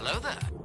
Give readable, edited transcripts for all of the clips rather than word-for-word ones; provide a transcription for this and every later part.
Hello there.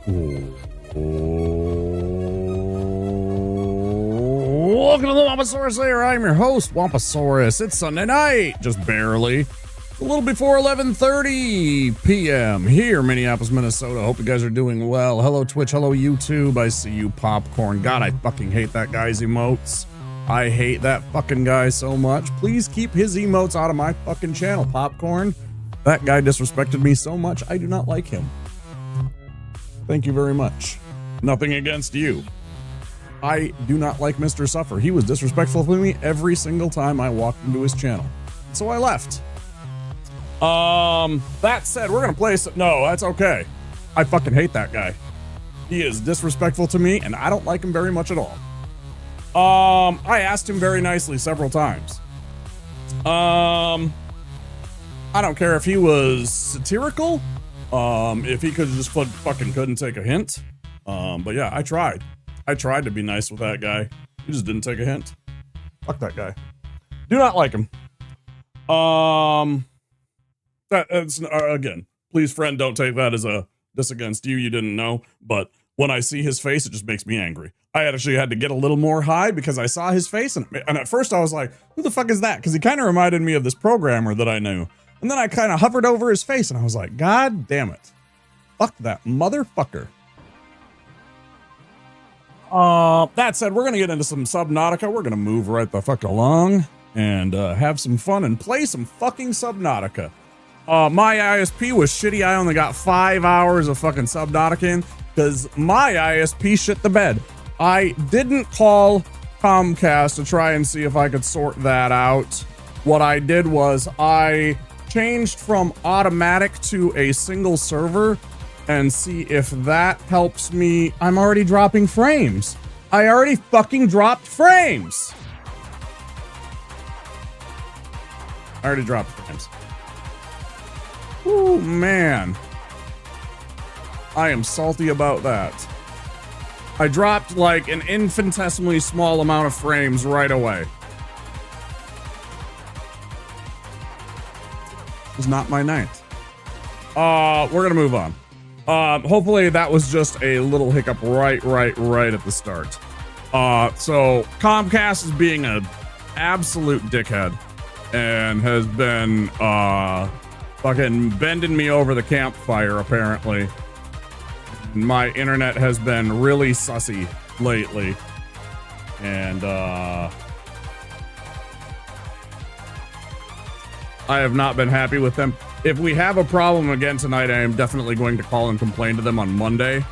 Welcome to the Wamposaurus Lair. I'm your host, Wamposaurus. It's Sunday night, just barely. A little before 11:30 p.m. here, Minneapolis, Minnesota. Hope you guys are doing well. Hello, Twitch. Hello, YouTube. I see you, Popcorn. God, I fucking hate that guy's emotes. I hate that fucking guy so much. Please keep his emotes out of my fucking channel, Popcorn. That guy disrespected me so much, I do not like him. Thank you very much. Nothing against you. I do not like Mr. Suffer. He was disrespectful to me every single time I walked into his channel. So I left. That said, we're gonna play some. No, that's okay. I fucking hate that guy. He is disrespectful to me, and I don't like him very much at all. I asked him very nicely several times. I don't care if he was satirical. If he could just fucking couldn't take a hint. But yeah, I tried. I tried to be nice with that guy. He just didn't take a hint. Fuck that guy. Do not like him. That's again, please, friend, don't take that as a this against you. You didn't know, but when I see his face, it just makes me angry. I actually had to get a little more high because I saw his face, and at first I was like, "Who the fuck is that?" Because he kind of reminded me of this programmer that I knew. And then I kind of hovered over his face, and I was like, "God damn it, fuck that motherfucker." That said, we're gonna get into some Subnautica. We're gonna move right the fuck along and have some fun and play some fucking Subnautica. My ISP was shitty. I only got 5 hours of fucking Subnautica in because my ISP shit the bed. I didn't call Comcast to try and see if I could sort that out. What I did was I changed from automatic to a single server and see if that helps me. I'm already dropping frames. I already fucking dropped frames. I already dropped frames. Oh man, I am salty about that. I dropped like an infinitesimally small amount of frames right away. It was not my night. We're gonna move on. Hopefully that was just a little hiccup right at the start. So Comcast is being an absolute dickhead and has been fucking bending me over the campfire, apparently. My internet has been really sussy lately. And, I have not been happy with them. If we have a problem again tonight, I am definitely going to call and complain to them on Monday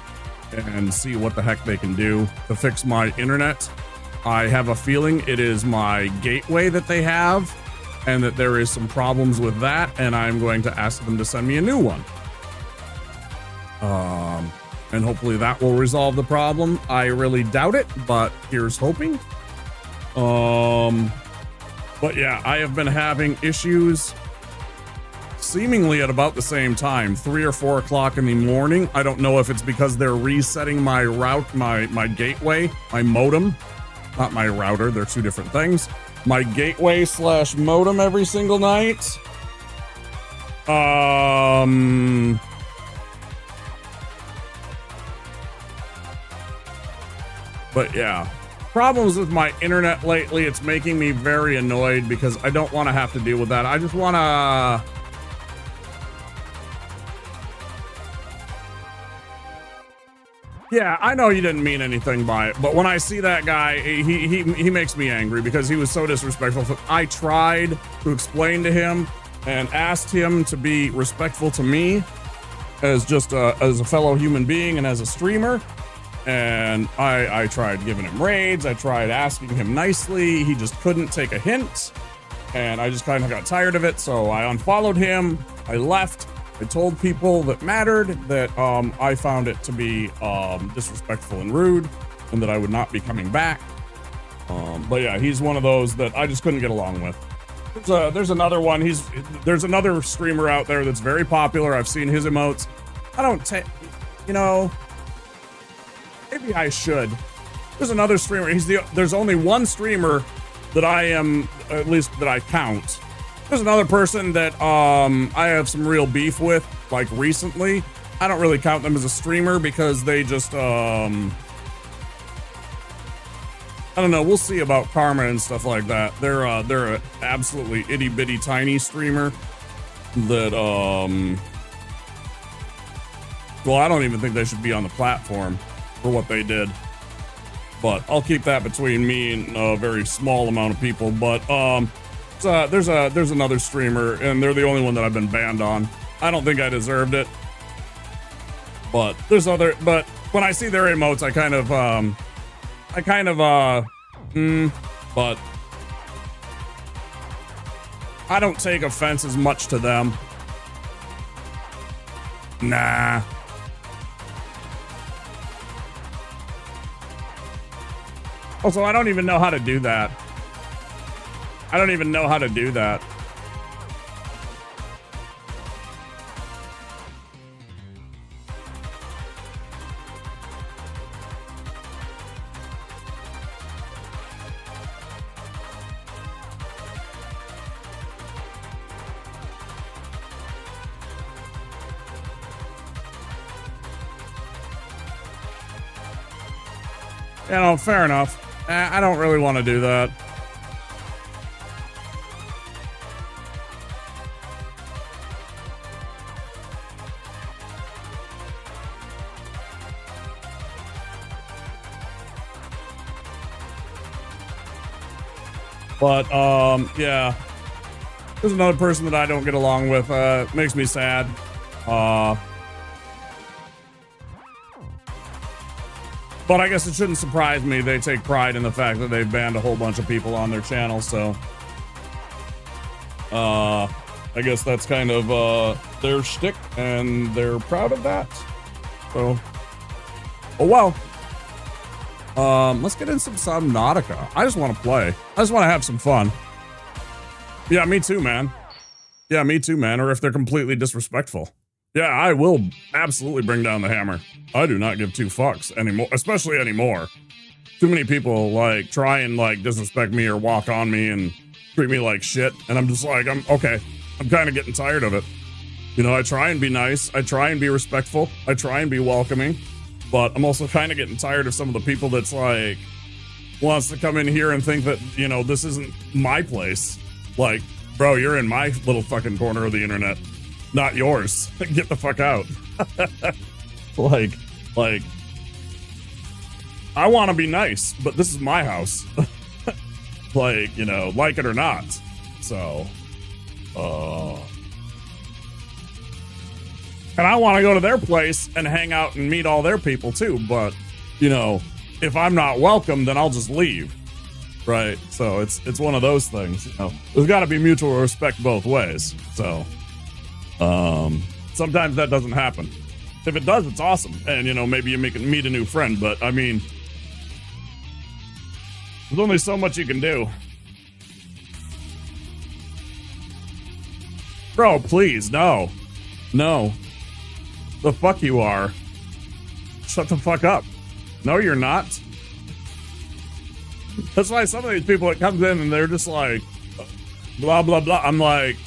and see what the heck they can do to fix my internet. I have a feeling it is my gateway that they have, and that there is some problems with that, and I'm going to ask them to send me a new one. And hopefully that will resolve the problem. I really doubt it, but here's hoping. But yeah, I have been having issues seemingly at about the same time, 3 or 4 o'clock in the morning. I don't know if it's because they're resetting my route, my gateway, my modem, not my router. They're two different things. My gateway / modem every single night. But yeah, problems with my internet lately. It's making me very annoyed because I don't want to have to deal with that. I just want to. Yeah, I know you didn't mean anything by it, but when I see that guy, he makes me angry because he was so disrespectful. I tried to explain to him and asked him to be respectful to me as just as a fellow human being and as a streamer. And I tried giving him raids. I tried asking him nicely. He just couldn't take a hint. And I just kind of got tired of it. So I unfollowed him. I left. I told people that mattered that I found it to be disrespectful and rude and that I would not be coming back. But yeah, he's one of those that I just couldn't get along with. There's another one. There's another streamer out there that's very popular. I've seen his emotes. I don't take, you know, maybe I should. There's another streamer. There's only one streamer that I am, at least that I count. There's another person that I have some real beef with, like recently, I don't really count them as a streamer because they just, I don't know. We'll see about Karma and stuff like that. They're an absolutely itty bitty tiny streamer that, well, I don't even think they should be on the platform for what they did. But I'll keep that between me and a very small amount of people. But there's another streamer, and they're the only one that I've been banned on. I don't think I deserved it. But there's other. But when I see their emotes, I kind of but I don't take offense as much to them. Nah. Also, I don't even know how to do that. I don't even know how to do that. You know, fair enough. I don't really want to do that. But, yeah. There's another person that I don't get along with. Makes me sad. But I guess it shouldn't surprise me. They take pride in the fact that they've banned a whole bunch of people on their channel, so I guess that's kind of their shtick, and they're proud of that. So, oh well. Let's get in some Subnautica. I just want to play. I just want to have some fun. Yeah, me too, man. Yeah, me too, man. Or if they're completely disrespectful. Yeah, I will absolutely bring down the hammer. I do not give two fucks anymore, especially anymore. Too many people like try and like disrespect me or walk on me and treat me like shit. And I'm just like, I'm okay. I'm kind of getting tired of it. You know, I try and be nice. I try and be respectful. I try and be welcoming. But I'm also kind of getting tired of some of the people that's like, wants to come in here and think that, you know, this isn't my place. Like, bro, you're in my little fucking corner of the internet. Not yours. Get the fuck out. like, I want to be nice, but this is my house. Like, you know, like it or not. So, and I want to go to their place and hang out and meet all their people too. But, you know, if I'm not welcome, then I'll just leave. Right. So it's one of those things. You know, there's got to be mutual respect both ways. So. Sometimes that doesn't happen. If it does, it's awesome. And, you know, maybe you meet a new friend, but I mean, there's only so much you can do. Bro, please, no. No. The fuck you are. Shut the fuck up. No, you're not. That's why some of these people that comes in and they're just like, blah, blah, blah. I'm like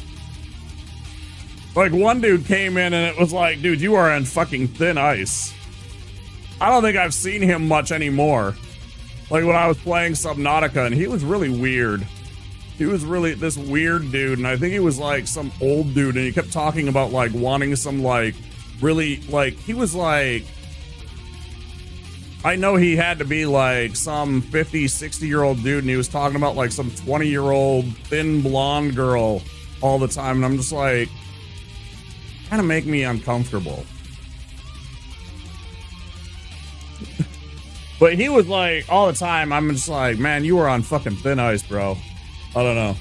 one dude came in and it was like, dude, you are on fucking thin ice. I don't think I've seen him much anymore. Like when I was playing Subnautica, and he was really weird. He was really this weird dude, and I think he was like some old dude, and he kept talking about like wanting some like really like, he was like, I know he had to be like some 50, 60-year-old dude, and he was talking about like some 20-year-old thin blonde girl all the time, and I'm just like, kind of make me uncomfortable. But he was like all the time, I'm just like, man, you are on fucking thin ice, bro. I don't know.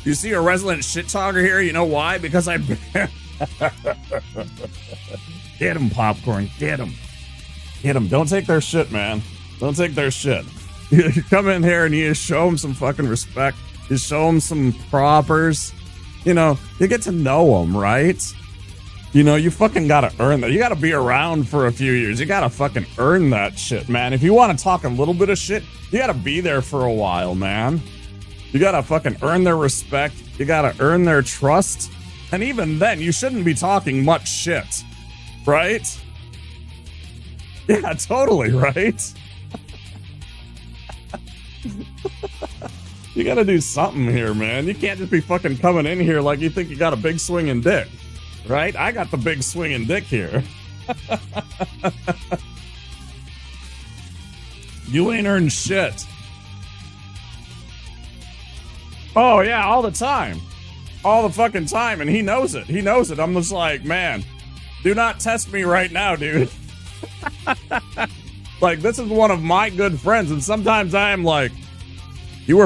You see a resident shit talker here? You know why? Because I get him, popcorn, get him. Get them. Don't take their shit, man. Don't take their shit. You come in here and you show them some fucking respect. You show them some propers. You know, you get to know them, right? You know, you fucking gotta earn that. You gotta be around for a few years. You gotta fucking earn that shit, man. If you want to talk a little bit of shit, you gotta be there for a while, man. You gotta fucking earn their respect. You gotta earn their trust. And even then, you shouldn't be talking much shit. Right? Yeah, totally, right? You gotta do something here, man. You can't just be fucking coming in here like you think you got a big swinging dick. Right? I got the big swinging dick here. You ain't earned shit. Oh, yeah, all the time. All the fucking time, and he knows it. He knows it. I'm just like, man, do not test me right now, dude. Like, this is one of my good friends, and sometimes I am like, you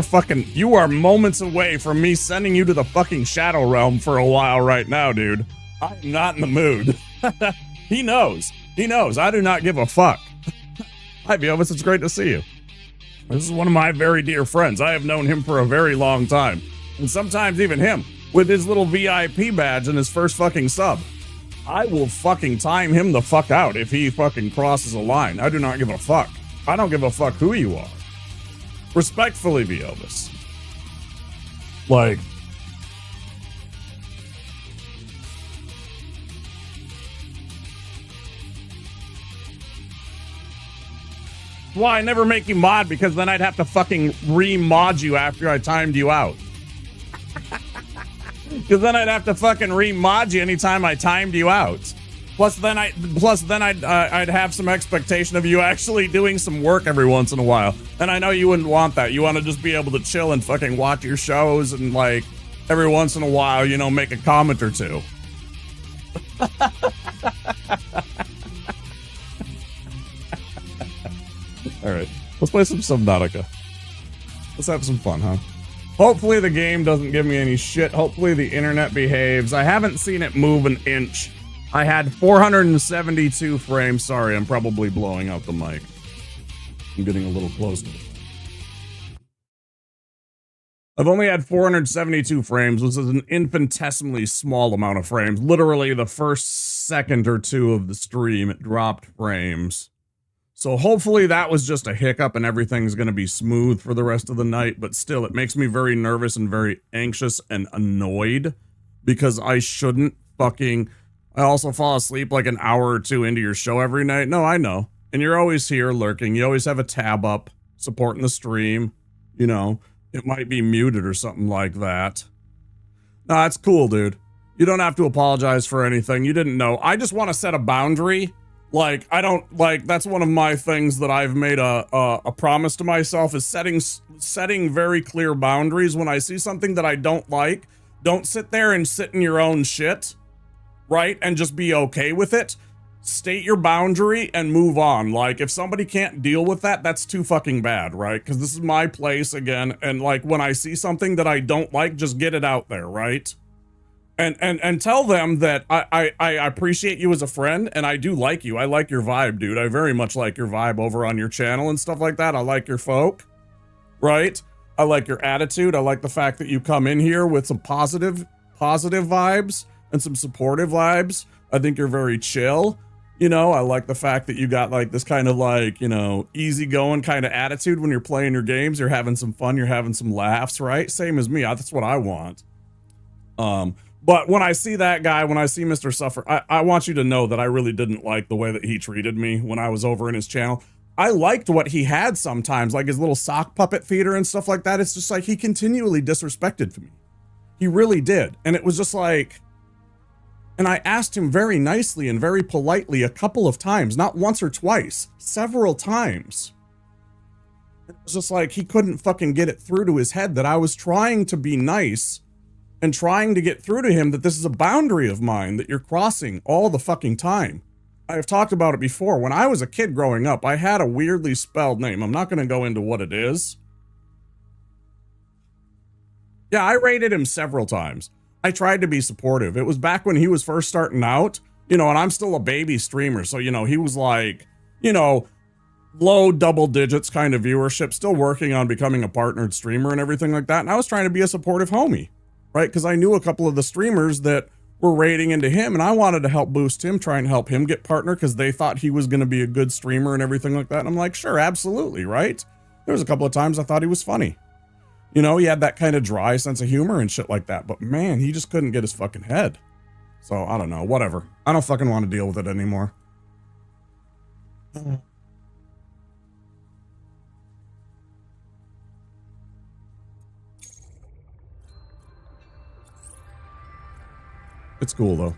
are moments away from me sending you to the fucking Shadow Realm for a while right now, dude. I'm not in the mood. He knows. He knows. I do not give a fuck. Hi, Viovis. It's great to see you. This is one of my very dear friends. I have known him for a very long time. And sometimes even him, with his little VIP badge and his first fucking sub. I will fucking time him the fuck out if he fucking crosses a line. I do not give a fuck. I don't give a fuck who you are. Respectfully, Viovis. Like... Why I never make you mod, because then I'd have to fucking re-mod you after I timed you out. Because then I'd have to fucking re-mod you anytime I timed you out. Plus then I'd have some expectation of you actually doing some work every once in a while. And I know you wouldn't want that. You want to just be able to chill and fucking watch your shows and like every once in a while, you know, make a comment or two. All right, let's play some Subnautica. Let's have some fun, huh? Hopefully the game doesn't give me any shit. Hopefully the internet behaves. I haven't seen it move an inch. I had 472 frames. Sorry, I'm probably blowing out the mic. I'm getting a little close to it. I've only had 472 frames, which is an infinitesimally small amount of frames. Literally the first second or two of the stream, it dropped frames. So hopefully that was just a hiccup and everything's going to be smooth for the rest of the night. But still, it makes me very nervous and very anxious and annoyed because I shouldn't fucking... I also fall asleep like an hour or two into your show every night. No, I know. And you're always here lurking. You always have a tab up supporting the stream. You know, it might be muted or something like that. No, that's cool, dude. You don't have to apologize for anything. You didn't know. I just want to set a boundary. Like, I don't, like, that's one of my things that I've made a promise to myself is setting very clear boundaries. When I see something that I don't like, don't sit there and sit in your own shit, right? And just be okay with it. State your boundary and move on. Like, if somebody can't deal with that, that's too fucking bad, right? Because this is my place again. And, like, when I see something that I don't like, just get it out there, right? And tell them that I appreciate you as a friend, and I do like you. I like your vibe, dude. I very much like your vibe over on your channel and stuff like that. I like your folk, right? I like your attitude. I like the fact that you come in here with some positive vibes and some supportive vibes. I think you're very chill. You know, I like the fact that you got like this kind of like, you know, easygoing kind of attitude when you're playing your games. You're having some fun. You're having some laughs, right? Same as me. That's what I want. But when I see that guy, when I see Mr. Suffer, I want you to know that I really didn't like the way that he treated me when I was over in his channel. I liked what he had sometimes, like his little sock puppet theater and stuff like that. It's just like he continually disrespected me. He really did. And it was just like, and I asked him very nicely and very politely a couple of times, not once or twice, several times. It was just like he couldn't fucking get it through to his head that I was trying to be nice and trying to get through to him that this is a boundary of mine that you're crossing all the fucking time. I've talked about it before. When I was a kid growing up, I had a weirdly spelled name. I'm not going to go into what it is. Yeah, I rated him several times. I tried to be supportive. It was back when he was first starting out, you know, and I'm still a baby streamer. So, you know, he was like, you know, low double digits kind of viewership, still working on becoming a partnered streamer and everything like that. And I was trying to be a supportive homie. Right? Because I knew a couple of the streamers that were raiding into him and I wanted to help boost him, try and help him get partner because they thought he was going to be a good streamer and everything like that. And I'm like, sure, absolutely, right? There was a couple of times I thought he was funny. You know, he had that kind of dry sense of humor and shit like that. But man, he just couldn't get his fucking head. So I don't know, whatever. I don't fucking want to deal with it anymore. It's cool though.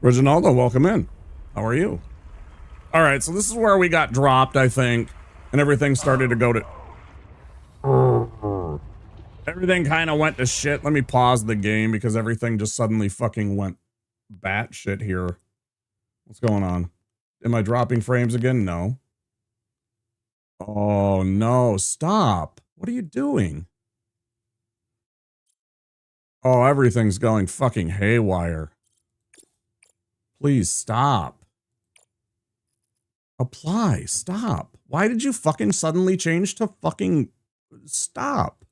Reginaldo, welcome in. How are you? All right, so this is where we got dropped, I think, and everything started to go to... Everything kind of went to shit. Let me pause the game because everything just suddenly fucking went batshit here. What's going on? Am I dropping frames again? No. Oh, no. Stop. What are you doing? Oh, everything's going fucking haywire. Please stop. Apply. Stop. Why did you fucking suddenly change to fucking... Stop.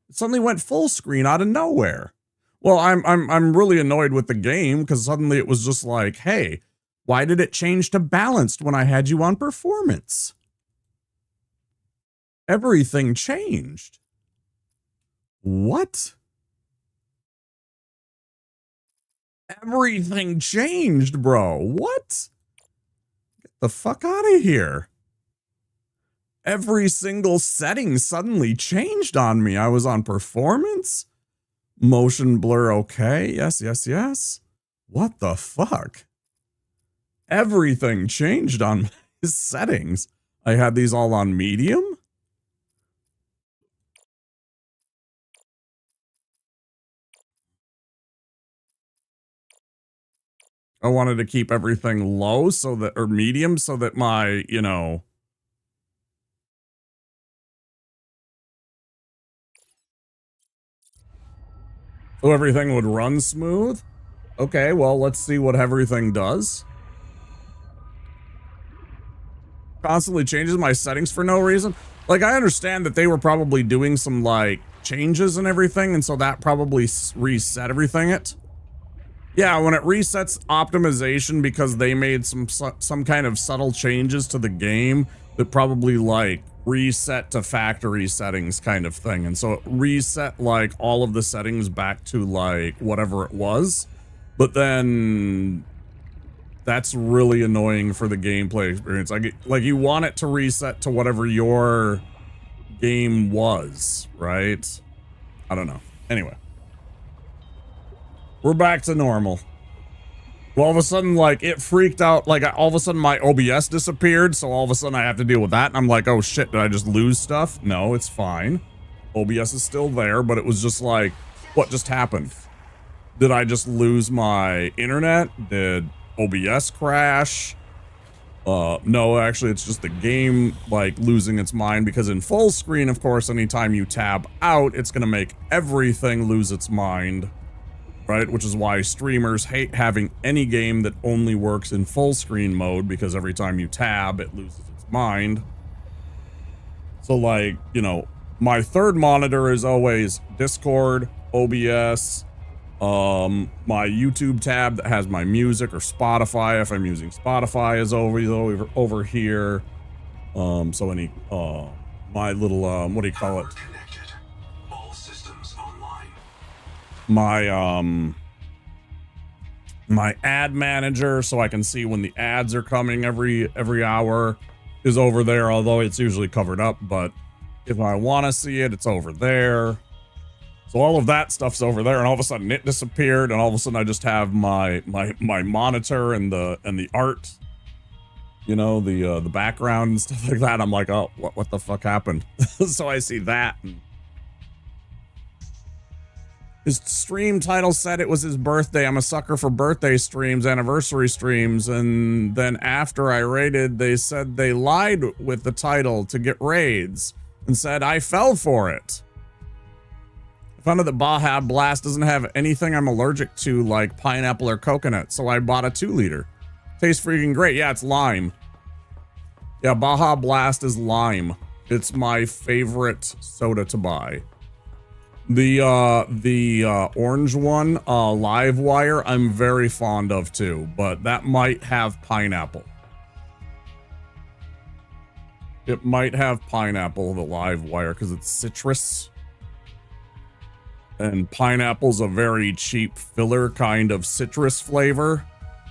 It suddenly went full screen out of nowhere. Well, I'm really annoyed with the game because suddenly it was just like, hey, why did it change to balanced when I had you on performance? Everything changed. What? Everything changed, bro. What? Get the fuck out of here. Every single setting suddenly changed on me. I was on performance. Motion blur okay. Yes, yes, yes. What the fuck? Everything changed on my settings. I had these all on medium. I wanted to keep everything low so that, or medium, so that my, you know, so everything would run smooth. Okay, well, let's see what everything does. Constantly changes my settings for no reason. Like, I understand that they were probably doing some, like, changes and everything, and so that probably reset everything. Yeah, when it resets optimization because they made some kind of subtle changes to the game that probably, like, reset to factory settings kind of thing. And so it reset, like, all of the settings back to, like, whatever it was. But then that's really annoying for the gameplay experience. Like you want it to reset to whatever your game was, right? I don't know. Anyway. We're back to normal. Well, all of a sudden, like, it freaked out. Like, all of a sudden, my OBS disappeared. So all of a sudden, I have to deal with that. And I'm like, oh, shit, did I just lose stuff? No, it's fine. OBS is still there. But it was just like, what just happened? Did I just lose my internet? Did OBS crash? No, actually, it's just the game, like, losing its mind. Because in full screen, of course, anytime you tab out, it's going to make everything lose its mind. Right, which is why streamers hate having any game that only works in full screen mode, because every time you tab, it loses its mind. So, like, you know, my third monitor is always Discord, OBS, my YouTube tab that has my music, or Spotify, if I'm using Spotify, is over here. So any, my little, what do you call it? My ad manager, so I can see when the ads are coming every hour, is over there, although it's usually covered up. But if I want to see it, it's over there. So all of that stuff's over there, and all of a sudden it disappeared, and all of a sudden I just have my monitor and the art, you know, the background and stuff like that. I'm like, oh, what the fuck happened? So I see that. And his stream title said it was his birthday. I'm a sucker for birthday streams, anniversary streams. And then after I raided, they said they lied with the title to get raids and said I fell for it. I found out that Baja Blast doesn't have anything I'm allergic to, like pineapple or coconut. So I bought a 2-liter. Tastes freaking great. Yeah, it's lime. Yeah, Baja Blast is lime. It's my favorite soda to buy. The orange one, Live Wire, I'm very fond of too, but that might have pineapple. It might have pineapple, the live wire, because it's citrus. And pineapple's a very cheap filler kind of citrus flavor.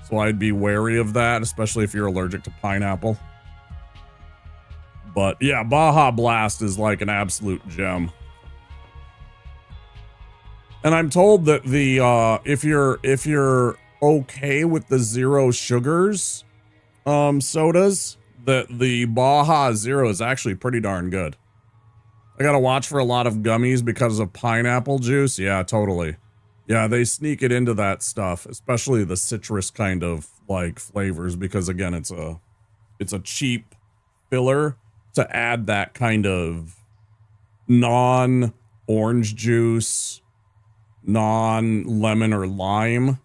So I'd be wary of that, especially if you're allergic to pineapple. But yeah, Baja Blast is like an absolute gem. And I'm told that the if you're okay with the zero sugars sodas, that the Baja Zero is actually pretty darn good. I gotta watch for a lot of gummies because of pineapple juice. Yeah, totally. Yeah, they sneak it into that stuff, especially the citrus kind of like flavors, because again, it's a cheap filler to add that kind of non-orange juice, non-lemon or lime.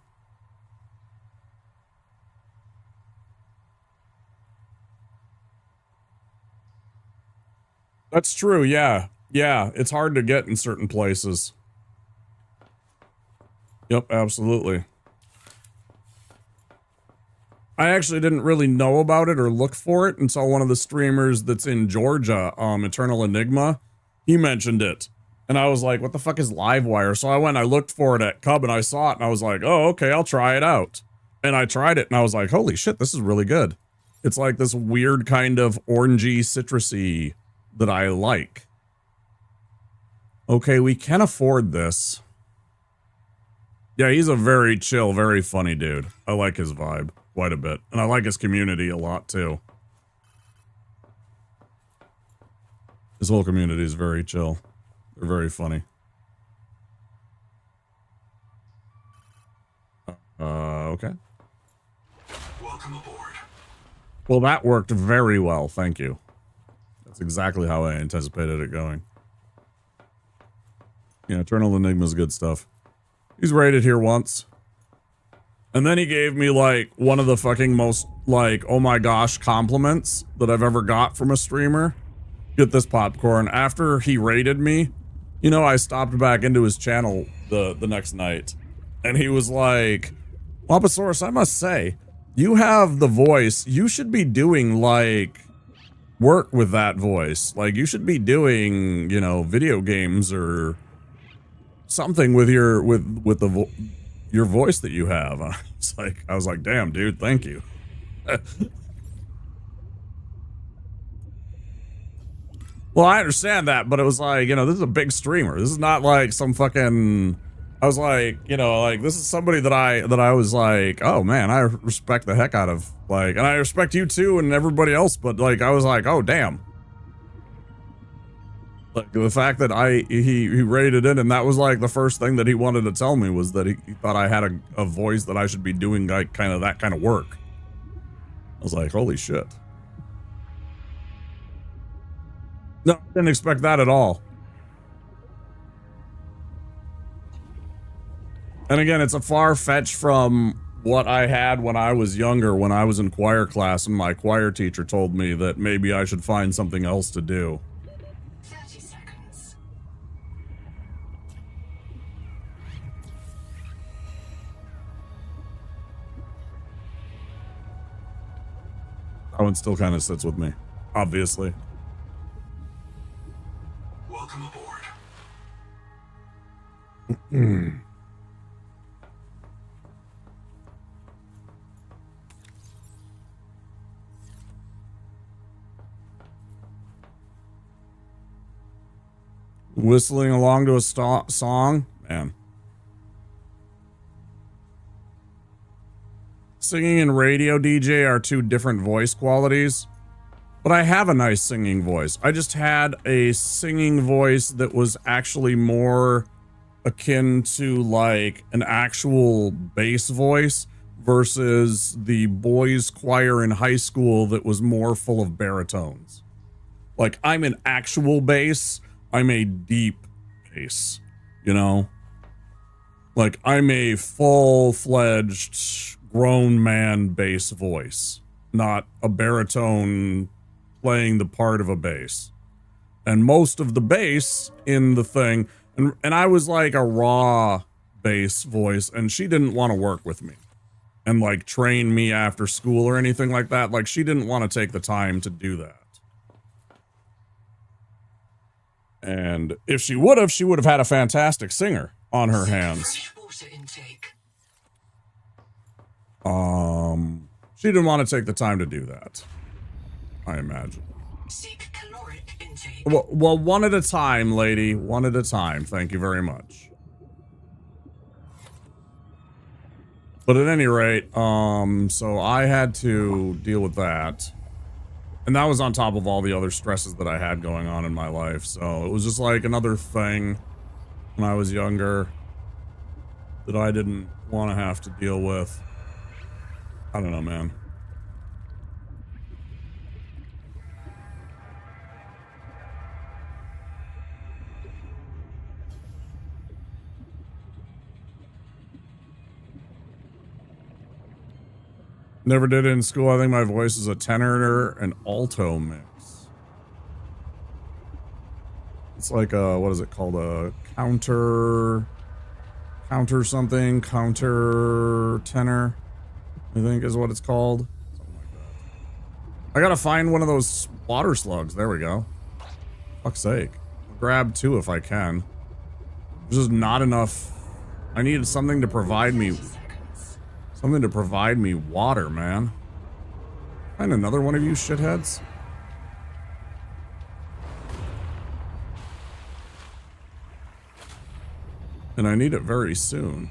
That's true, yeah. Yeah, it's hard to get in certain places. Yep, absolutely. I actually didn't really know about it or look for it until one of the streamers that's in Georgia, Eternal Enigma, he mentioned it. And I was like, what the fuck is Livewire? So I looked for it at Cub and I saw it and I was like, oh, okay, I'll try it out. And I tried it and I was like, holy shit, this is really good. It's like this weird kind of orangey citrusy that I like. Okay, we can afford this. Yeah, he's a very chill, very funny dude. I like his vibe quite a bit. And I like his community a lot, too. His whole community is very chill. They're very funny. Okay. Welcome aboard. Well, that worked very well, thank you. That's exactly how I anticipated it going. Yeah, Eternal Enigma's good stuff. He's raided here once. And then he gave me, like, one of the fucking most, like, oh my gosh compliments that I've ever got from a streamer. Get this popcorn. After he raided me, you know, I stopped back into his channel the next night. And he was like, Wapasaurus, I must say, you have the voice. You should be doing, like, work with that voice. Like, you should be doing, you know, video games or something with your your voice that you have. I was like, damn, dude, thank you. Well, I understand that, but it was like, you know, this is a big streamer. This is not like some fucking. I was like, you know, like this is somebody that I was like, oh man, I respect the heck out of, like, and I respect you too and everybody else, but like I was like, oh damn. Like the fact that he rated it, and that was like the first thing that he wanted to tell me was that he thought I had a voice that I should be doing like kind of that kind of work. I was like, holy shit. No, I didn't expect that at all. And again, it's a far fetch from what I had when I was younger, when I was in choir class and my choir teacher told me that maybe I should find something else to do. That one still kind of sits with me, obviously. Welcome aboard. Whistling along to a song, man. Singing and radio DJ are two different voice qualities, but I have a nice singing voice. I just had a singing voice that was actually more akin to like an actual bass voice versus the boys choir in high school that was more full of baritones. Like I'm an actual bass, I'm a deep bass, you know? Like I'm a full-fledged grown man bass voice, not a baritone playing the part of a bass. And most of the bass in the thing, and I was like a raw bass voice, and she didn't want to work with me and like train me after school or anything like that. Like she didn't want to take the time to do that. And if she would have had a fantastic singer on her hands. She didn't want to take the time to do that, I imagine. Seek caloric intake. Well, one at a time, lady. One at a time. Thank you very much. But at any rate, so I had to deal with that. And that was on top of all the other stresses that I had going on in my life. So it was just like another thing when I was younger that I didn't want to have to deal with. I don't know, man. Never did it in school. I think my voice is a tenor and alto mix. It's like a, what is it called? A counter something, counter tenor, I think is what it's called. Something like that. I gotta find one of those water slugs. There we go. Fuck's sake. I'll grab 2 if I can. There's just not enough. I needed something to provide me water, man. Find another one of you shitheads. And I need it very soon.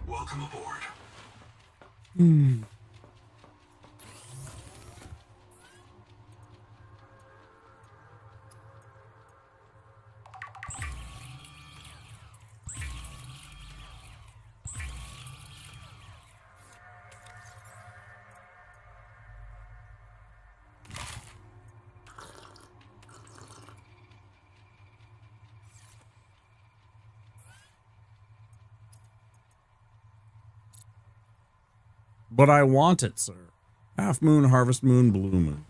Welcome aboard. But I want it, sir. Half moon, harvest moon, blue moon.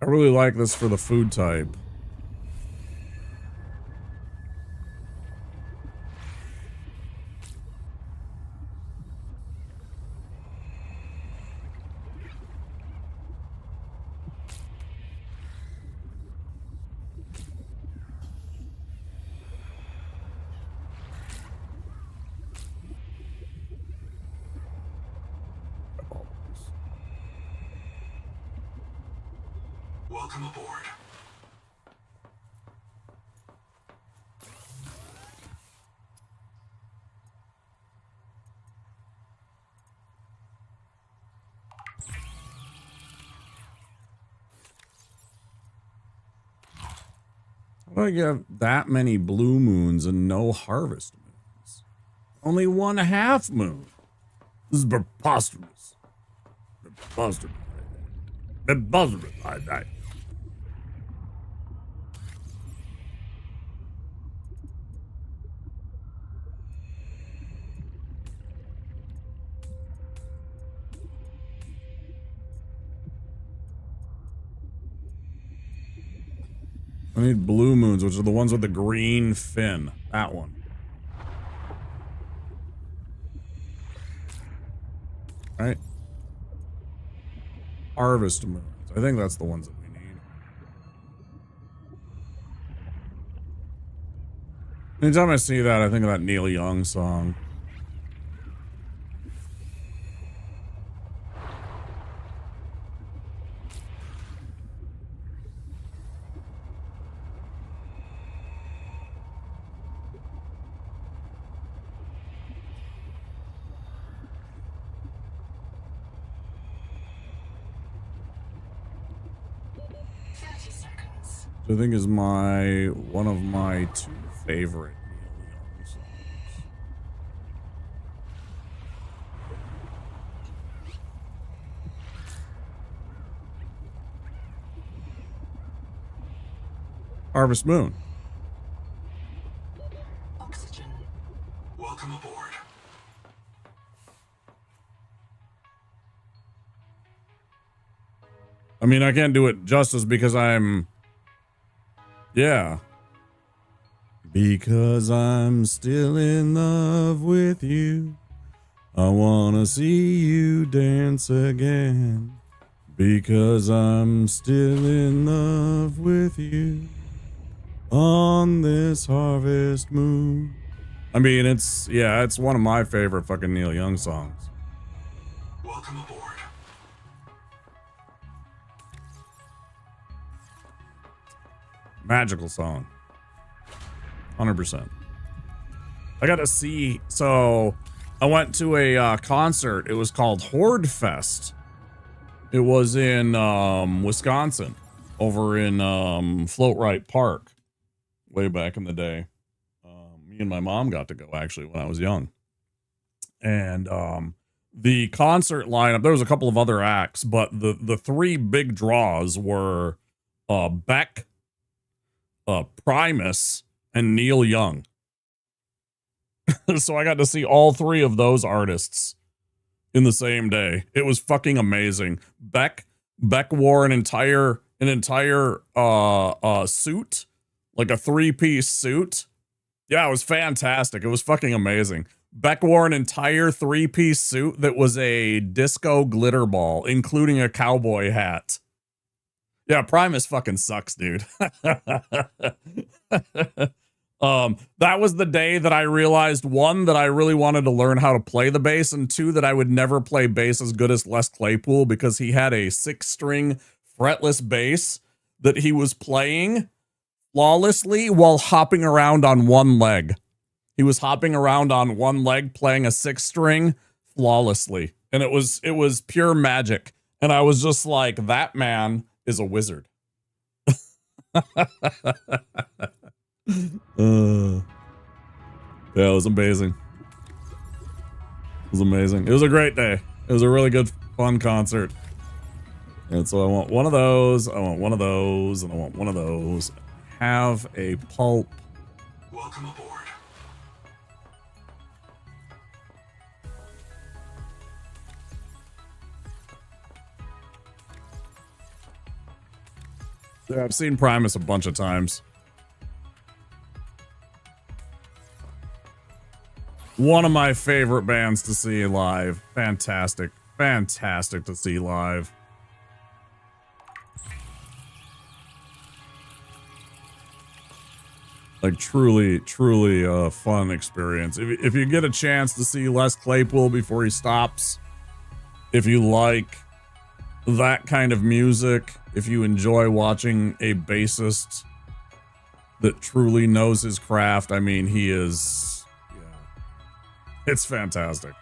I really like this for the food type. Welcome aboard. How do I get that many blue moons and no harvest moons? Only 1/2 moon. This is preposterous. Preposterous. Preposterous. I need blue moons, which are the ones with the green fin. That one. Right? Harvest moons. I think that's the ones that we need. Anytime I see that, I think of that Neil Young song. I think is one of my 2 favorite Neil Young songs. Harvest Moon. Oxygen. Welcome aboard. I mean, I can't do it justice because I'm... Yeah. Because I'm still in love with you. I wanna see you dance again. Because I'm still in love with you. On this harvest moon. I mean, it's one of my favorite fucking Neil Young songs. Welcome aboard. Magical song. 100%. I got to see, so I went to a concert. It was called Horde Fest. It was in Wisconsin, over in Floatright Park, way back in the day. Me and my mom got to go actually when I was young. And the concert lineup, there was a couple of other acts, but the three big draws were Beck, Primus, and Neil Young. So I got to see all three of those artists in the same day. It was fucking amazing. Beck wore an entire suit, like a 3-piece suit. Yeah, it was fantastic. It was fucking amazing. Beck wore an entire 3-piece suit that was a disco glitter ball, including a cowboy hat. Yeah, Primus fucking sucks, dude. That was the day that I realized, one, that I really wanted to learn how to play the bass, and two, that I would never play bass as good as Les Claypool, because he had a 6-string fretless bass that he was playing flawlessly while hopping around on one leg. He was hopping around on one leg playing a 6-string flawlessly, and it was pure magic. And I was just like, that man is a wizard. Yeah, it was amazing. It was amazing. It was a great day. It was a really good, fun concert. And so I want one of those, I want one of those, and I want one of those. Have a pulp. Welcome aboard. Yeah, I've seen Primus a bunch of times. One of my favorite bands to see live. Fantastic. Fantastic to see live. Like, truly a fun experience. If you get a chance to see Les Claypool before he stops, if you like that kind of music, if you enjoy watching a bassist that truly knows his craft, I mean, he is, yeah, it's fantastic.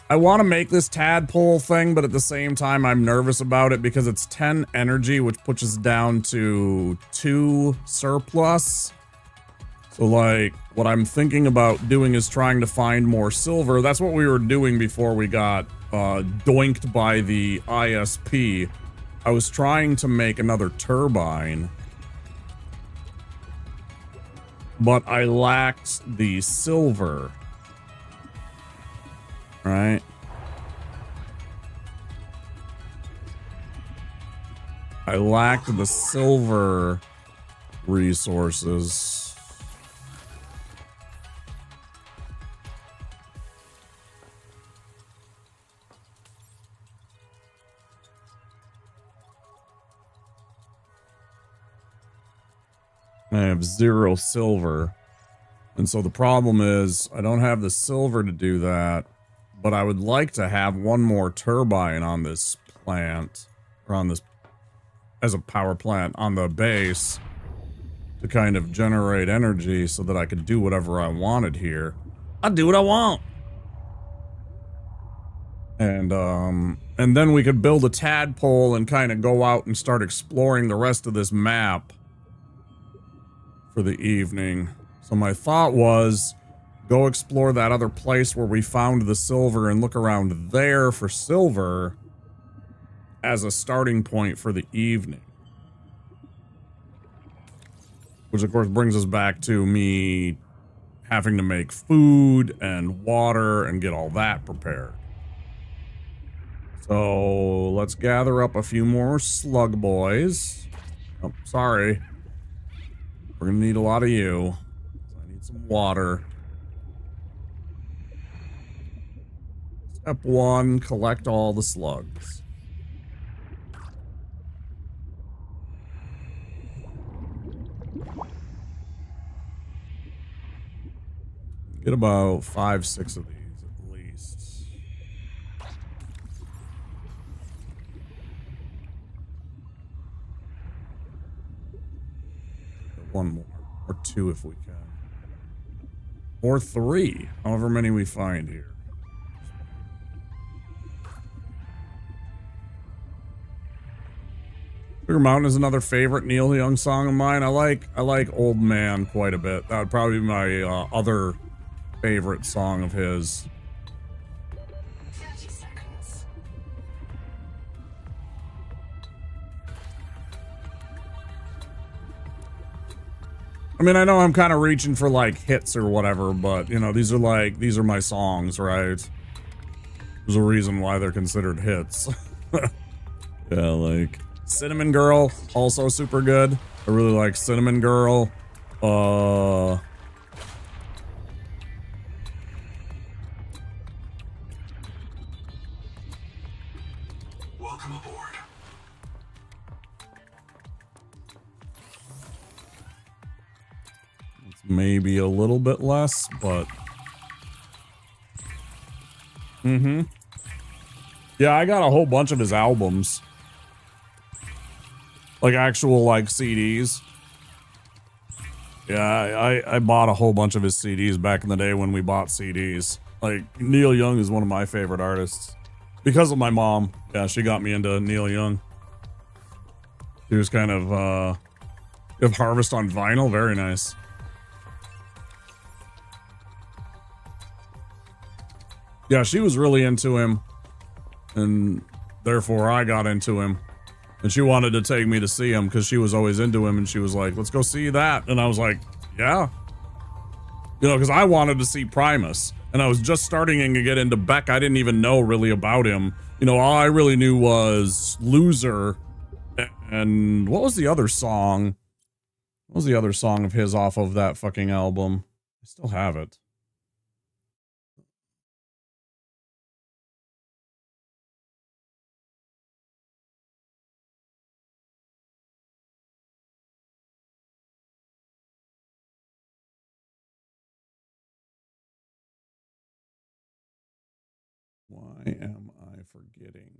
I want to make this tadpole thing, but at the same time, I'm nervous about it because it's 10 energy, which puts us down to 2 surplus. So, like, what I'm thinking about doing is trying to find more silver. That's what we were doing before we got doinked by the ISP. I was trying to make another turbine, but I lacked the silver. Right? I lacked the silver resources. I have 0 silver. And so the problem is I don't have the silver to do that. But I would like to have one more turbine on this plant, or on this, as a power plant on the base, to kind of generate energy so that I could do whatever I wanted here. I'll do what I want. And then we could build a tadpole and kind of go out and start exploring the rest of this map for the evening. So my thought was, go explore that other place where we found the silver and look around there for silver as a starting point for the evening. which of course brings us back to me having to make food and water and get all that prepared. So let's gather up a few more slug boys. Oh, sorry. We're gonna need a lot of you. I need some water. Step 1, collect all the slugs. Get about 5, 6 of these at least. One more, or 2 if we can. Or 3, however many we find here. Sugar Mountain is another favorite Neil Young song of mine. I like Old Man quite a bit. That would probably be my other favorite song of his. 30 seconds. I mean, I know I'm kind of reaching for like hits or whatever, but you know, these are my songs, right? There's a reason why they're considered hits. Yeah, like Cinnamon Girl, also super good. I really like Cinnamon Girl. Welcome aboard. It's maybe a little bit less, but yeah, I got a whole bunch of his albums. Like actual like CDs. Yeah, I bought a whole bunch of his CDs back in the day when we bought CDs. Like Neil Young is one of my favorite artists. Because of my mom. Yeah, she got me into Neil Young. He was kind of Harvest on vinyl, very nice. Yeah, she was really into him, and therefore I got into him. And she wanted to take me to see him because she was always into him, and she was like, let's go see that. And I was like, yeah. You know, because I wanted to see Primus, and I was just starting to get into Beck. I didn't even know really about him. You know, all I really knew was Loser. And what was the other song? What was the other song of his off of that fucking album? I still have it. Why am I forgetting?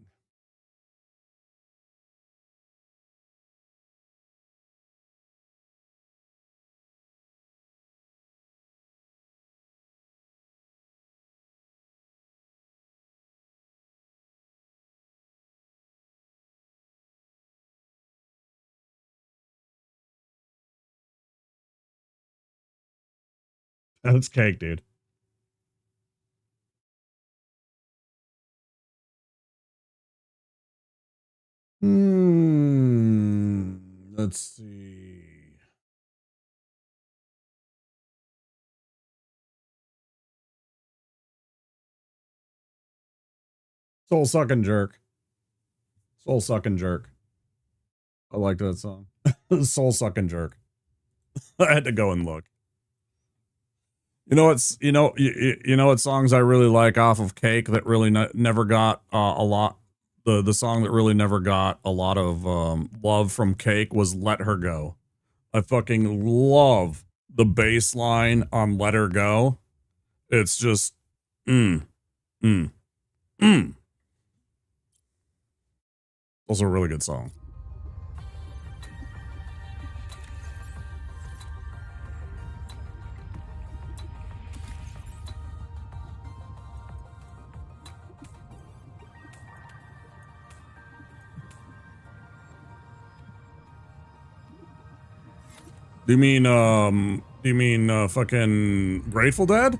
That's cake, dude. Let's see. Soul Sucking Jerk. Soul Sucking Jerk. I like that song. Soul Sucking Jerk. I had to go and look. You know what's you know what songs I really like off of Cake that really never got a lot. The song that really never got a lot of love from Cake was Let Her Go. I fucking love the bass line on Let Her Go. It's just Also a really good song. Do you mean fucking Grateful Dead?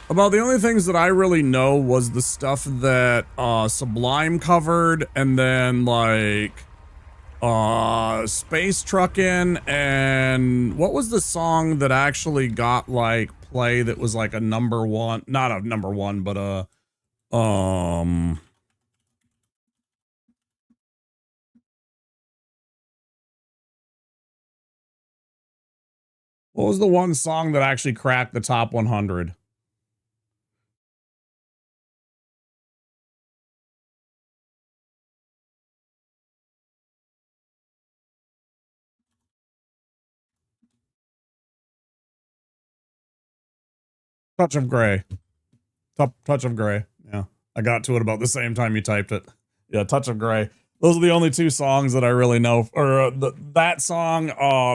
About the only things that I really know was the stuff that Sublime covered, and then like Space Truckin', and what was the song that actually got like play that was like a number one, not a number one, but what was the one song that actually cracked the top 100? Touch of Grey. Touch of Grey. Yeah. I got to it about the same time you typed it. Yeah, Touch of Grey. Those are the only two songs that I really know. Or that song,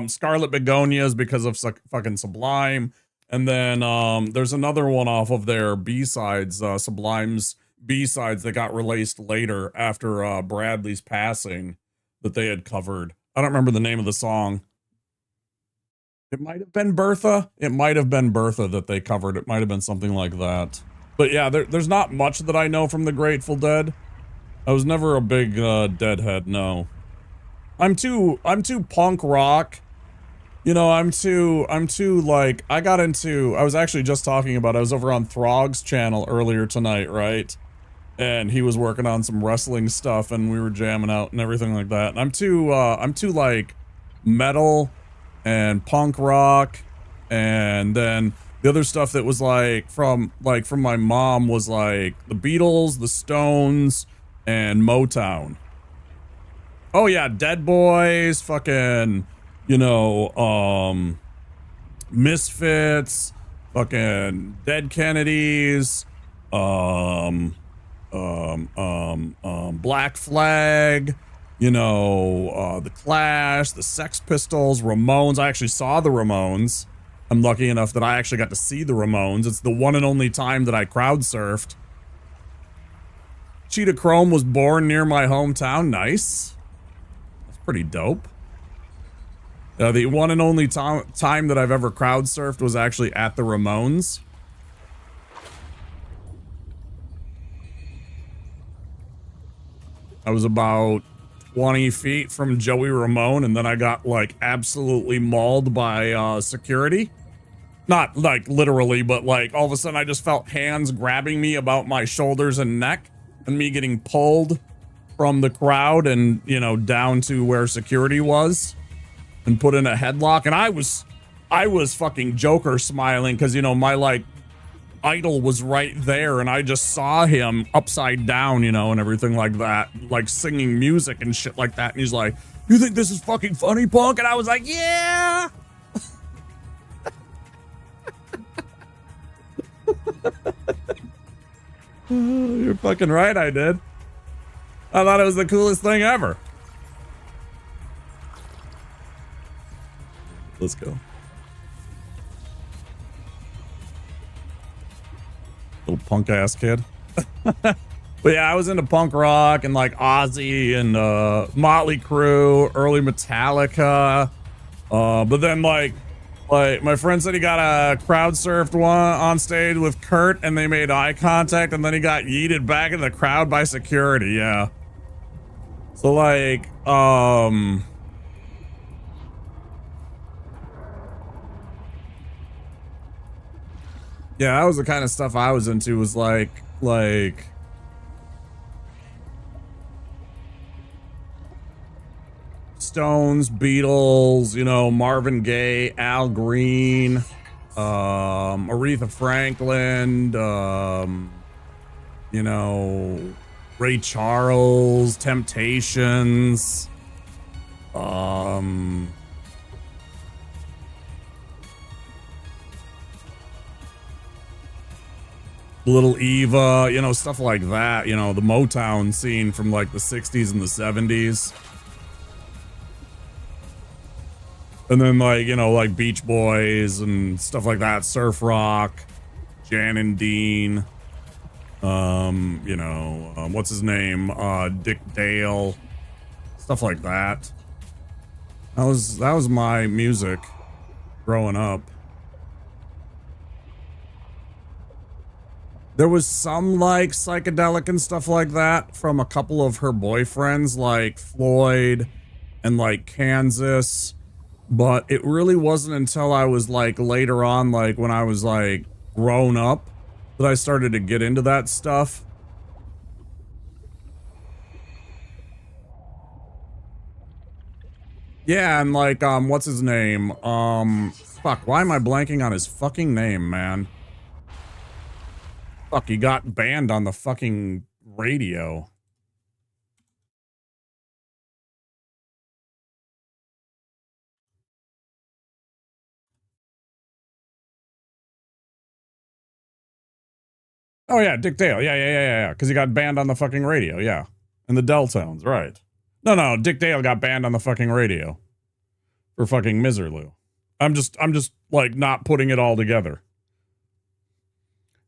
Scarlet Begonias, because of fucking Sublime. And then there's another one off of their B-sides, Sublime's B-sides that got released later after Bradley's passing that they had covered. I don't remember the name of the song. It might have been Bertha. It might have been Bertha that they covered. It might have been something like that. But yeah, there's not much that I know from the Grateful Dead. I was never a big Deadhead, no. I'm too punk rock. You know, I'm too like, I was actually just talking about, I was over on Throg's channel earlier tonight, right? And he was working on some wrestling stuff and we were jamming out and everything like that. And I'm too like metal and punk rock, and then the other stuff that was like from my mom was like the Beatles, the Stones, and Motown. Oh yeah, Dead Boys, fucking, you know, Misfits, fucking Dead Kennedys, Black Flag, you know, the Clash, the Sex Pistols, Ramones. I actually saw the Ramones. I'm lucky enough that I actually got to see the Ramones. It's the one and only time that I crowd surfed. Cheetah Chrome was born near my hometown. Nice. That's pretty dope. The one and only time that I've ever crowd surfed was actually at the Ramones. I was about 20 feet from Joey Ramone, and then I got like absolutely mauled by security. Not like literally, but like all of a sudden I just felt hands grabbing me about my shoulders and neck, and me getting pulled from the crowd and, you know, down to where security was and put in a headlock. And I was fucking Joker smiling because, you know, my like idol was right there, and I just saw him upside down, you know, and everything like that, like singing music and shit like that. And he's like, "You think this is fucking funny, punk?" And I was like, "Yeah." You're fucking right, I did. I thought it was the coolest thing ever. Let's go. Little punk ass kid. But yeah, I was into punk rock and like Ozzy and Motley Crue, early Metallica. But then like my friend said he got a crowd surfed one on stage with Kurt, and they made eye contact, and then he got yeeted back in the crowd by security. Yeah. So like yeah, that was the kind of stuff I was into, was like Stones, Beatles, you know, Marvin Gaye, Al Green, Aretha Franklin, you know, Ray Charles, Temptations, Little Eva, you know, stuff like that, you know, the Motown scene from like the 60s and the 70s. And then like, you know, like Beach Boys and stuff like that, surf rock, Jan and Dean, you know, what's his name? Dick Dale, stuff like that. That was my music growing up. There was some like psychedelic and stuff like that from a couple of her boyfriends, like Floyd and like Kansas, but it really wasn't until I was like later on, like when I was like grown up, that I started to get into that stuff. Yeah, and like what's his name? Fuck, why am I blanking on his fucking name, man? Fuck, he got banned on the fucking radio. Oh yeah, Dick Dale. Yeah. Because he got banned on the fucking radio. Yeah, in the Deltones, right? No. Dick Dale got banned on the fucking radio for fucking Miserlou. I'm just like not putting it all together.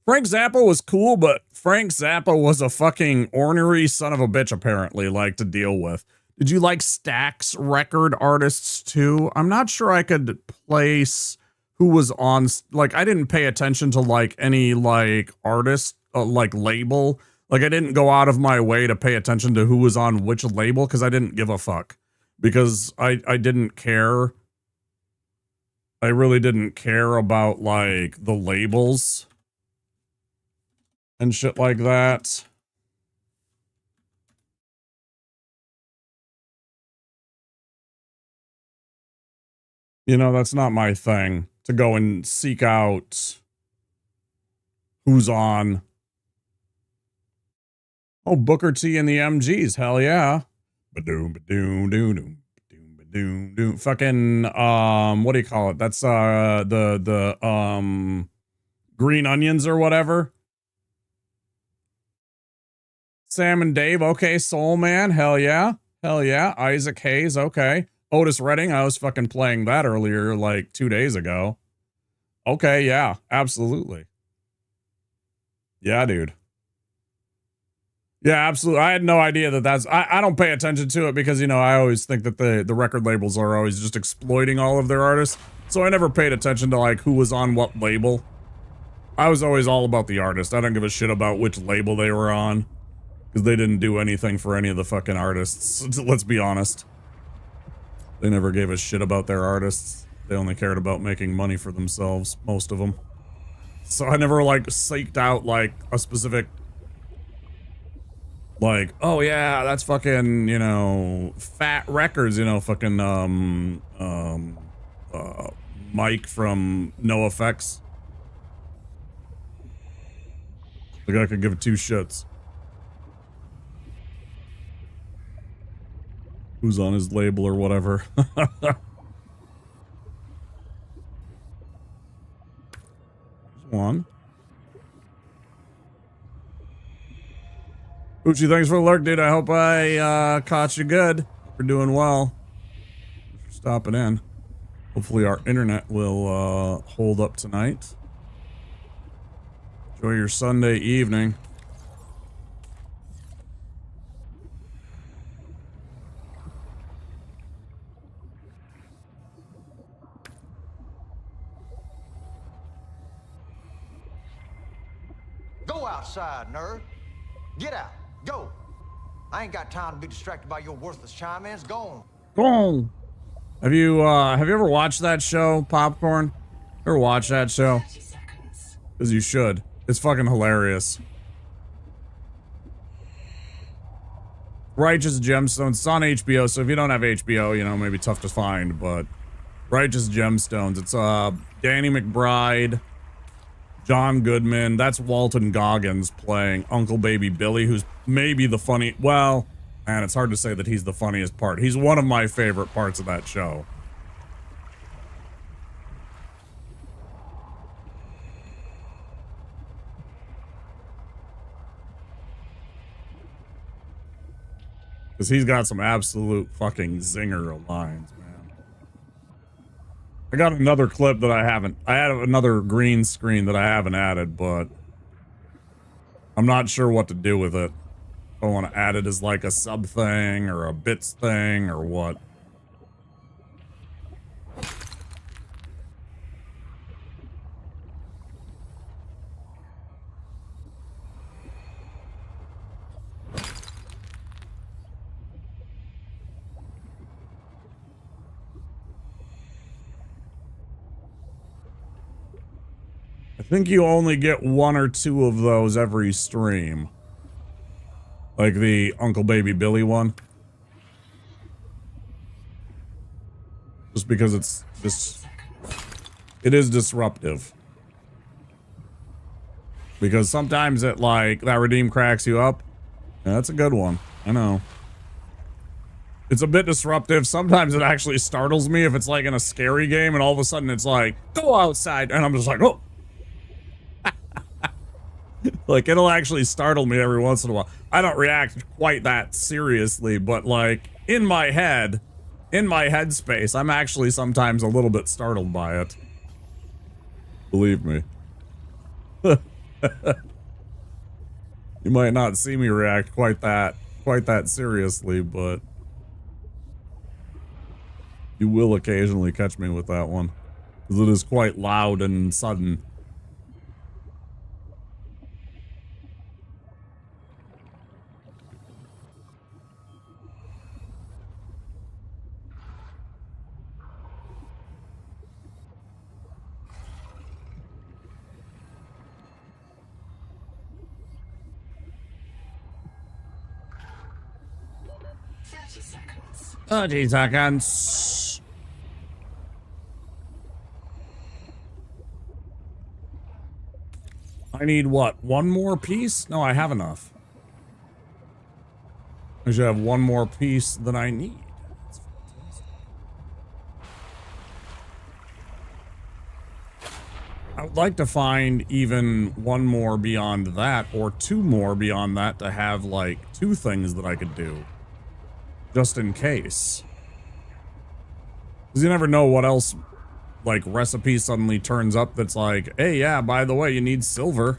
Frank Zappa was cool, but Frank Zappa was a fucking ornery son of a bitch, apparently, like to deal with. Did you like Stax record artists too? I'm not sure I could place who was on, like, I didn't pay attention to like any like artist, like label. Like I didn't go out of my way to pay attention to who was on which label because I didn't give a fuck. Because I didn't care. I really didn't care about like the labels and shit like that. You know, that's not my thing to go and seek out who's on. Oh, Booker T and the MGs, hell yeah. Ba-doom, ba-doom, doom, doom, ba-doom, doom. Fucking what do you call it? That's the Green Onions or whatever. Sam and Dave, okay. Soul Man, hell yeah. Hell yeah. Isaac Hayes, okay. Otis Redding, I was fucking playing that earlier, like 2 days ago. Okay, yeah, absolutely. Yeah, dude. Yeah, absolutely. I had no idea that that's... I don't pay attention to it because, you know, I always think that the record labels are always just exploiting all of their artists. So I never paid attention to, like, who was on what label. I was always all about the artist. I don't give a shit about which label they were on. Because they didn't do anything for any of the fucking artists. Let's be honest. They never gave a shit about their artists. They only cared about making money for themselves, most of them. So I never, like, seeked out, like, a specific... Like, oh yeah, that's fucking, you know, Fat Records, you know, fucking, Mike from NoFX. The guy could give it two shits. Who's on his label or whatever. One. Uchi, thanks for the lurk, dude. I hope I caught you good. We're doing well. Thanks for stopping in. Hopefully our internet will hold up tonight. Enjoy your Sunday evening. Go outside, nerd. Get out. Go. I ain't got time to be distracted by your worthless chime-ins. Go on. Go on. Have you ever watched that show, Popcorn? Ever watched that show? 30 seconds. Because you should. It's fucking hilarious. Righteous Gemstones. It's on HBO, so if you don't have HBO, you know, maybe tough to find, but Righteous Gemstones. It's Danny McBride, John Goodman. That's Walton Goggins playing Uncle Baby Billy, who's maybe the funny... Well, man, it's hard to say that he's the funniest part. He's one of my favorite parts of that show. Because he's got some absolute fucking zinger of lines, man. I got another clip that I haven't... I had another green screen that I haven't added, but... I'm not sure what to do with it. If I want to add it as like a sub thing, or a bits thing, or what. I think you only get 1 or 2 of those every stream. Like the Uncle Baby Billy one. Just because it's this, it is disruptive. Because sometimes it like that redeem cracks you up. Yeah, that's a good one. I know. It's a bit disruptive. Sometimes it actually startles me if it's like in a scary game and all of a sudden it's like, go outside. And I'm just like, oh. Like it'll actually startle me every once in a while. I don't react quite that seriously, but like in my headspace, I'm actually sometimes a little bit startled by it. Believe me. You might not see me react quite that seriously, but you will occasionally catch me with that one. Because it is quite loud and sudden. Seconds. 30 seconds. I need what? 1 more piece? No, I have enough. I should have 1 more piece than I need. That's fantastic. I would like to find even 1 more beyond that, or 2 more beyond that to have like 2 things that I could do. Just in case. Because you never know what else, like, recipe suddenly turns up that's like, hey, yeah, by the way, you need silver.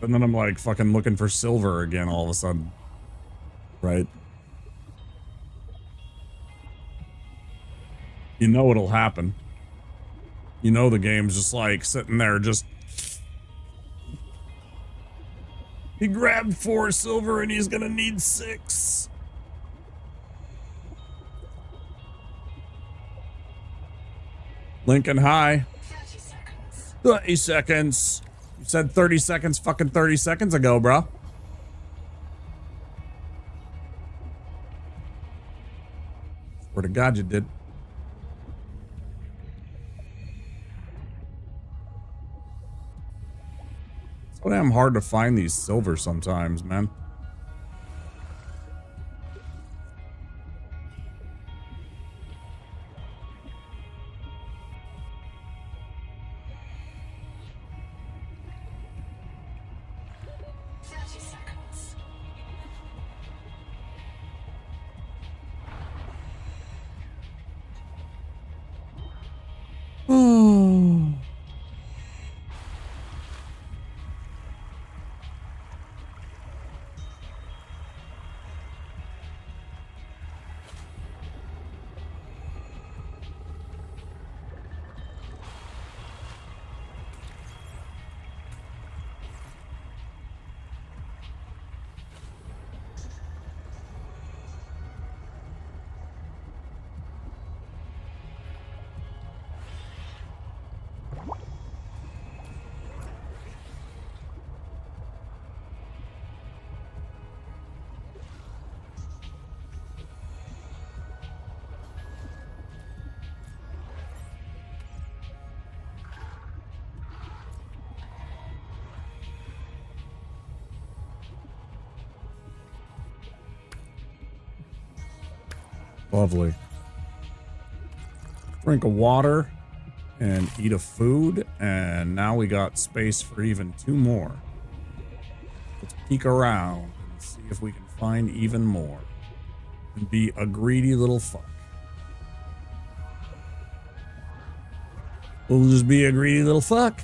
And then I'm like fucking looking for silver again all of a sudden. Right? You know it'll happen. You know the game's just like sitting there just... He grabbed 4 silver and he's gonna need 6. Lincoln High. 30 seconds. 30 seconds. You said 30 seconds fucking 30 seconds ago, bro. Swear to God you did. So damn hard to find these silver sometimes, man. Lovely. Drink of water and eat a food, and now we got space for even 2 more. Let's peek around and see if we can find even more. And be a greedy little fuck. We'll just be a greedy little fuck.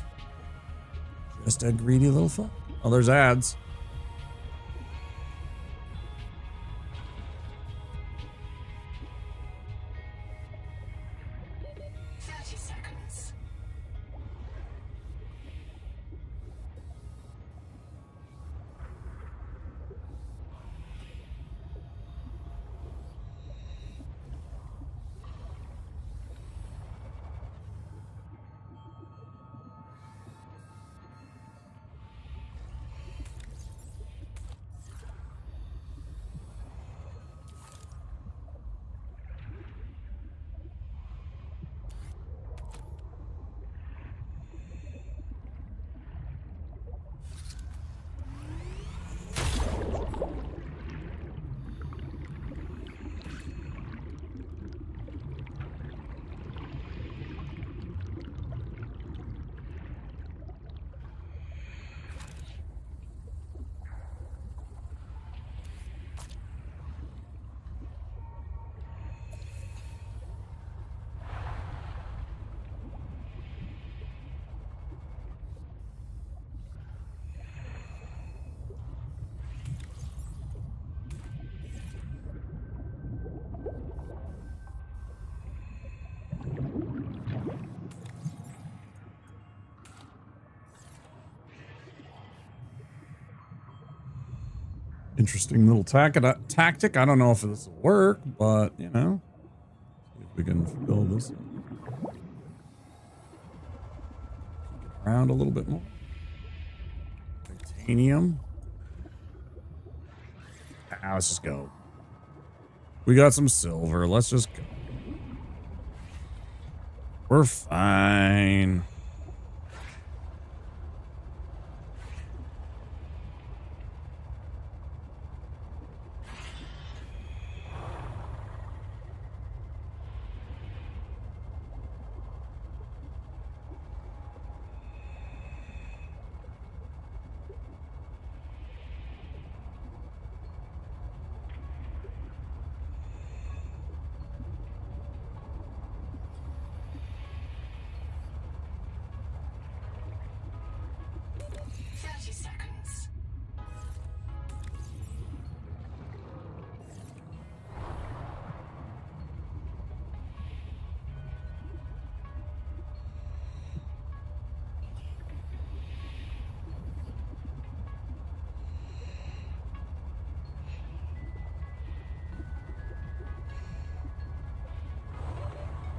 Just a greedy little fuck. Oh, there's ads. Interesting little tactic. I don't know if this will work, but you know, see if we can fill this up. Around a little bit more. Titanium. Let's just go. We got some silver. Let's just go. We're fine.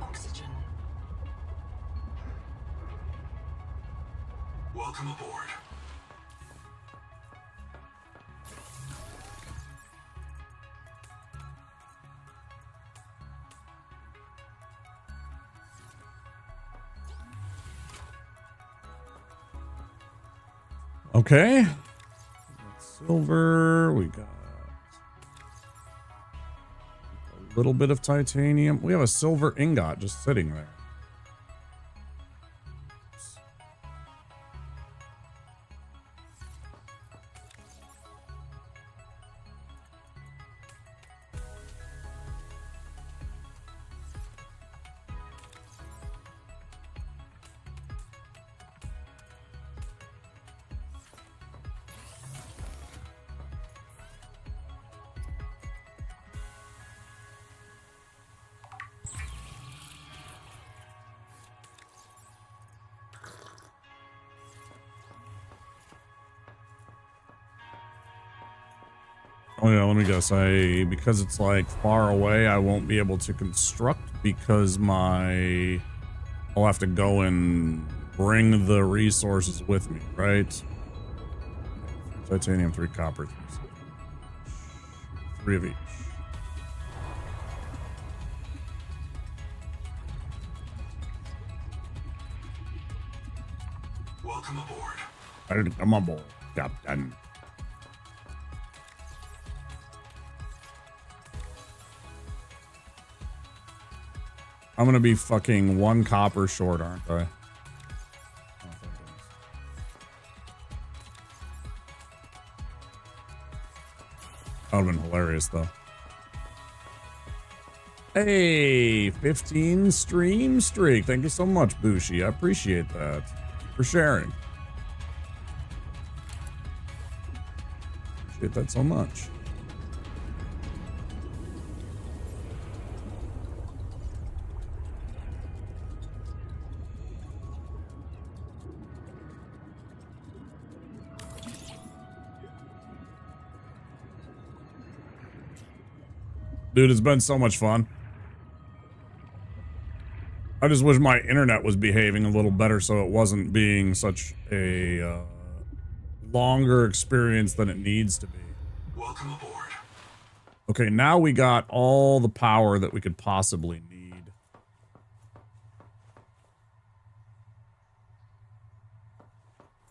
Oxygen. Welcome aboard. Okay. Silver. We got a little bit of titanium. We have a silver ingot just sitting there. Oh yeah, let me guess. Because it's like far away, I won't be able to construct because I'll have to go and bring the resources with me, right? Titanium, 3 copper, 3 silver. 3 of each. Welcome aboard. I'm on board, Captain. I'm gonna be fucking 1 copper short, aren't I? Oh, thank goodness. That would've been hilarious, though. Hey, 15 stream streak. Thank you so much, Bushi. I appreciate that. For sharing. Appreciate that so much. Dude, it's been so much fun. I just wish my internet was behaving a little better so it wasn't being such a longer experience than it needs to be. Welcome aboard. Okay, now we got all the power that we could possibly need.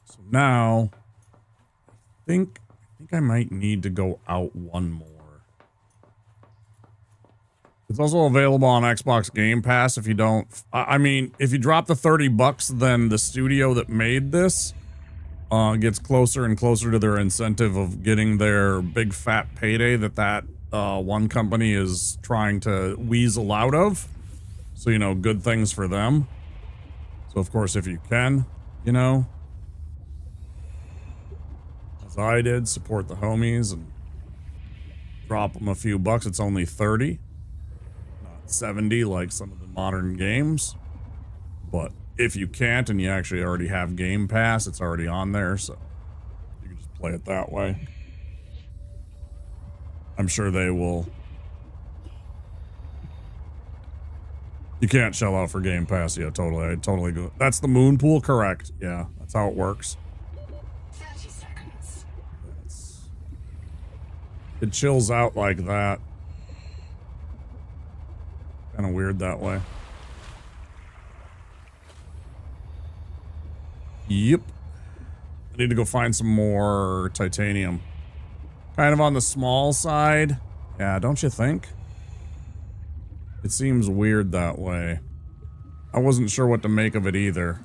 So now, I think I might need to go out one more. It's also available on Xbox Game Pass if you don't... I mean, if you drop the $30, then the studio that made this gets closer and closer to their incentive of getting their big fat payday that one company is trying to weasel out of. So, you know, good things for them. So, of course, if you can, you know, as I did, support the homies and drop them a few bucks. It's only 30. 70 like some of the modern games, but if you can't and you actually already have Game Pass, it's already on there, so you can just play it that way. I'm sure they will. You can't shell out for Game Pass. Yeah, totally. I totally go. That's the moon pool, correct? Yeah, that's how it works. 30 seconds. It chills out like that. Kind of weird that way. Yep. I need to go find some more titanium. Kind of on the small side. Yeah, don't you think? It seems weird that way. I wasn't sure what to make of it either.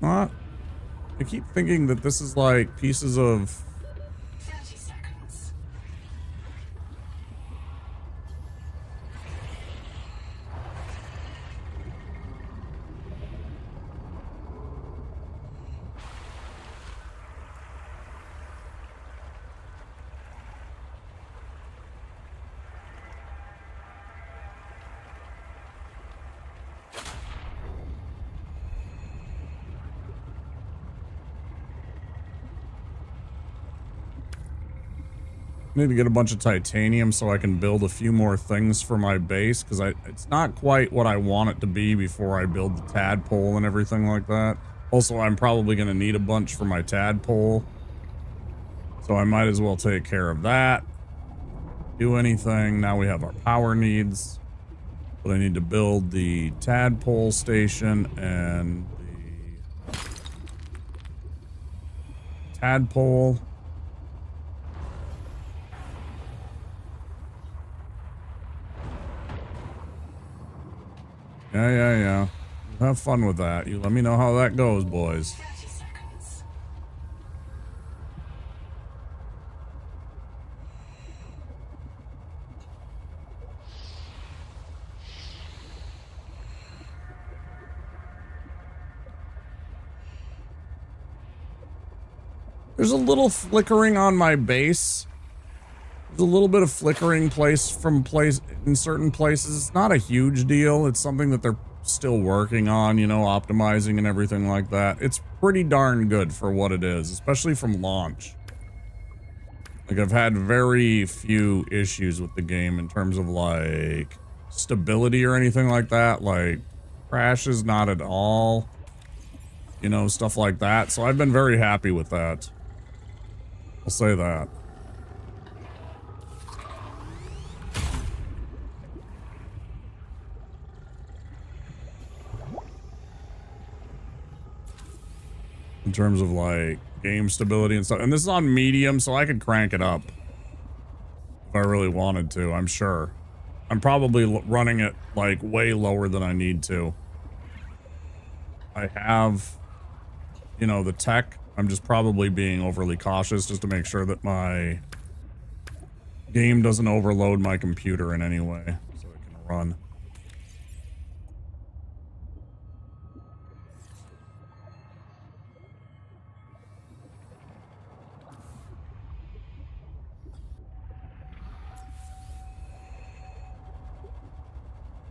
Not. I keep thinking that this is like pieces of 30 seconds. need to get a bunch of titanium so I can build a few more things for my base, because it's not quite what I want it to be before I build the tadpole and everything like that. Also, I'm probably going to need a bunch for my tadpole, so I might as well take care of that. Do anything. Now we have our power needs, but I need to build the tadpole station and the tadpole. Yeah. Have fun with that. You let me know how that goes, boys. 30 seconds. There's a little flickering on my base. There's a little bit of flickering in certain places. It's not a huge deal. It's something that they're still working on, you know, optimizing and everything like that. It's pretty darn good for what it is, especially from launch. Like, I've had very few issues with the game in terms of, like, stability or anything like that. Like, crashes, not at all. You know, stuff like that. So I've been very happy with that. I'll say that. In terms of like game stability and stuff. And this is on medium, so I could crank it up if I really wanted to, I'm sure. I'm probably running it like way lower than I need to. I have, you know, the tech. I'm just probably being overly cautious just to make sure that my game doesn't overload my computer in any way so it can run.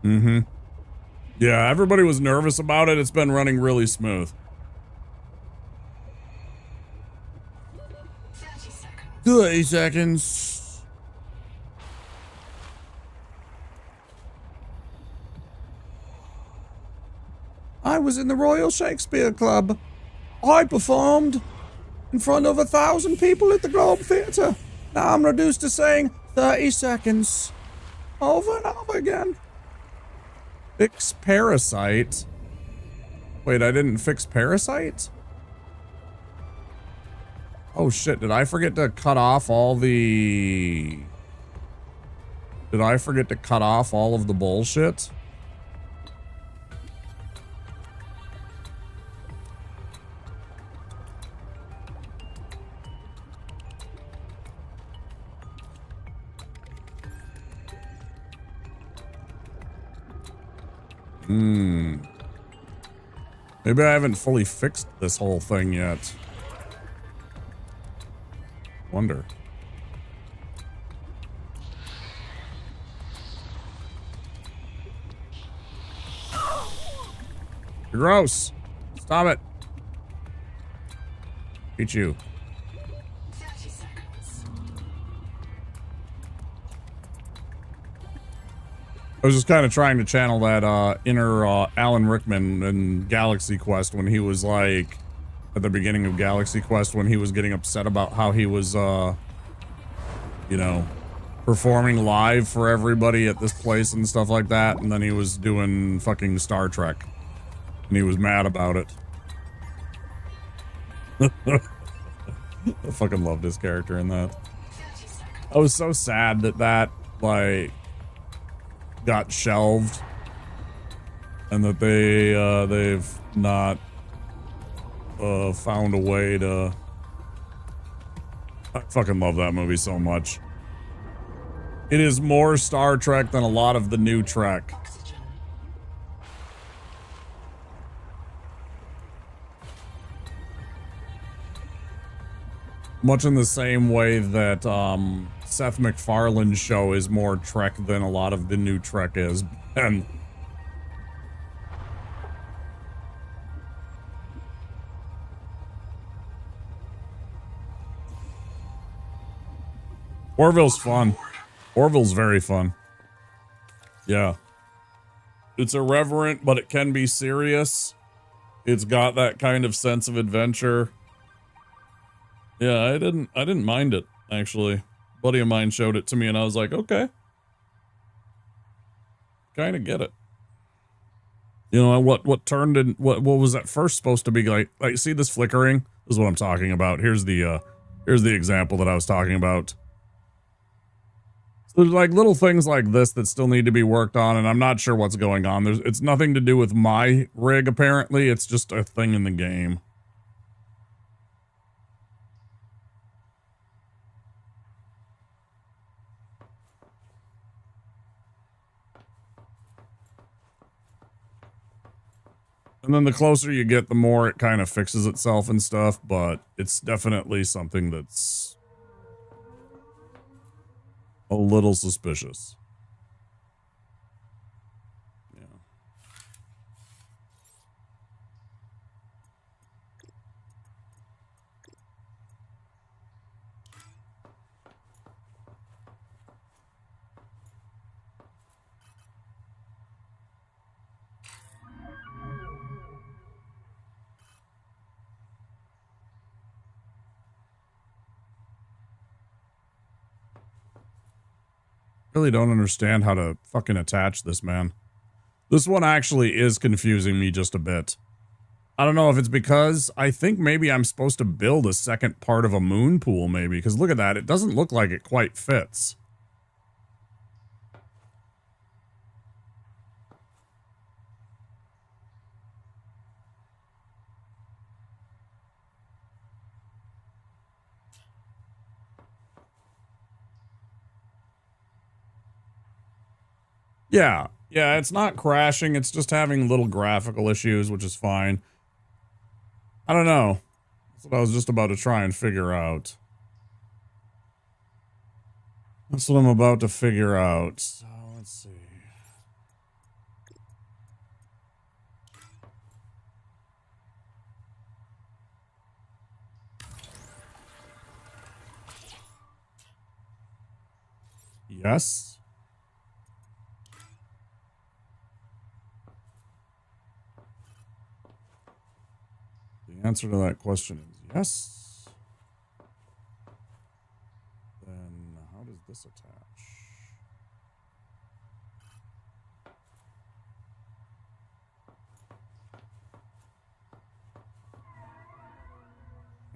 Mm-hmm. Yeah, everybody was nervous about it. It's been running really smooth. 30 seconds. 30 seconds. I was in the Royal Shakespeare Club. I performed in front of 1,000 people at the Globe Theatre. Now I'm reduced to saying 30 seconds. Over and over again. Fix Parasite. Wait, I didn't fix Parasite? Oh shit, did I forget to cut off all the... Did I forget to cut off all of the bullshit? Maybe I haven't fully fixed this whole thing yet. Wonder. You're gross. Stop it. Eat you. 30 seconds. I was just kind of trying to channel that inner Alan Rickman in Galaxy Quest when he was like at the beginning of Galaxy Quest when he was getting upset about how he was you know, performing live for everybody at this place and stuff like that, and then he was doing fucking Star Trek and he was mad about it. I fucking loved his character in that. 30 seconds. I was so sad that like got shelved and that they've not found a way to. I fucking love that movie so much. It is more Star Trek than a lot of the new Trek. Oxygen. Much in the same way that Seth MacFarlane's show is more Trek than a lot of the new Trek is. And Orville's fun. Orville's very fun. Yeah. It's irreverent, but it can be serious. It's got that kind of sense of adventure. Yeah, I didn't mind it, actually. A buddy of mine showed it to me and I was like, okay. Kind of get it. You know, what turned in, what was at first supposed to be like, see this flickering? This is what I'm talking about. Here's the example that I was talking about. So there's like little things like this that still need to be worked on, and I'm not sure what's going on. It's nothing to do with my rig, apparently. It's just a thing in the game. And then the closer you get, the more it kind of fixes itself and stuff, but it's definitely something that's a little suspicious. Yeah. Really don't understand how to fucking attach this, man. This one actually is confusing me just a bit. I don't know if it's because I think maybe I'm supposed to build a second part of a moon pool, maybe, because look at that. It doesn't look like it quite fits. Yeah, it's not crashing. It's just having little graphical issues, which is fine. I don't know. That's what I was just about to try and figure out. That's what I'm about to figure out. So, let's see. Yes. The answer to that question is yes. Then how does this attach?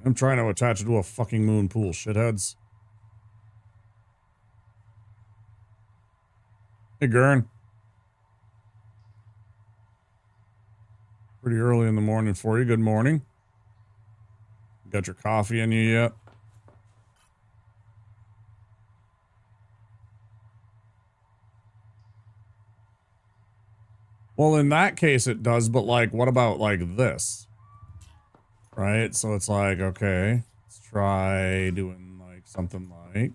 I'm trying to attach it to a fucking moon pool, shitheads. Hey, Gurn. Pretty early in the morning for you. Good morning. Got your coffee in you yet? Well, in that case it does, but like, what about like this? Right? So it's like, okay, let's try doing like something like.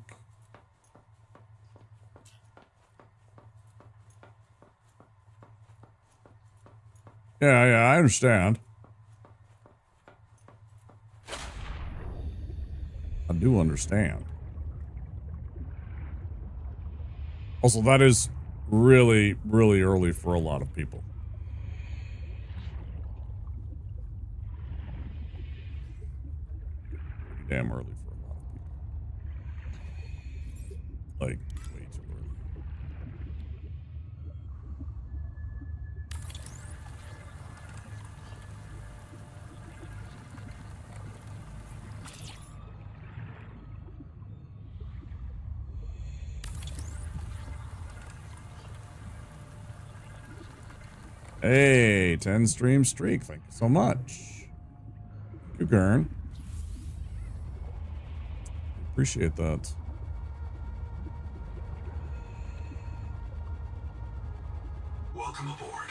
Yeah, I understand. I do understand. Also, that is really, really early for a lot of people. Damn early for a lot of people. Like, way too early. Hey, 10 stream streak. Thank you so much. Thank you, Gurn. Appreciate that. Welcome aboard.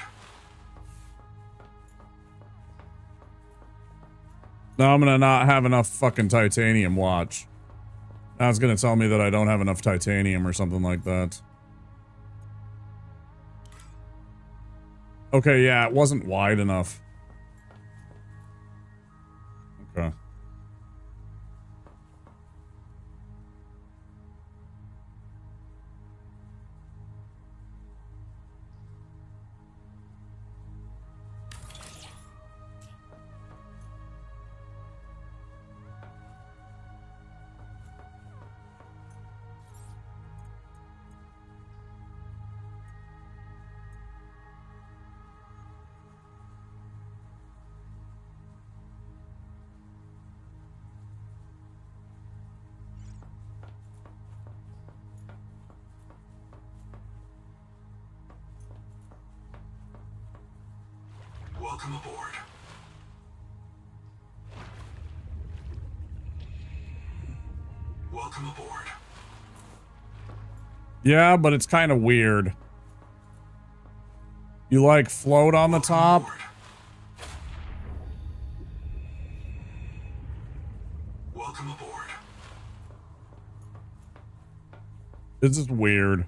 Now I'm gonna not have enough fucking titanium, watch. Now it's gonna tell me that I don't have enough titanium or something like that. Okay, yeah, it wasn't wide enough. Okay. Welcome aboard. Welcome aboard. Yeah, but it's kind of weird. You like float on the top? Aboard. Welcome aboard. It's just weird.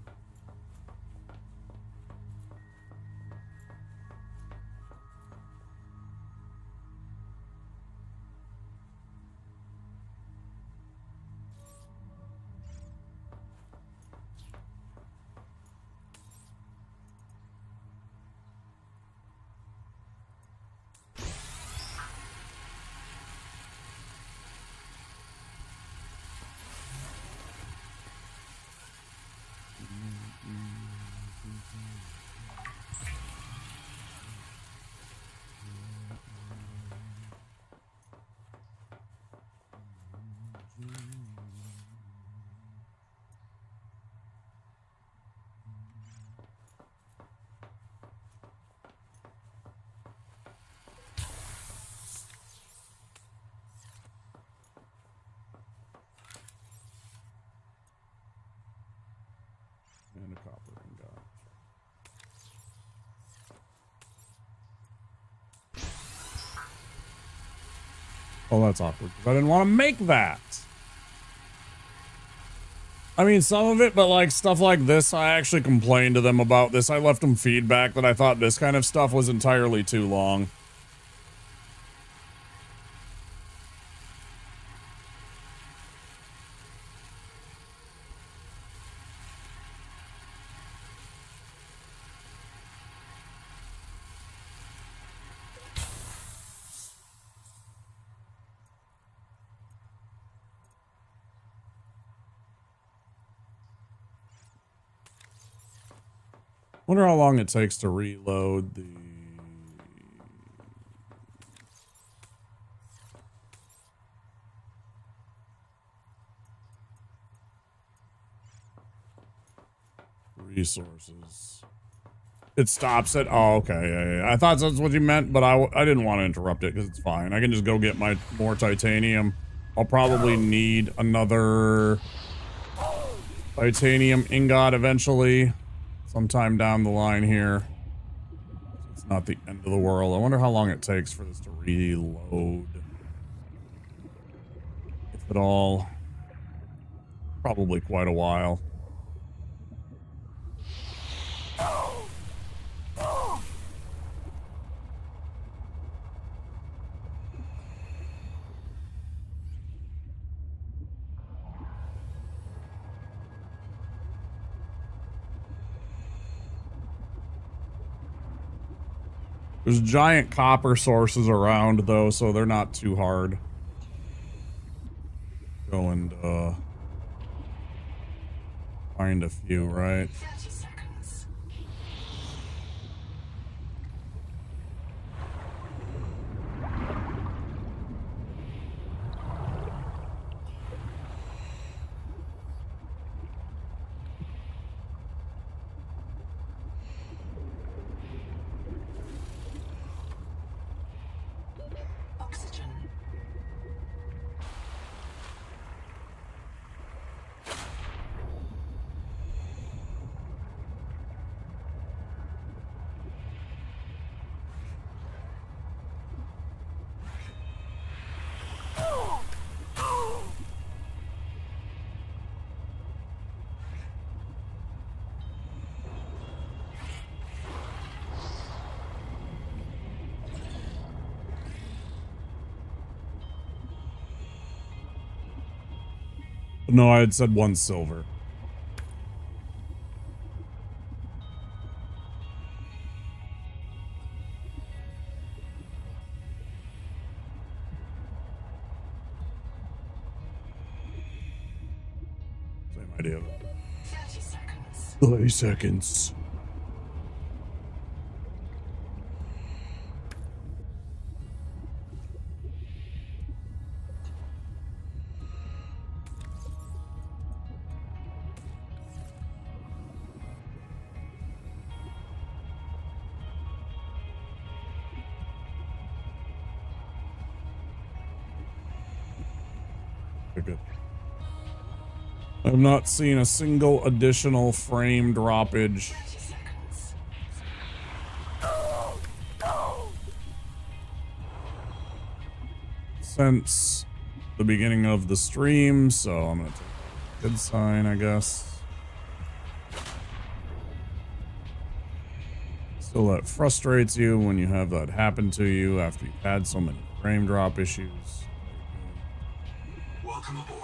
And a copper ingot. Oh, that's awkward, because I didn't want to make that. I mean, some of it, but like stuff like this, I actually complained to them about this. I left them feedback that I thought this kind of stuff was entirely too long. Wonder how long it takes to reload the... resources. It stops at... Oh, okay. Yeah. I thought that's what you meant, but I didn't want to interrupt it because it's fine. I can just go get my more titanium. I'll probably need another titanium ingot eventually. Sometime down the line here. Not the end of the world. I wonder how long it takes for this to reload. If at all. Probably quite a while. There's giant copper sources around, though, so they're not too hard. Go and, find a few, right? 30 seconds. Oxygen. No, I had said 1 silver. Same idea. 30 seconds. 30 seconds. Good. I've not seen a single additional frame droppage 30 seconds. since the beginning of the stream, so I'm gonna take a good sign, I guess. Still, that frustrates you when you have that happen to you after you've had so many frame drop issues. Welcome aboard.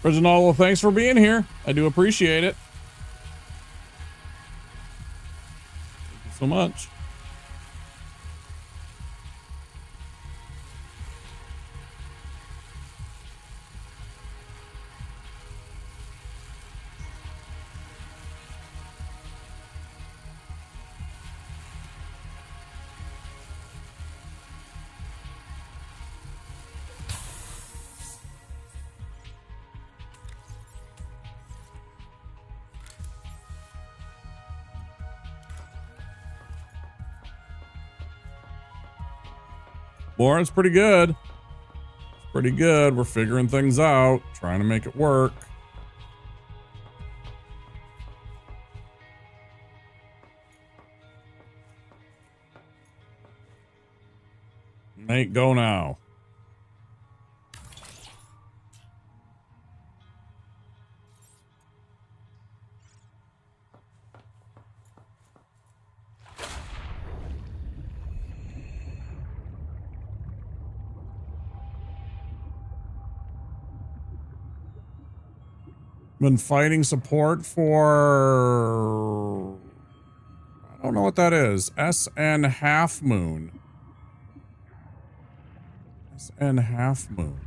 Reginald, well, thanks for being here. I do appreciate it. Thank you so much. Lauren's pretty good. It's pretty good. We're figuring things out, trying to make it work. Nate, go now. Been fighting support for... I don't know what that is. SN Half Moon. SN Half Moon.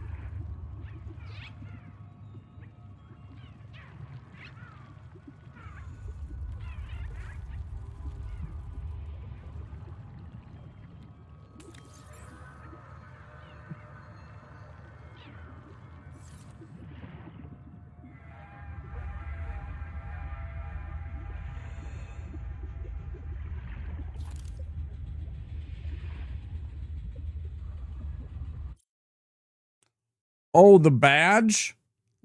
Oh, the badge?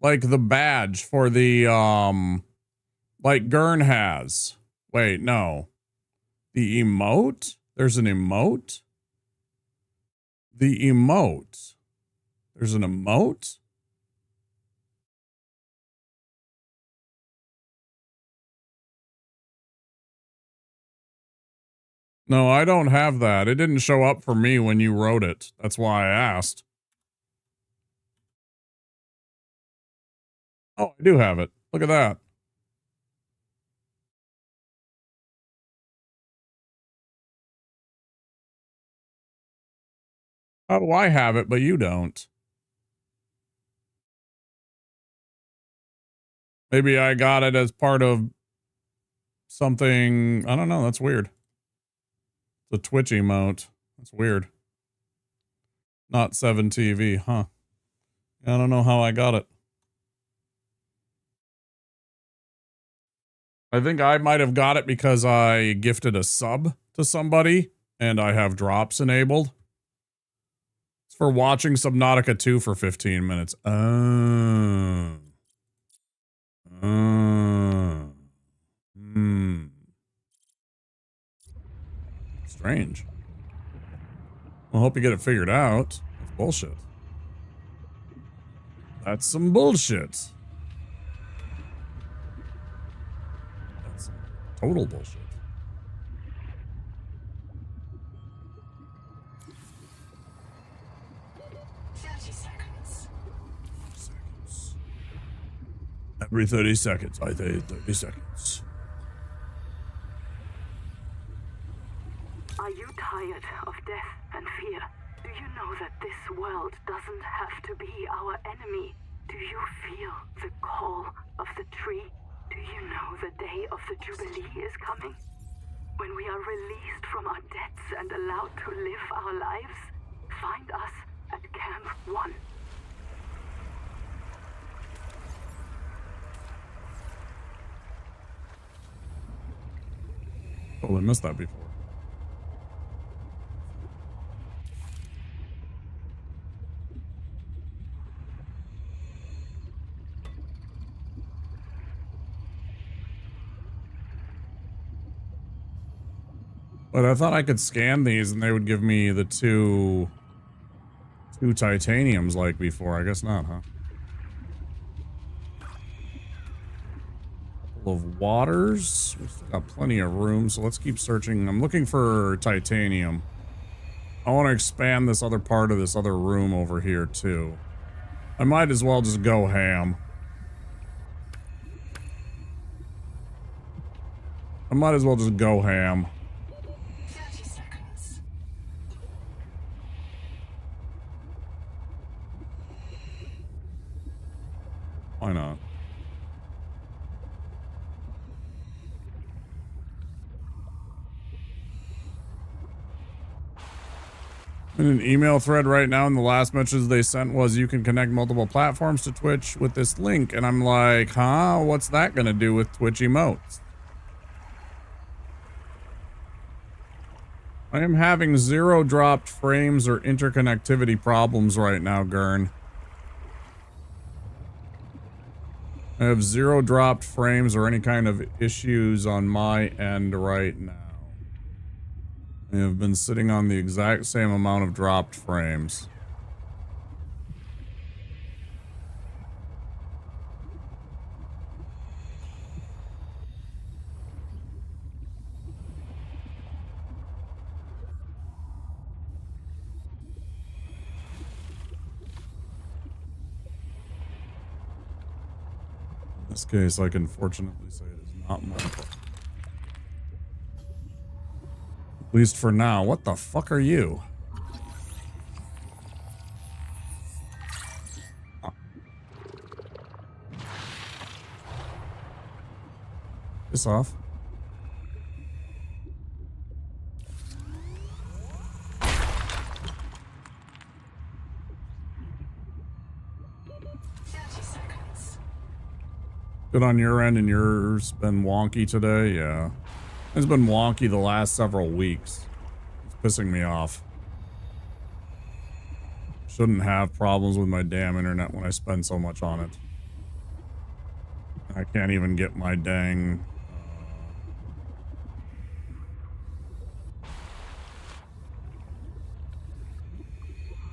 Like the badge for the, like Gurn has. Wait, no. The emote? There's an emote? The emote. There's an emote? No, I don't have that. It didn't show up for me when you wrote it. That's why I asked. Oh, I do have it. Look at that. How do I have it, but you don't? Maybe I got it as part of something. I don't know. That's weird. The Twitch emote. That's weird. Not 7TV, huh? I don't know how I got it. I think I might have got it because I gifted a sub to somebody and I have drops enabled. It's for watching Subnautica 2 for 15 minutes. Strange. I hope you get it figured out. That's bullshit. That's some bullshit. That's total bullshit. Every 30 seconds. I say 30 seconds. Are you tired of death and fear? Do you know that this world doesn't have to be our enemy? Do you feel the call of the tree? Do you know the day of the Jubilee is coming? When we are released from our debts and allowed to live our lives? Find us at Camp 1. Oh, I missed that before. But I thought I could scan these and they would give me the two titaniums like before. I guess not, huh? Couple of waters. We've still got plenty of room, so let's keep searching. I'm looking for titanium. I want to expand this other part of this other room over here too. I might as well just go ham. I might as well just go ham. 30 seconds. Why not? In an email thread right now, and the last message they sent was you can connect multiple platforms to Twitch with this link. And I'm like, huh? What's that going to do with Twitch emotes? I am having 0 dropped frames or interconnectivity problems right now, Gurn. I have 0 dropped frames or any kind of issues on my end right now. I have been sitting on the exact same amount of dropped frames. In this case, I can fortunately say it is not my fault. At least for now. What the fuck are you? Oh. Piss off. Good on your end, and yours been wonky today? Yeah. It's been wonky the last several weeks. It's pissing me off. Shouldn't have problems with my damn internet when I spend so much on it. I can't even get my dang...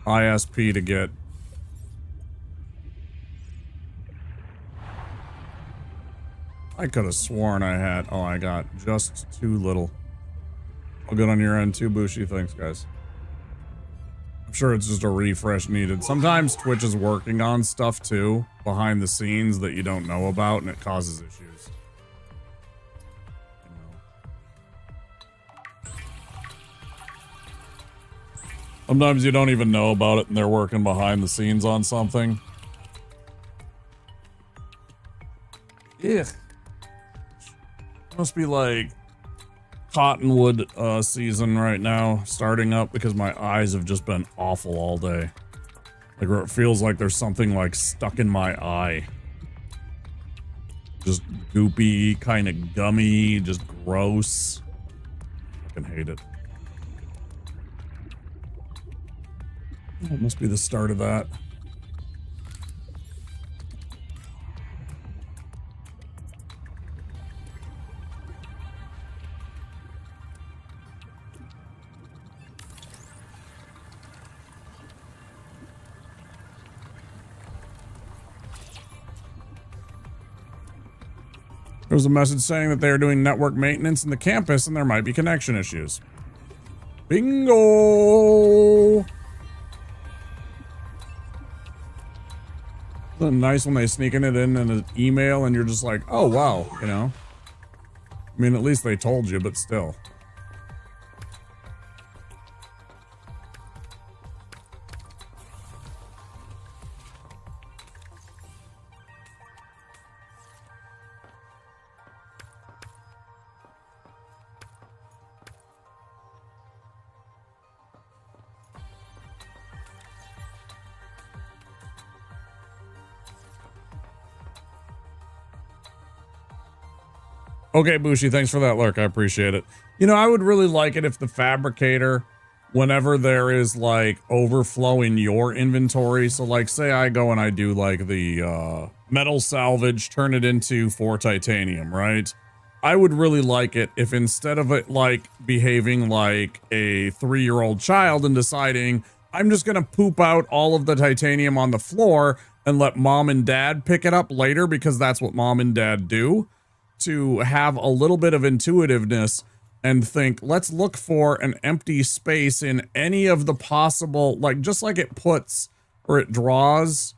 ISP to get... I could have sworn I had... Oh, I got just too little. All good on your end too, Bushi. Thanks, guys. I'm sure it's just a refresh needed. Sometimes Twitch is working on stuff too, behind the scenes that you don't know about, and it causes issues. Sometimes you don't even know about it and they're working behind the scenes on something. Ugh. Must be like cottonwood season right now, starting up, because my eyes have just been awful all day. Like, where it feels like there's something like stuck in my eye. Just goopy, kind of gummy, just gross. I fucking hate it. It must be the start of that. There was a message saying that they are doing network maintenance in the campus and there might be connection issues. Bingo! Isn't it nice when they sneaking it in an email and you're just like, oh wow, you know? I mean, at least they told you, but still. Okay, Bushi, thanks for that lurk. I appreciate it. You know, I would really like it if the fabricator, whenever there is like overflow in your inventory, so like say I go and I do like the metal salvage, turn it into 4 titanium, right? I would really like it if instead of it like behaving like a 3-year-old child and deciding I'm just gonna poop out all of the titanium on the floor and let mom and dad pick it up later because that's what mom and dad do, to have a little bit of intuitiveness and think, let's look for an empty space in any of the possible, like just like it puts or it draws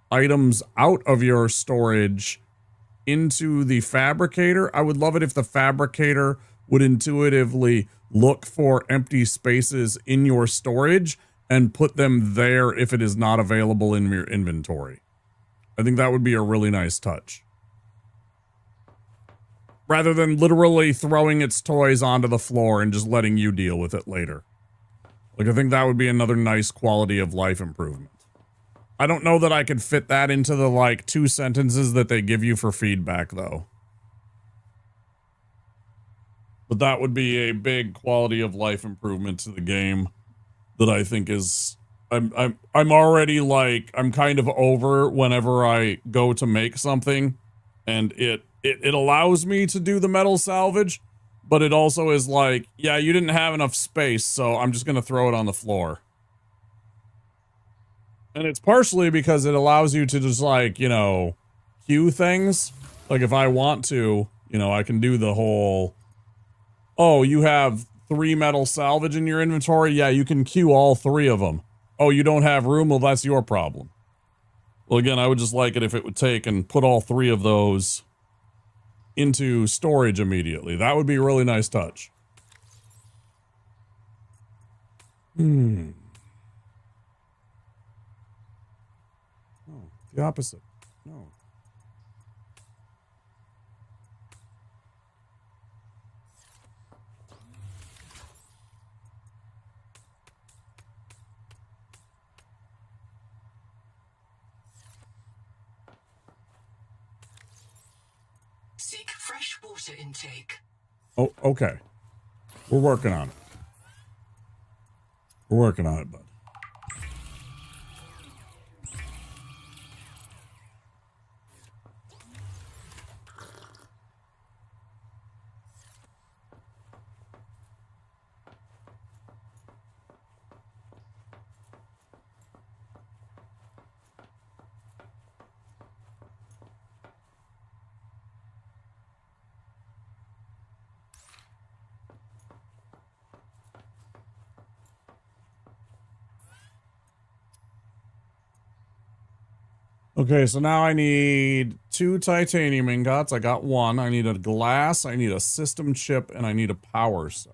items out of your storage into the fabricator. I would love it if the fabricator would intuitively look for empty spaces in your storage and put them there if it is not available in your inventory. I think that would be a really nice touch. Rather than literally throwing its toys onto the floor and just letting you deal with it later. Like, I think that would be another nice quality of life improvement. I don't know that I could fit that into the, like, 2 sentences that they give you for feedback, though. But that would be a big quality of life improvement to the game that I think is... I'm already, like, I'm kind of over whenever I go to make something and it allows me to do the metal salvage, but it also is like, yeah, you didn't have enough space, so I'm just going to throw it on the floor. And it's partially because it allows you to just, like, you know, queue things. Like, if I want to, you know, I can do the whole, oh, you have 3 metal salvage in your inventory? Yeah, you can queue all 3 of them. Oh, you don't have room? Well, that's your problem. Well, again, I would just like it if it would take and put all 3 of those into storage immediately. That would be a really nice touch. No, the opposite. No. Seek fresh water intake. Oh, okay. We're working on it. We're working on it, bud. Okay, so now I need 2 titanium ingots. I got 1. I need a glass, I need a system chip, and I need a power cell.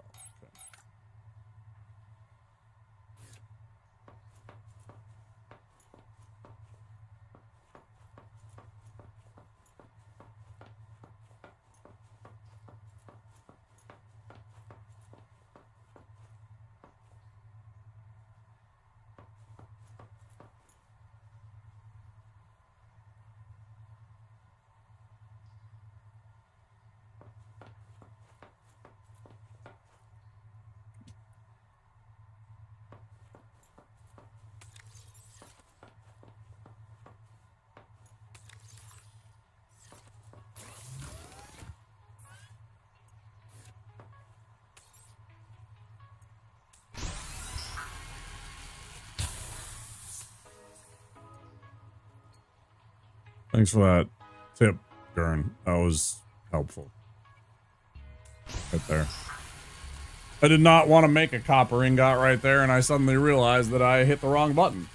Thanks for that tip, Gurn. That was helpful. Right there. I did not want to make a copper ingot right there, and I suddenly realized that I hit the wrong button.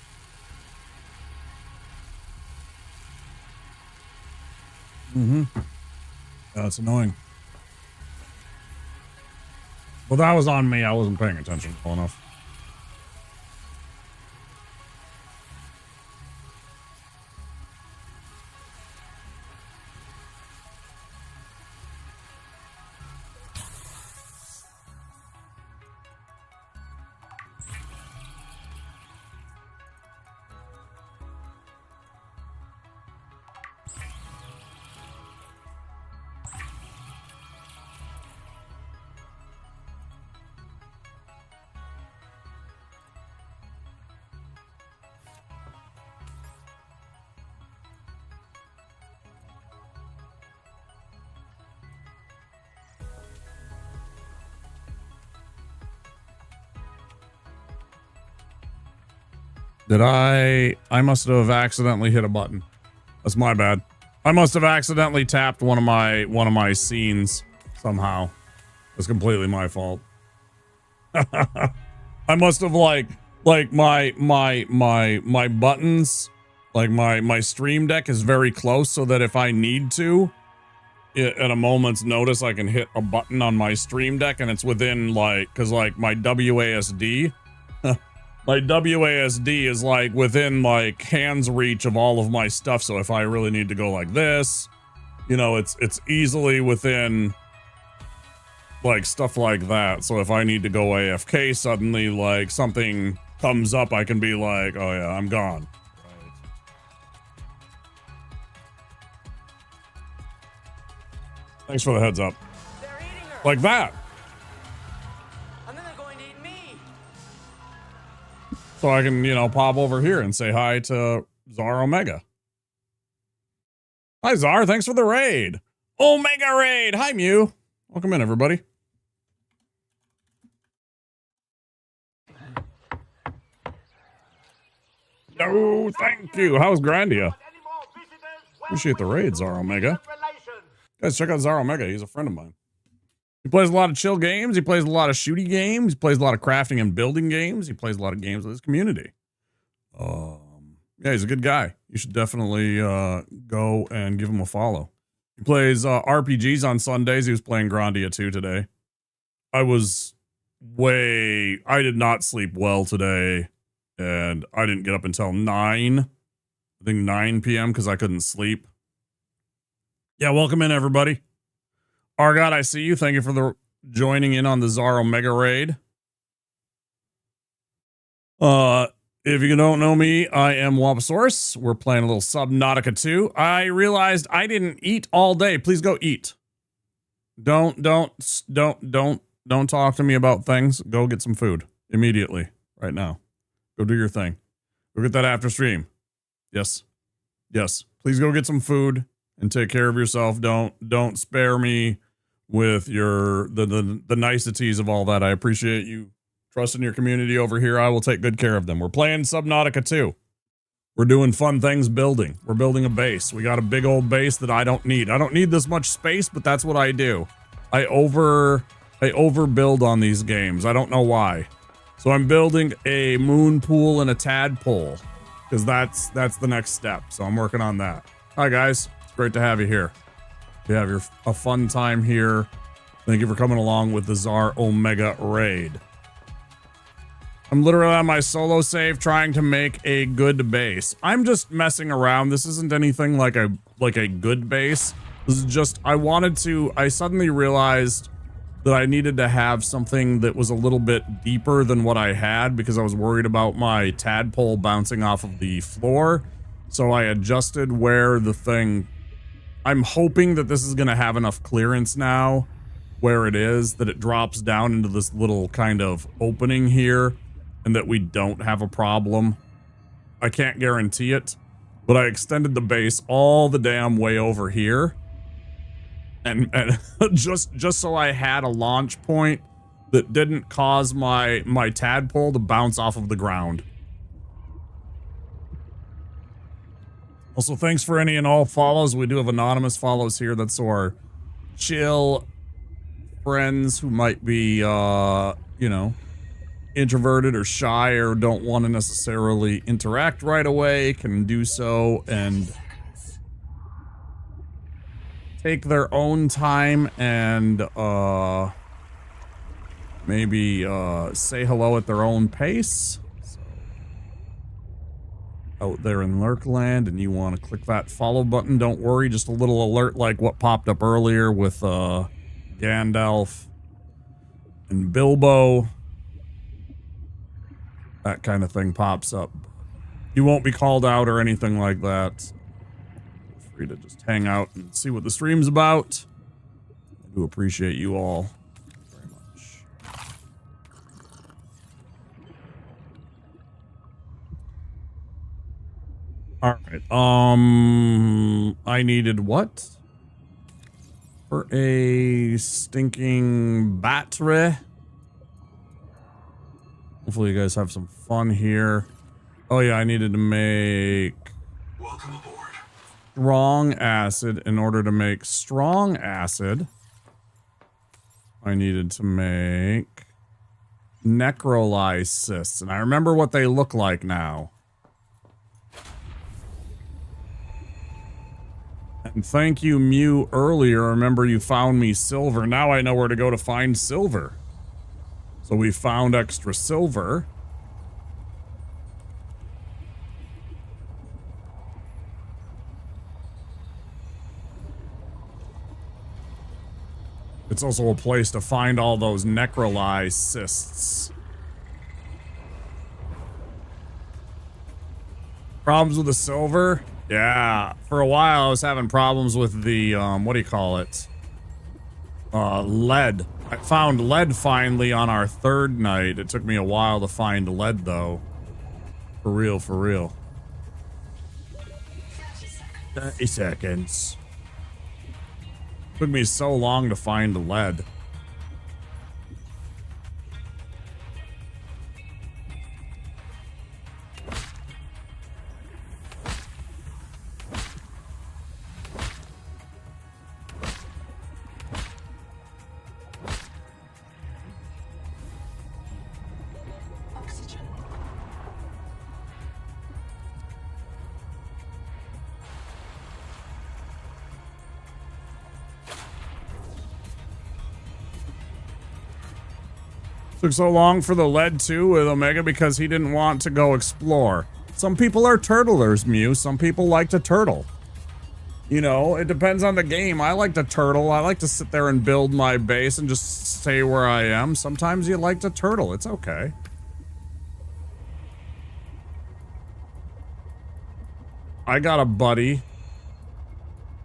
That's annoying. Well, that was on me. I wasn't paying attention well enough. Did I must have accidentally hit a button. That's my bad. I must have accidentally tapped one of my scenes somehow. It's completely my fault. I must have like my buttons, like my stream deck is very close so that if I need to at a moment's notice I can hit a button on my stream deck and it's within like, cuz like my WASD my WASD is like within like hand's reach of all of my stuff. So if I really need to go like this, you know, it's easily within like stuff like that. So if I need to go AFK suddenly, like something comes up, I can be like, oh yeah, I'm gone. Right. Thanks for the heads up. Like that. So I can, you know, pop over here and say hi to Zar Omega. Hi, Zar. Thanks for the raid. Omega raid. Hi, Mew. Welcome in, everybody. No, thank you. How's Grandia? Appreciate the raid, Zar Omega. Guys, check out Zar Omega. He's a friend of mine. He plays a lot of chill games. He plays a lot of shooty games. He plays a lot of crafting and building games. He plays a lot of games with his community. Yeah, he's a good guy. You should definitely go and give him a follow. He plays RPGs on Sundays. He was playing Grandia 2 today. I did not sleep well today, and I didn't get up until 9. I think 9 p.m. because I couldn't sleep. Yeah, welcome in, everybody. Argot, I see you. Thank you for the joining in on the Zar Omega raid. If you don't know me, I am Wabasaurus. We're playing a little Subnautica 2. I realized I didn't eat all day. Please go eat. Don't talk to me about things. Go get some food immediately, right now. Go do your thing. Go get that after stream. Yes. Please go get some food and take care of yourself. Don't spare me with your the niceties of all that. I appreciate you trusting your community over here. I will take good care of them. We're playing Subnautica 2. We're doing fun things building. We're building a base. We got a big old base that I don't need. I don't need this much space, but that's what I do. I overbuild on these games. I don't know why. So I'm building a moon pool and a tadpole. because that's the next step. So I'm working on that. Hi guys, it's great to have you here. You have a fun time here. Thank you for coming along with the Czar Omega raid. I'm literally on my solo save trying to make a good base. I'm just messing around. This isn't anything like a good base. This is just, I suddenly realized that I needed to have something that was a little bit deeper than what I had because I was worried about my tadpole bouncing off of the floor. So I adjusted where the thing, I'm hoping that this is going to have enough clearance now where it is, that it drops down into this little kind of opening here and that we don't have a problem. I can't guarantee it, but I extended the base all the damn way over here. And just so I had a launch point that didn't cause my tadpole to bounce off of the ground. Also, thanks for any and all follows. We do have anonymous follows here. That's our chill friends who might be, you know, introverted or shy or don't want to necessarily interact right away, can do so and take their own time and maybe say hello at their own pace. So, out there in Lurkland, and you want to click that follow button, don't worry, just a little alert like what popped up earlier with Gandalf and Bilbo. That kind of thing pops up. You won't be called out or anything like that. Feel free to just hang out and see what the stream's about. I do appreciate you all very much. Alright, I needed what? For a stinking battery. Hopefully you guys have some fun here. Oh yeah, I needed to make Welcome aboard. strong acid. In order to make strong acid, I needed to make necrolysis. And I remember what they look like now. And thank you, Mew, earlier. Remember you found me silver. Now I know where to go to find silver. So we found extra silver. It's also a place to find all those necrolysis. Problems with the silver? Yeah, for a while I was having problems with the, what do you call it? Lead. I found lead finally on our third night. It took me a while to find lead though. For real, for real. 30 seconds. Took me so long to find lead. Took so long for the lead too with Omega because he didn't want to go explore. Some people are turtlers, Mew. Some people like to turtle. You know, it depends on the game. I like to turtle. I like to sit there and build my base and just stay where I am. Sometimes you like to turtle. It's okay. I got a buddy.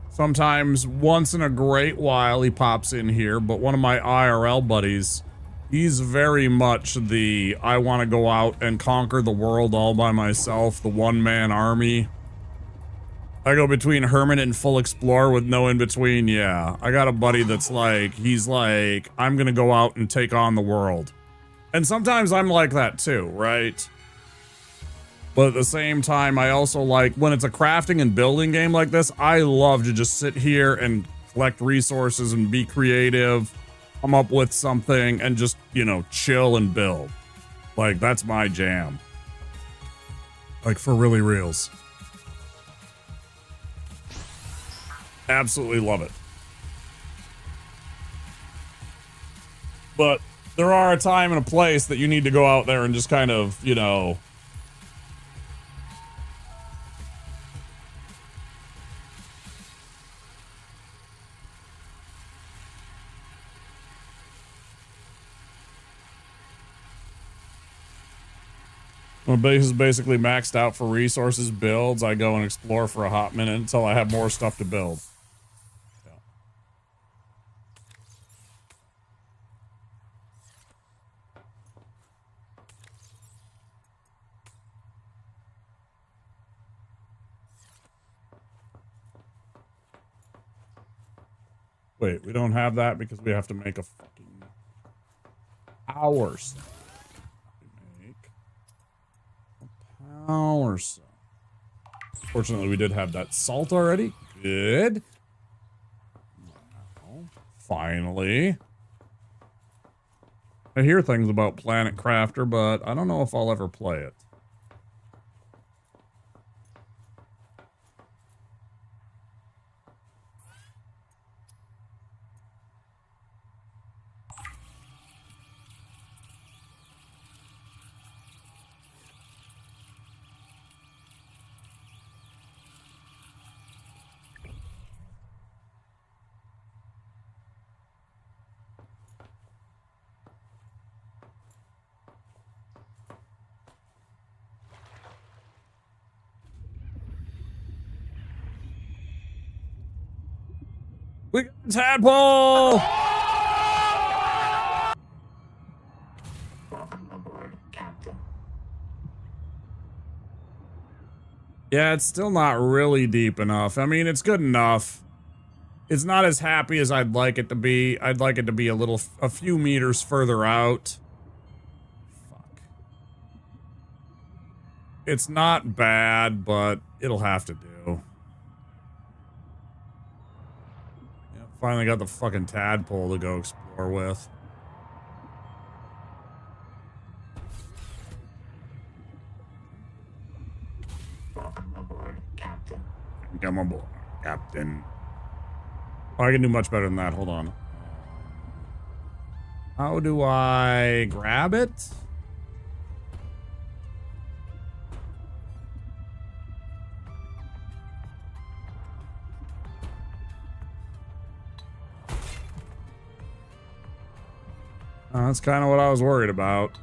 Sometimes once in a great while he pops in here, but one of my IRL buddies, he's very much the, I want to go out and conquer the world all by myself, the one-man army. I go between hermit and full explorer with no in-between, yeah. I got a buddy that's like, he's like, I'm gonna go out and take on the world. And sometimes I'm like that too, right? But at the same time, I also like, when it's a crafting and building game like this, I love to just sit here and collect resources and be creative. Come up with something and just, you know, chill and build. Like, that's my jam. Like, for really reals. Absolutely love it. But there are a time and a place that you need to go out there and just kind of, you know... My base is basically maxed out for resources, builds. I go and explore for a hot minute until I have more stuff to build. Yeah. Wait, we don't have that because we have to make a fucking hours. Or so. Fortunately, we did have that salt already. Good. Well, finally. I hear things about Planet Crafter, but I don't know if I'll ever play it. We got a tadpole! Yeah, it's still not really deep enough. I mean, it's good enough. It's not as happy as I'd like it to be. I'd like it to be a few meters further out. Fuck. It's not bad, but it'll have to do. Yeah, finally got the fucking tadpole to go explore with. Come on board, Captain. Oh, I can do much better than that. Hold on. How do I grab it? That's kind of what I was worried about.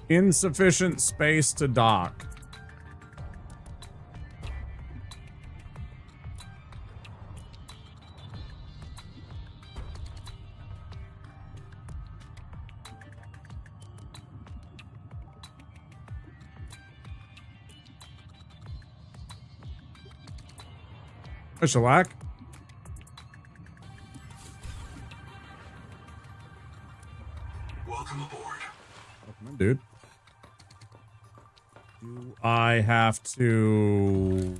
Insufficient space to dock. A shellac. Welcome aboard. Welcome in, dude. Do I have to...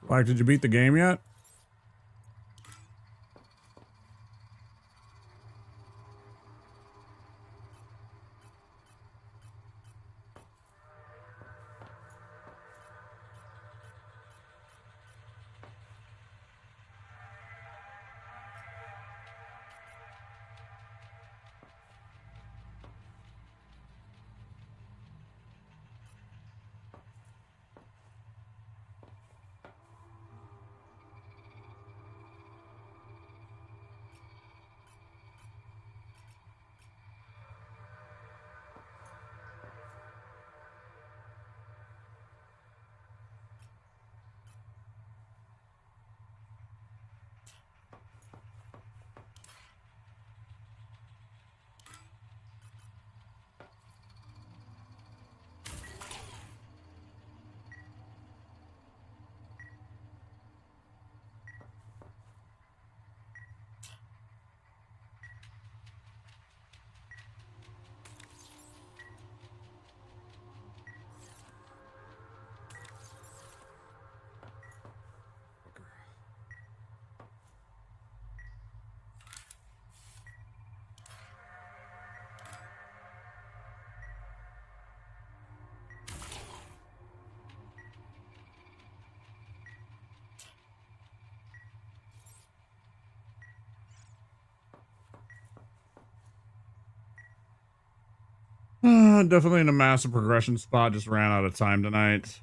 Like, did you beat the game yet? Definitely in a massive progression spot. Just ran out of time tonight.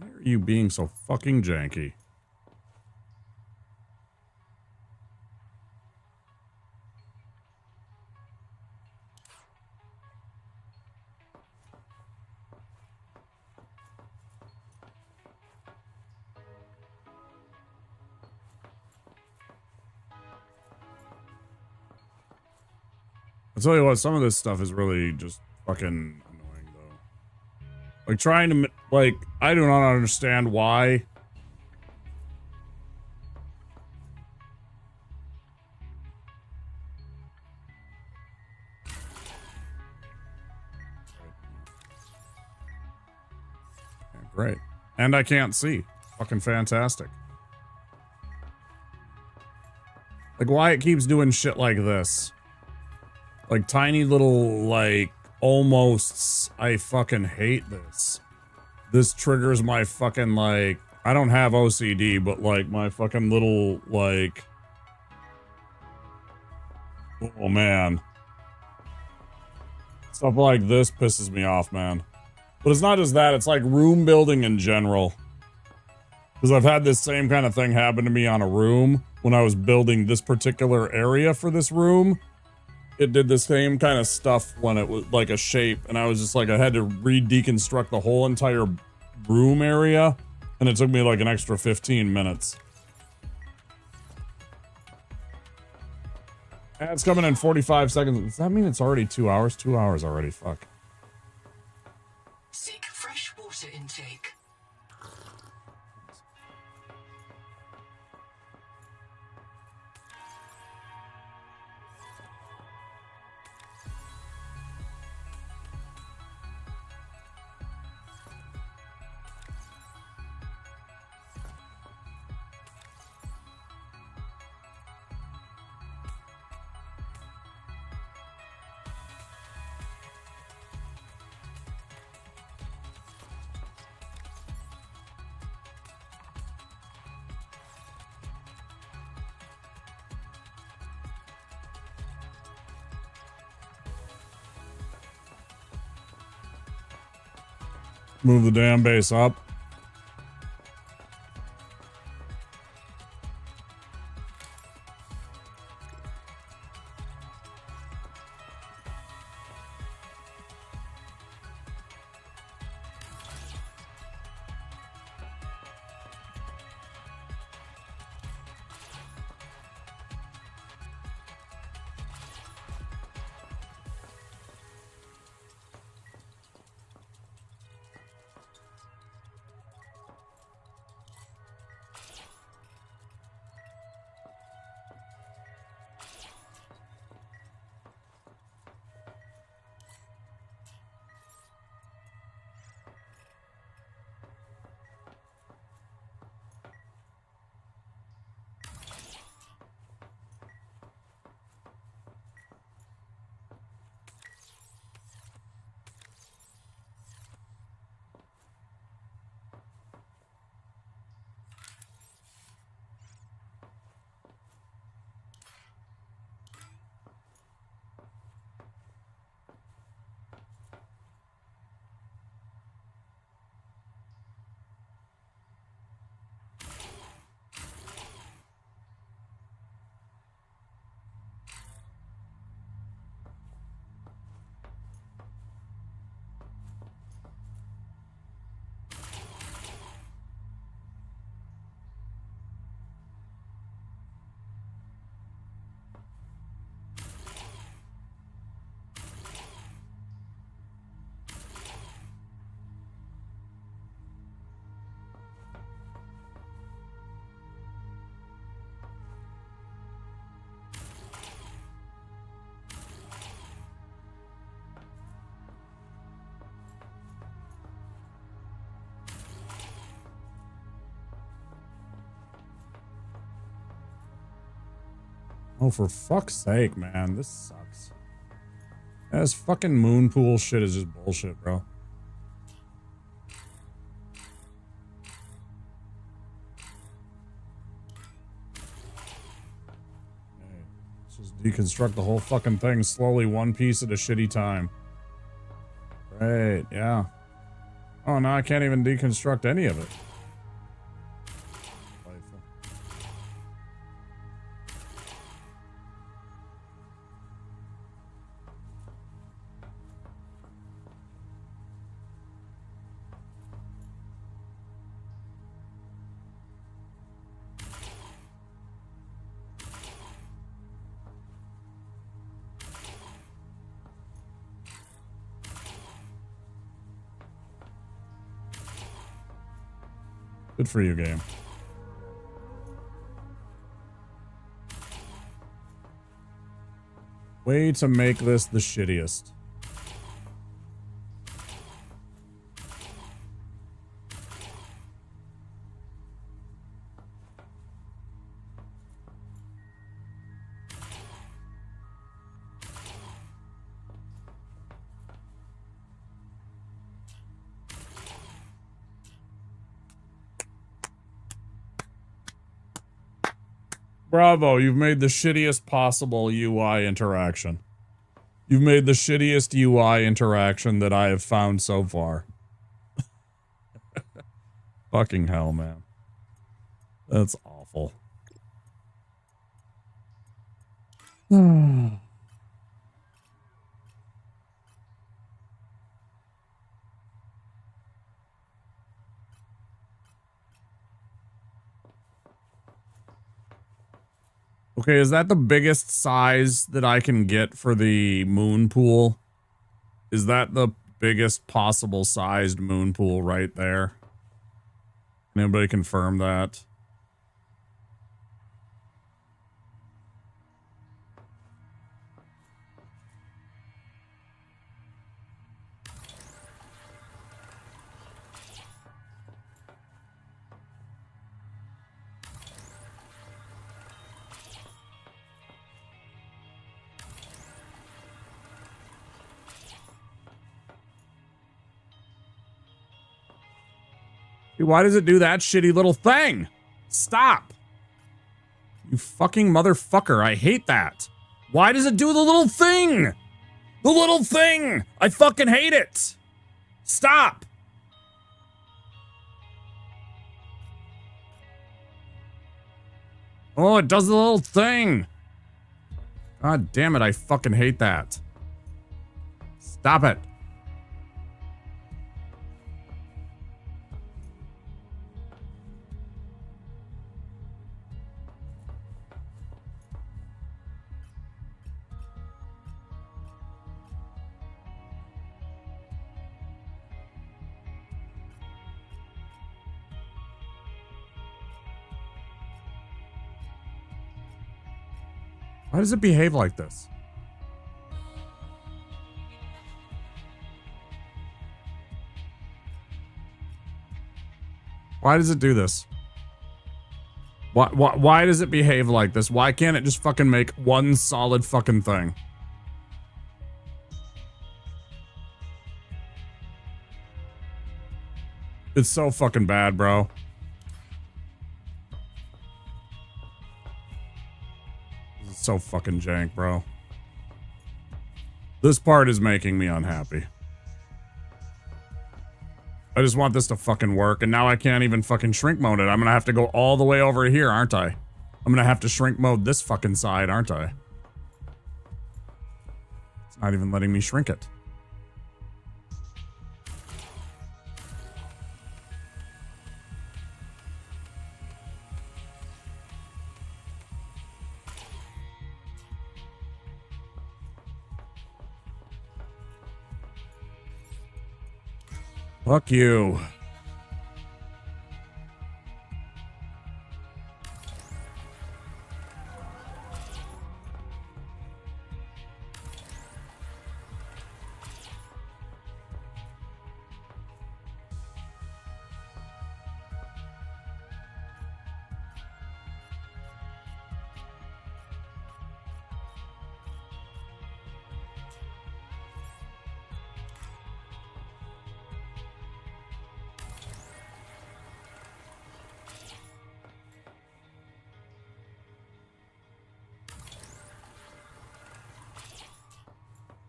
Why are you being so fucking janky? I'll tell you what, some of this stuff is really just fucking annoying, though. Like, trying to, like, I do not understand why. Yeah, great. And I can't see. Fucking fantastic. Like, why it keeps doing shit like this. Like, tiny little, like, almost, I fucking hate this. This triggers my fucking, like, I don't have OCD, but, like, my fucking little, like, oh, man. Stuff like this pisses me off, man. But it's not just that, it's like room building in general. Because I've had this same kind of thing happen to me on a room when I was building this particular area for this room. It did the same kind of stuff when it was like a shape, and I was just like, I had to re-deconstruct the whole entire room area, and it took me like an extra 15 minutes. Ads coming in 45 seconds. Does that mean it's already 2 hours? 2 hours already, fuck. Seek fresh water intake. Move the damn base up. Oh, for fuck's sake, man. This sucks. This fucking moon pool shit is just bullshit, bro. Okay, let's just deconstruct the whole fucking thing slowly, one piece at a shitty time. Right, yeah. Oh, now I can't even deconstruct any of it. Good for you, game. Way to make this the shittiest. Bravo, you've made the shittiest possible UI interaction. You've made the shittiest UI interaction that I have found so far. Fucking hell, man. That's awful. Okay, is that the biggest size that I can get for the moon pool? Is that the biggest possible sized moon pool right there? Can anybody confirm that? Dude, why does it do that shitty little thing? Stop. You fucking motherfucker. I hate that. Why does it do the little thing? The little thing. I fucking hate it. Stop. Oh, it does the little thing. God damn it, I fucking hate that. Stop it. Why does it behave like this? Why does it do this? Why does it behave like this? Why can't it just fucking make one solid fucking thing? It's so fucking bad, bro. This is so fucking jank, bro. This part is making me unhappy. I just want this to fucking work, and now I can't even fucking shrink mode it. I'm gonna have to go all the way over here, aren't I? I'm gonna have to shrink mode this fucking side, aren't I? It's not even letting me shrink it. Fuck you.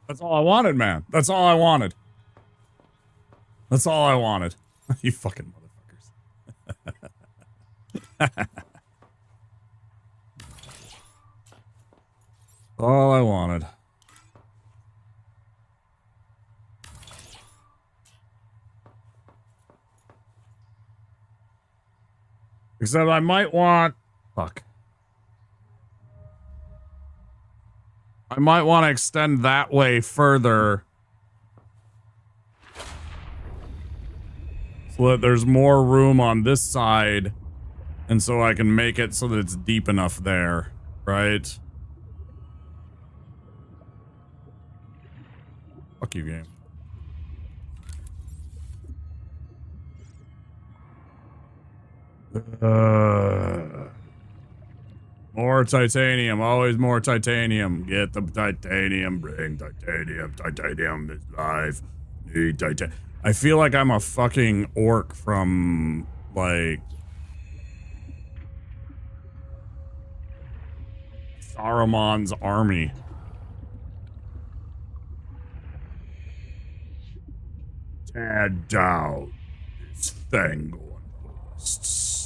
That's all I wanted, man. That's all I wanted. That's all I wanted. You fucking motherfuckers. All I wanted. Except I might want... Fuck. I might want to extend that way further so that there's more room on this side, and so I can make it so that it's deep enough there, right? Fuck you, game. More titanium, always more titanium. Get the titanium, bring titanium. Titanium is life. Need titanium. I feel like I'm a fucking orc from, like, Saruman's army. Tear down this thing going bursts.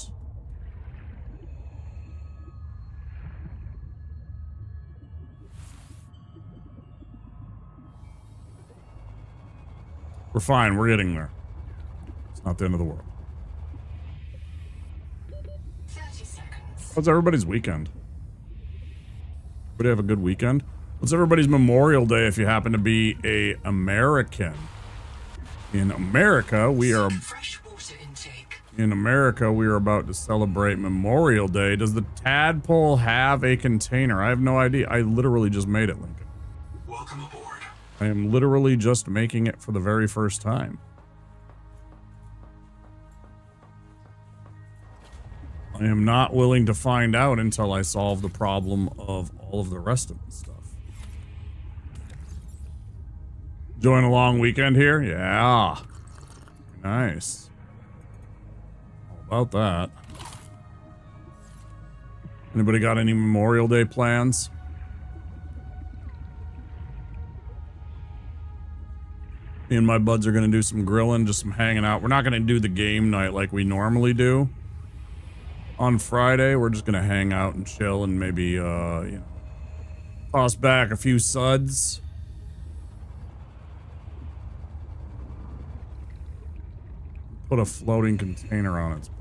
We're fine. We're getting there. It's not the end of the world. 30 seconds. How's everybody's weekend? Everybody have a good weekend? What's everybody's Memorial Day if you happen to be a American? In America, we are... Fresh water intake. In America, we are about to celebrate Memorial Day. Does the tadpole have a container? I have no idea. I literally just made it, Lincoln. Welcome aboard. I am literally just making it for the very first time. I am not willing to find out until I solve the problem of all of the rest of the stuff. Enjoying a long weekend here? Yeah. Nice. All about that. Anybody got any Memorial Day plans? Me and my buds are going to do some grilling, just some hanging out. We're not going to do the game night like we normally do. On Friday, we're just gonna hang out and chill and maybe, you know, toss back a few suds. Put a floating container on its back.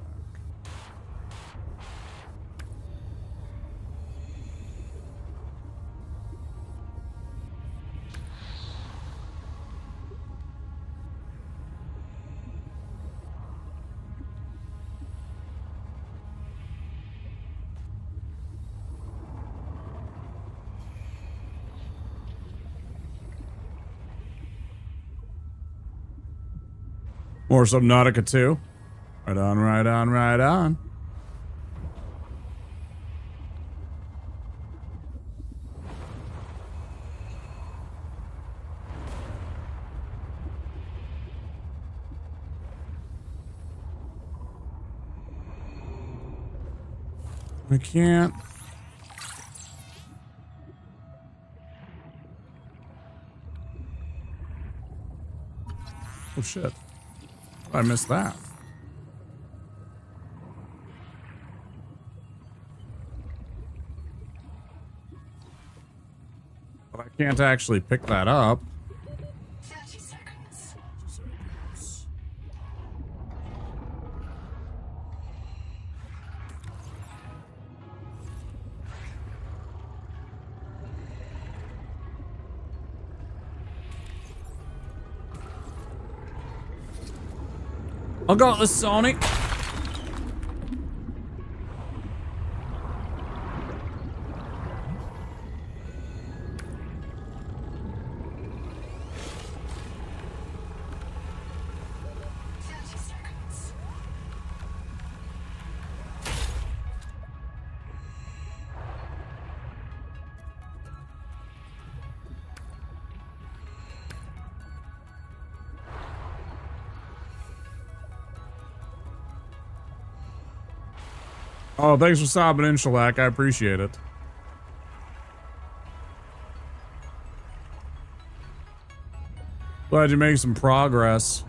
More Subnautica 2. Right on, right on, right on. I can't. Oh shit. I missed that. But I can't actually pick that up. 30 seconds. I got the Sonic. Oh, thanks for stopping in, Shellac. I appreciate it. Glad you made some progress.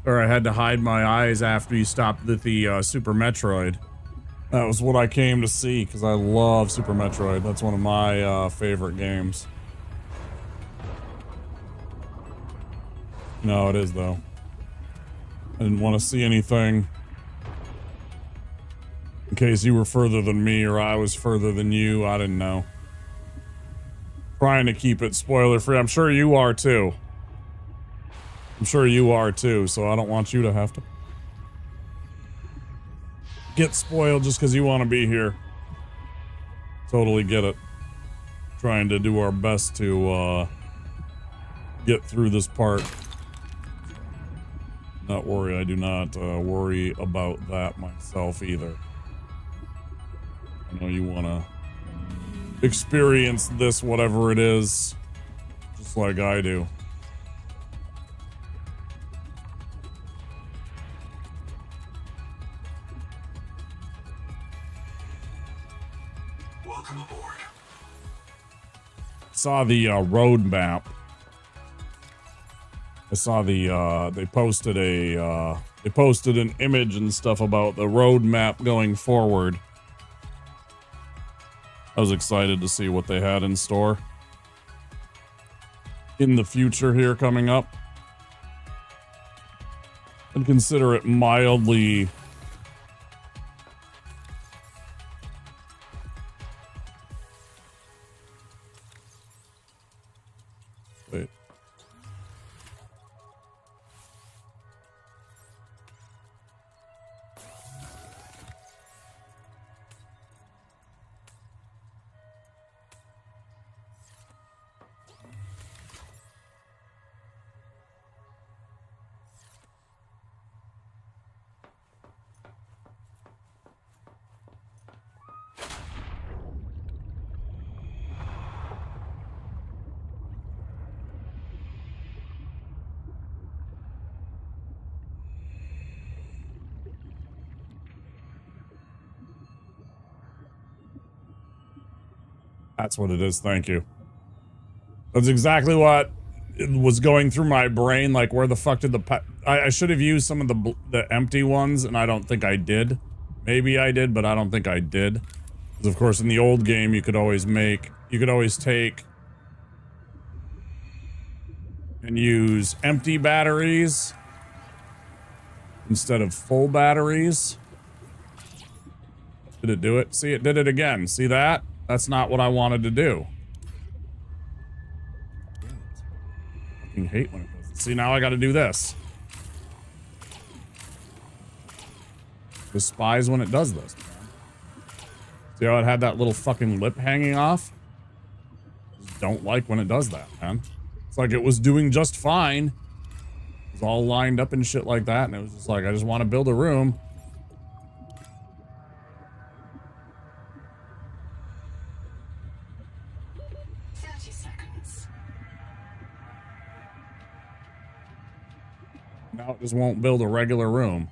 Or I had to hide my eyes after you stopped at the Super Metroid. That was what I came to see, because I love Super Metroid. That's one of my favorite games. No, it is, though. I didn't want to see anything. In case you were further than me or I was further than you, I didn't know. Trying to keep it spoiler free. I'm sure you are too. I'm sure you are too, so I don't want you to have to get spoiled just because you want to be here. Totally get it. Trying to do our best to get through this part. Not worry, I do not worry about that myself either. I know you want to experience this, whatever it is, just like I do. Welcome aboard. Saw the road map. I saw the they posted an image and stuff about the road map going forward. I was excited to see what they had in store in the future here coming up. I'd consider it mildly wait. That's what it is. Thank you. That's exactly what it was going through my brain, like, where the fuck did I should have used some of the empty ones, and I don't think I did. Maybe I did, but I don't think I did. Because, of course, in the old game, you could always take and use empty batteries instead of full batteries. Did it do it? See, it did it again. See that? That's not what I wanted to do. I fucking hate when it does it. See, now I gotta do this. Despise when it does this, man. See how it had that little fucking lip hanging off? Just don't like when it does that, man. It's like it was doing just fine. It was all lined up and shit like that, and it was just like, I just want to build a room. Now it just won't build a regular room.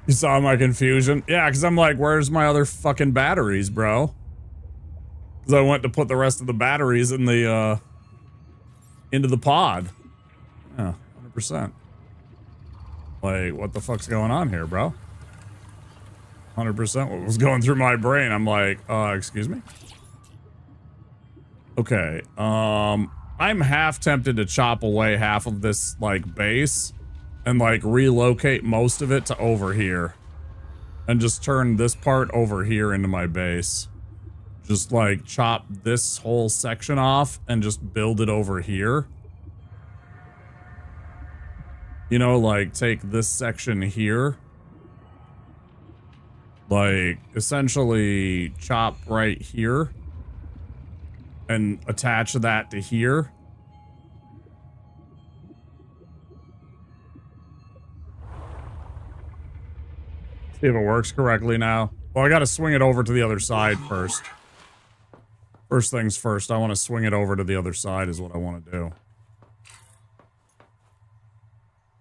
You saw my confusion? Yeah, because I'm like, where's my other fucking batteries, bro? Because I went to put the rest of the batteries in the, into the pod. Yeah, 100%. Like, what the fuck's going on here, bro? 100% what was going through my brain. I'm like, excuse me? Okay, I'm half tempted to chop away half of this, like, base and, like, relocate most of it to over here. And just turn this part over here into my base. Just, like, chop this whole section off and just build it over here. You know, like, take this section here. Like, essentially chop right here. And attach that to here. See if it works correctly now. Well, I gotta swing it over to the other side first. First things first, I want to swing it over to the other side is what I want to do.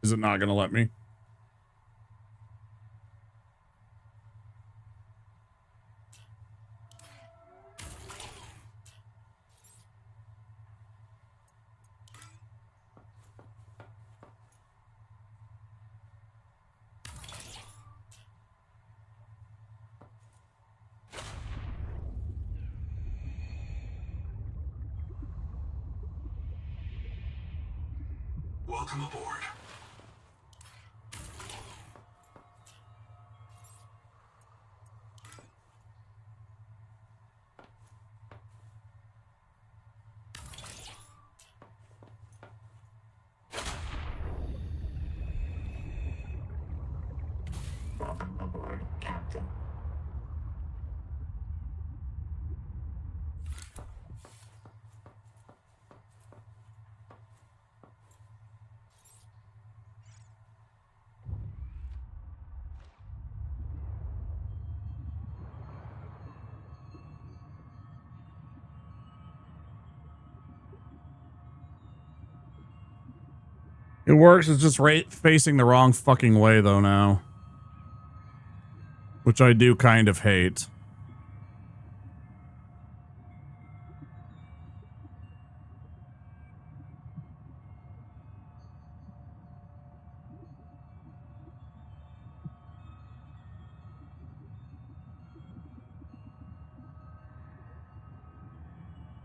Is it not gonna let me? Welcome aboard. Welcome aboard, Captain. It works, it's just facing the wrong fucking way though now. Which I do kind of hate.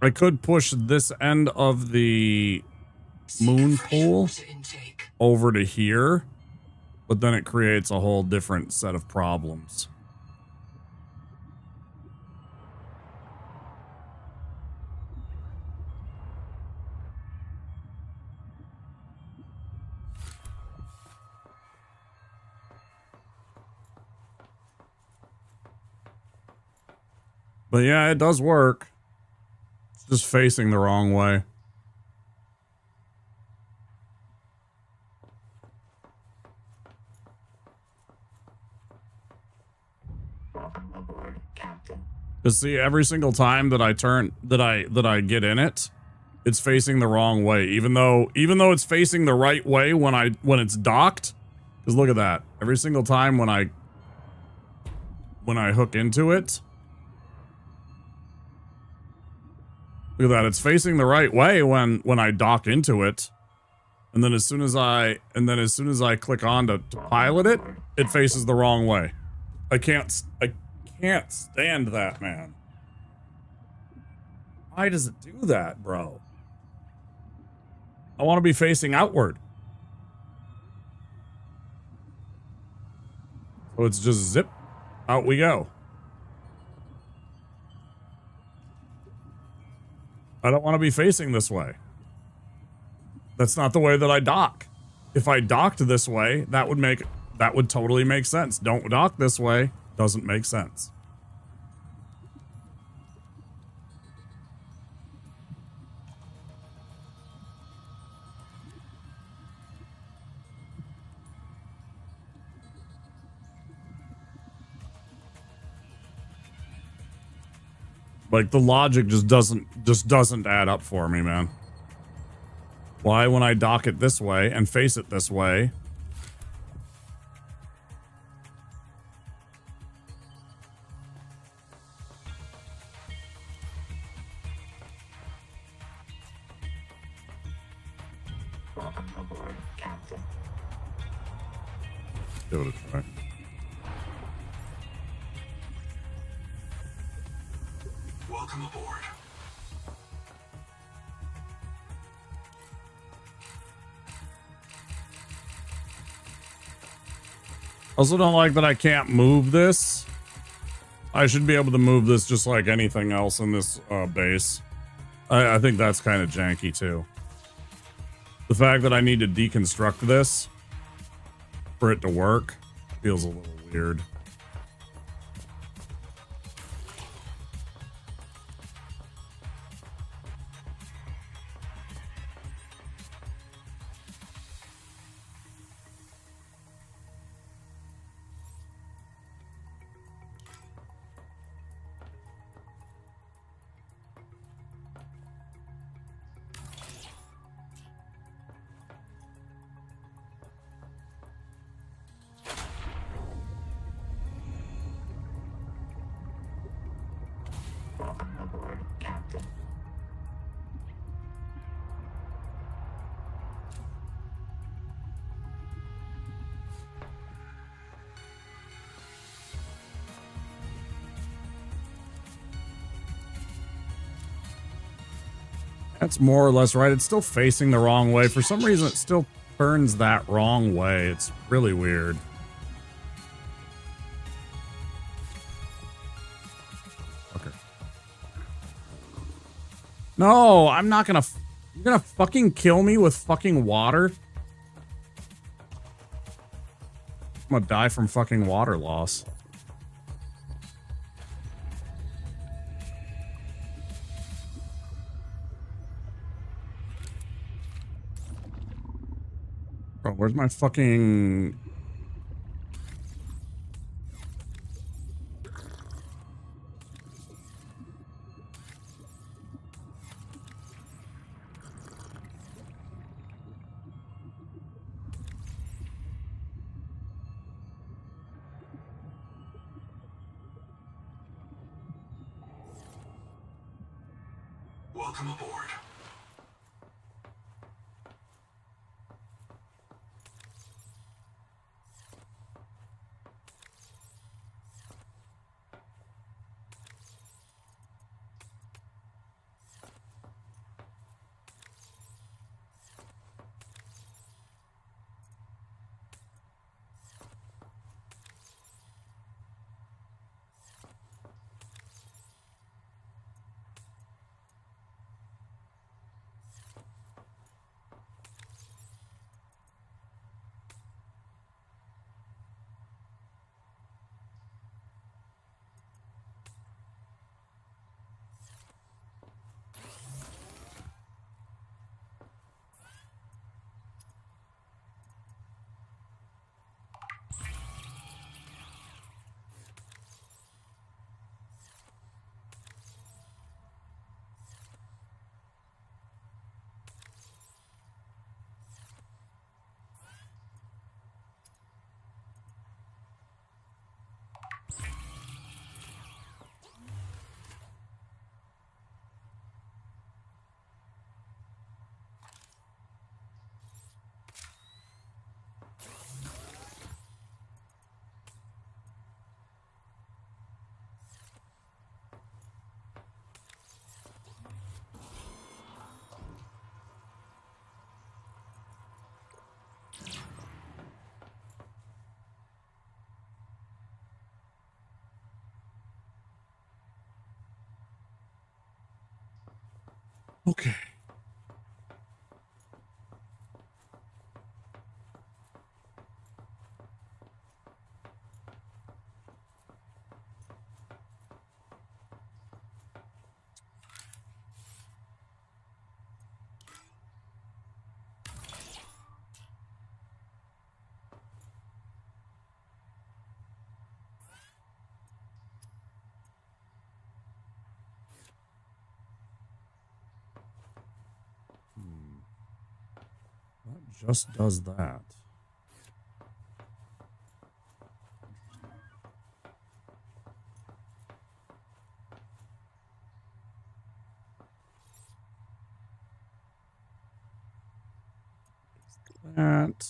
I could push this end of the moon pool over to here, but then it creates a whole different set of problems. But yeah, it does work. It's just facing the wrong way. Welcome aboard, Captain. Cause see, every single time that I turn, that I get in it, it's facing the wrong way. Even though it's facing the right way when it's docked. Cause look at that. Every single time when I hook into it, look at that. It's facing the right way when I dock into it. And then as soon as I click on to pilot it, it faces the wrong way. I can't stand that, man. Why does it do that, bro? I want to be facing outward. So it's just zip, out we go. I don't want to be facing this way. That's not the way that I dock. If I docked this way, that would totally make sense. Don't dock this way. Doesn't make sense. Like the logic just doesn't add up for me, man. Why, when I dock it this way and face it this way? Welcome aboard, Captain. Give it a try. Welcome aboard. Also don't like that I can't move this. I should be able to move this just like anything else in this base. I think that's kind of janky too. The fact that I need to deconstruct this for it to work feels a little weird. Welcome aboard, Captain. That's more or less right. It's still facing the wrong way. For some reason, it still turns that wrong way. It's really weird. Okay. No, I'm not gonna... You're gonna fucking kill me with fucking water? I'm gonna die from fucking water loss. Bro, where's my fucking... Welcome aboard. Okay. That just does that. That.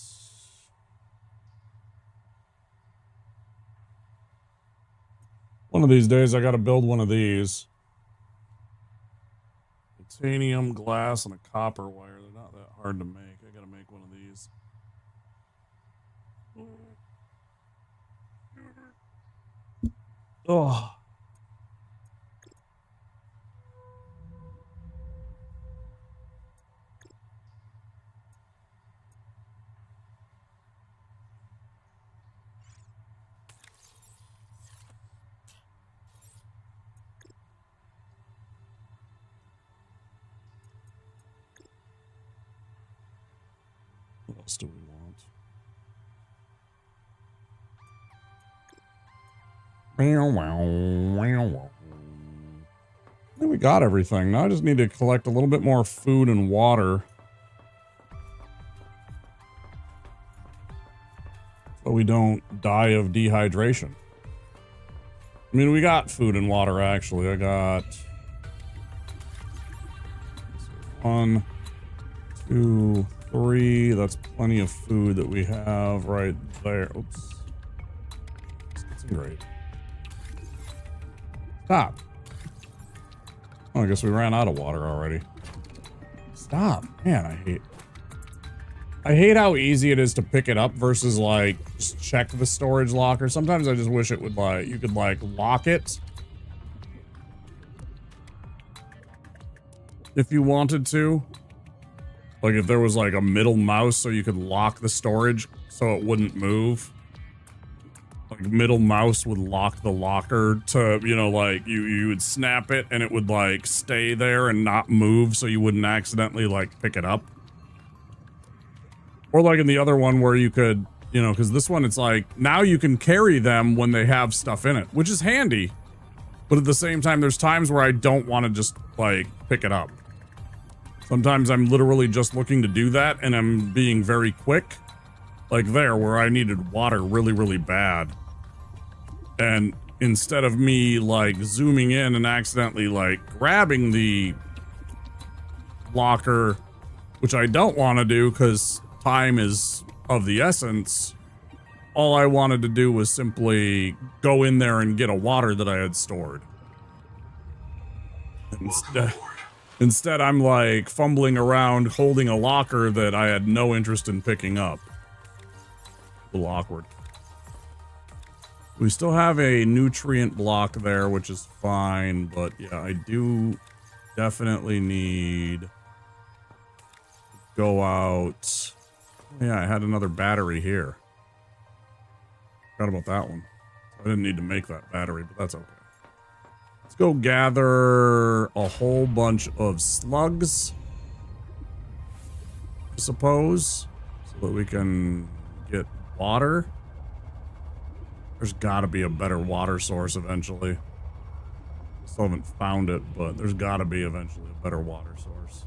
One of these days, I got to build one of these. Titanium, glass, and a copper wire. They're not that hard to make. I got to make one of these. Oh. What else do we want? I think we got everything. Now I just need to collect a little bit more food and water. So we don't die of dehydration. I mean, we got food and water, actually. I got 1, 2, 3. That's plenty of food that we have right there. Oops. That's great. Stop. Oh, I guess we ran out of water already. Stop. Man, I hate how easy it is to pick it up versus like just check the storage locker. Sometimes I just wish it would like, you could like lock it if you wanted to. Like if there was like a middle mouse so you could lock the storage so it wouldn't move. Like middle mouse would lock the locker to, you know, like you would snap it and it would like stay there and not move so you wouldn't accidentally like pick it up. Or like in the other one where you could, you know, because this one it's like now you can carry them when they have stuff in it, which is handy. But at the same time, there's times where I don't want to just like pick it up. Sometimes I'm literally just looking to do that and I'm being very quick. Like there where I needed water really, really bad. And instead of me like zooming in and accidentally like grabbing the locker, which I don't want to do because time is of the essence, all I wanted to do was simply go in there and get a water that I had stored. Instead, I'm like fumbling around holding a locker that I had no interest in picking up. A little awkward. We still have a nutrient block there, which is fine, but yeah, I do definitely need to go out. Yeah, I had another battery here. Forgot about that one. I didn't need to make that battery, but that's okay. Let's go gather a whole bunch of slugs, I suppose, so that we can get water. There's gotta be a better water source eventually. Still haven't found it, but there's gotta be eventually a better water source.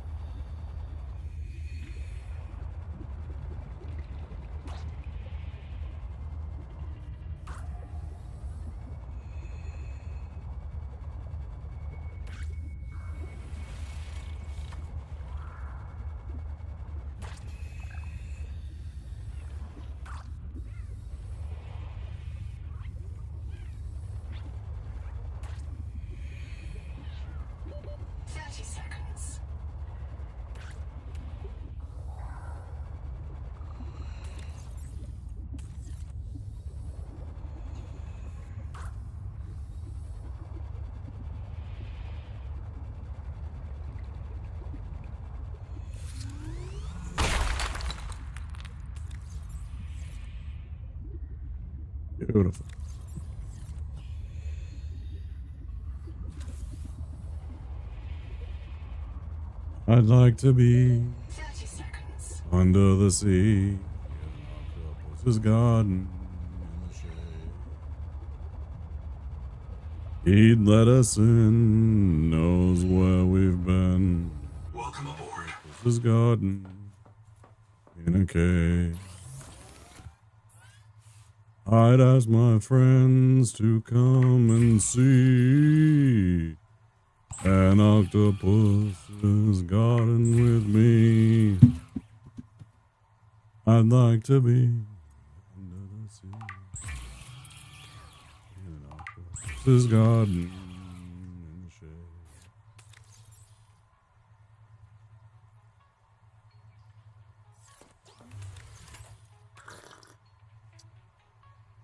Beautiful. I'd like to be 30 seconds. under the sea in an octopus's garden in the shade. He'd let us in, knows where we've been. Welcome aboard. Octopus's garden in a cave. I'd ask my friends to come and see an octopus's garden with me. I'd like to be under the sea in an octopus's garden in the shade.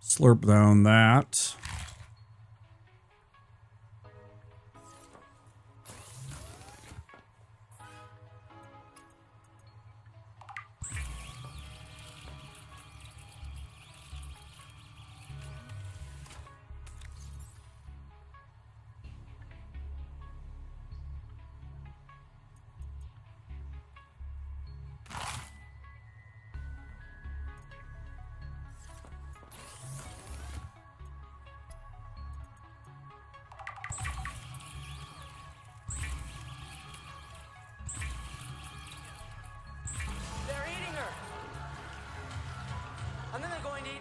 Slurp down that.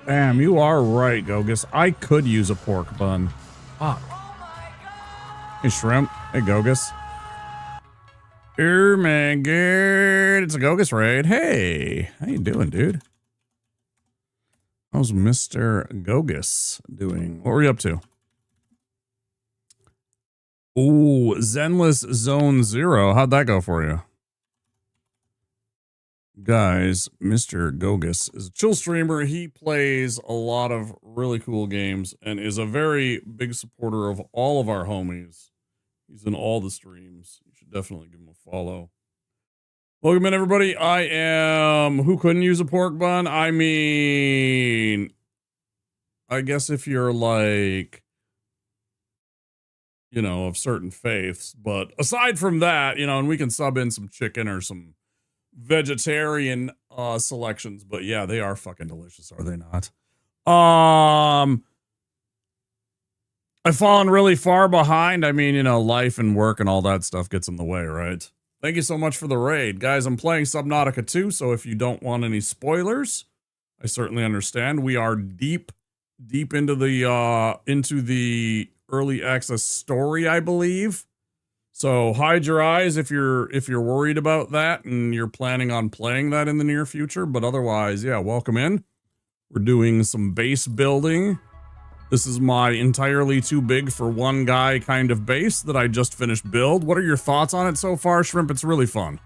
Damn, you are right, Gogus. I could use a pork bun. Fuck. Hey, Shrimp. Hey, Gogus. Oh my god. It's a Gogus raid. Hey, how you doing, dude? How's Mr. Gogus doing? What were you up to? Ooh, Zenless Zone Zero. How'd that go for you? Guys, Mr. Gogus is a chill streamer. He plays a lot of really cool games and is a very big supporter of all of our homies. He's in all the streams. You should definitely give him a follow. Welcome in, everybody. I am... Who couldn't use a pork bun? I mean... I guess if you're like... You know, of certain faiths. But aside from that, you know, and we can sub in some chicken or some vegetarian selections, but yeah, they are fucking delicious, are they not? I've fallen really far behind. I mean, you know, life and work and all that stuff gets in the way, right? Thank you so much for the raid. Guys, I'm playing Subnautica 2, so if you don't want any spoilers, I certainly understand. We are deep into the early access story, I believe. So hide your eyes if you're worried about that and you're planning on playing that in the near future. But otherwise, yeah, welcome in. We're doing some base building. This is my entirely too big for one guy kind of base that I just finished build. What are your thoughts on it so far, Shrimp? It's really fun.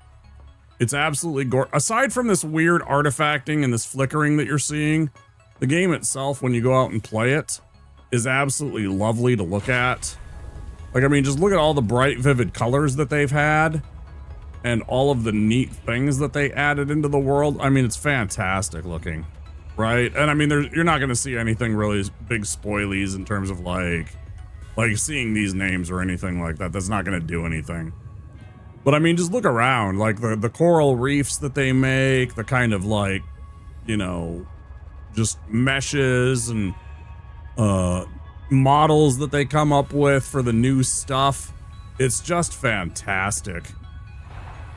It's absolutely gorgeous. Aside from this weird artifacting and this flickering that you're seeing, the game itself, when you go out and play it, is absolutely lovely to look at. Like, I mean, just look at all the bright, vivid colors that they've had and all of the neat things that they added into the world. I mean, it's fantastic looking, right? And I mean, you're not going to see anything really big spoilies in terms of like seeing these names or anything like that. That's not going to do anything. But I mean, just look around, like the coral reefs that they make, the kind of like, you know, just meshes and, models that they come up with for the new stuff. It's just fantastic.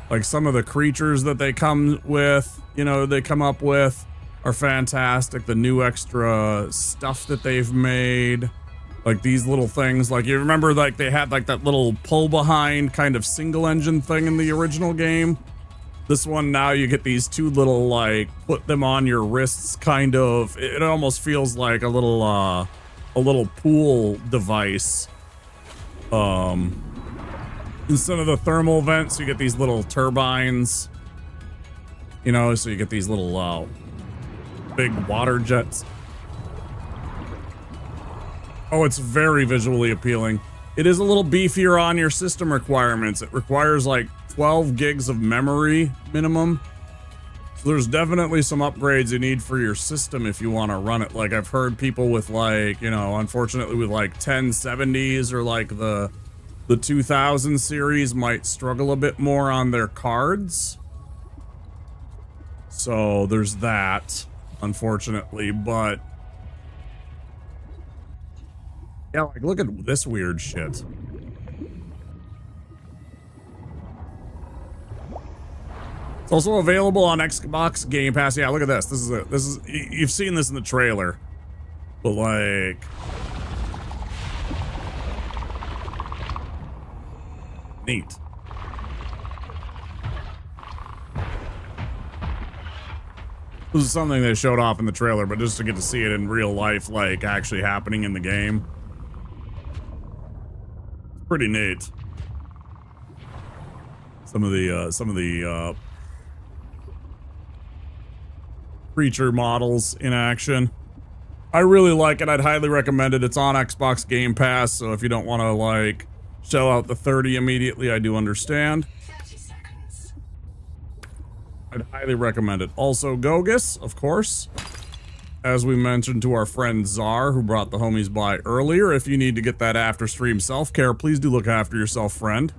Like some of the creatures that they come with, you know, they come up with are fantastic. The new extra stuff that they've made, like these little things, like you remember like they had like that little pull behind kind of single engine thing in the original game. This one now you get these two little like put them on your wrists kind of, it almost feels like a little pool device. Instead of the thermal vents, you get these little turbines, you know, so you get these little big water jets. Oh, it's very visually appealing. It is a little beefier on your system requirements. It requires like 12 gigs of memory minimum. So there's definitely some upgrades you need for your system if you want to run it. Like I've heard people with like, you know, unfortunately with like 1070s or like the 2000 series might struggle a bit more on their cards. So there's that, unfortunately, but yeah, like look at this weird shit. It's also available on Xbox Game Pass. Yeah, look at this. This is you've seen this in the trailer. But like neat. This is something they showed off in the trailer, but just to get to see it in real life, like actually happening in the game. It's pretty neat. Some of the creature models in action. I really like it. I'd highly recommend it. It's on Xbox Game Pass, so if you don't want to like shell out the 30 immediately, I do understand. 30 seconds. I'd highly recommend it. Also, Gogus, of course. As we mentioned to our friend Czar, who brought the homies by earlier, if you need to get that after stream self-care, please do look after yourself, friend.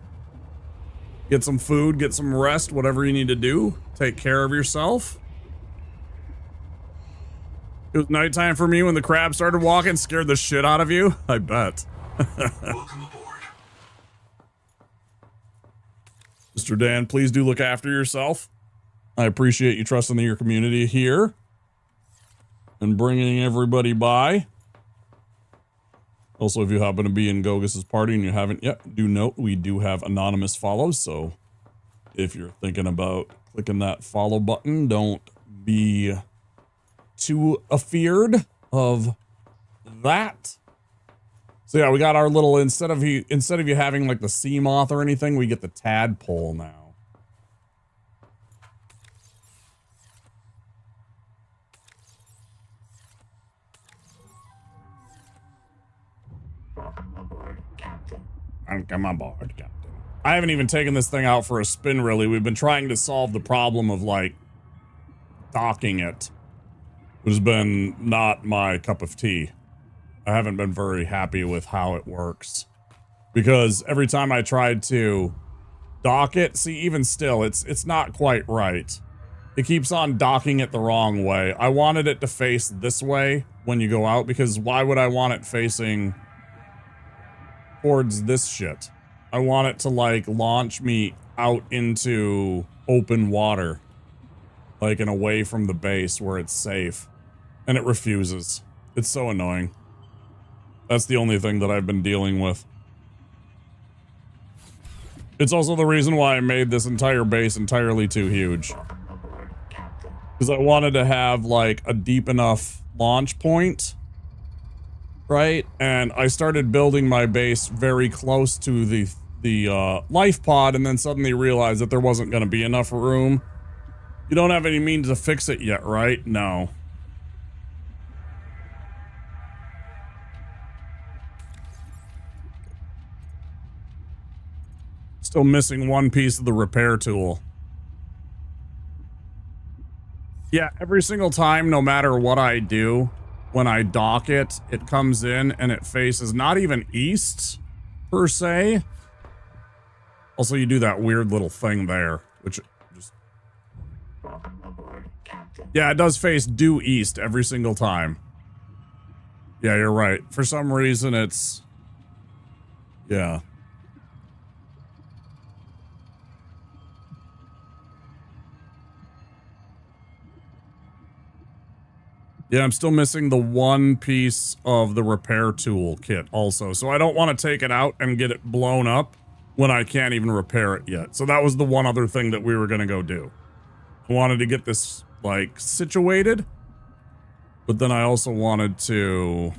Get some food, get some rest, whatever you need to do. Take care of yourself. It was nighttime for me when the crab started walking. Scared the shit out of you? I bet. Welcome aboard. Mr. Dan, please do look after yourself. I appreciate you trusting your community here and bringing everybody by. Also, if you happen to be in Gogus's party and you haven't yet, do note we do have anonymous follows. So if you're thinking about clicking that follow button, don't be too afeared of that. So yeah, we got our little, instead of you having like the sea moth or anything, we get the tadpole now. Welcome aboard, Captain. Come aboard, Captain. I haven't even taken this thing out for a spin, really. We've been trying to solve the problem of like docking it, which has been not my cup of tea. I haven't been very happy with how it works, because every time I tried to dock it, see, even still, it's not quite right. It keeps on docking it the wrong way. I wanted it to face this way when you go out, because why would I want it facing towards this shit? I want it to like launch me out into open water, like and away from the base where it's safe, and it refuses. It's so annoying. That's the only thing that I've been dealing with. It's also the reason why I made this entire base entirely too huge, because I wanted to have like a deep enough launch point, right? And I started building my base very close to the life pod, and then suddenly realized that there wasn't going to be enough room. You don't have any means to fix it yet, right? No. Still missing one piece of the repair tool. Yeah, every single time, no matter what I do, when I dock it, it comes in and it faces not even east, per se. Also, you do that weird little thing there, which just... Welcome aboard, Captain. Yeah, it does face due east every single time. Yeah, you're right. For some reason, it's... Yeah. Yeah, I'm still missing the one piece of the repair tool kit also. So I don't want to take it out and get it blown up when I can't even repair it yet. So that was the one other thing that we were going to go do. I wanted to get this, like, situated. But then I also wanted to...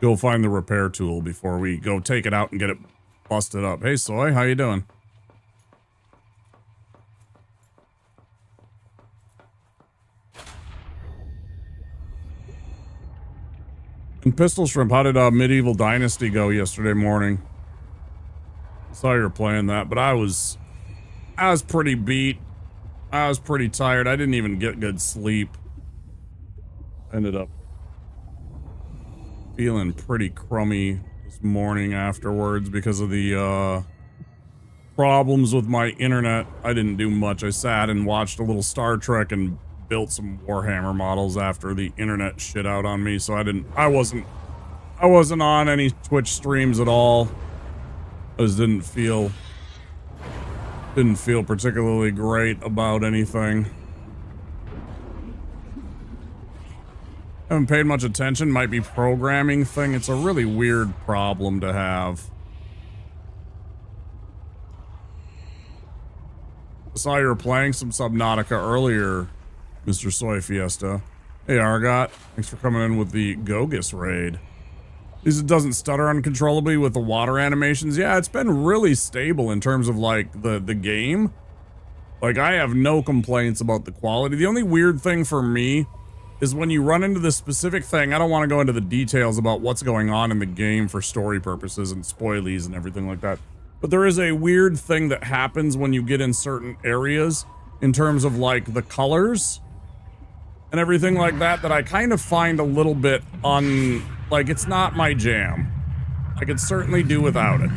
go find the repair tool before we go take it out and get it busted up. Hey, Soy, how you doing? And Pistol Shrimp, how did Medieval Dynasty go yesterday morning? Saw you were playing that, but I was pretty beat. I was pretty tired. I didn't even get good sleep. Ended up feeling pretty crummy this morning afterwards because of the problems with my internet. I didn't do much. I sat and watched a little Star Trek and built some Warhammer models after the internet shit out on me, so I wasn't on any Twitch streams at all. I just didn't feel particularly great about anything. Haven't paid much attention. Might be programming thing. It's a really weird problem to have. I saw you were playing some Subnautica earlier, Mr. Soy Fiesta. Hey Argot, thanks for coming in with the Gogus raid. At least it doesn't stutter uncontrollably with the water animations. Yeah, it's been really stable in terms of like the game. Like I have no complaints about the quality. The only weird thing for me is when you run into this specific thing. I don't want to go into the details about what's going on in the game for story purposes and spoilies and everything like that. But there is a weird thing that happens when you get in certain areas in terms of like the colors and everything like that I kind of find a little bit like it's not my jam. I could certainly do without it.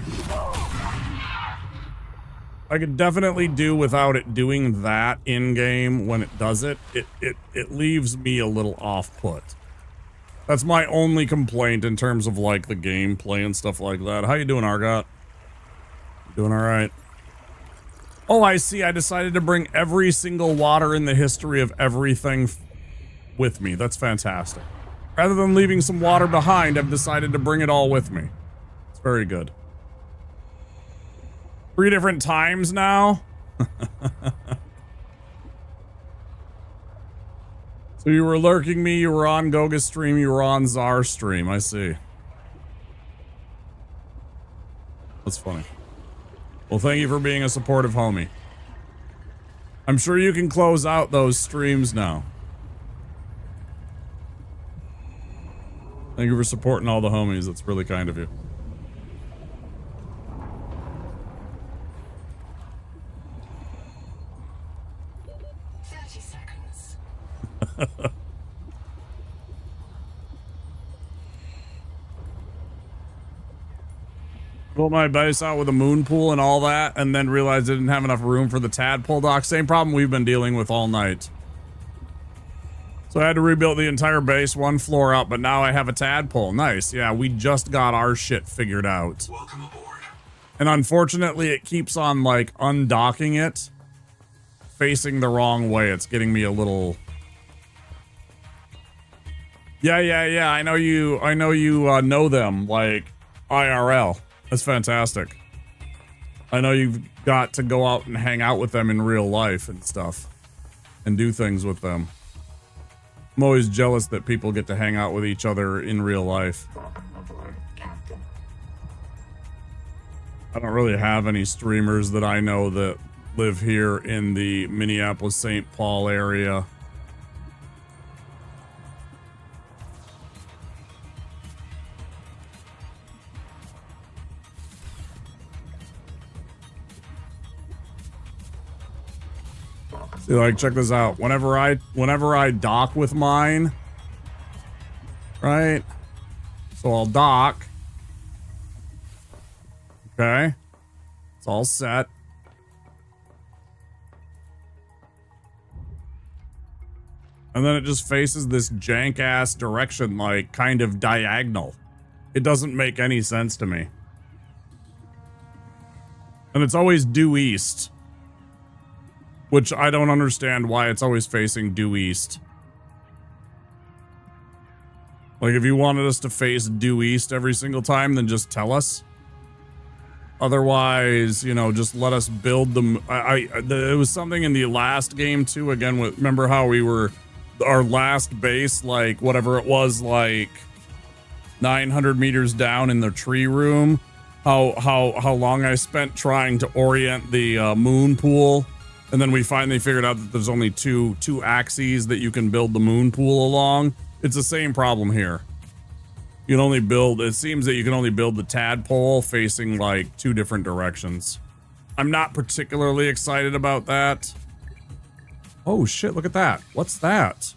I could definitely do without it doing that in-game when it does it. It leaves me a little off-put. That's my only complaint in terms of like the gameplay and stuff like that. How you doing, Argot? Doing all right. Oh, I see. I decided to bring every single water in the history of everything with me. That's fantastic. Rather than leaving some water behind, I've decided to bring it all with me. It's very good. 3 different times now? So you were lurking me, you were on Goga's stream, you were on Czar's stream. I see. That's funny. Well, thank you for being a supportive homie. I'm sure you can close out those streams now. Thank you for supporting all the homies. That's really kind of you. Built my base out with a moon pool and all that, and then realized I didn't have enough room for the tadpole dock. Same problem we've been dealing with all night. So I had to rebuild the entire base, 1 floor up, but now I have a tadpole. Nice. Yeah, we just got our shit figured out. Welcome aboard. And unfortunately, it keeps on, like, undocking it, facing the wrong way. It's getting me a little... Yeah. I know you know them, like, IRL. That's fantastic. I know you've got to go out and hang out with them in real life and stuff. And do things with them. I'm always jealous that people get to hang out with each other in real life. I don't really have any streamers that I know that live here in the Minneapolis-St. Paul area. See, like, check this out. Whenever I dock with mine, right? So I'll dock. Okay. It's all set. And then it just faces this jank-ass direction, like, kind of diagonal. It doesn't make any sense to me. And it's always due east. Which I don't understand why it's always facing due east. Like, if you wanted us to face due east every single time, then just tell us. Otherwise, you know, just let us build them. It was something in the last game, too, again, with, remember how we were, our last base, like, whatever it was, like, 900 meters down in the tree room. How long I spent trying to orient the moon pool. And then we finally figured out that there's only two axes that you can build the moon pool along. It's the same problem here. You can only build, it seems that you can only build the tadpole facing like 2 different directions. I'm not particularly excited about that. Oh shit, look at that. What's that?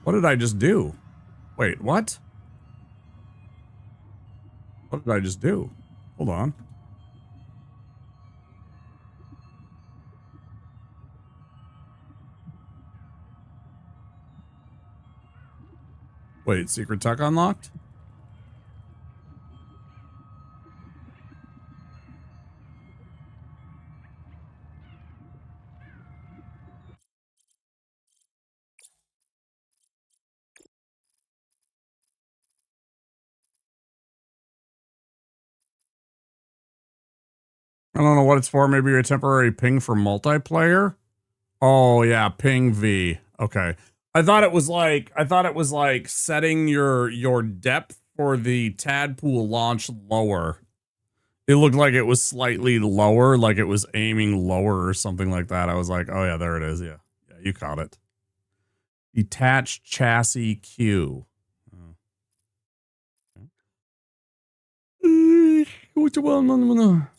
What did I just do? Wait, what? What did I just do? Hold on. Wait, secret tech unlocked? I don't know what it's for. Maybe a temporary ping for multiplayer. Oh yeah, ping V. Okay. I thought it was like setting your depth for the tadpole launch lower. It looked like it was slightly lower, like it was aiming lower or something like that. I was like, oh yeah, there it is. Yeah. Yeah, you caught it. Detached chassis Q. What you want?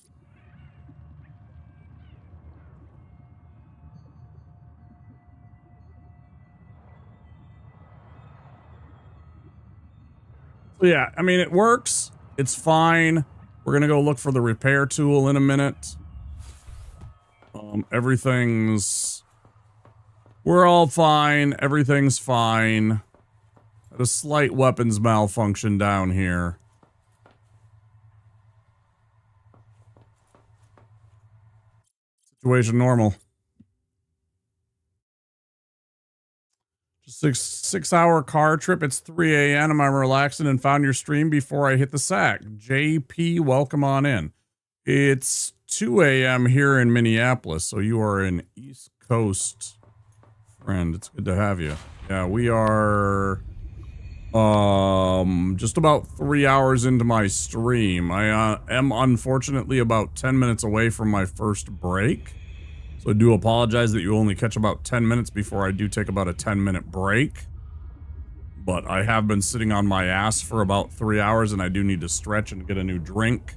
So yeah, I mean, it works. It's fine. We're going to go look for the repair tool in a minute. We're all fine. Everything's fine. Had a slight weapons malfunction down here. Situation normal. Six-hour car trip. It's 3 a.m. I'm relaxing and found your stream before I hit the sack. JP, welcome on in. It's 2 a.m. here in Minneapolis, so you are an East Coast friend. It's good to have you. Yeah, we are just about 3 hours into my stream. I am unfortunately about 10 minutes away from my first break. So I do apologize that you only catch about 10 minutes before I do take about a 10-minute break. But I have been sitting on my ass for about 3 hours and I do need to stretch and get a new drink.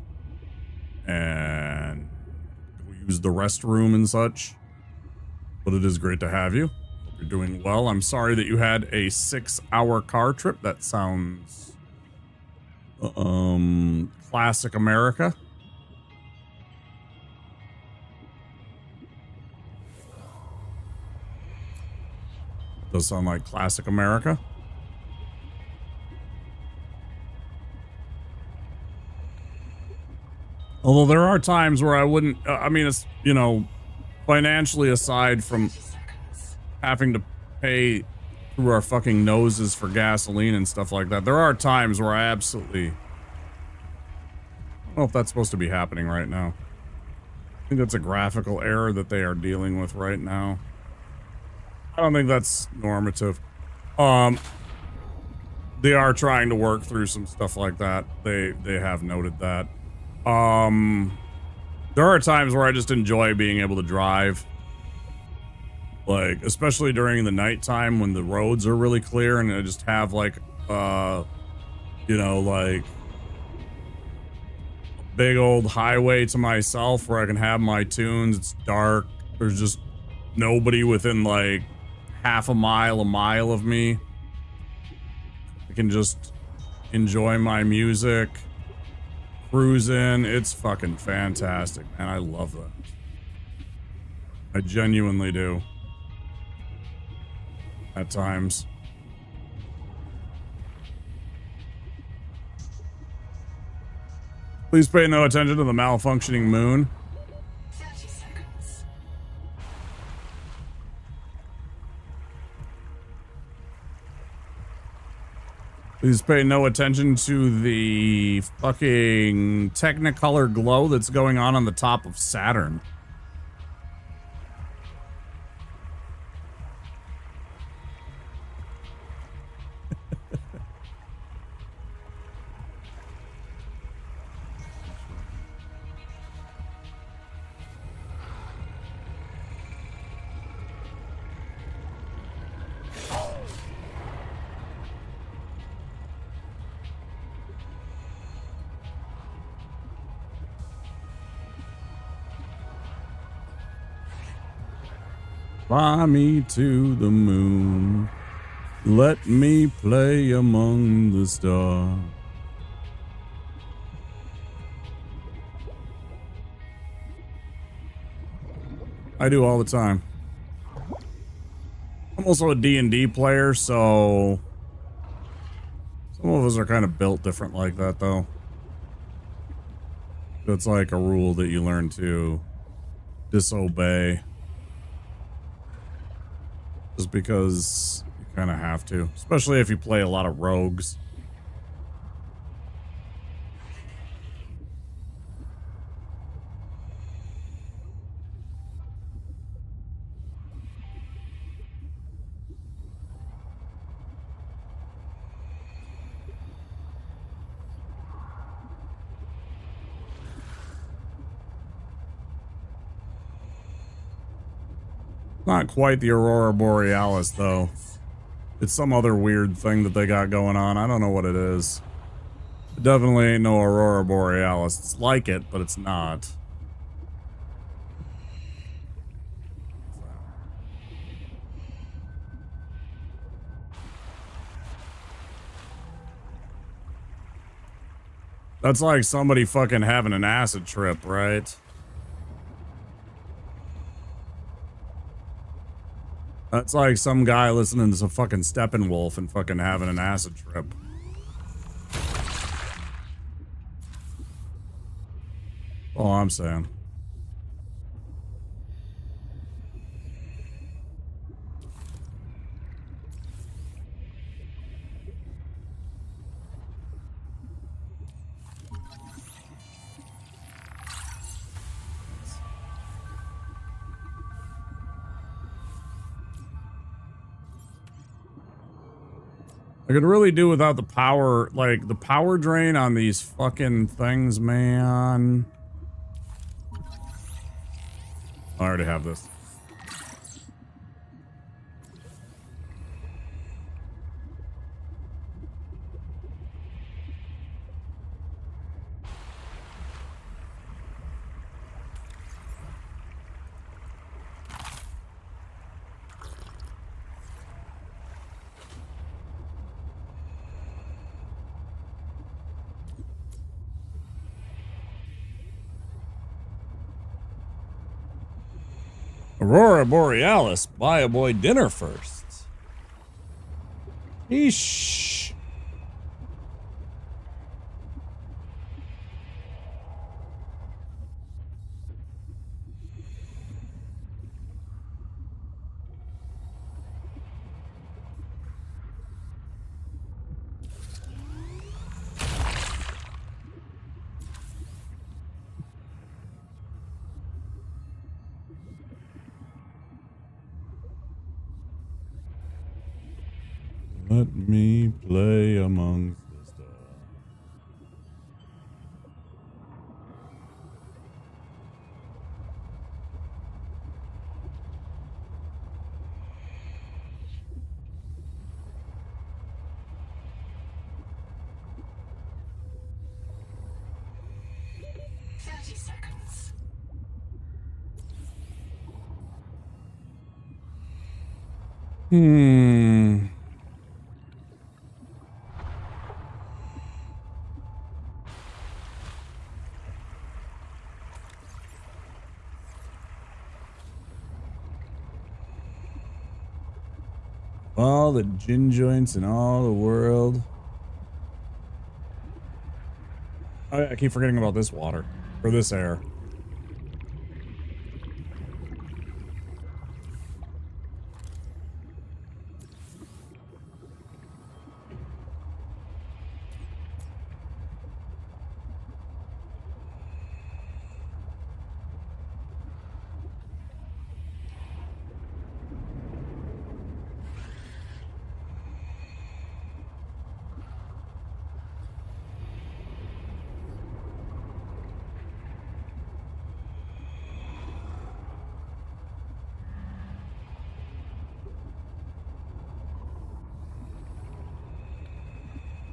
And use the restroom and such. But it is great to have you. Hope you're doing well. I'm sorry that you had a 6-hour car trip. That sounds classic America. Does sound like classic America. Although there are times where I wouldn't, I mean, it's, you know, financially aside from having to pay through our fucking noses for gasoline and stuff like that, there are times where I absolutely, I don't know if that's supposed to be happening right now. I think that's a graphical error that they are dealing with right now. I don't think that's normative. They are trying to work through some stuff like that. They have noted that. There are times where I just enjoy being able to drive. Like, especially during the nighttime when the roads are really clear and I just have like, you know, like a big old highway to myself where I can have my tunes. It's dark. There's just nobody within like half a mile of me. I can just enjoy my music, cruise in. It's fucking fantastic, man. I love that. I genuinely do. At times. Please pay no attention to the malfunctioning moon. 30 seconds. Please pay no attention to the fucking Technicolor glow that's going on the top of Saturn. Fly me to the moon. Let me play among the stars. I do all the time. I'm also a D&D player, so some of us are kind of built different like that, though. It's like a rule that you learn to disobey. Just because you kind of have to. Especially if you play a lot of rogues. Not quite the Aurora Borealis, though. It's some other weird thing that they got going on. I don't know what it is. It definitely ain't no Aurora Borealis. It's like it, but it's not. That's like somebody fucking having an acid trip, right? That's like some guy listening to some fucking Steppenwolf and fucking having an acid trip. All I'm saying. I could really do without the power, like the power drain on these fucking things, man. I already have this. Aurora Borealis, buy a boy dinner first. Eesh. Let me play amongst the stars. Hmm. All the gin joints in all the world. Oh, yeah, I keep forgetting about this water. Or this air.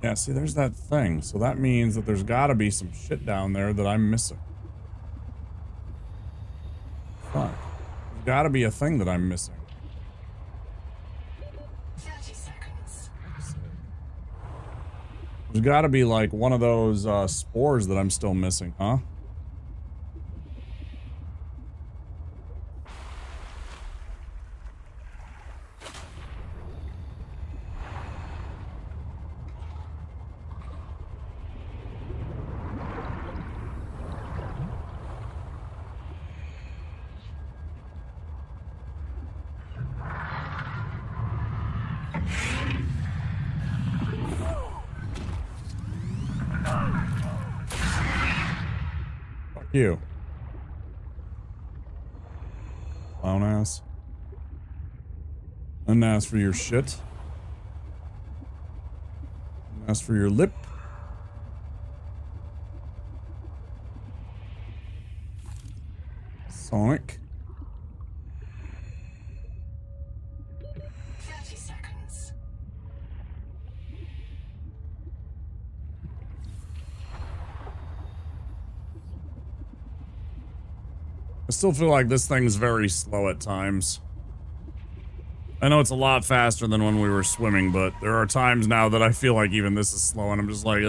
Yeah, see, there's that thing. So that means that there's got to be some shit down there that I'm missing. Fuck. There's got to be a thing that I'm missing. There's got to be like one of those spores that I'm still missing, huh? Fuck you. Clown ass. And ask for your shit. And ask for your lip. Sonic. 30 seconds. I still feel like this thing's very slow at times. I know it's a lot faster than when we were swimming, but there are times now that I feel like even this is slow and I'm just like,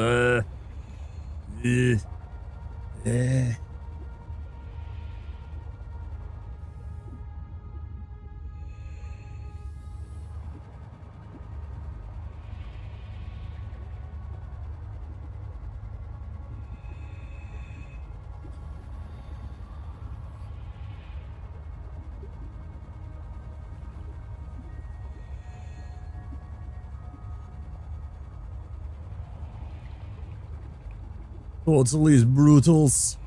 Oh, it's at least brutals.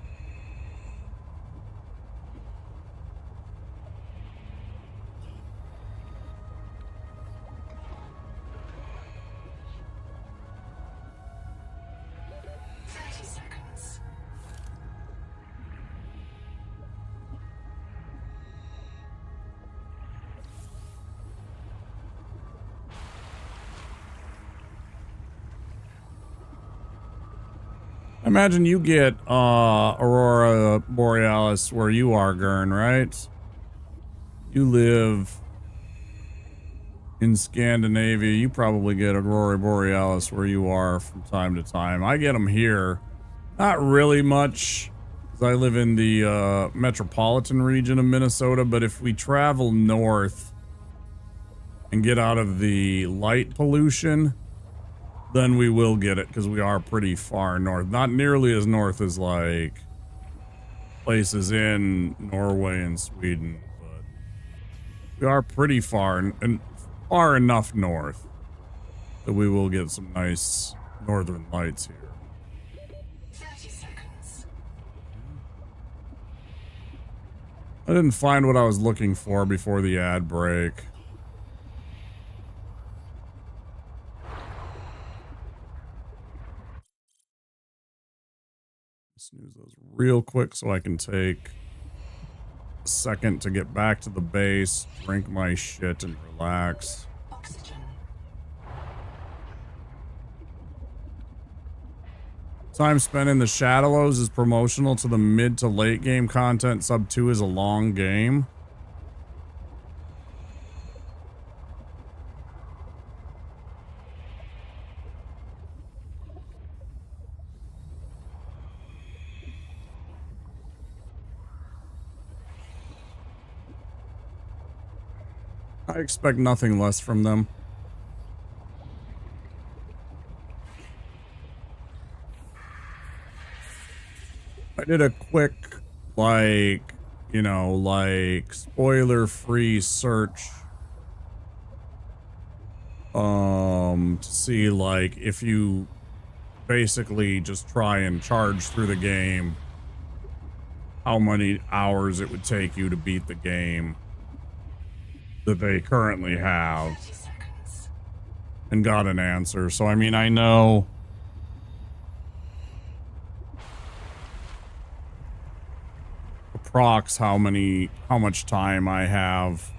I imagine you get Aurora Borealis where you are, Gurn, right? You live in Scandinavia. You probably get Aurora Borealis where you are from time to time. I get them here. Not really much, because I live in the metropolitan region of Minnesota, but if we travel north and get out of the light pollution, then we will get it, because we are pretty far north. Not nearly as north as, like, places in Norway and Sweden, but we are pretty far, and far enough north that we will get some nice northern lights here. 30 seconds. I didn't find what I was looking for before the ad break. Snooze those real quick so I can take a second to get back to the base, drink my shit, and relax. Oxygen. Time spent in the Shadowlows is promotional to the mid to late game content. Sub 2 is a long game. I expect nothing less from them. I did a quick, like, you know, like, spoiler-free search. To see, like, if you basically just try and charge through the game, how many hours it would take you to beat the game that they currently have, 30 seconds. and got an answer. So, I mean, I know approx how much time I have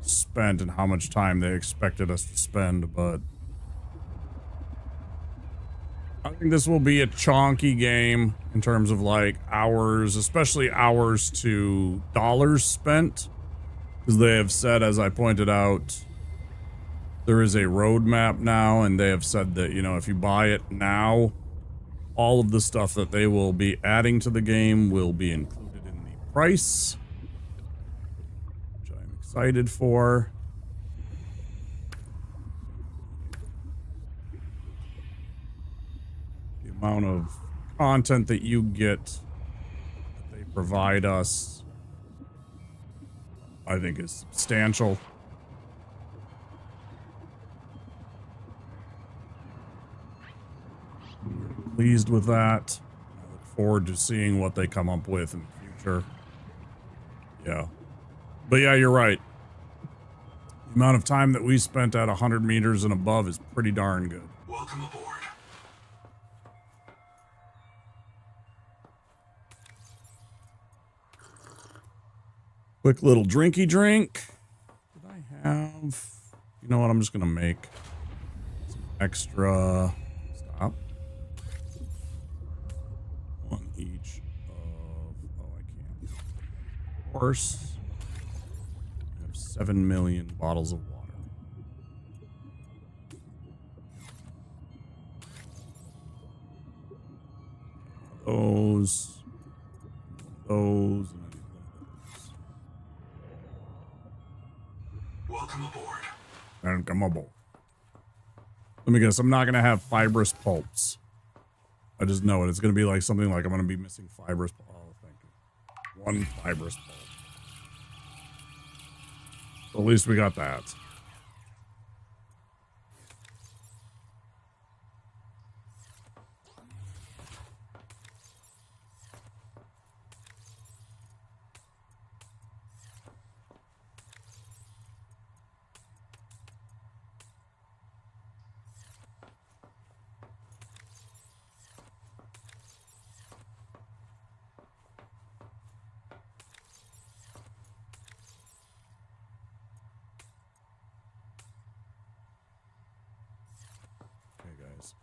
spent and how much time they expected us to spend, but I think this will be a chonky game in terms of, like, hours, especially hours to dollars spent, because they have said, as I pointed out there is a roadmap now, and they have said that, you know, if you buy it now, all of the stuff that they will be adding to the game will be included in the price, which I'm excited for. The amount of content that you get that they provide us, I think, is substantial. Pleased with that. I look forward to seeing what they come up with in the future. Yeah. But yeah, you're right. The amount of time that we spent at 100 meters and above is pretty darn good. Welcome aboard. Quick little drinky drink. Did I have... You know what? I'm just going to make some extra... Stop. One each of... Oh, I can't. Of course. I have 7 million bottles of water. Those. Those. Welcome aboard. And come aboard. Let me guess, I'm not going to have fibrous pulps. I just know it. It's going to be like something like I'm going to be missing fibrous pulp. Oh, thank you. One fibrous pulp. So at least we got that.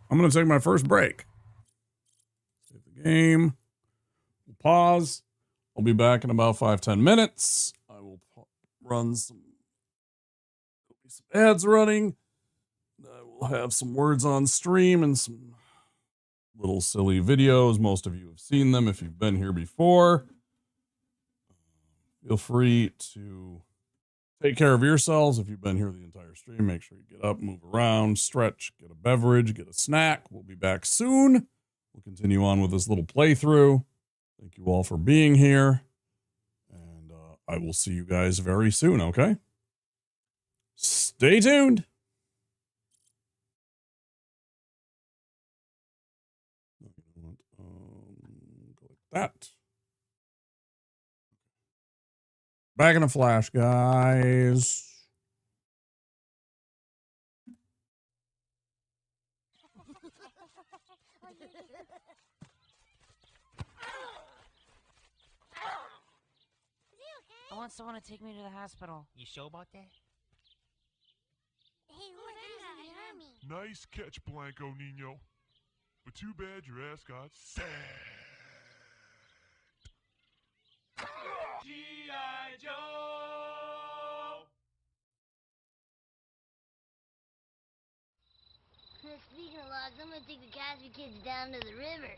I'm going to take my first break. Save the game. We'll pause. I'll be back in about 5-10 minutes. I will run some ads running. I will have some words on stream and some little silly videos. Most of you have seen them if you've been here before. Feel free to take care of yourselves. If you've been here the entire stream, make sure you get up, move around, stretch, get a beverage, get a snack. We'll be back soon. We'll continue on with this little playthrough. Thank you all for being here. And I will see you guys very soon, okay? Stay tuned. Go like that. Back in a flash, guys. I want someone to take me to the hospital. You sure about that? Hey, who's that? Nice catch, Blanco Nino. But too bad your ass got sacked. G.I. Joe! Speaking of logs, I'm gonna take the Casby kids down to the river.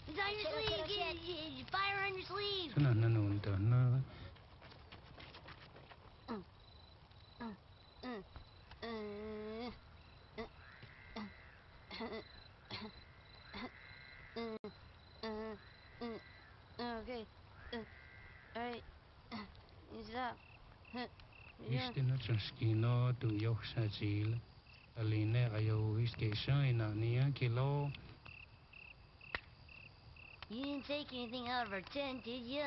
It's on your sleeve! Get fire on your sleeve! Okay. Alright. Use it up. You didn't take anything out of our tent, did you?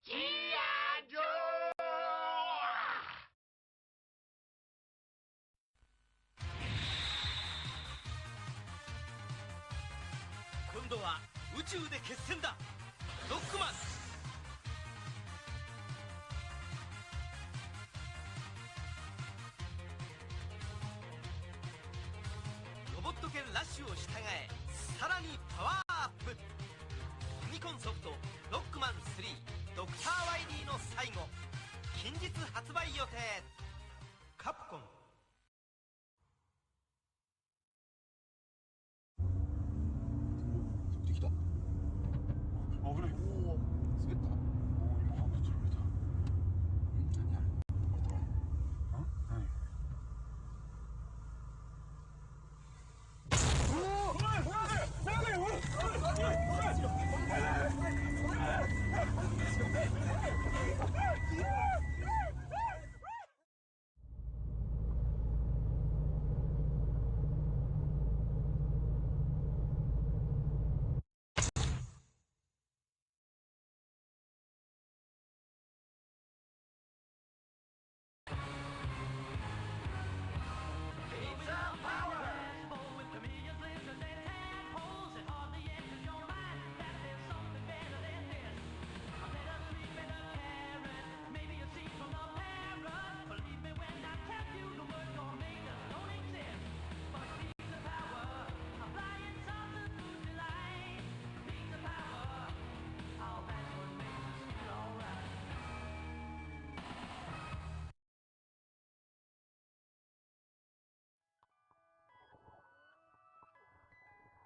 G.I. Joe! 今度は宇宙で決戦だ。ロックマン。ロボット犬ラッシュを従え、さらにパワーアップ。ファミコンソフトロックマン3ドクターワイリーの最後、近日発売予定。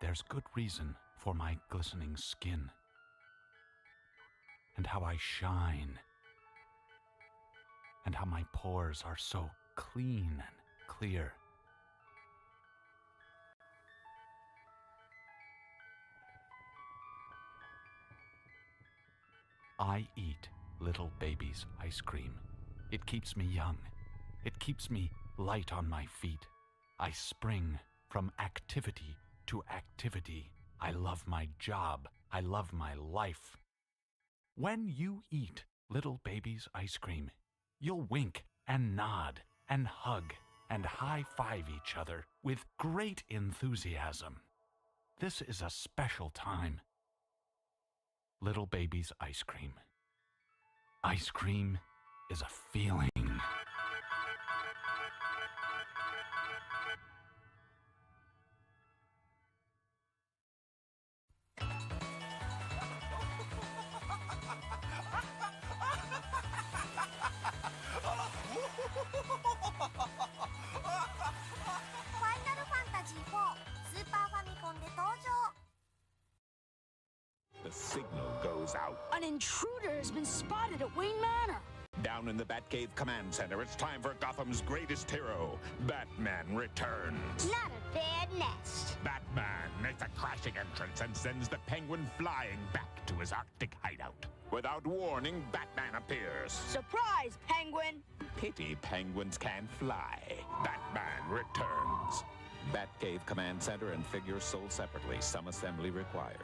There's good reason for my glistening skin, and how I shine, and how my pores are so clean and clear. I eat little baby's ice cream. It keeps me young. It keeps me light on my feet. I spring from activity to activity. I love my job. I love my life. When you eat little baby's ice cream, you'll wink and nod and hug and high-five each other with great enthusiasm. This is a special time. Little baby's ice cream. Ice cream is a feeling. The signal goes out. An intruder has been spotted at Wayne Manor. Down in the Batcave Command Center, it's time for Gotham's greatest hero, Batman returns. Not a bad nest. Batman makes a crashing entrance and sends the Penguin flying back to his Arctic hideout. Without warning, Batman appears. Surprise, Penguin! Pity penguins can't fly. Batman returns. Batcave Command Center and figures sold separately. Some assembly required.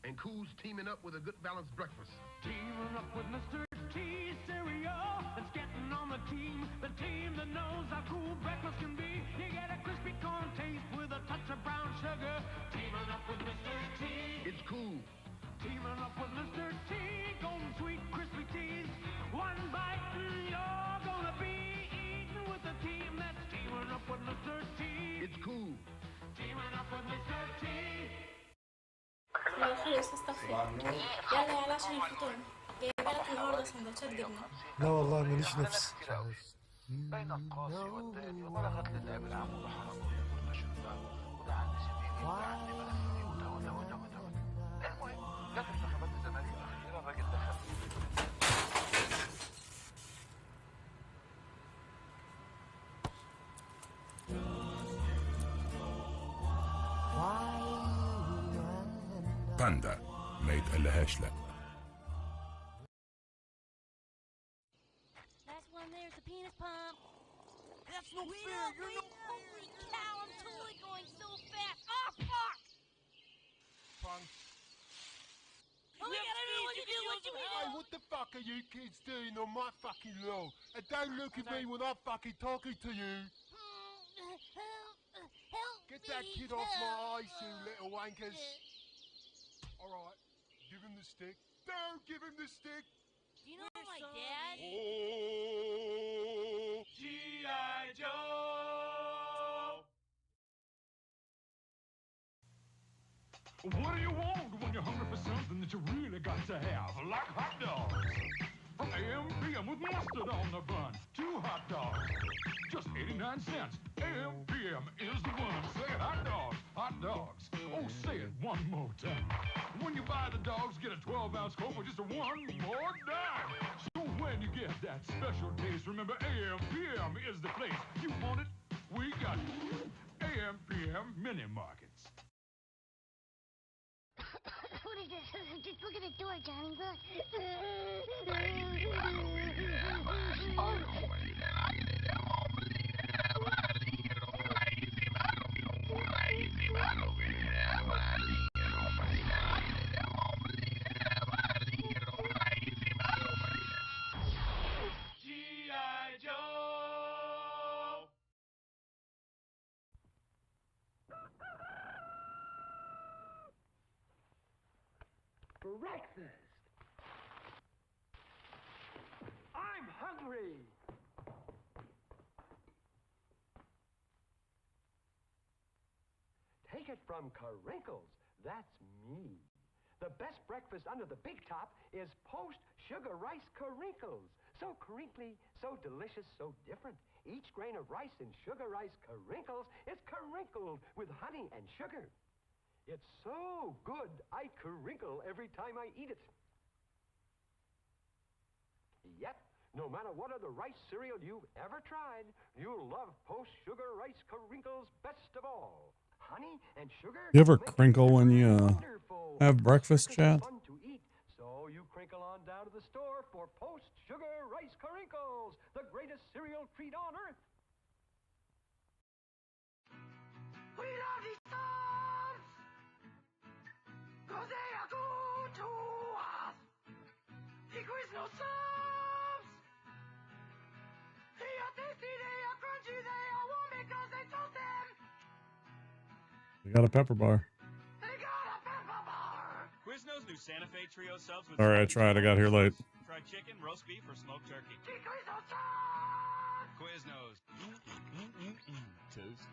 And Cool's teaming up with a good balanced breakfast. Teaming up with Mr. T cereal that's getting on the team that knows how cool breakfast can be. You get a crispy corn taste with a touch of brown sugar. Teaming up with Mr. T. It's cool. Teaming up with Mr. T. Golden sweet crispy teas. One bite and you're gonna be eating with a team that's teaming up with Mr. T. It's cool. Teaming up with Mr. T. خلص استغفر يلا يلا عشان الفطور جايبه لك النهارده سندوتشات جبنه لا والله ماليش نفس بين القاصي والداني وبلغت للعب العام وحرم والمشروع ودعا النسيبين ودعا النفسي المهم جت انتخابات الزمالك الاخيره الراجل دخل باندا ما يتقلهاش لا. Last one there's the penis pump. That's no fair. You're no. Holy cow! I'm totally going so fast. Oh fuck! Punk. Oh my god! I don't know what to do. What do we do? Hey, what the fuck are you kids doing on my fucking lawn? And don't look at me when I'm fucking talking to you. Help Get that kid off my eyes, you little wankers. Alright, give him the stick. Don't give him the stick! Do you know my dad? Oh, G.I. Joe! What do you want when you're hungry for something that you really got to have? Like hot dogs. From AM PM with mustard on the bun. 2 hot dogs. Just 89 cents. AM PM is the one. Say it, hot dogs. Hot dogs. Oh, say it one more time. When you buy the dogs, get a 12-ounce Coke for just one more dime. So when you get that special taste, remember AM PM is the place. You want it? We got it. AM PM Mini Markets. What is this? Just look at the door, Johnny. Look. G.I. Joe! Breakfast! I'm hungry! Take it from Carinkles. That's me. The best breakfast under the big top is post-sugar rice Carinkles. So crinkly, so delicious, so different. Each grain of rice in sugar rice crinkles is crinkled with honey and sugar. It's so good, I crinkle every time I eat it. Yet, no matter what other rice cereal you've ever tried, you'll love post-sugar rice crinkles best of all. Honey and sugar. You ever crinkle when you have breakfast, chat? Fun to eat, so you crinkle on down to the store for post-sugar rice crinkles, the greatest cereal treat on earth. We love these subs! 'Cause they are good to us! The Quiznos subs! They are tasty, they are crunchy, they are warm because they toast them! We got a pepper bar. Quiznos new Santa Fe Trio subs with Sorry, I tried. I got here late. fried chicken, roast beef, or smoked turkey. Quiznos. Toast.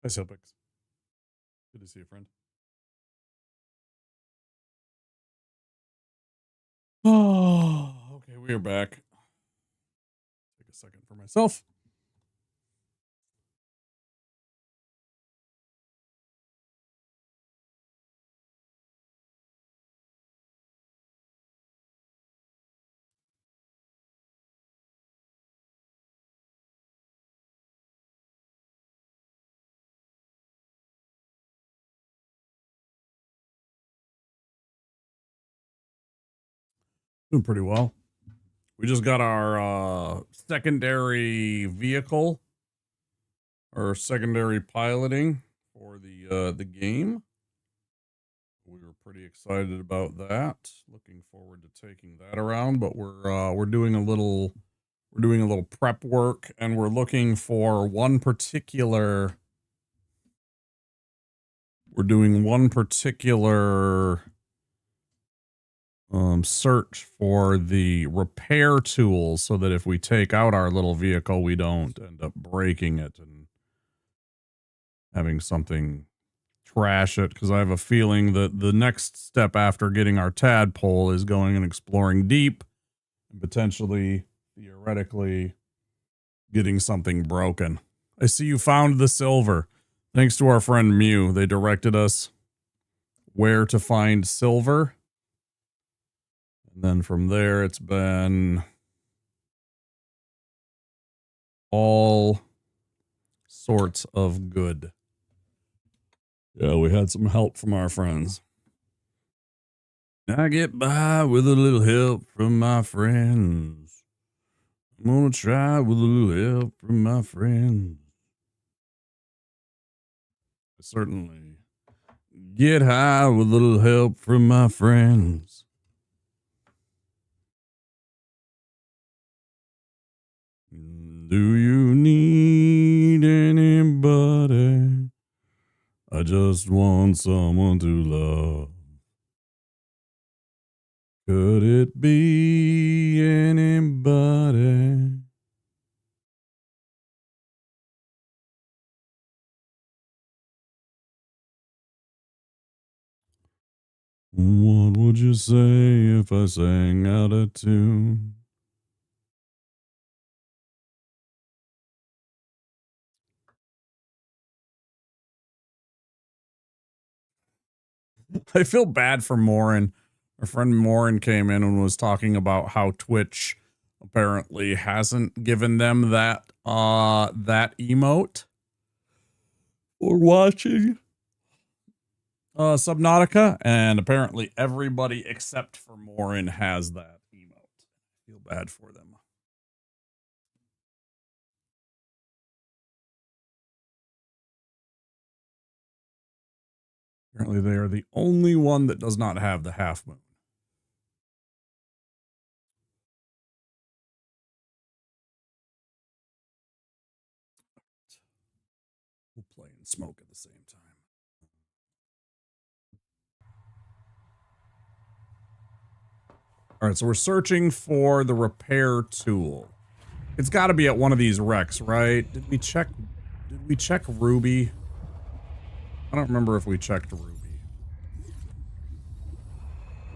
Hi, Silpix. Good to see you, friend. Oh, okay, we are back. Take a second for myself. Doing pretty well. We just got our secondary vehicle or secondary piloting for the game. We were pretty excited about that. Looking forward to taking that around, but we're doing a little prep work, and we're looking for one particular search for the repair tools, so that if we take out our little vehicle, we don't end up breaking it and having something trash it. Because I have a feeling that the next step after getting our tadpole is going and exploring deep and potentially, theoretically, getting something broken. I see you found the silver. Thanks to our friend Mew, they directed us where to find silver. And then from there, it's been all sorts of good. Yeah, we had some help from our friends. I get by with a little help from my friends. I'm gonna try with a little help from my friends. I certainly get high with a little help from my friends. Do you need anybody? I just want someone to love. Could it be anybody? What would you say if I sang out of tune? I feel bad for Morin. Our friend Morin came in and was talking about how Twitch apparently hasn't given them that emote for watching Subnautica, and apparently everybody except for Morin has that emote. I feel bad for them. Apparently they are the only one that does not have the half moon. We'll play and smoke at the same time. All right, so we're searching for the repair tool. It's got to be at one of these wrecks, right? Did we check Ruby? I don't remember if we checked Ruby.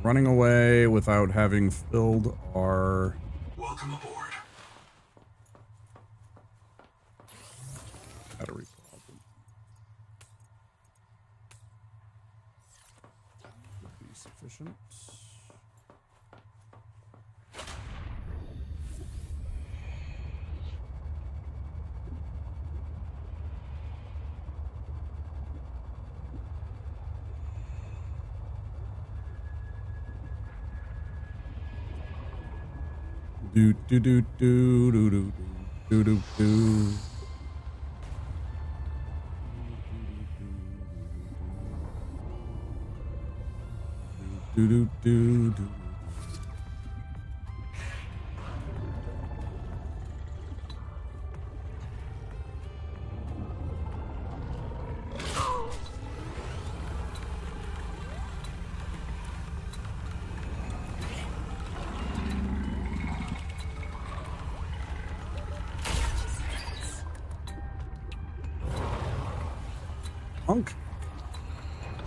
Running away without having filled our... Welcome aboard. Battery problem. Would be sufficient. Do do do do do do do do do. Do do do do. Hunk.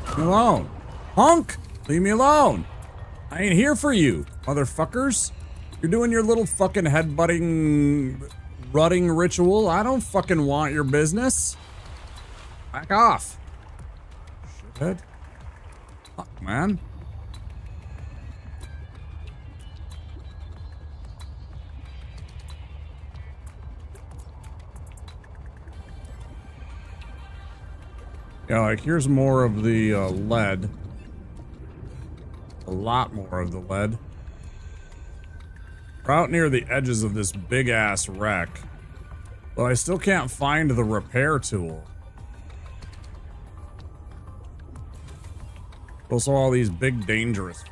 Leave me alone. Hunk! Leave me alone. I ain't here for you, motherfuckers. You're doing your little fucking headbutting, rutting ritual. I don't fucking want your business. Back off. Shithead. Fuck, man. Yeah, like, here's more of the lead. A lot more of the lead. We're out near the edges of this big-ass wreck. But I still can't find the repair tool. Also, all these big, dangerous fish.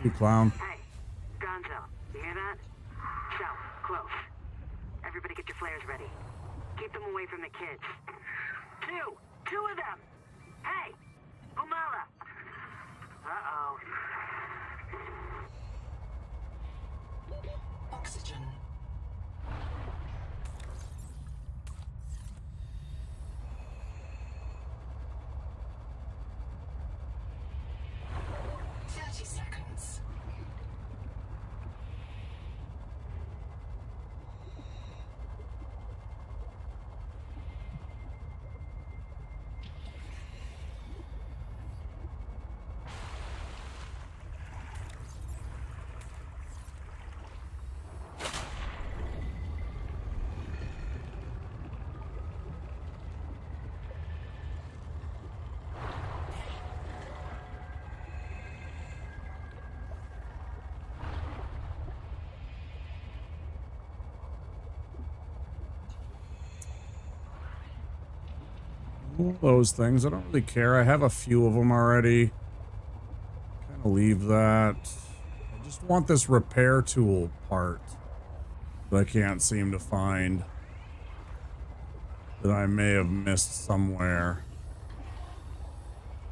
You clown. Hey, Gonzo, you hear that? So, close. Everybody get your flares ready. Keep them away from the kids. Two of them! Hey! Umala! Uh-oh. Oxygen. Seconds. Those things, I don't really care. I have a few of them already. Kind of leave that. I just want this repair tool part that I can't seem to find, that I may have missed somewhere.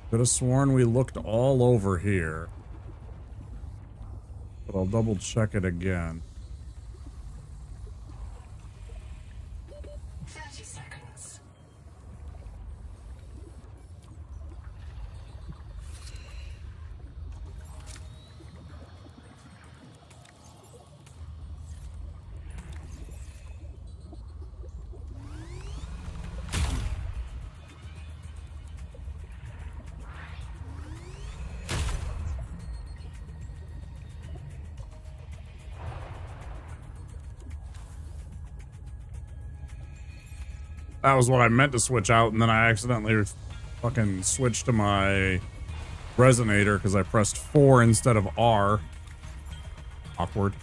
Could have sworn we looked all over here, but I'll double check it again. 30 seconds. That was what I meant to switch out, and then I accidentally fucking switched to my resonator because I pressed 4 instead of R. Awkward.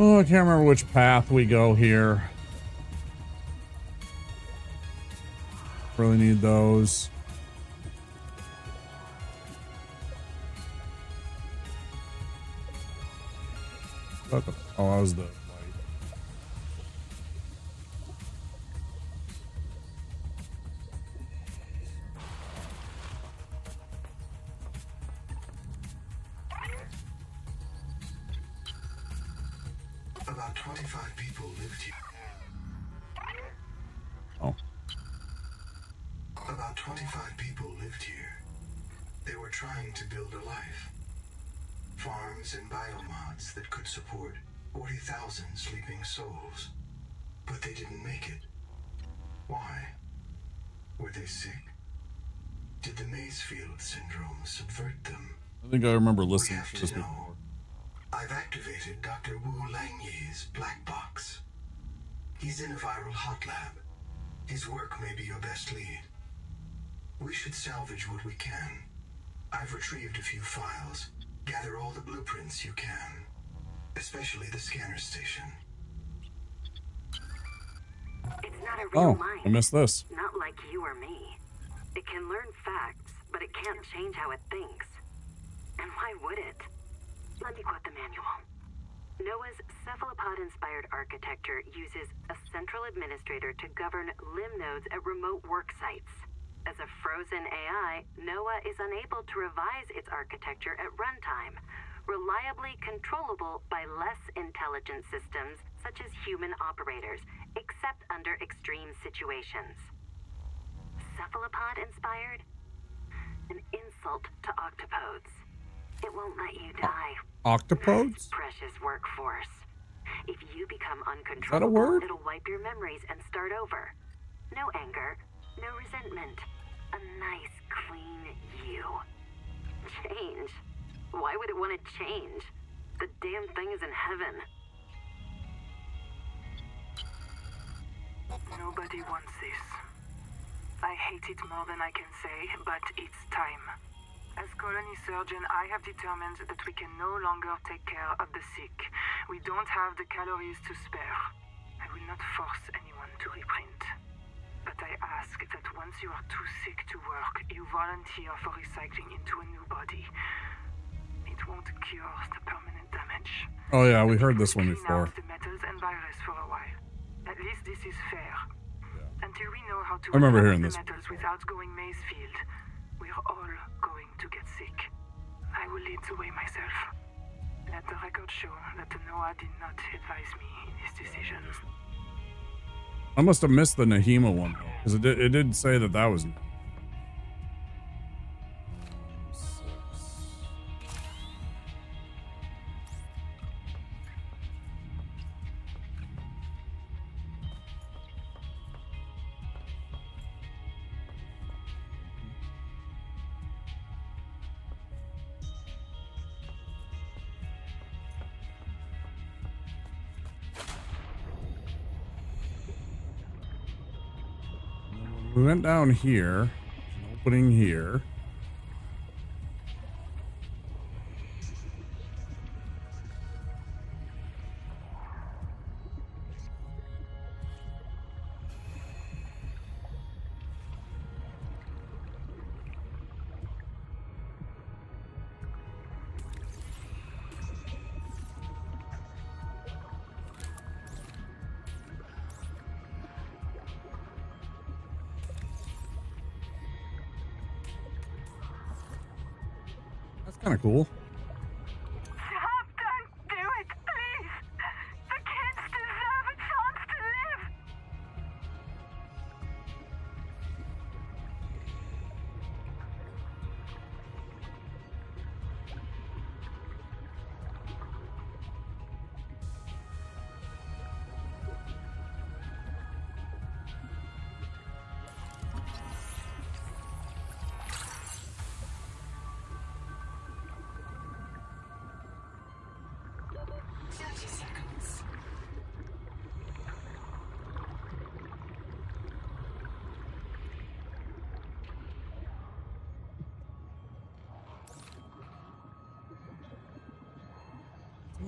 Oh, I can't remember which path we go here. Really need those. What the, oh, that was the light. About 25 people lived here. Oh. About 25 people lived here. They were trying to build a life. Farms and biomods that could support 40,000 sleeping souls. But they didn't make it. Why? Were they sick? Did the Mazefield syndrome subvert them? I think I remember listening to this before. I've activated Dr. Wu Langye's black box. He's in a viral hot lab. His work may be your best lead. We should salvage what we can. I've retrieved a few files. Gather all the blueprints you can. Especially the scanner station. It's not a real mind. I missed this. Not like you or me. It can learn facts, but it can't change how it thinks. And why would it? Let me quote the manual. Noah's cephalopod-inspired architecture uses a central administrator to govern limb nodes at remote work sites. As a frozen AI, Noah is unable to revise its architecture at runtime, reliably controllable by less intelligent systems such as human operators, except under extreme situations. Cephalopod-inspired? An insult to octopodes. It won't let you die. Octopodes? Precious workforce. If you become Is that a uncontrollable, word? it'll wipe your memories and start over. No anger, no resentment. A nice, clean you. Change? Why would it want to change? The damn thing is in heaven. Nobody wants this. I hate it more than I can say, but it's time. As colony surgeon, I have determined that we can no longer take care of the sick. We don't have the calories to spare. I will not force anyone to reprint. But I ask that once you are too sick to work, you volunteer for recycling into a new body. It won't cure the permanent damage. Oh yeah, we heard this one Clean before. out the metals and virus for a while. At least this is fair. Until we know how to I remember unlock hearing the this metals without going Mazefield, we're all going to get sick. I will lead the way myself. Let the record show that Noah did not advise me in his decision. I must have missed the Nahima one because it did say that that was. We went down here, an opening here. That's kind of cool. Stop! Don't do it, please! The kids deserve a chance to live!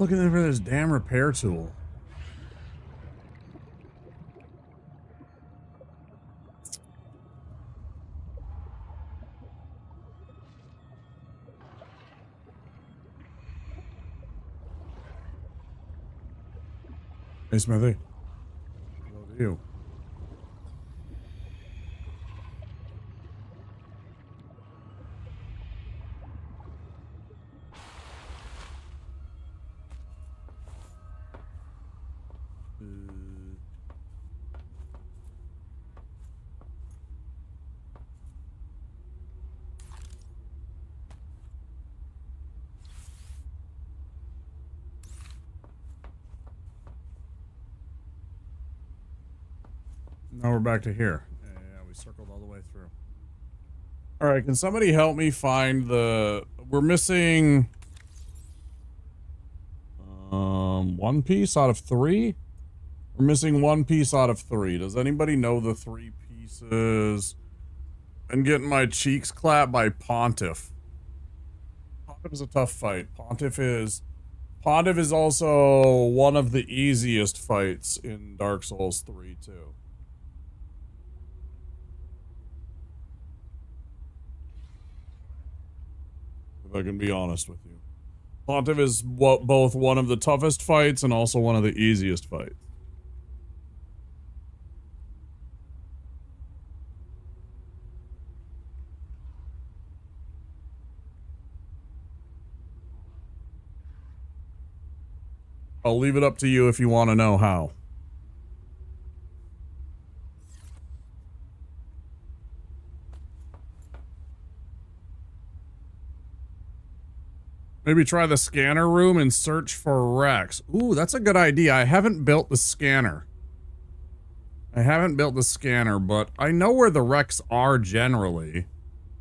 Looking for this damn repair tool. Hey, Smithy. Hello to you. Now we're back to here. Yeah, we circled all the way through. All right, can somebody help me find the... We're missing... one piece out of 3? We're missing 1 piece out of 3. Does anybody know the 3 pieces? I'm getting my cheeks clapped by Pontiff. Pontiff is a tough fight. Pontiff is also one of the easiest fights in Dark Souls 3 too. If I can be honest with you. Pontiff is both one of the toughest fights and also one of the easiest fights. I'll leave it up to you if you want to know how. Maybe try the scanner room and search for Rex. Ooh, that's a good idea. I haven't built the scanner. But I know where the Rex are generally.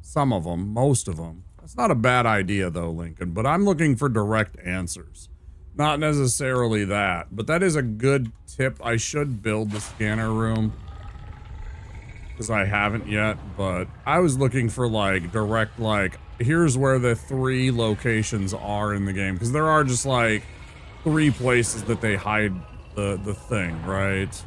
Some of them, most of them. That's not a bad idea though, Lincoln, but I'm looking for direct answers. Not necessarily that, but that is a good tip. I should build the scanner room. Because I haven't yet, but I was looking for like direct, like, here's where the 3 locations are in the game. Because there are just like 3 places that they hide the thing, right?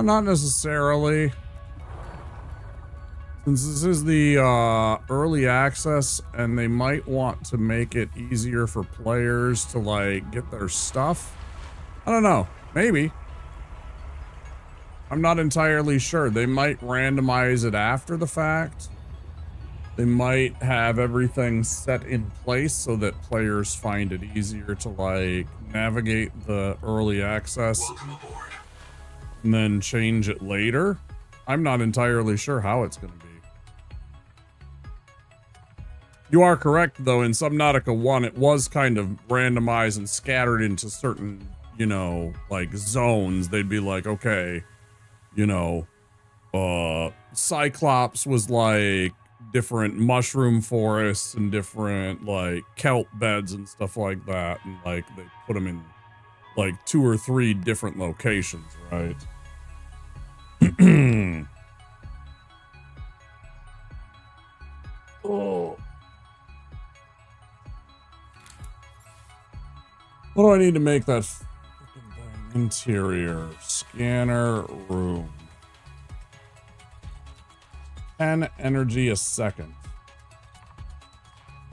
Not necessarily. Since this is the early access and they might want to make it easier for players to like get their stuff. I don't know. Maybe. I'm not entirely sure. They might randomize it after the fact. They might have everything set in place so that players find it easier to like navigate the early access. Welcome aboard. And then change it later. I'm not entirely sure how it's going to be. You are correct, though. In Subnautica 1, it was kind of randomized and scattered into certain, you know, like zones. They'd be like, okay, you know, Cyclops was like different mushroom forests and different like kelp beds and stuff like that. And like they put them in like 2 or 3 different locations, right? Oh. What do I need to make that freaking thing? Interior scanner room. 10 energy a second.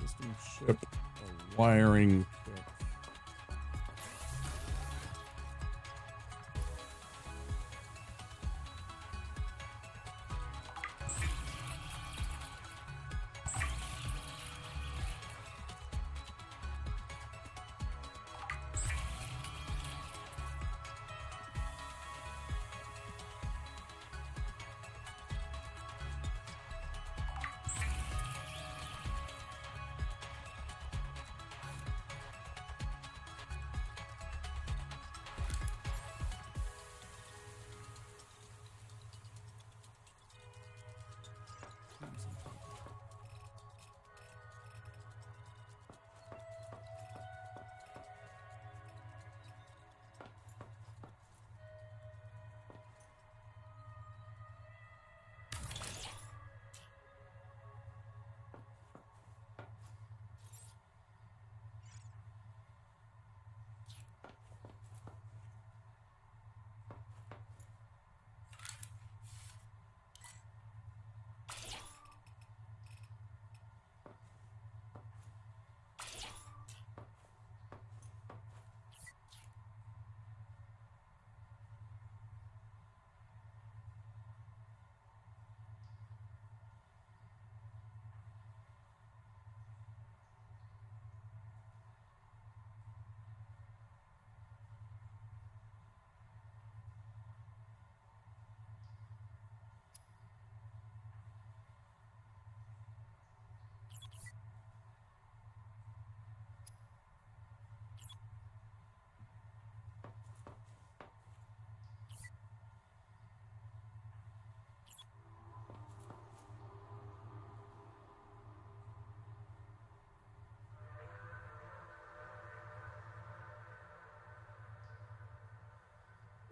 System ship a wiring kit.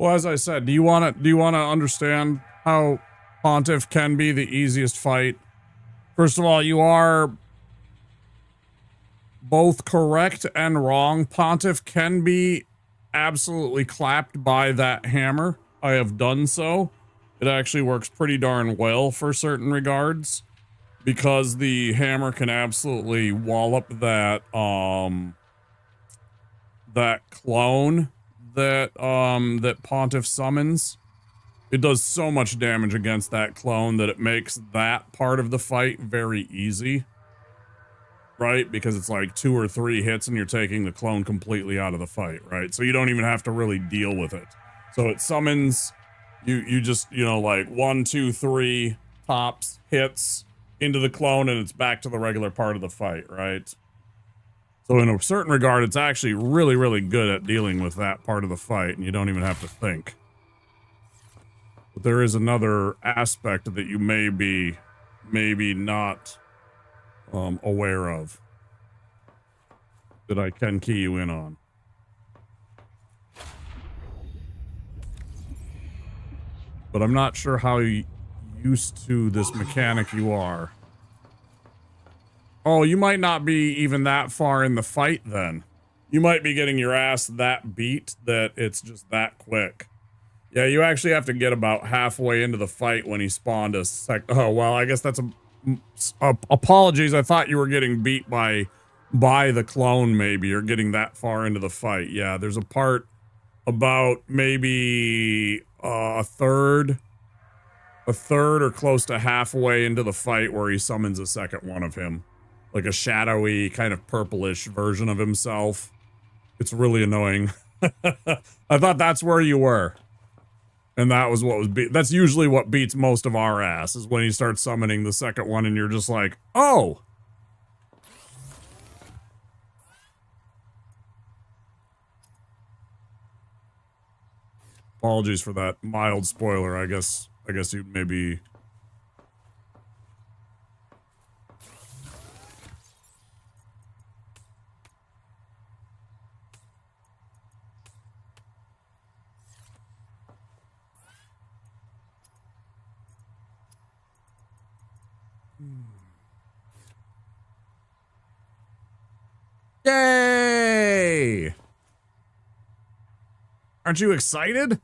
Well, as I said, do you want to understand how Pontiff can be the easiest fight? First of all, you are both correct and wrong. Pontiff can be absolutely clapped by that hammer. I have done so. It actually works pretty darn well for certain regards, because the hammer can absolutely wallop that that clone that Pontiff summons. It does so much damage against that clone that it makes that part of the fight very easy. Right? Because it's like 2 or 3 hits and you're taking the clone completely out of the fight, right? So you don't even have to really deal with it. So it summons, you just, you know, like 1, 2, 3 tops hits into the clone and it's back to the regular part of the fight, right? So in a certain regard, it's actually really, really good at dealing with that part of the fight and you don't even have to think. But there is another aspect that you may be, maybe not aware of that I can key you in on. But I'm not sure how used to this mechanic you are. Oh, you might not be even that far in the fight then. You might be getting your ass that beat that it's just that quick. Yeah, you actually have to get about halfway into the fight when he spawned a oh, well, I guess that's apologies. I thought you were getting beat by the clone, maybe, or getting that far into the fight. Yeah, there's a part about maybe a third or close to halfway into the fight where he summons a second one of him. Like a shadowy, kind of purplish version of himself. It's really annoying. I thought that's where you were. And that was what was that's usually what beats most of our ass, is when he starts summoning the second one and you're just like, oh! Apologies for that mild spoiler, I guess you maybe... Yay! Aren't you excited?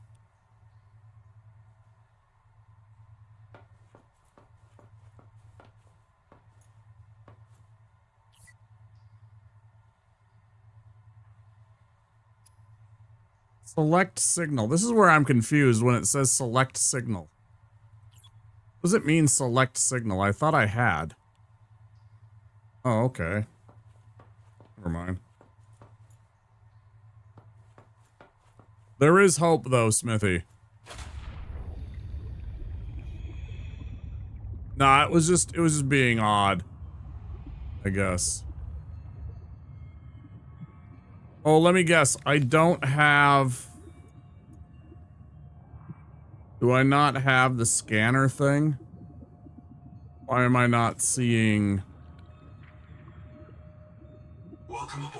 Select signal. This is where I'm confused when it says select signal. What does it mean select signal? I thought I had. Oh, okay. Never mind. There is hope though, Smithy. Nah, it was just being odd, I guess. Oh, let me guess. I don't have... Do I not have the scanner thing? Why am I not seeing... Welcome aboard.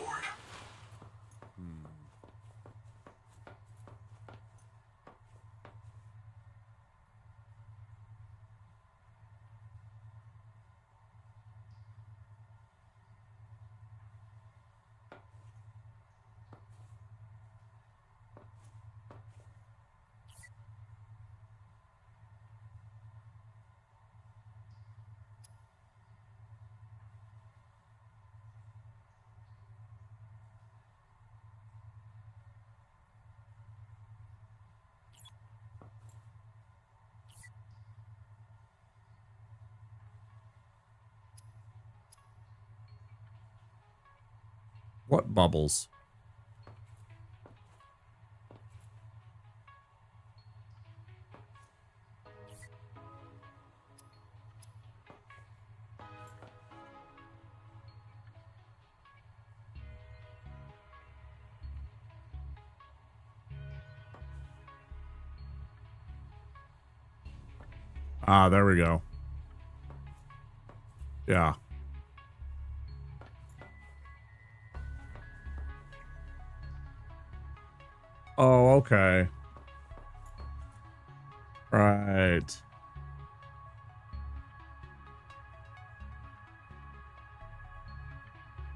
What bubbles? Ah, there we go. Yeah. Oh, okay. right.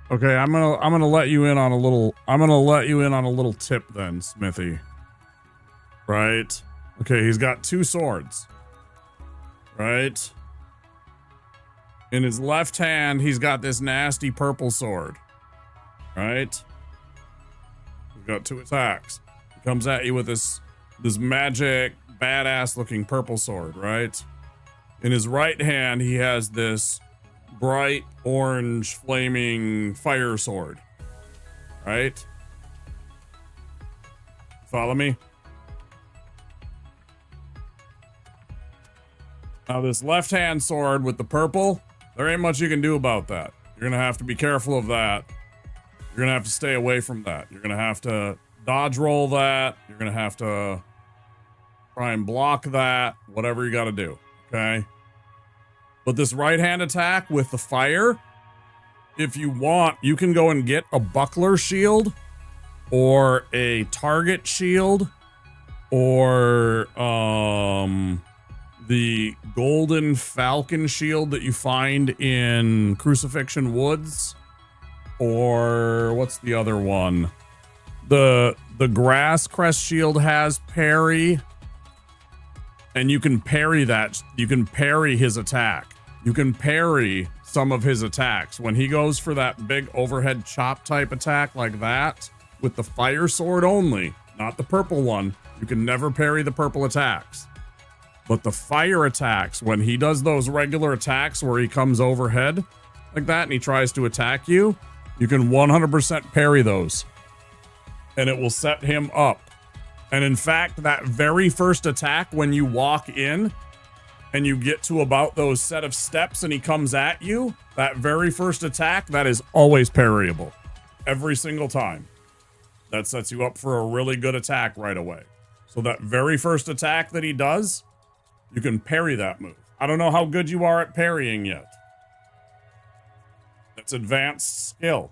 Okay, I'm gonna let you in on a little tip then, Smithy. Right? Okay, he's got 2 swords. Right? In his left hand, he's got this nasty purple sword. Right? He's got 2 attacks. He comes at you with this magic, badass looking purple sword, right? In his right hand, he has this bright orange flaming fire sword. Right? Follow me? Now this left hand sword with the purple, there ain't much you can do about that. You're gonna have to be careful of that. You're gonna have to stay away from that. You're gonna have to dodge roll that. You're gonna have to try and block that. Whatever you gotta do, okay? But this right hand attack with the fire, if you want, you can go and get a buckler shield or a target shield or the golden falcon shield that you find in Crucifixion Woods, or what's the other one? The grass crest shield has parry, and you can parry that. You can parry his attack. You can parry some of his attacks when he goes for that big overhead chop type attack like that with the fire sword only, not the purple one. You can never parry the purple attacks. But the fire attacks, when he does those regular attacks where he comes overhead like that and he tries to attack you, you can 100% parry those. And it will set him up. And in fact, that very first attack when you walk in and you get to about those set of steps and he comes at you, that very first attack, that is always parryable. Every single time. That sets you up for a really good attack right away. So that very first attack that he does, you can parry that move. I don't know how good you are at parrying yet. That's advanced skill.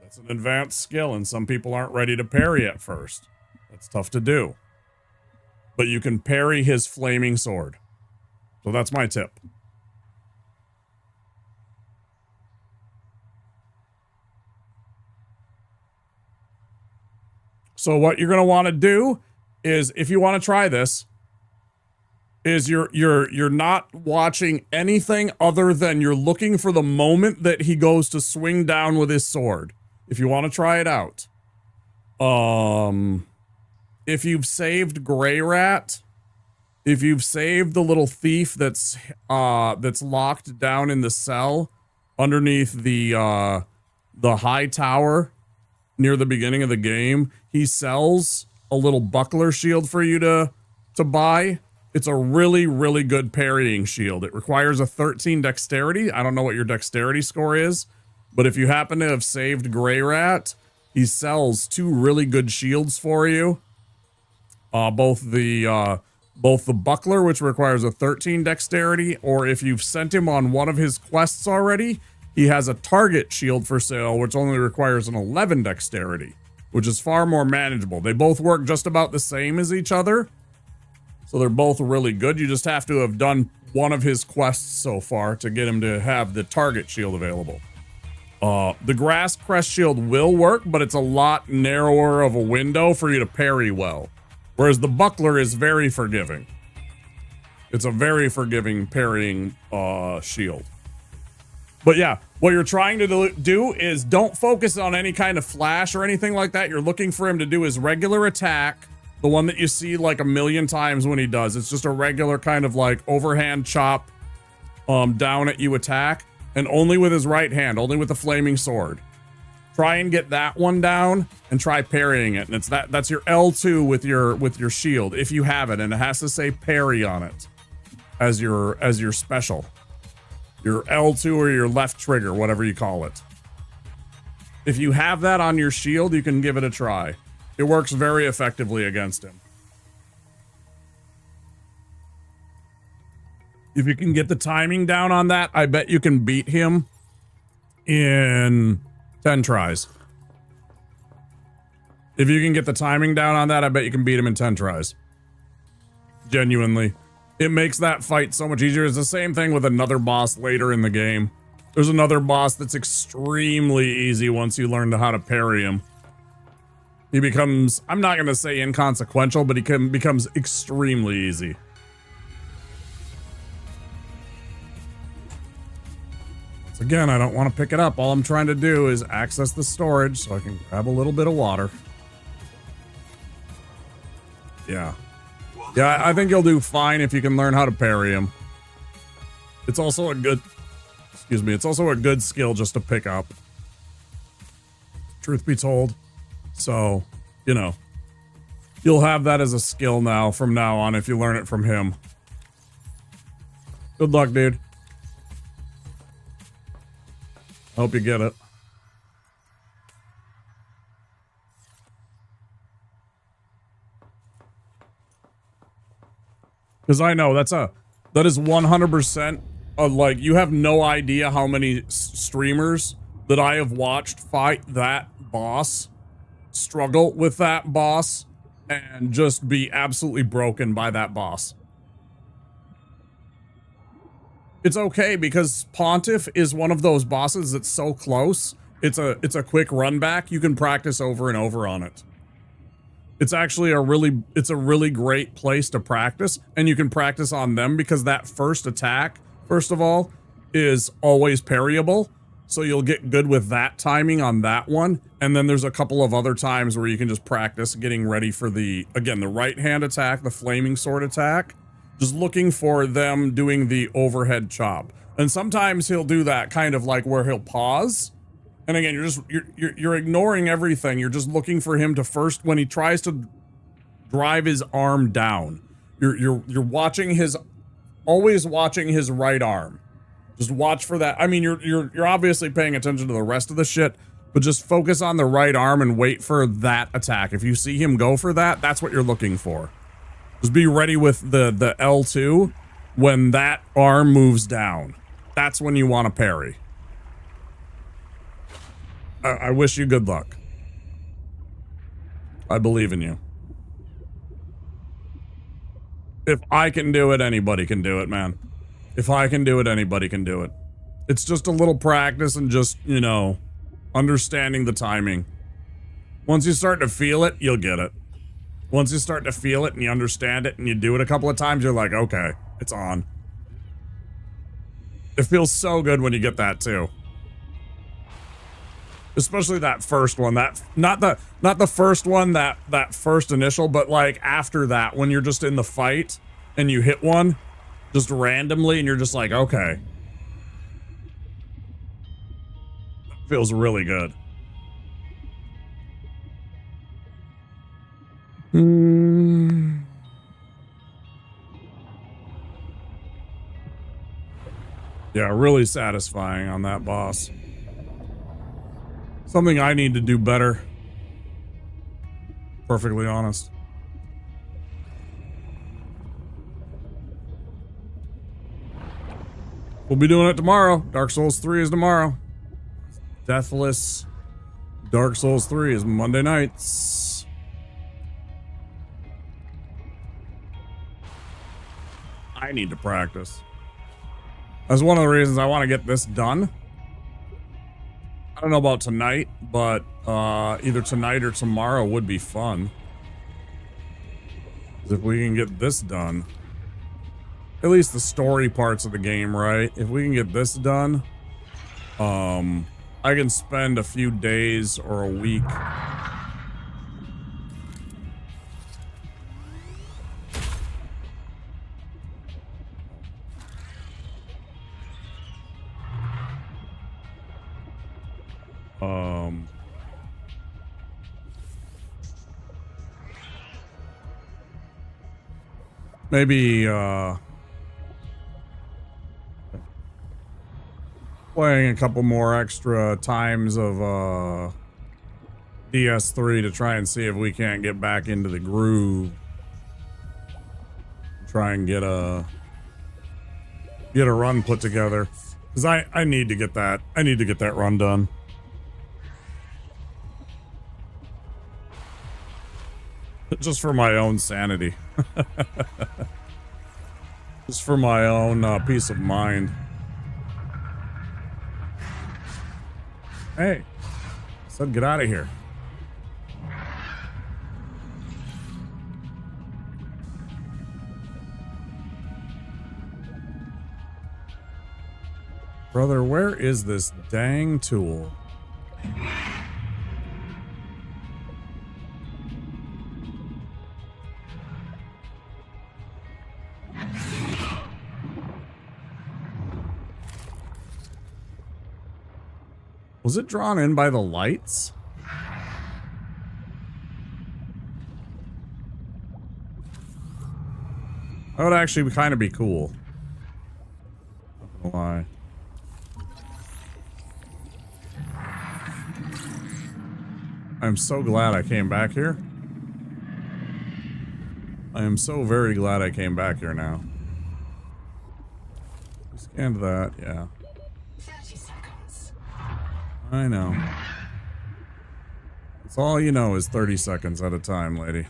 That's an advanced skill, and some people aren't ready to parry at first. That's tough to do. But you can parry his flaming sword. So that's my tip. So what you're going to want to do is, if you want to try this, is you're not watching anything other than you're looking for the moment that he goes to swing down with his sword. If you want to try it out. If you've saved Gray Rat, if you've saved the little thief that's locked down in the cell underneath the high tower near the beginning of the game, he sells a little buckler shield for you to buy. It's a really, really good parrying shield. It requires a 13 dexterity. I don't know what your dexterity score is, but if you happen to have saved Gray Rat, he sells 2 really good shields for you. Both the buckler, which requires a 13 dexterity, or if you've sent him on one of his quests already, he has a target shield for sale, which only requires an 11 dexterity, which is far more manageable. They both work just about the same as each other. So they're both really good. You just have to have done one of his quests so far to get him to have the target shield available. The grass crest shield will work, but it's a lot narrower of a window for you to parry well. Whereas the buckler is very forgiving. It's a very forgiving parrying shield. But yeah, what you're trying to do is don't focus on any kind of flash or anything like that. You're looking for him to do his regular attack. The one that you see like a million times when he does. It's just a regular kind of like overhand chop down at you attack. And only with his right hand, only with the flaming sword. Try and get that one down and try parrying it. And it's that's your L2 with your shield, if you have it, and it has to say parry on it as your special. Your L2 or your left trigger, whatever you call it. If you have that on your shield, you can give it a try. It works very effectively against him. If you can get the timing down on that, I bet you can beat him in 10 tries. If you can get the timing down on that, I bet you can beat him in 10 tries. Genuinely. It makes that fight so much easier. It's the same thing with another boss later in the game. There's another boss that's extremely easy once you learn how to parry him. He becomes, I'm not going to say inconsequential, but he becomes extremely easy. So again, I don't want to pick it up. All I'm trying to do is access the storage so I can grab a little bit of water. Yeah. Yeah, I think you'll do fine if you can learn how to parry him. It's also a good, excuse me, it's also a good skill just to pick up. Truth be told. So, you know, you'll have that as a skill now from now on if you learn it from him. Good luck, dude. Hope you get it. Because I know that is 100% like, you have no idea how many streamers that I have watched fight that boss, struggle with that boss, and just be absolutely broken by that boss. It's okay because Pontiff is one of those bosses that's so close. It's a quick run back. You can practice over and over on it. It's actually a really great place to practice, and you can practice on them because that first attack, first of all, is always parryable. So you'll get good with that timing on that one. And then there's a couple of other times where you can just practice getting ready for the right hand attack, the flaming sword attack. Just looking for them doing the overhead chop. And sometimes he'll do that kind of like where he'll pause. And again, you're ignoring everything. You're just looking for him to first, when he tries to drive his arm down, you're watching always watching his right arm. Just watch for that. I mean, you're obviously paying attention to the rest of the shit, but just focus on the right arm and wait for that attack. If you see him go for that, that's what you're looking for. Just be ready with the L2 when that arm moves down. That's when you want to parry. I wish you good luck. I believe in you. If I can do it, anybody can do it, man. If I can do it, anybody can do it. It's just a little practice and just, you know, understanding the timing. Once you start to feel it, you'll get it. Once you start to feel it and you understand it and you do it a couple of times, you're like, okay, it's on. It feels so good when you get that too. Especially that first one, not the first one, that first initial, but like after that, when you're just in the fight and you hit one just randomly and you're just like, okay. Feels really good. Yeah, really satisfying on that boss. Something I need to do better. Perfectly honest. We'll be doing it tomorrow. Dark Souls 3 is tomorrow. Deathless Dark Souls 3 is Monday nights. I need to practice. That's one of the reasons I want to get this done. I don't know about tonight, but either tonight or tomorrow would be fun. If we can get this done. At least the story parts of the game, right? If we can get this done, I can spend a few days or a week maybe playing a couple more extra times of DS3 to try and see if we can't get back into the groove. Try and get a run put together. Because I need to get that. I need to get that run done. Just for my own sanity. Just for my own peace of mind. Hey, said get out of here. Brother, where is this dang tool? Was it drawn in by the lights? That would actually kind of be cool. Not gonna lie. I'm so glad I came back here. I am so very glad I came back here now. We scanned that, yeah. 30 seconds. I know. It's all you know is 30 seconds at a time, lady.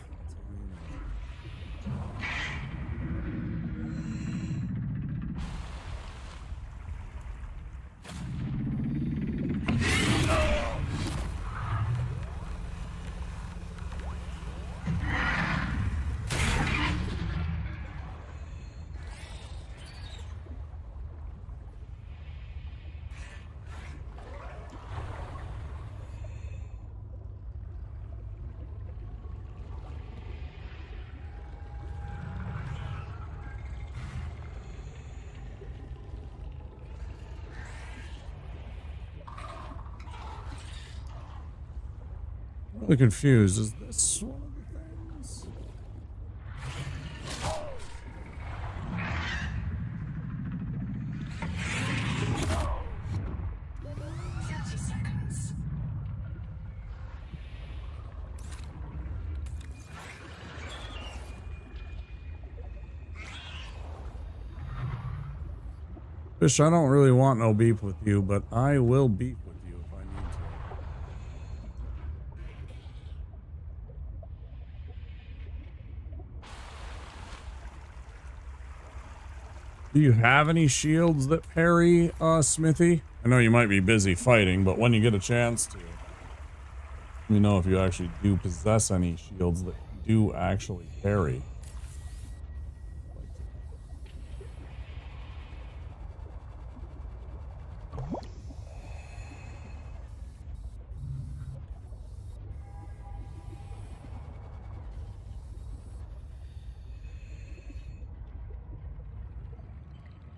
Really confused. Is this one of the things? 30 seconds. Fish, I don't really want no beef with you, but I will beef with you if I need to. Do you have any shields that parry, Smithy? I know you might be busy fighting, but when you get a chance to, let me know if you actually do possess any shields that do actually parry.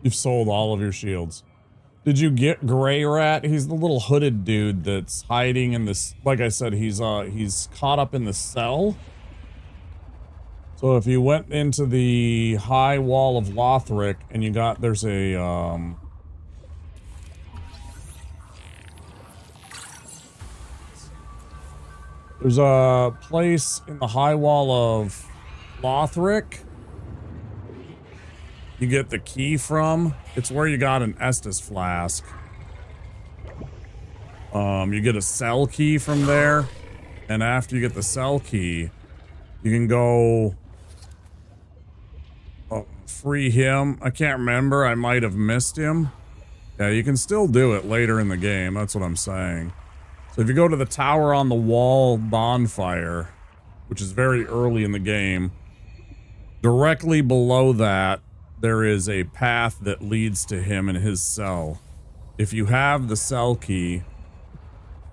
You've sold all of your shields. Did you get Gray Rat? He's the little hooded dude that's hiding in this. Like I said, he's caught up in the cell. So if you went into the high wall of Lothric and you got, there's a there's a place in the high wall of Lothric you get the key from. It's where you got an Estus flask. You get a cell key from there, and after you get the cell key, you can go free him. I can't remember. I might have missed him. Yeah, you can still do it later in the game. That's what I'm saying. So if you go to the tower on the wall bonfire, which is very early in the game, directly below that, there is a path that leads to him in his cell. If you have the cell key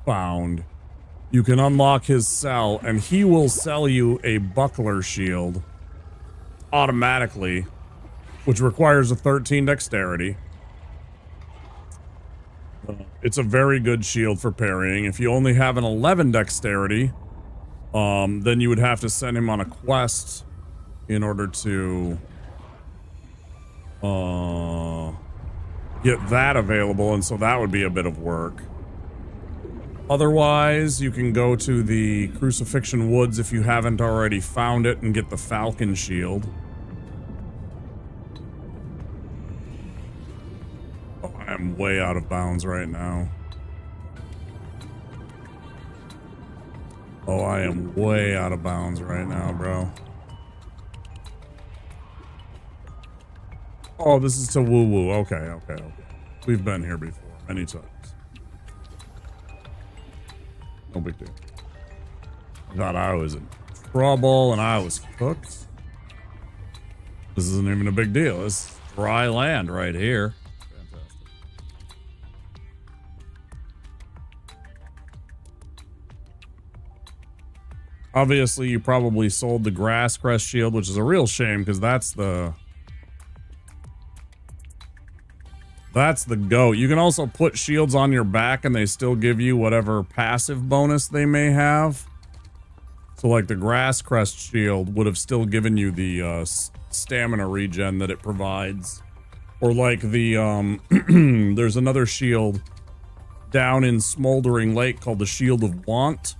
found, you can unlock his cell, and he will sell you a buckler shield automatically, which requires a 13 dexterity. It's a very good shield for parrying. If you only have an 11 dexterity, then you would have to send him on a quest in order to get that available, and so that would be a bit of work. Otherwise, you can go to the Crucifixion Woods if you haven't already found it and get the Falcon Shield. Oh, I am way out of bounds right now. Oh, I am way out of bounds right now, bro. Oh, this is to woo woo. Okay, okay, okay. We've been here before many times. No big deal. I thought I was in trouble and I was cooked. This isn't even a big deal. This is dry land right here. Fantastic. Obviously, you probably sold the grass crest shield, which is a real shame because that's the goat. You can also put shields on your back and they still give you whatever passive bonus they may have. So like the grass crest shield would have still given you the stamina regen that it provides. Or like the there's another shield down in Smoldering Lake called the Shield of Want.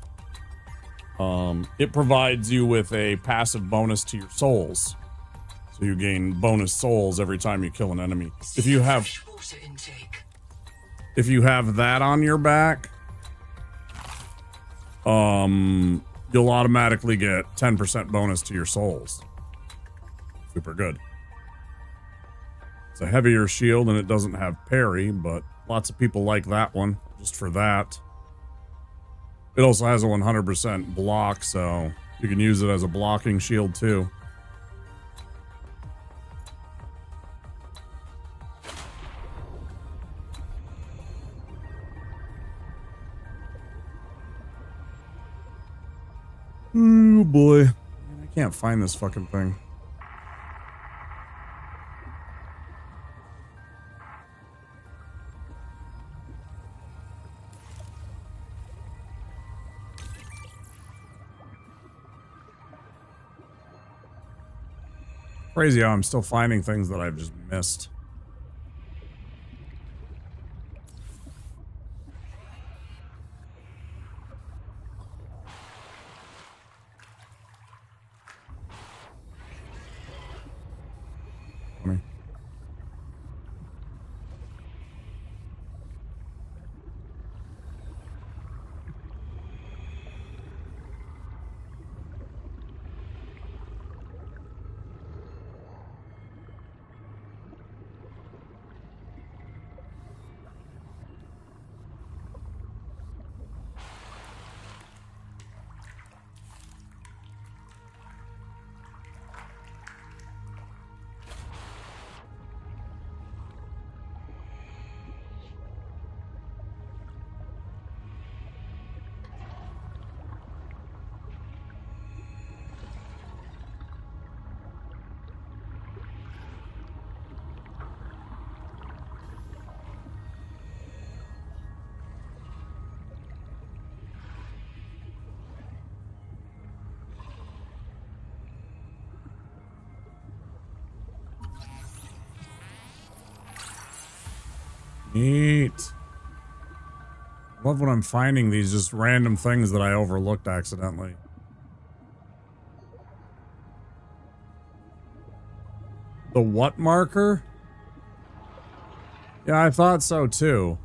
It provides you with a passive bonus to your souls. So you gain bonus souls every time you kill an enemy. If you have that on your back, you'll automatically get 10% bonus to your souls. Super good. It's a heavier shield and it doesn't have parry, but lots of people like that one just for that. It also has a 100% block, so you can use it as a blocking shield too. Oh boy. I can't find this fucking thing. Crazy how I'm still finding things that I've just missed. Funny. Neat. Love when I'm finding these just random things that I overlooked accidentally. The what marker? Yeah, I thought so too.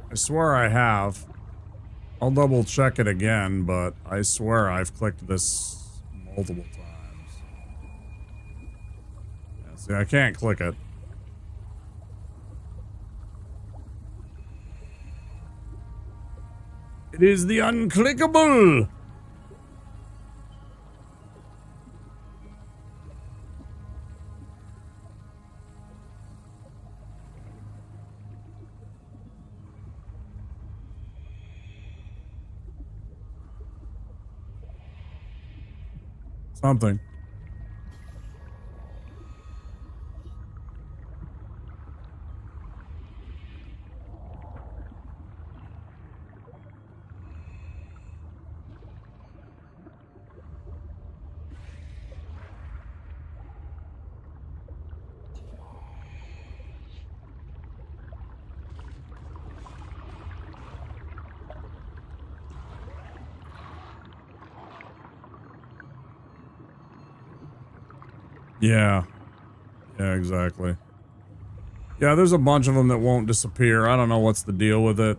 I swear I have. I'll double check it again, but I swear I've clicked this multiple times. Yeah, see, I can't click it. It is the unclickable! Something. Yeah. Yeah, exactly. Yeah, there's a bunch of them that won't disappear. I don't know what's the deal with it.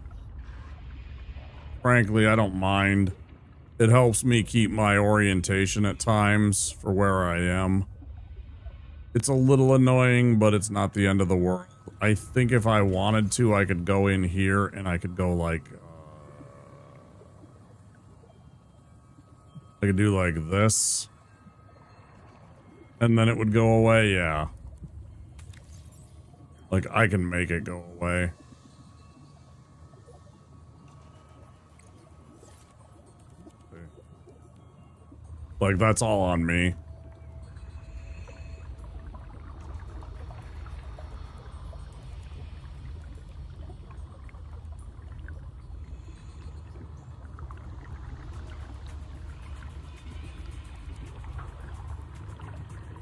Frankly, I don't mind. It helps me keep my orientation at times for where I am. It's a little annoying, but it's not the end of the world. I think if I wanted to, I could go in here and I could go like... I could do like this. And then it would go away, yeah. Like, I can make it go away. Like, that's all on me.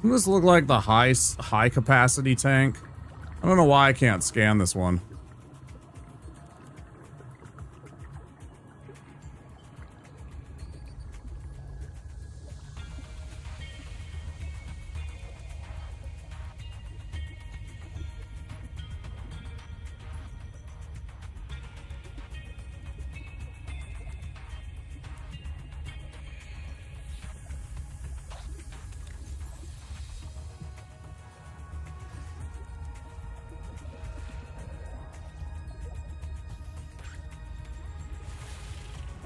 Doesn't this look like the high capacity tank? I don't know why I can't scan this one.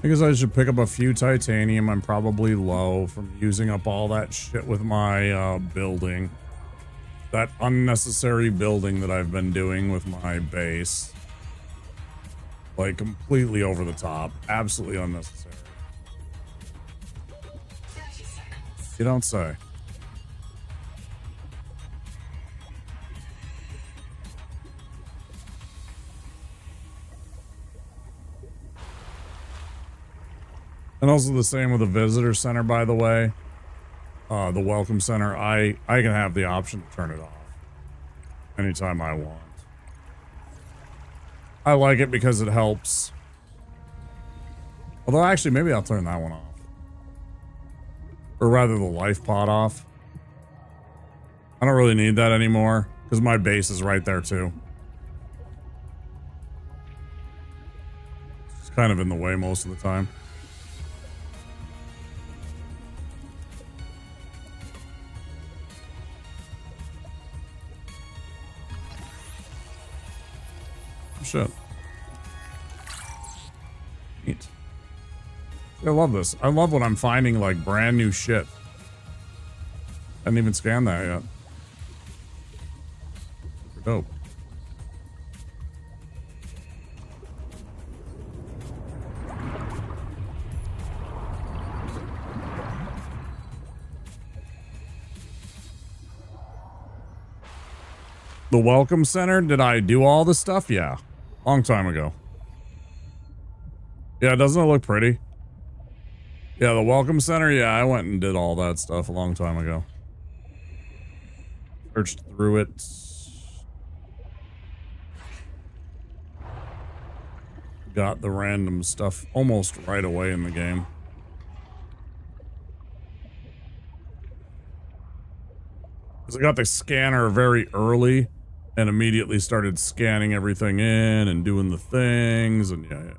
I guess I should pick up a few titanium. I'm probably low from using up all that shit with my building. That unnecessary building that I've been doing with my base. Like, completely over the top. Absolutely unnecessary. You don't say. And also the same with the visitor center, by the way. The welcome center, I can have the option to turn it off anytime I want. I like it because it helps. Although actually, maybe I'll turn that one off. Or rather the life pod off. I don't really need that anymore because my base is right there too. It's kind of in the way most of the time. Shit. Neat. I love this. I love when I'm finding like brand new shit. I didn't even scan that yet. Super dope. The welcome center, did I do all the stuff? Yeah. Long time ago. Yeah, doesn't it look pretty? Yeah, the welcome center, yeah, I went and did all that stuff a long time ago. Searched through it. Got the random stuff almost right away in the game. Because I got the scanner very early and immediately started scanning everything in and doing the things, and yeah. It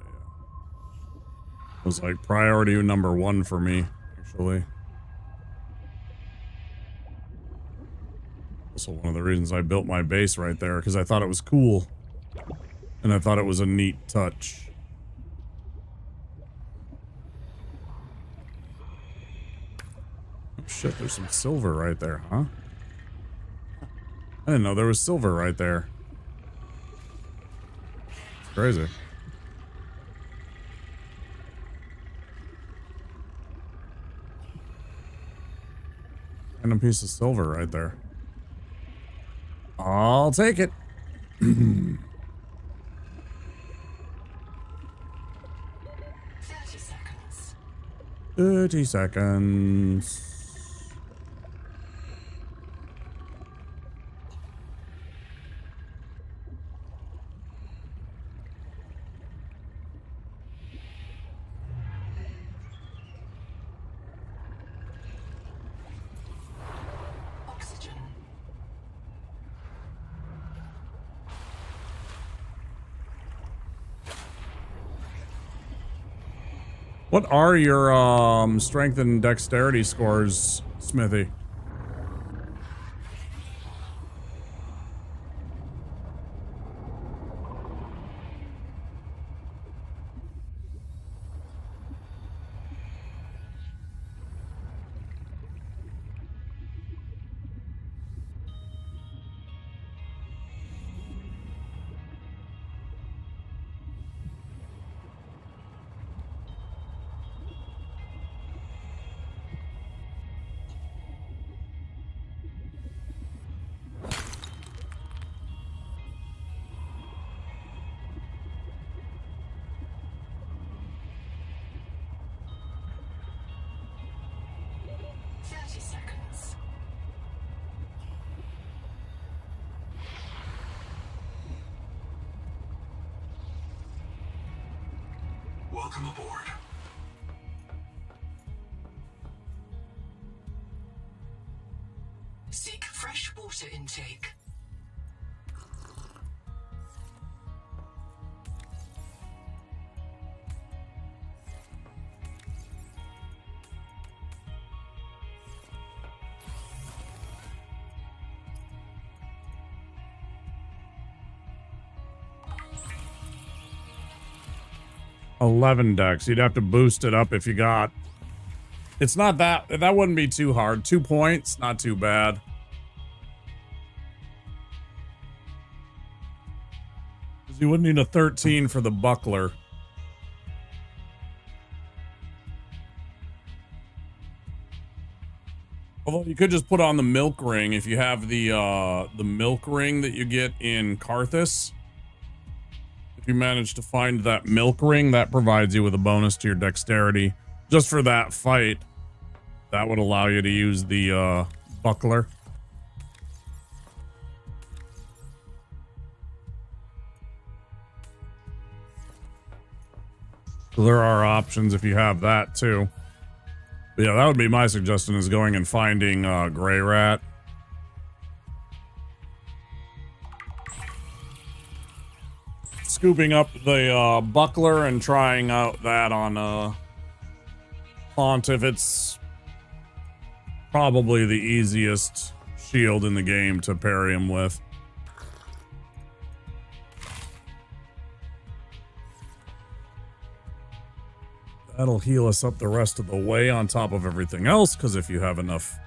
was like priority number 1 for me, actually. Also one of the reasons I built my base right there, because I thought it was cool. And I thought it was a neat touch. Oh shit, there's some silver right there, huh? I didn't know there was silver right there. It's crazy. Random piece of silver right there. I'll take it. 30 seconds. 30 seconds. What are your strength and dexterity scores, Smithy? Welcome aboard. Seek fresh water intake. $11 dex. You'd have to boost it up if you got. It's not that wouldn't be too hard. 2 points, not too bad. You wouldn't need a 13 for the buckler. Although you could just put on the milk ring if you have the milk ring that you get in Karthus. If you manage to find that milk ring, that provides you with a bonus to your dexterity. Just for that fight, that would allow you to use the buckler. So there are options if you have that too. But yeah, that would be my suggestion, is going and finding Gray Rat. Scooping up the buckler and trying out that on Pontiff. It's probably the easiest shield in the game to parry him with. That'll heal us up the rest of the way on top of everything else, because if you have enough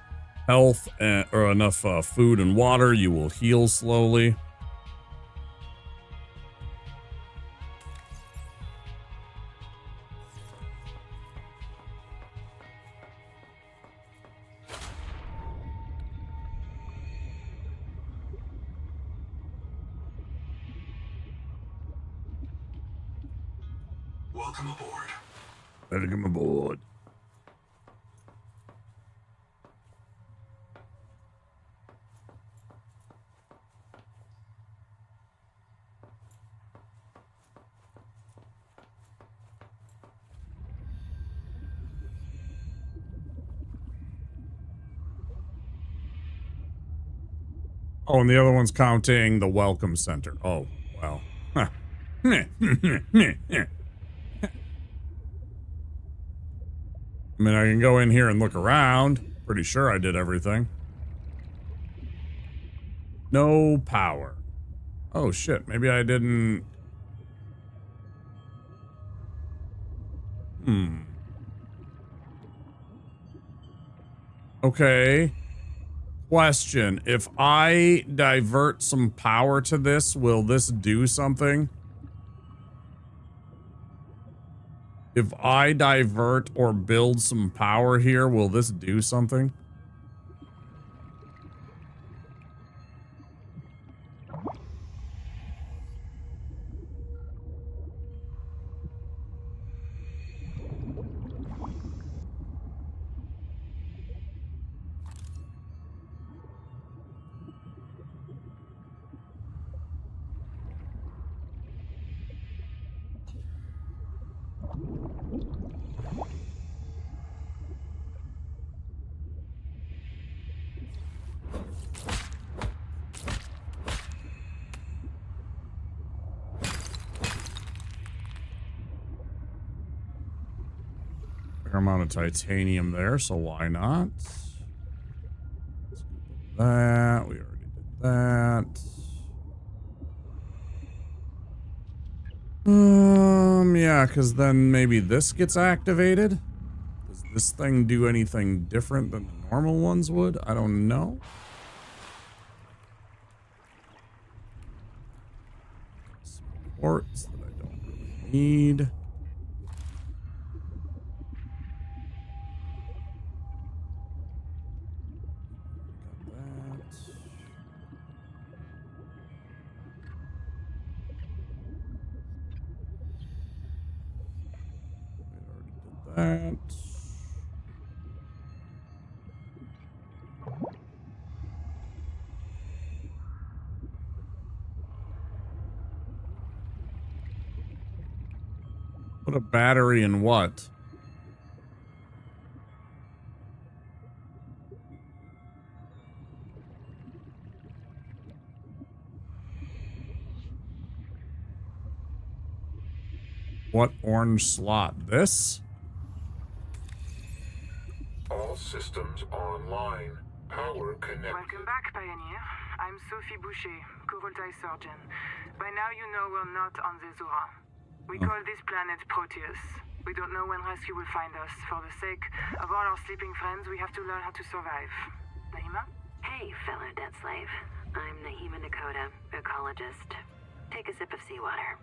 health or enough food and water, you will heal slowly. Welcome aboard. Welcome aboard. Oh, and the other one's counting the welcome center. Oh, well. Huh. I mean, I can go in here and look around. Pretty sure I did everything. No power. Oh, shit. Maybe I didn't... Okay. Question. If I divert some power to this, will this do something? If I divert or build some power here, will this do something? amount of titanium there, so why not? That, we already did that. Yeah, because then maybe this gets activated. Does this thing do anything different than the normal ones would? I don't know. Some quartz that I don't really need. That. Put a battery in what? What orange slot? This? All systems online. Power connected. Welcome back, Pioneer. I'm Sophie Boucher, Kurultai surgeon. By now you know we're not on the Zora. We call this planet Proteus. We don't know when rescue will find us. For the sake of all our sleeping friends, we have to learn how to survive. Naima? Hey, fellow debt slave. I'm Naima Nakota, ecologist. Take a sip of seawater.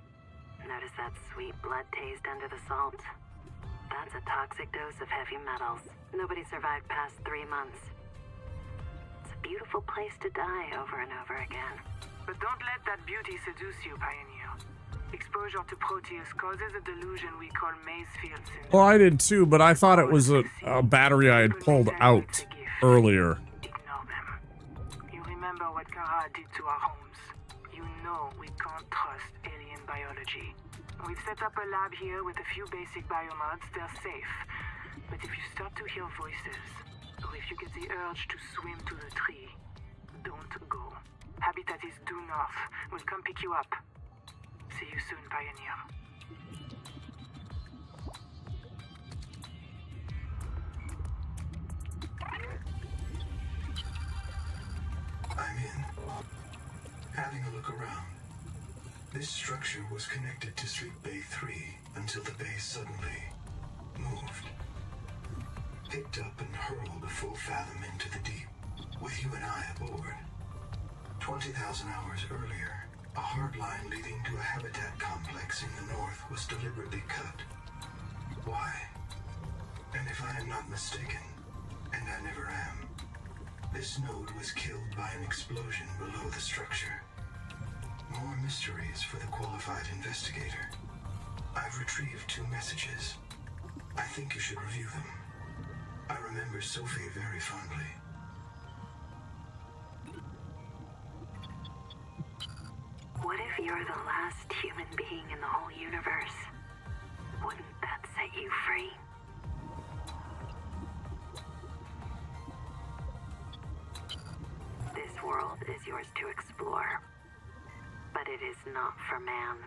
Notice that sweet blood taste under the salt? That's a toxic dose of heavy metals. Nobody survived past 3 months. It's a beautiful place to die over and over again. But don't let that beauty seduce you, Pioneer. Exposure to Proteus causes a delusion we call Mazefield syndrome. Well, I did too, but I thought it was a battery I had pulled out earlier. Ignore them. You remember what Kara did to our homes. You know we can't trust alien biology. We've set up a lab here with a few basic biomods. They're safe. But if you start to hear voices, or if you get the urge to swim to the tree, don't go. Habitat is due north. We'll come pick you up. See you soon, Pioneer. I'm in. Having a look around. This structure was connected to Street Bay 3 until the bay suddenly moved. Picked up and hurled a full fathom into the deep, with you and I aboard. 20,000 hours earlier, a hard line leading to a habitat complex in the north was deliberately cut. Why? And if I am not mistaken, and I never am, this node was killed by an explosion below the structure. More mysteries for the qualified investigator. I've retrieved 2 messages. I think you should review them. I remember Sophie very fondly. What if you're the last human being in the whole universe? Wouldn't that set you free? This world is yours to explore, but it is not for man.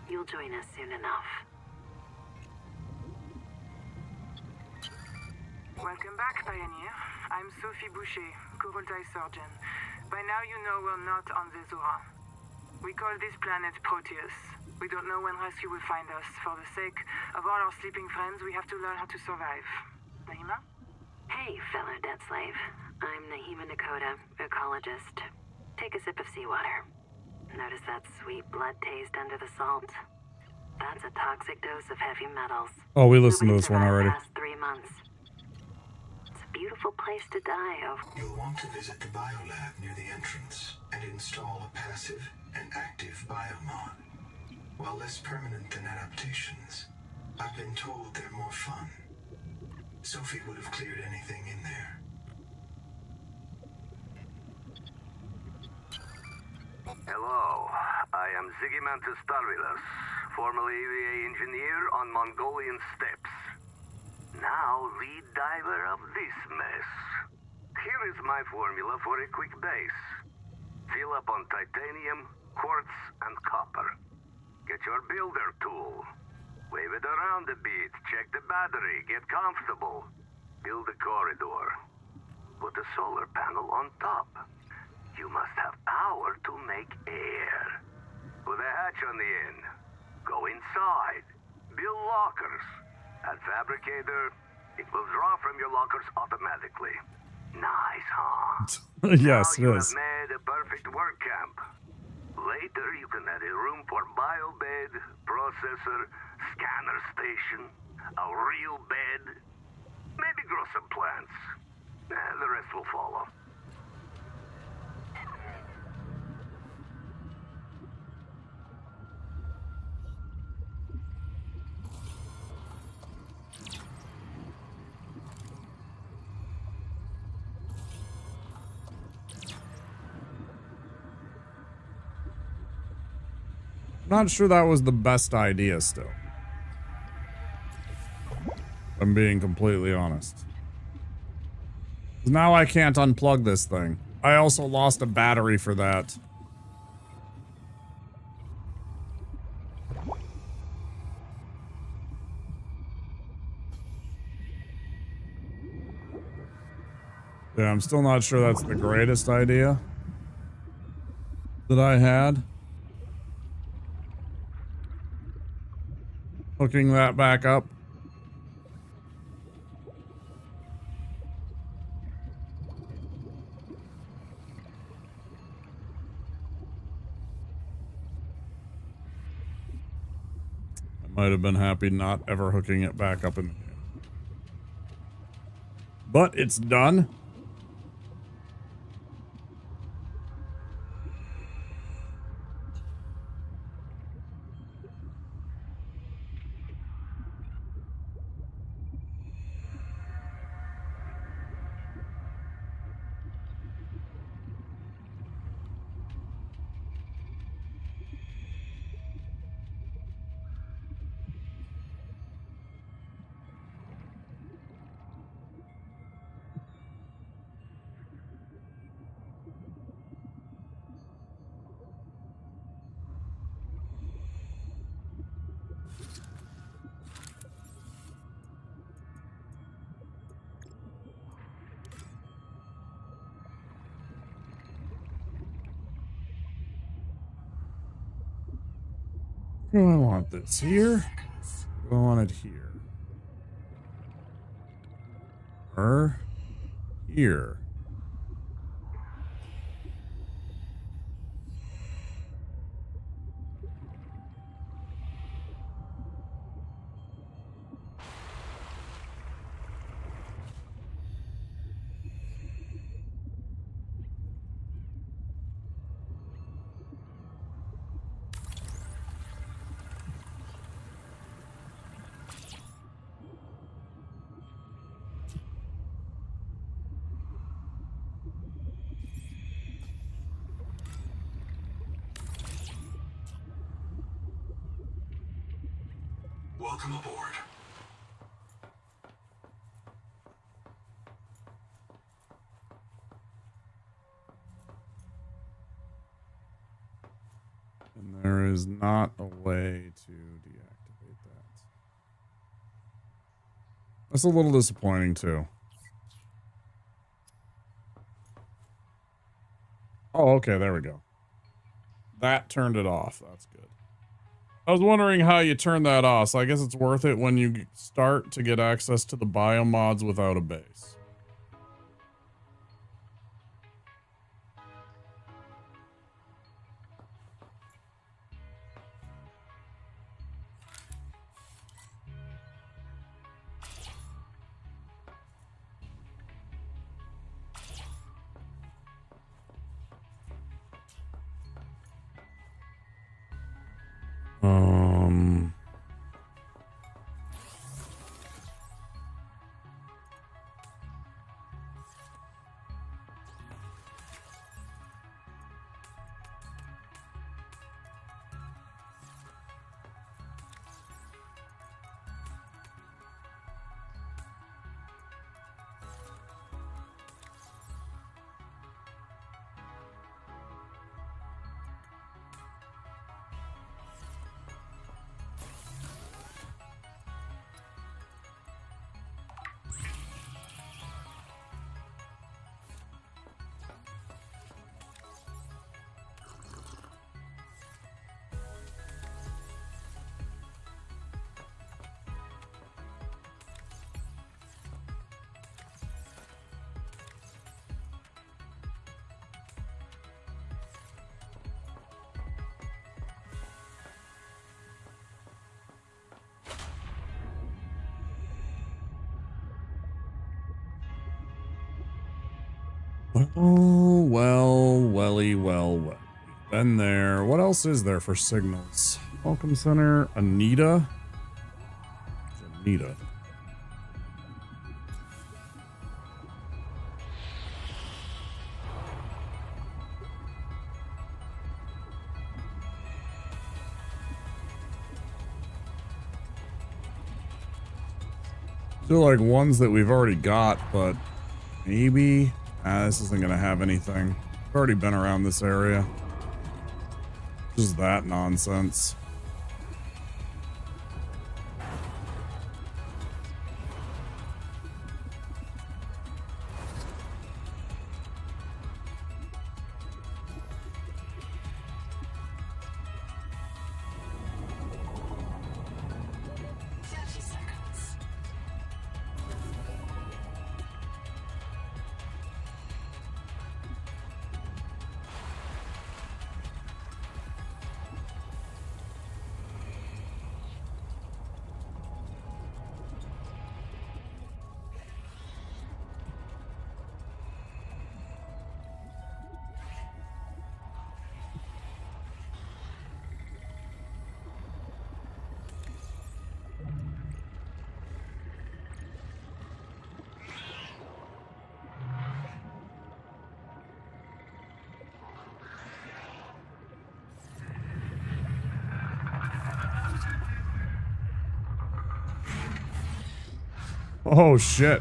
You'll join us soon enough. Welcome back, Pioneer. I'm Sophie Boucher, Kurultai surgeon. By now you know we're not on the Zora. We call this planet Proteus. We don't know when rescue will find us. For the sake of all our sleeping friends, we have to learn how to survive. Naima? Hey, fellow debt slave. I'm Naima Nakota, ecologist. Take a sip of seawater. Notice that sweet blood taste under the salt? That's a toxic dose of heavy metals. Oh, we listened to this one Nobody already. survived past 3 months. It's a beautiful place to die over. You'll want to visit the biolab near the entrance and install a passive and active biomod. While less permanent than adaptations, I've been told they're more fun. Sophie would have cleared anything in there. Hello, I am Zigimantus Tarvilus, formerly EVA engineer on Mongolian steppes. Now lead diver of this mess. Here is my formula for a quick base. Fill up on titanium, quartz, and copper. Get your builder tool. Wave it around a bit, check the battery, get comfortable. Build a corridor. Put a solar panel on top. You must have power to make air. Put a hatch on the end. Go inside. Build lockers. At Fabricator, it will draw from your lockers automatically. Nice, huh? Yes, now you yes. have made a perfect work camp. Later, you can add a room for biobed, processor, scanner station, a real bed. Maybe grow some plants. The rest will follow. Not sure that was the best idea still. I'm being completely honest. Now I can't unplug this thing. I also lost a battery for that. Yeah, I'm still not sure that's the greatest idea that I had. Hooking that back up. I might have been happy not ever hooking it back up in the game. But it's done. Do I want this here? Do I want it here? Or here? Welcome aboard. And there is not a way to deactivate that. That's a little disappointing too. Oh, okay, there we go. That turned it off. That's good. I was wondering how you turn that off, so I guess it's worth it when you start to get access to the biomods without a base. Oh, well, welly, well, well. Been there. What else is there for signals? Welcome Center, Anita. Anita. Feel like ones that we've already got, but maybe this isn't gonna have anything. I've already been around this area. Just that nonsense. Oh shit.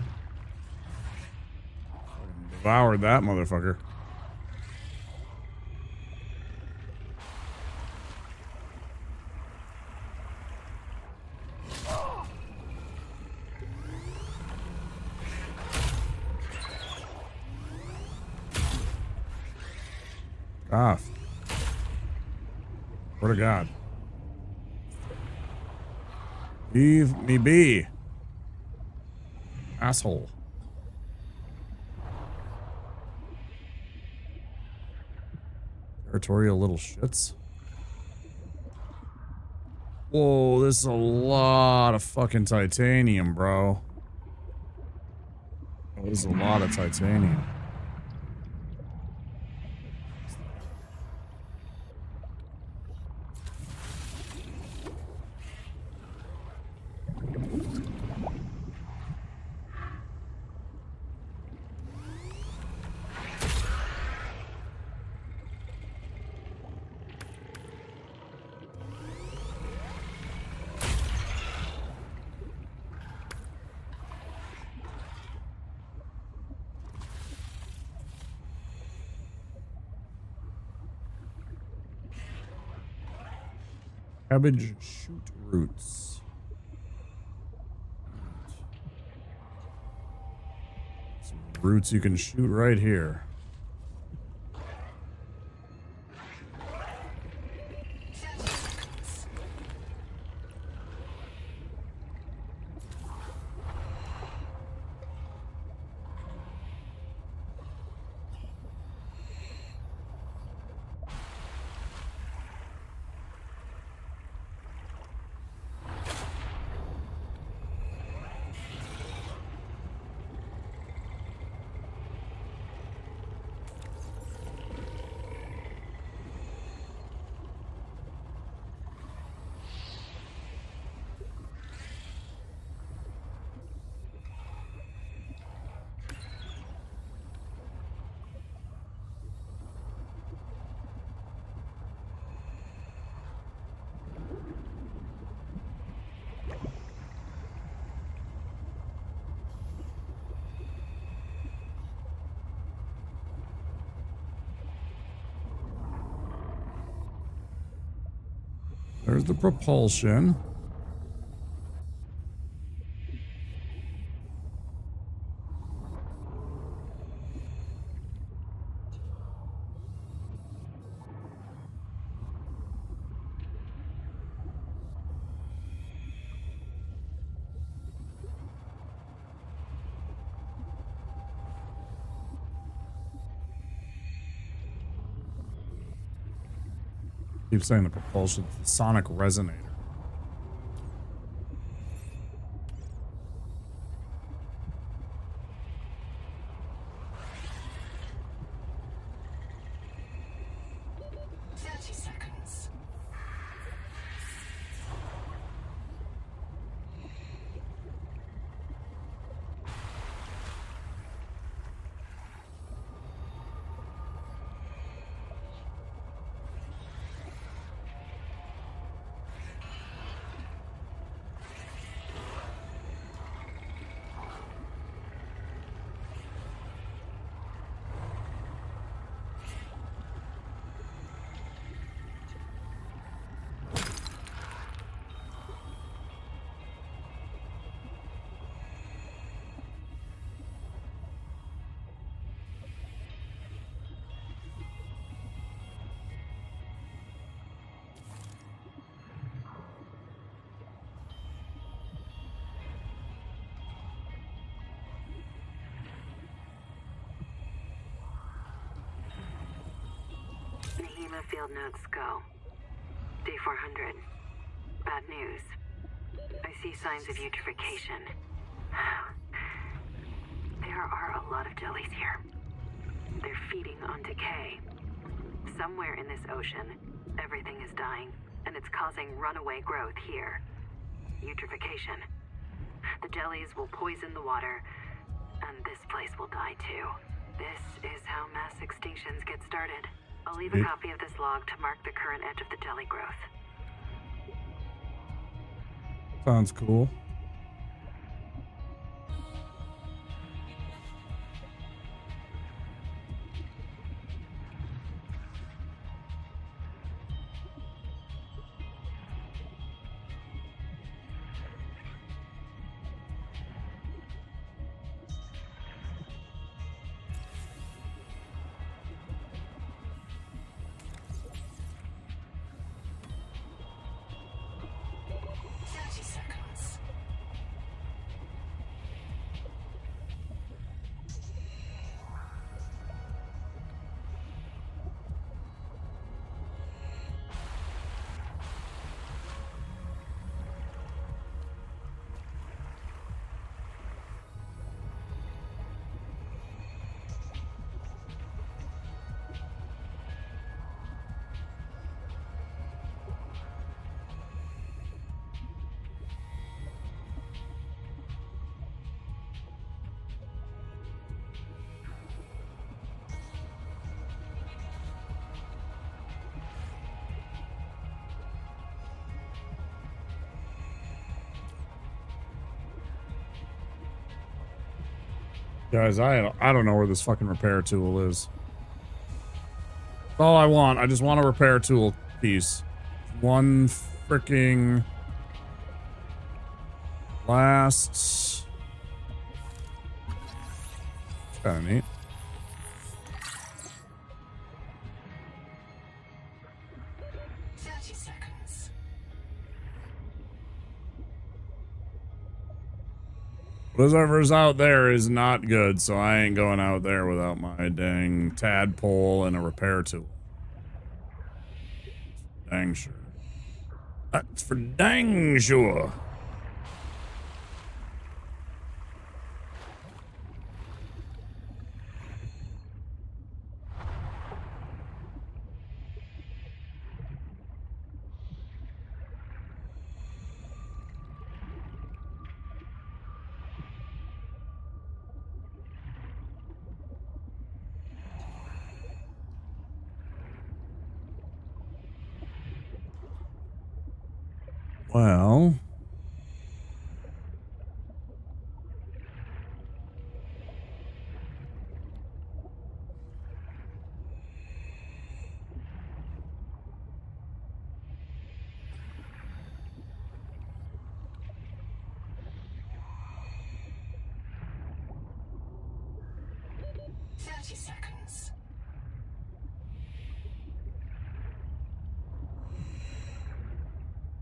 Devoured that motherfucker. Ah. Swear to God. Leave me be. Asshole. Territorial little shits. Whoa, this is a lot of fucking titanium, bro. Oh, this is a lot of titanium. Cabbage shoot roots. Some roots you can shoot right here. There's the propulsion. Keep saying the propulsion, the sonic resonator. the field notes go. Day 400. Bad news. I see signs of eutrophication. There are a lot of jellies here. They're feeding on decay. Somewhere in this ocean, everything is dying, and it's causing runaway growth here. Eutrophication. The jellies will poison the water, and this place will die too. This is how mass extinctions get started. I'll leave a copy of this log to mark the current edge of the jelly growth. Sounds cool. Guys, I don't know where this fucking repair tool is. That's all I want. I just want a repair tool piece. One freaking last. Kind of neat. Whatever's out there is not good, so I ain't going out there without my dang tadpole and a repair tool. Dang sure. That's for dang sure.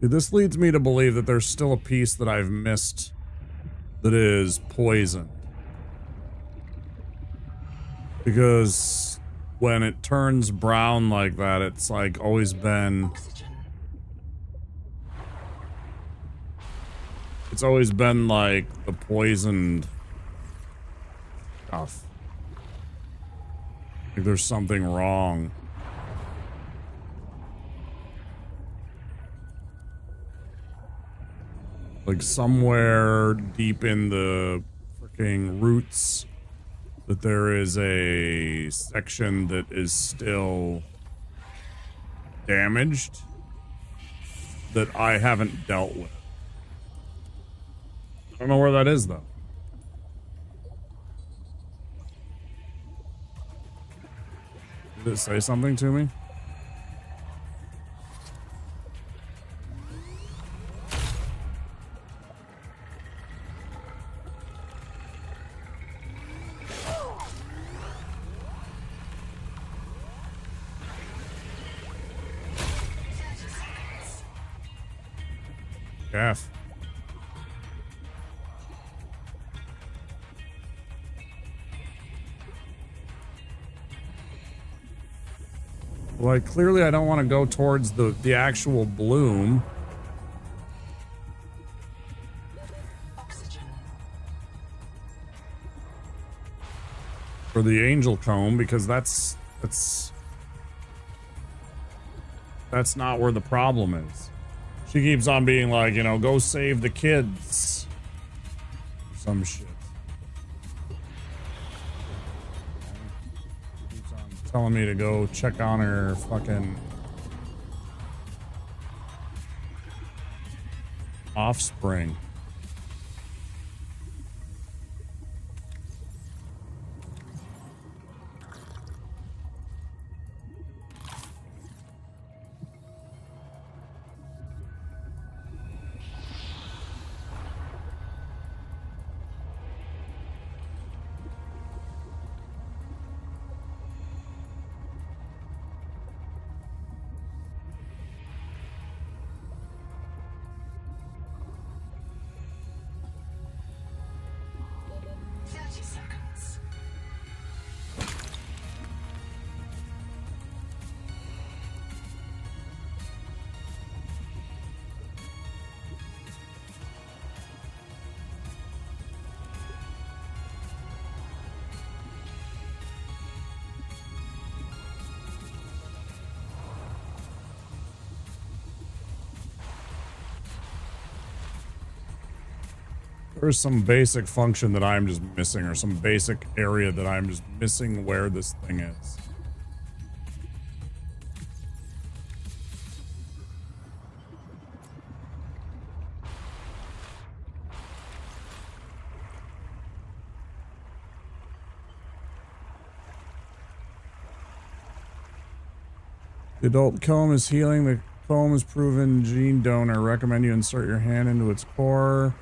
Well, this leads me to believe that there's still a piece that I've missed that is poisoned. Because when it turns brown like that, it's like always been... It's always been like the poisoned stuff. Like there's something wrong. Like somewhere deep in the freaking roots that there is a section that is still damaged that I haven't dealt with. I don't know where that is though. Did it say something to me? F. Like, clearly I don't want to go towards the actual bloom. For the angel comb, because that's not where the problem is. She keeps on being like, you know, go save the kids. Some shit. Keeps on telling me to go check on her fucking offspring. There's some basic function that I'm just missing, or some basic area that I'm just missing where this thing is. The adult comb is healing. The comb is proven gene donor. Recommend you insert your hand into its core.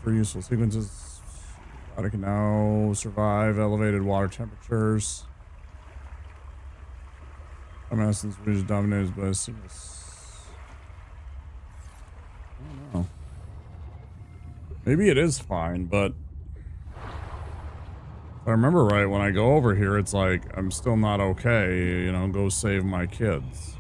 For useful sequences, I can now survive elevated water temperatures. I'm essence which is dominated by a single. I don't know. Maybe it is fine, but if I remember right, when I go over here, it's like I'm still not okay. You know, go save my kids.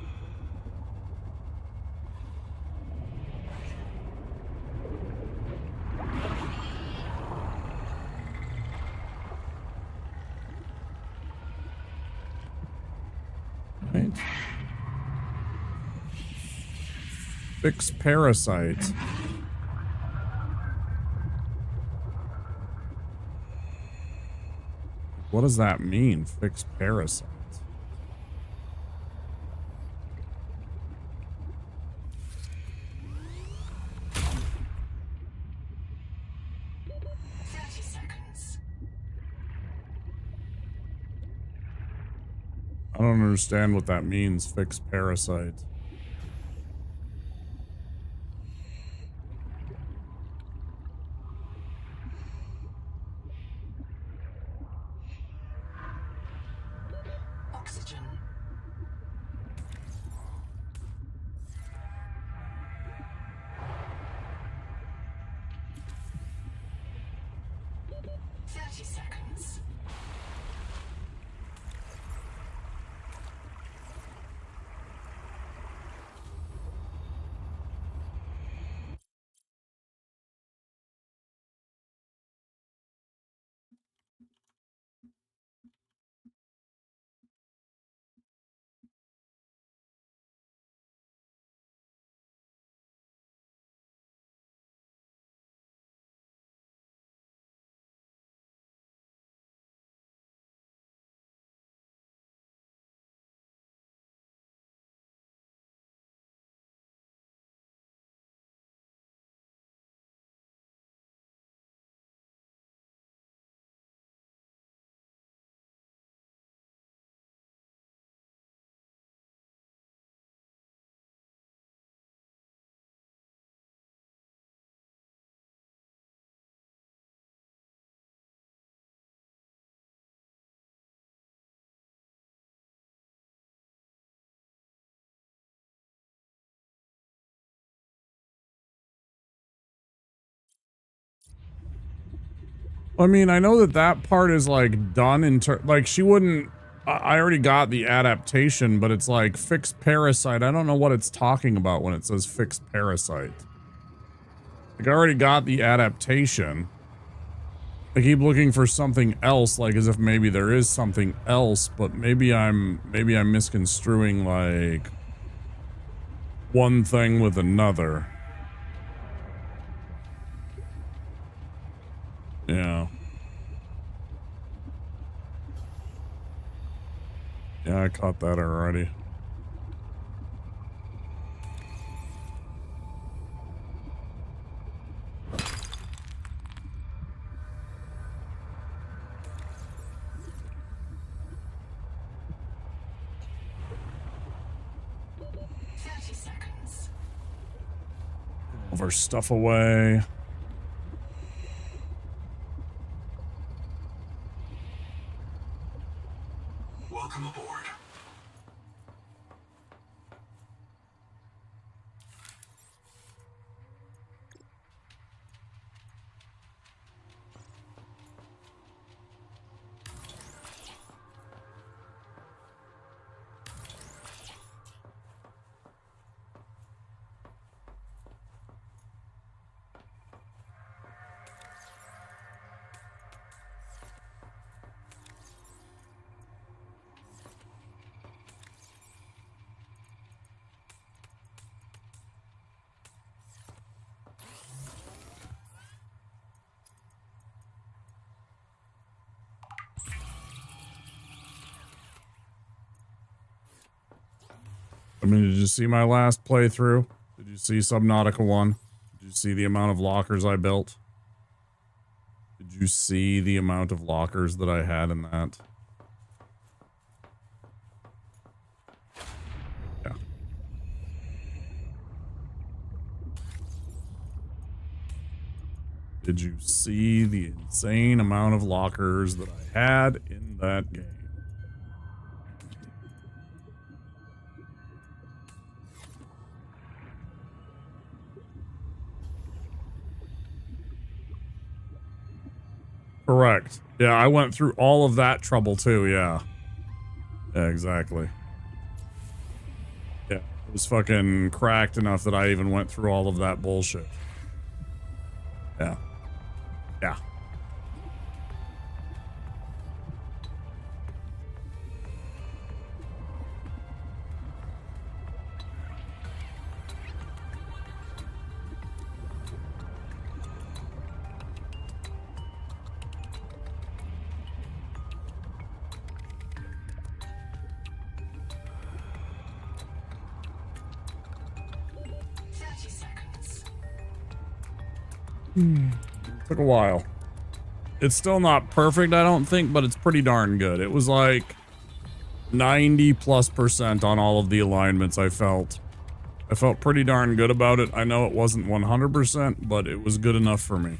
Right. Fix parasites. What does that mean? Fix parasites. I don't understand what that means, fix parasite. Oxygen. Seconds. I mean, I know that that part is like done in like she wouldn't I already got the adaptation, but it's like fixed parasite. I don't know what it's talking about when it says fixed parasite. Like I already got the adaptation. I keep looking for something else, like as if maybe there is something else, but maybe I'm misconstruing like one thing with another. Yeah. Yeah, I caught that already. Move our stuff away. Welcome aboard. I mean, did you see my last playthrough? Did you see Subnautica 1? Did you see the amount of lockers I built? Did you see the amount of lockers that I had in that? Yeah. Did you see the insane amount of lockers that I had in that game? Correct. Yeah, I went through all of that trouble too, yeah. Yeah, exactly. Yeah, it was fucking cracked enough that I even went through all of that bullshit. Yeah. Yeah. Took a while. It's still not perfect, I don't think, but it's pretty darn good. It was like 90+% on all of the alignments, I felt. I felt pretty darn good about it. I know it wasn't 100%, but it was good enough for me.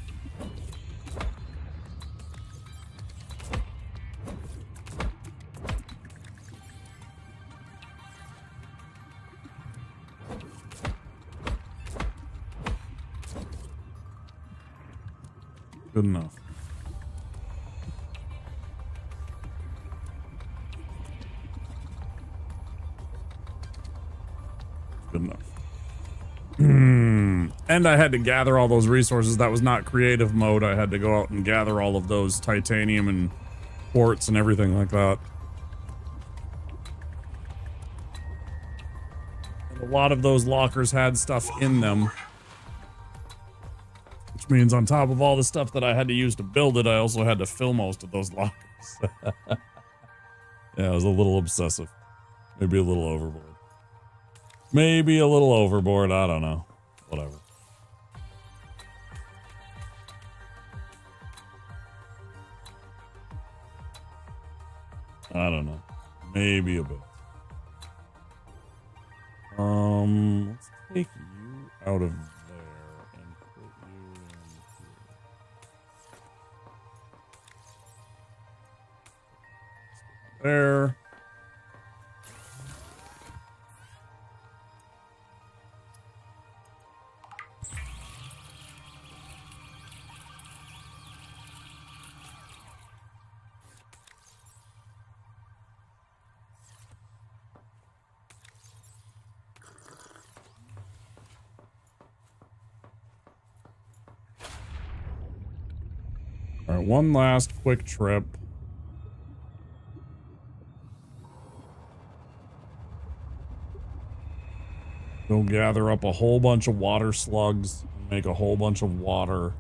Good enough. Good enough. And I had to gather all those resources. That was not creative mode. I had to go out and gather all of those titanium and quartz and everything like that. And a lot of those lockers had stuff in them. Which means on top of all the stuff that I had to use to build it, I also had to fill most of those lockers. Yeah, I was a little obsessive. Maybe a little overboard. Maybe a little overboard, I don't know. Whatever. I don't know. Maybe a bit. Let's take you out of there and put you in here. There. All right, one last quick trip. Go gather up a whole bunch of water slugs and make a whole bunch of water.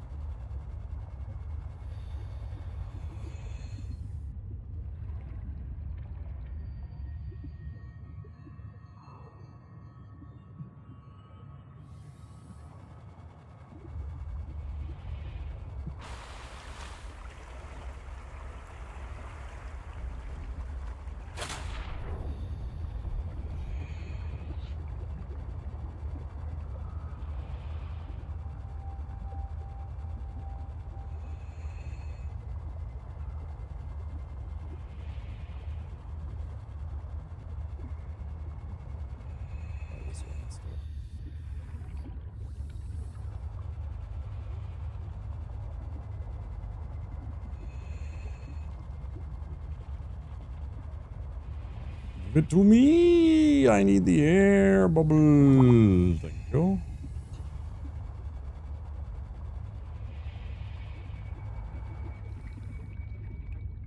Give it to me. I need the air bubble. Thank you.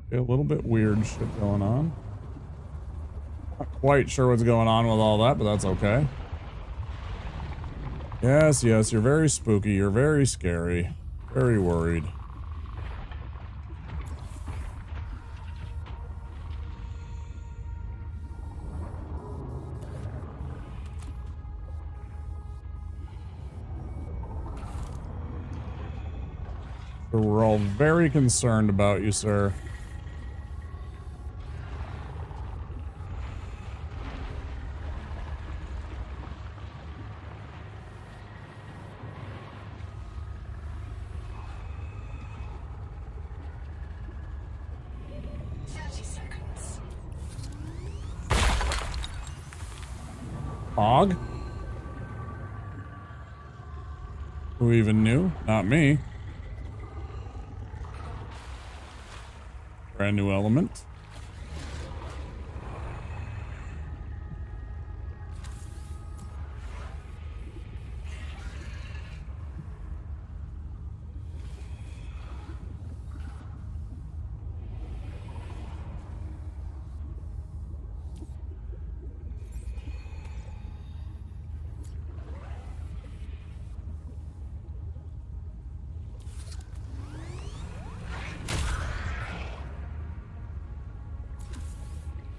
Okay, a little bit weird shit going on. Not quite sure what's going on with all that, but that's okay. Yes, yes, you're very spooky. You're very scary. Very worried. So we're all very concerned about you, sir. Hog? Who even knew? Not me. Brand new element.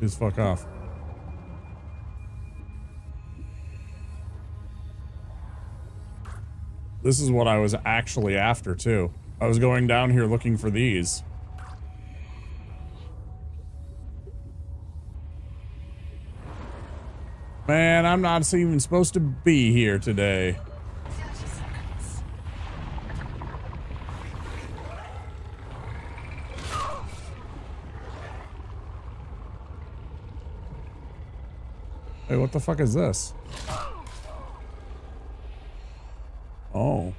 Just fuck off. This is what I was actually after, too. I was going down here looking for these. Man, I'm not even supposed to be here today. Hey, what the fuck is this? Oh.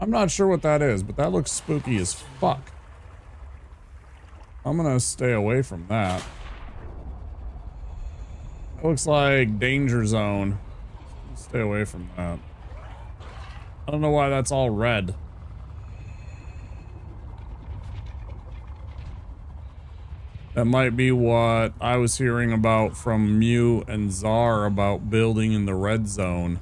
I'm not sure what that is, but that looks spooky as fuck. I'm gonna stay away from that. That looks like danger zone. Stay away from that. I don't know why that's all red. That might be what I was hearing about from Mew and Czar about building in the red zone.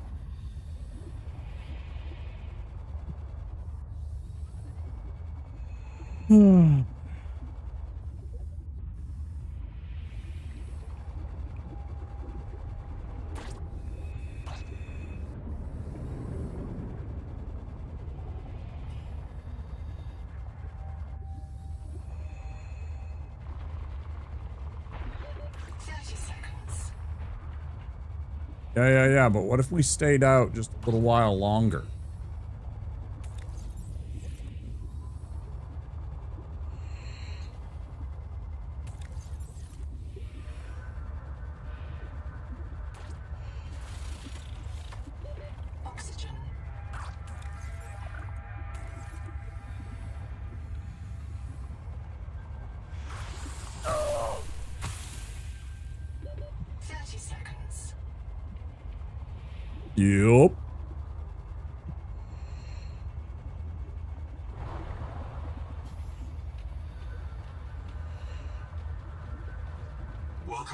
Yeah, but what if we stayed out just a little while longer? Oxygen. Oh. 30 seconds. Yup.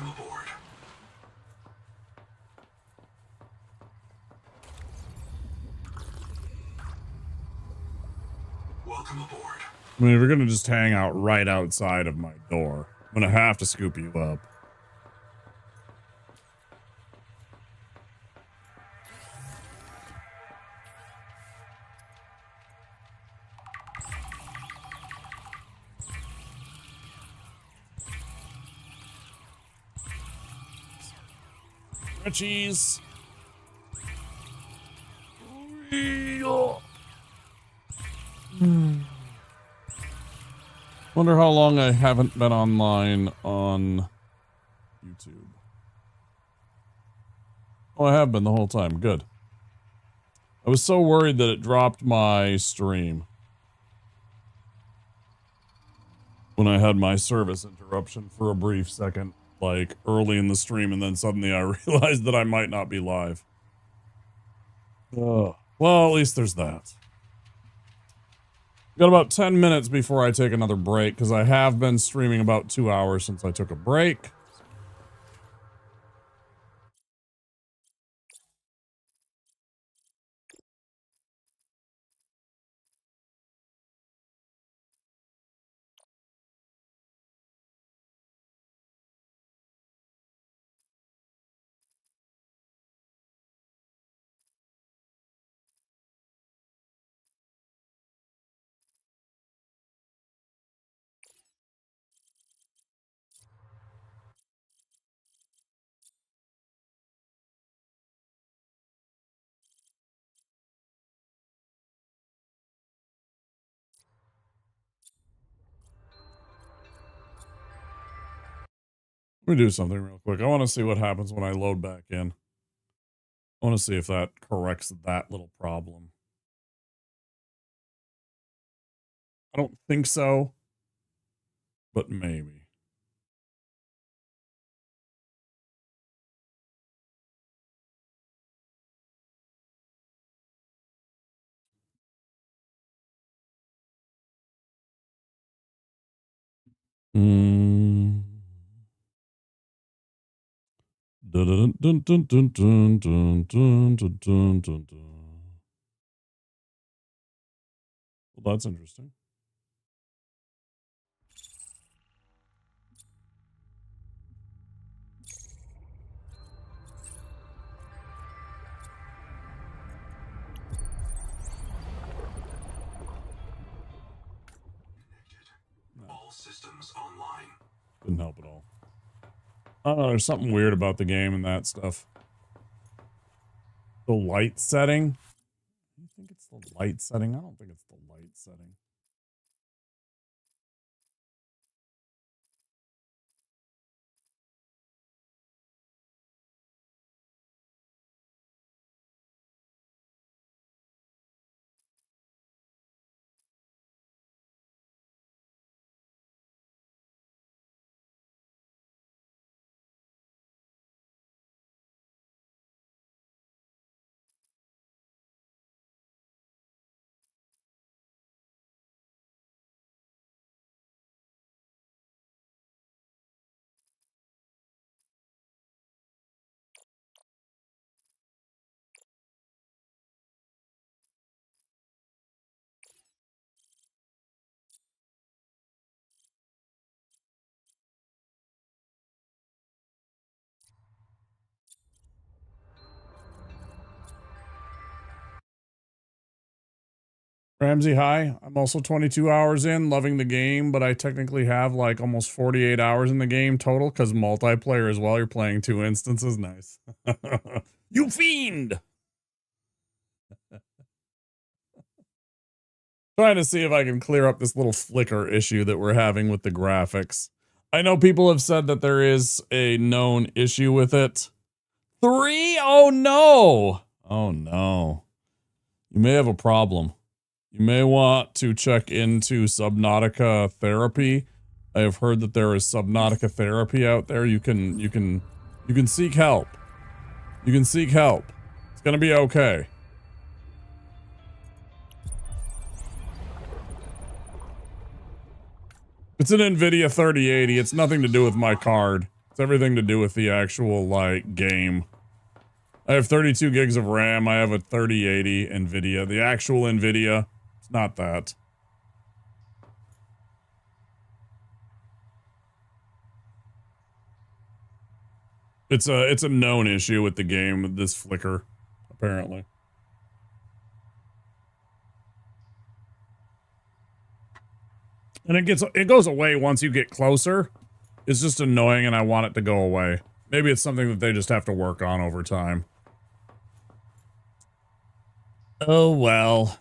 Welcome aboard. Welcome aboard. I mean, if you're gonna just hang out right outside of my door, I'm gonna have to scoop you up. Cheese. Wonder how long I haven't been online on YouTube. Oh, I have been the whole time. Good. I was so worried that it dropped my stream when I had my service interruption for a brief second, like early in the stream, and then suddenly I realized that I might not be live. Well, at least there's that. Got about 10 minutes before I take another break, because I have been streaming about 2 hours since I took a break. Let me do something real quick. I want to see what happens when I load back in. I want to see if that corrects that little problem. I don't think so, but maybe. Dun, dun, dun, dun, dun, dun, dun, dun, dun, dun, dun. Well, that's interesting. All systems online. Didn't help at all. I don't know, there's something weird about the game and that stuff. The light setting? I think it's the light setting. I don't think it's the light setting. Ramsey, hi. I'm also 22 hours in, loving the game, but I technically have like almost 48 hours in the game total because multiplayer as well. You're playing 2 instances. Nice. You fiend! Trying to see if I can clear up this little flicker issue that we're having with the graphics. I know people have said that there is a known issue with it. 3? Oh no! Oh no. You may have a problem. You may want to check into Subnautica therapy. I have heard that there is Subnautica therapy out there. You can seek help. You can seek help. It's gonna be okay. It's an NVIDIA 3080. It's nothing to do with my card. It's everything to do with the actual, like, game. I have 32 gigs of RAM. I have a 3080 NVIDIA. The actual NVIDIA, it's not that. It's a known issue with the game, with this flicker, apparently. And it goes away once you get closer. It's just annoying and I want it to go away. Maybe it's something that they just have to work on over time. Oh well.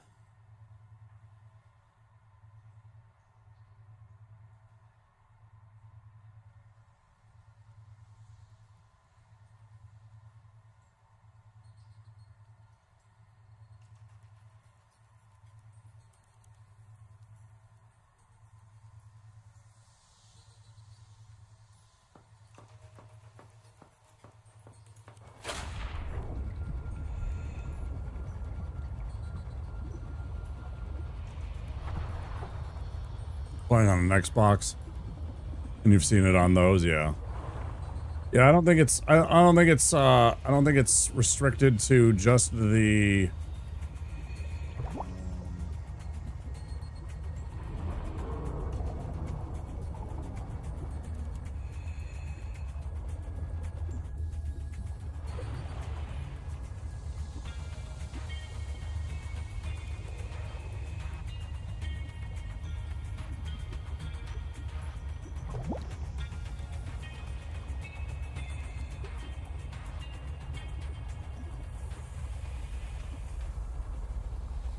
Playing on an Xbox, and you've seen it on those, yeah. Yeah, I don't think it's I don't think it's restricted to just the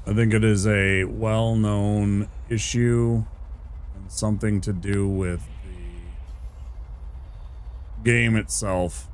I think it is a well-known issue and something to do with the game itself.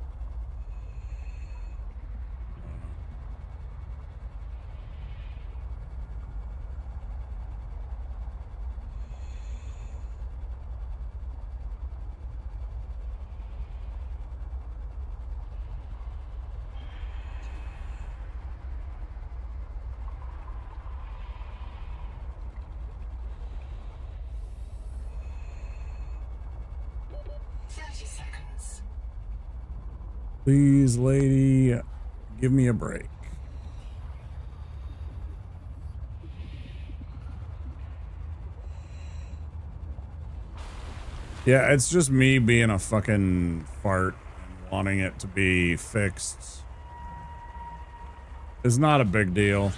Please, lady, give me a break. Yeah, it's just me being a fucking fart and wanting it to be fixed. It's not a big deal.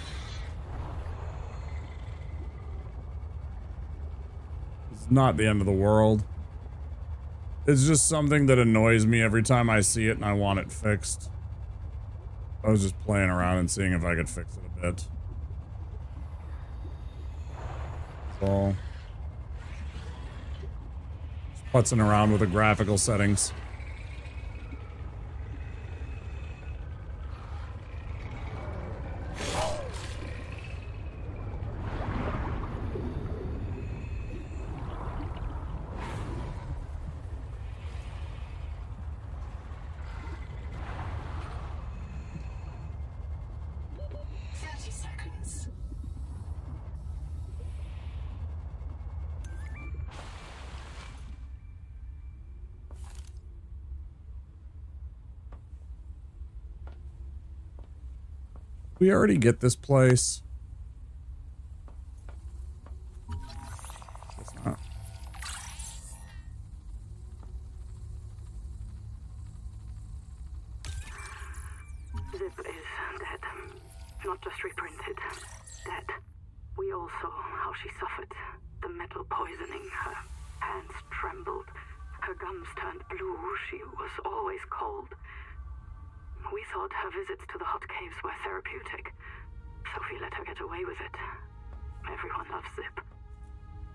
It's not the end of the world. It's just something that annoys me every time I see it and I want it fixed. I was just playing around and seeing if I could fix it a bit. So, just putzing around with the graphical settings. We already get this place. Guess not. Zip is dead. Not just reprinted. Dead. We all saw how she suffered. The metal poisoning. Her hands trembled. Her gums turned blue. She was always cold. We thought her visits to the hot caves were therapeutic. Sophie let her get away with it. Everyone loves Zip.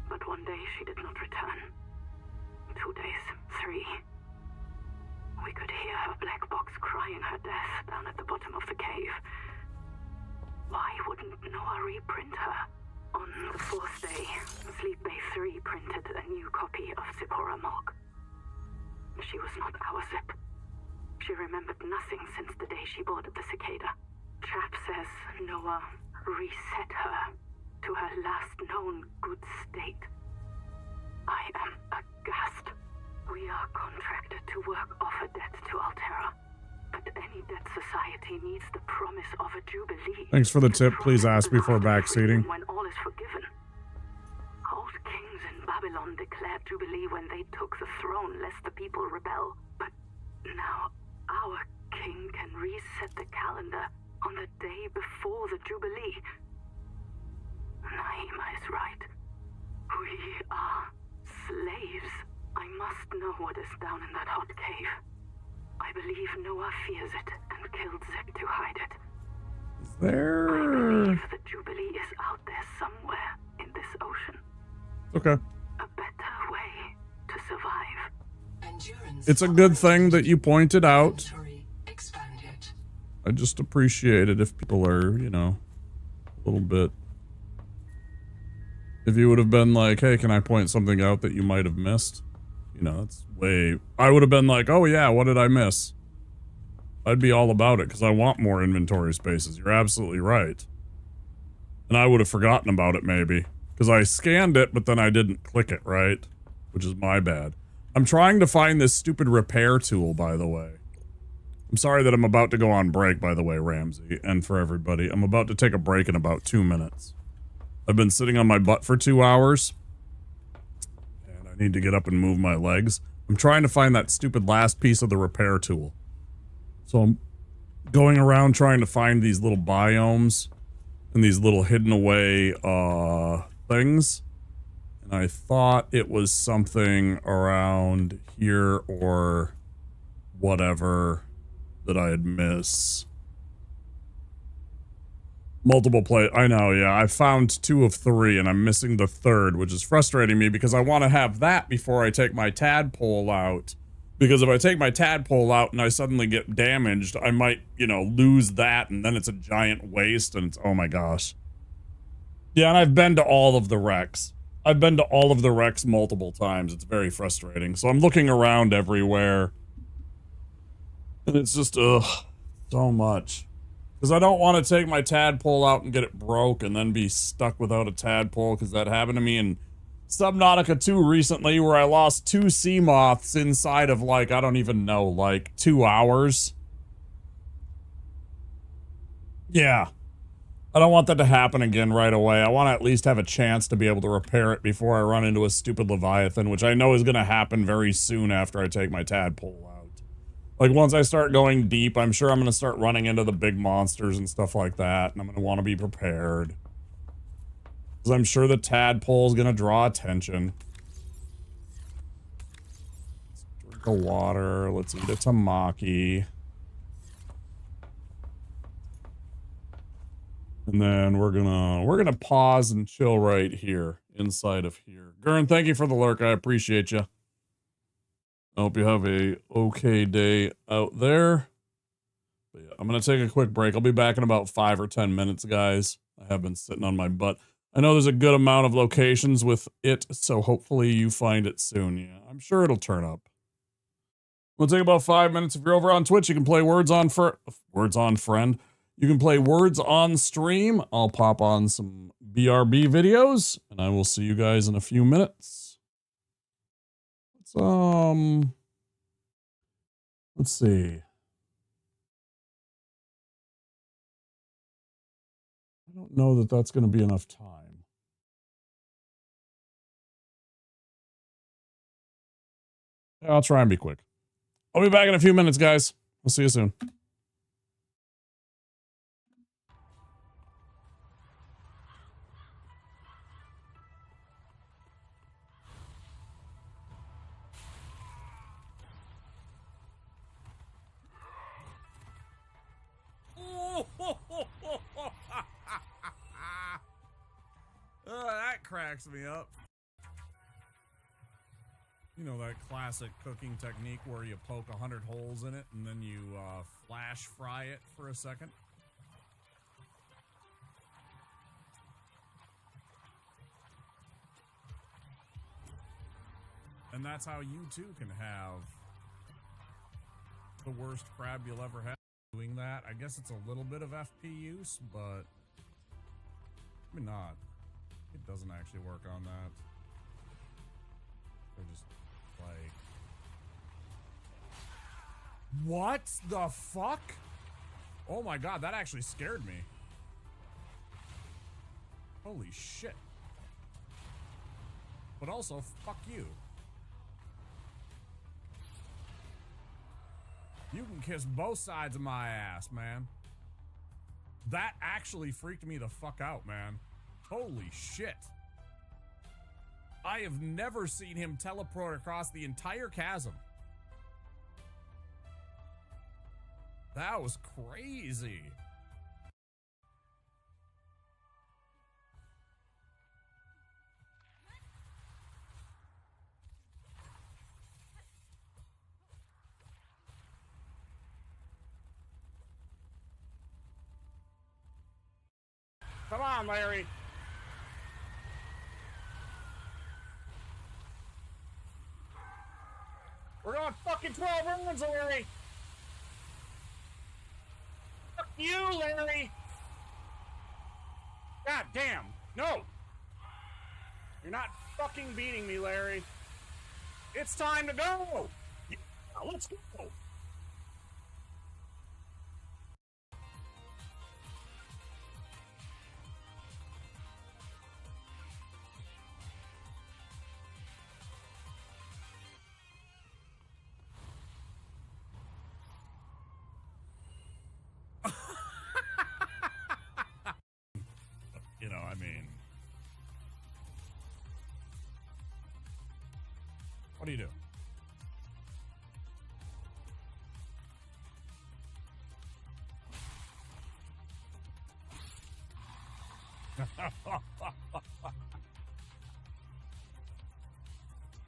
But one day she did not return. 2 days, 3. We could hear her black box crying her death down at the bottom of the cave. Why wouldn't Noah reprint her? On the 4th day, Sleep Bay 3 printed a new copy of Zipporah Morgue. She was not our Zip. She remembered nothing since the day she boarded the Cicada. Chap says Noah reset her to her last known good state. I am aghast. We are contracted to work off a debt to Altera. But any debt society needs the promise of a jubilee. Thanks for the tip. Please ask before backseating. When all is forgiven. Old kings in Babylon declared jubilee when they took the throne, lest the people rebel. But now our king can reset the calendar on the day before the jubilee. Naima is right. We are slaves. I must know what is down in that hot cave. I believe Noah fears it and killed Zek to hide it. There. I believe the Jubilee is out there somewhere in this ocean. Okay. A better way to survive. It's a good thing that you pointed out. I just appreciate it if people are, you know, a little bit. If you would have been like, hey, can I point something out that you might have missed? You know, that's way... I would have been like, oh yeah, what did I miss? I'd be all about it because I want more inventory spaces. You're absolutely right. And I would have forgotten about it maybe. Because I scanned it, but then I didn't click it, right? Which is my bad. I'm trying to find this stupid repair tool, by the way. I'm sorry that I'm about to go on break, by the way, Ramsey. And for everybody. I'm about to take a break in about 2 minutes. I've been sitting on my butt for 2 hours. And I need to get up and move my legs. I'm trying to find that stupid last piece of the repair tool. So I'm going around trying to find these little biomes and these little hidden away things. And I thought it was something around here or whatever that I'd miss. Multiple play. I know, yeah. I found 2 of 3 and I'm missing the 3rd, which is frustrating me because I want to have that before I take my tadpole out. Because if I take my tadpole out and I suddenly get damaged, I might, you know, lose that and then it's a giant waste and it's, oh my gosh. Yeah, and I've been to all of the wrecks. I've been to all of the wrecks multiple times. It's very frustrating. So I'm looking around everywhere. And it's just, ugh, so much. Because I don't want to take my tadpole out and get it broke and then be stuck without a tadpole, because that happened to me in Subnautica 2 recently, where I lost 2 sea moths inside of, like, I don't even know, like, 2 hours. Yeah. I don't want that to happen again right away. I want to at least have a chance to be able to repair it before I run into a stupid Leviathan, which I know is going to happen very soon after I take my tadpole out. Like, once I start going deep, I'm sure I'm going to start running into the big monsters and stuff like that, and I'm going to want to be prepared. Because I'm sure the tadpole is going to draw attention. Let's drink the water. Let's eat a tamaki. And then we're gonna pause and chill right here, inside of here. Gurn, thank you for the lurk. I appreciate you. I hope you have a okay day out there. But yeah, I'm gonna take a quick break. I'll be back in about 5 or 10 minutes, guys. I have been sitting on my butt. I know there's a good amount of locations with it, so hopefully you find it soon. Yeah, I'm sure it'll turn up. We'll take about 5 minutes. If you're over on Twitch, you can play Words on Friend. You can play Words on Stream. I'll pop on some BRB videos, and I will see you guys in a few minutes. Let's see. I don't know that that's going to be enough time. Yeah, I'll try and be quick. I'll be back in a few minutes, guys. I'll see you soon. That cracks me up. You know that classic cooking technique where you poke 100 holes in it and then you flash fry it for a second? And that's how you too can have the worst crab you'll ever have doing that. I guess it's a little bit of FP use, but maybe not. It doesn't actually work on that. They're just like What the fuck? Oh my god, that actually scared me. Holy shit. But also, fuck you. You can kiss both sides of my ass, man. That actually freaked me the fuck out, man. Holy shit. I have never seen him teleport across the entire chasm. That was crazy. Come on, Larry. We're going fucking 12 rounds, Larry. Fuck you, Larry. God damn. No. You're not fucking beating me, Larry. It's time to go. Yeah, let's go. You know, I mean, what do you do?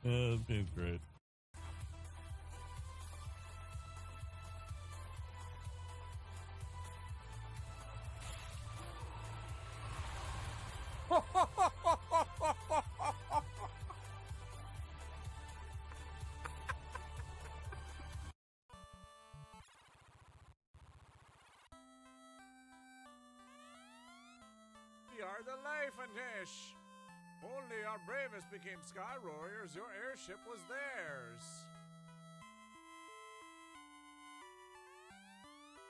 This game's great. We are the life and Tish. Only our bravest became Sky Warriors. Your airship was theirs.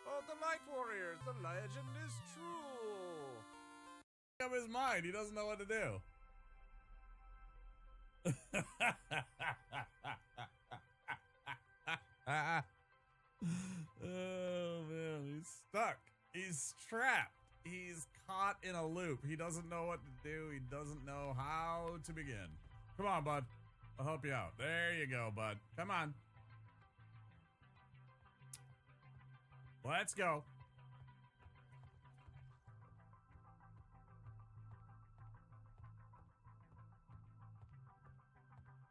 Oh, the Light Warriors. The legend is true. Up his mind. He doesn't know what to do. Oh man, he's stuck. He's trapped. He's caught in a loop. He doesn't know what to do. He doesn't know how to begin. Come on, bud. I'll help you out. There you go, bud. Come on. Let's go.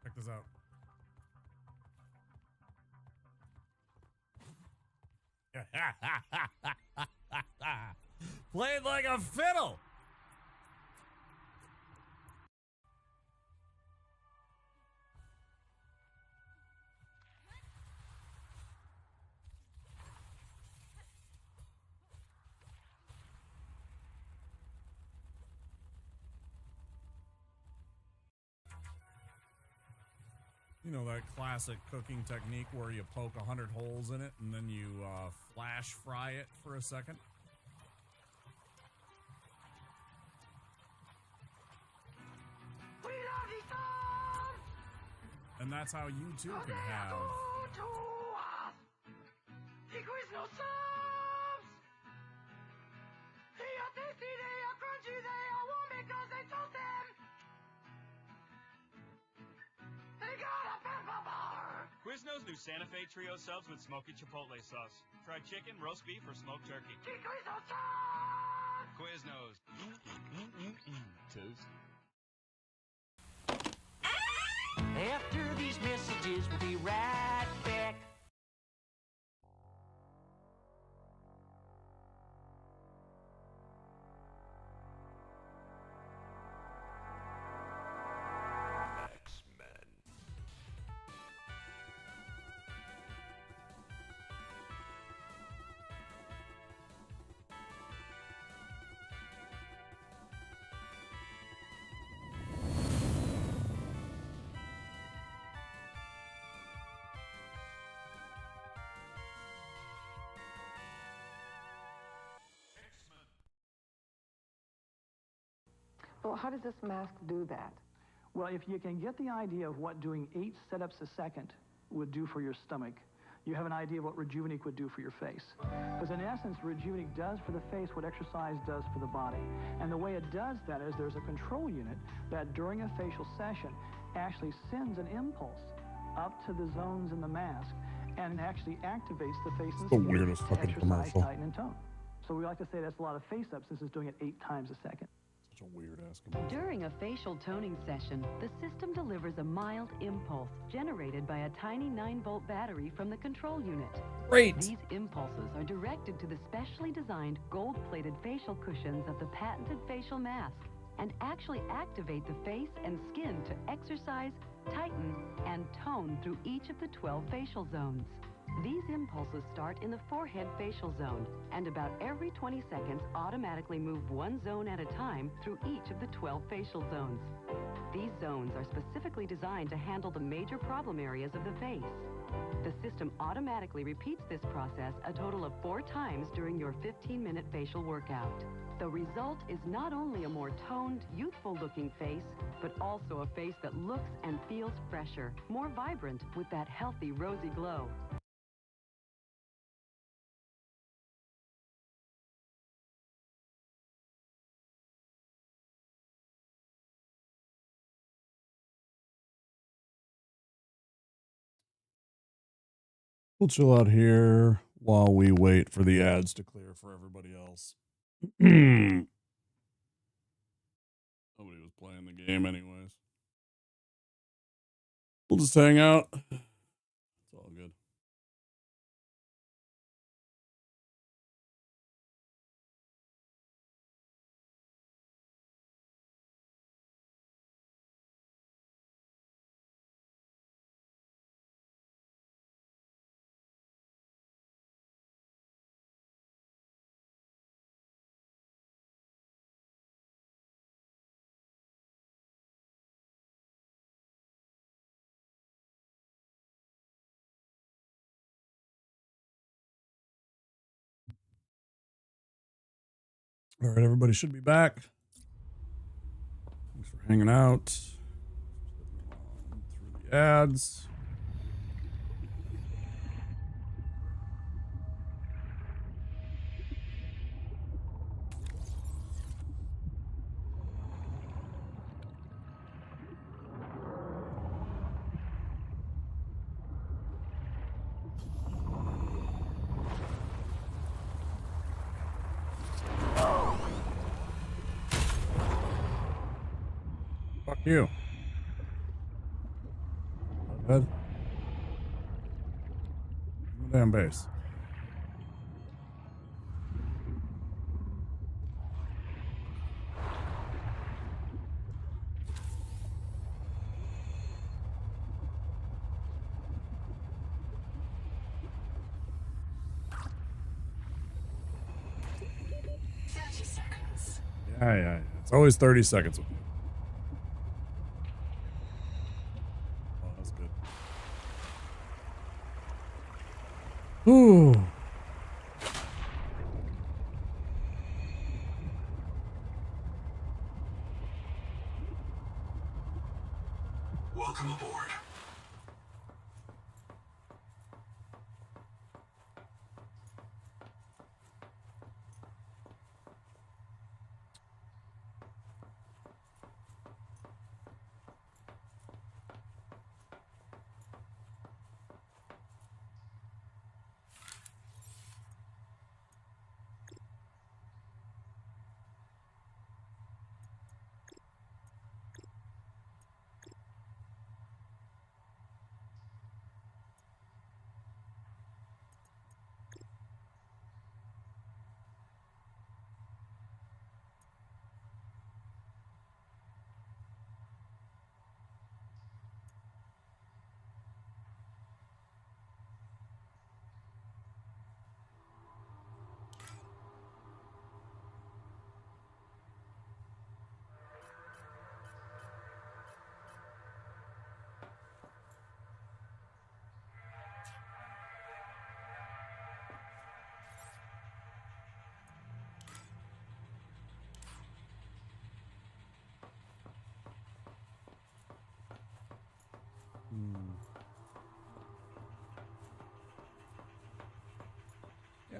Check this out. Played like a fiddle. You know that classic cooking technique where you poke 100 holes in it and then you flash fry it for a second? And that's how you too can have. Quiznos new Santa Fe Trio subs with smoky chipotle sauce. Fried chicken, roast beef, or smoked turkey. Quiznos. Toast. After these messages, we'll be right back. X-Men. So how does this mask do that? Well, if you can get the idea of what doing 8 setups a second would do for your stomach, you have an idea of what Rejuvenate would do for your face. Because in essence, Rejuvenate does for the face what exercise does for the body. And the way it does that is there's a control unit that during a facial session actually sends an impulse up to the zones in the mask and actually activates the face and The skin weirdest to fucking exercise, commercial. tighten, and tone. So we like to say that's a lot of face ups since it's doing it 8 times a second. Such a weird ass commercial. During a facial toning session, the system delivers a mild impulse generated by a tiny 9-volt battery from the control unit. Great. These impulses are directed to the specially designed gold-plated facial cushions of the patented facial mask and actually activate the face and skin to exercise, tighten, and tone through each of the 12 facial zones. These impulses start in the forehead facial zone and about every 20 seconds automatically move one zone at a time through each of the 12 facial zones. These zones are specifically designed to handle the major problem areas of the face. The system automatically repeats this process a total of 4 times during your 15-minute facial workout. The result is not only a more toned, youthful-looking face, but also a face that looks and feels fresher, more vibrant, with that healthy, rosy glow. We'll chill out here while we wait for the ads to clear for everybody else. Nobody was playing the game anyways. We'll just hang out. It's all good. All right, everybody should be back. Thanks for hanging out. Through the ads. Fuck you. Head. Damn base. Yeah. It's always 30 seconds with you. Oh, that's good. Ooh. Welcome aboard.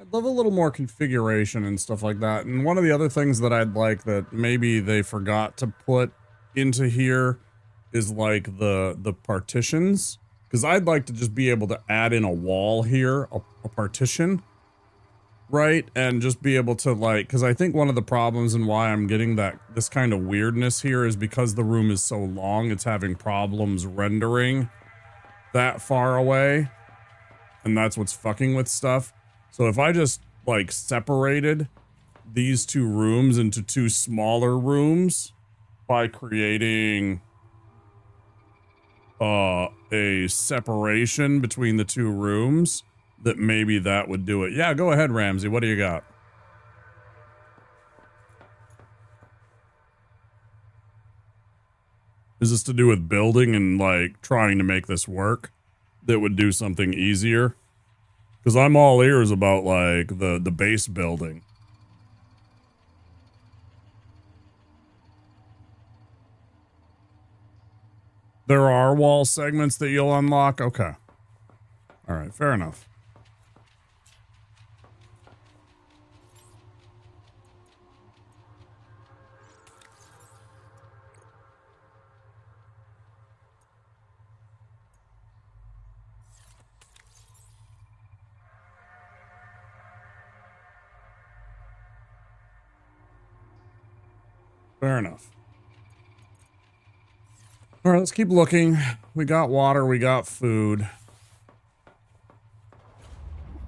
I'd love a little more configuration and stuff like that. And one of the other things that I'd like that maybe they forgot to put into here is like the partitions. Because I'd like to just be able to add in a wall here, a partition, right? And just be able to like, because I think one of the problems and why I'm getting this kind of weirdness here is because the room is so long, it's having problems rendering that far away. And that's what's fucking with stuff. So if I just like separated these two rooms into two smaller rooms by creating a separation between the two rooms, that maybe that would do it. Yeah, go ahead, Ramsey. What do you got? Is this to do with building and like trying to make this work that would do something easier? Because I'm all ears about like the base building. There are wall segments that you'll unlock? Okay. All right, fair enough. Fair enough. All right, let's keep looking. We got water, we got food.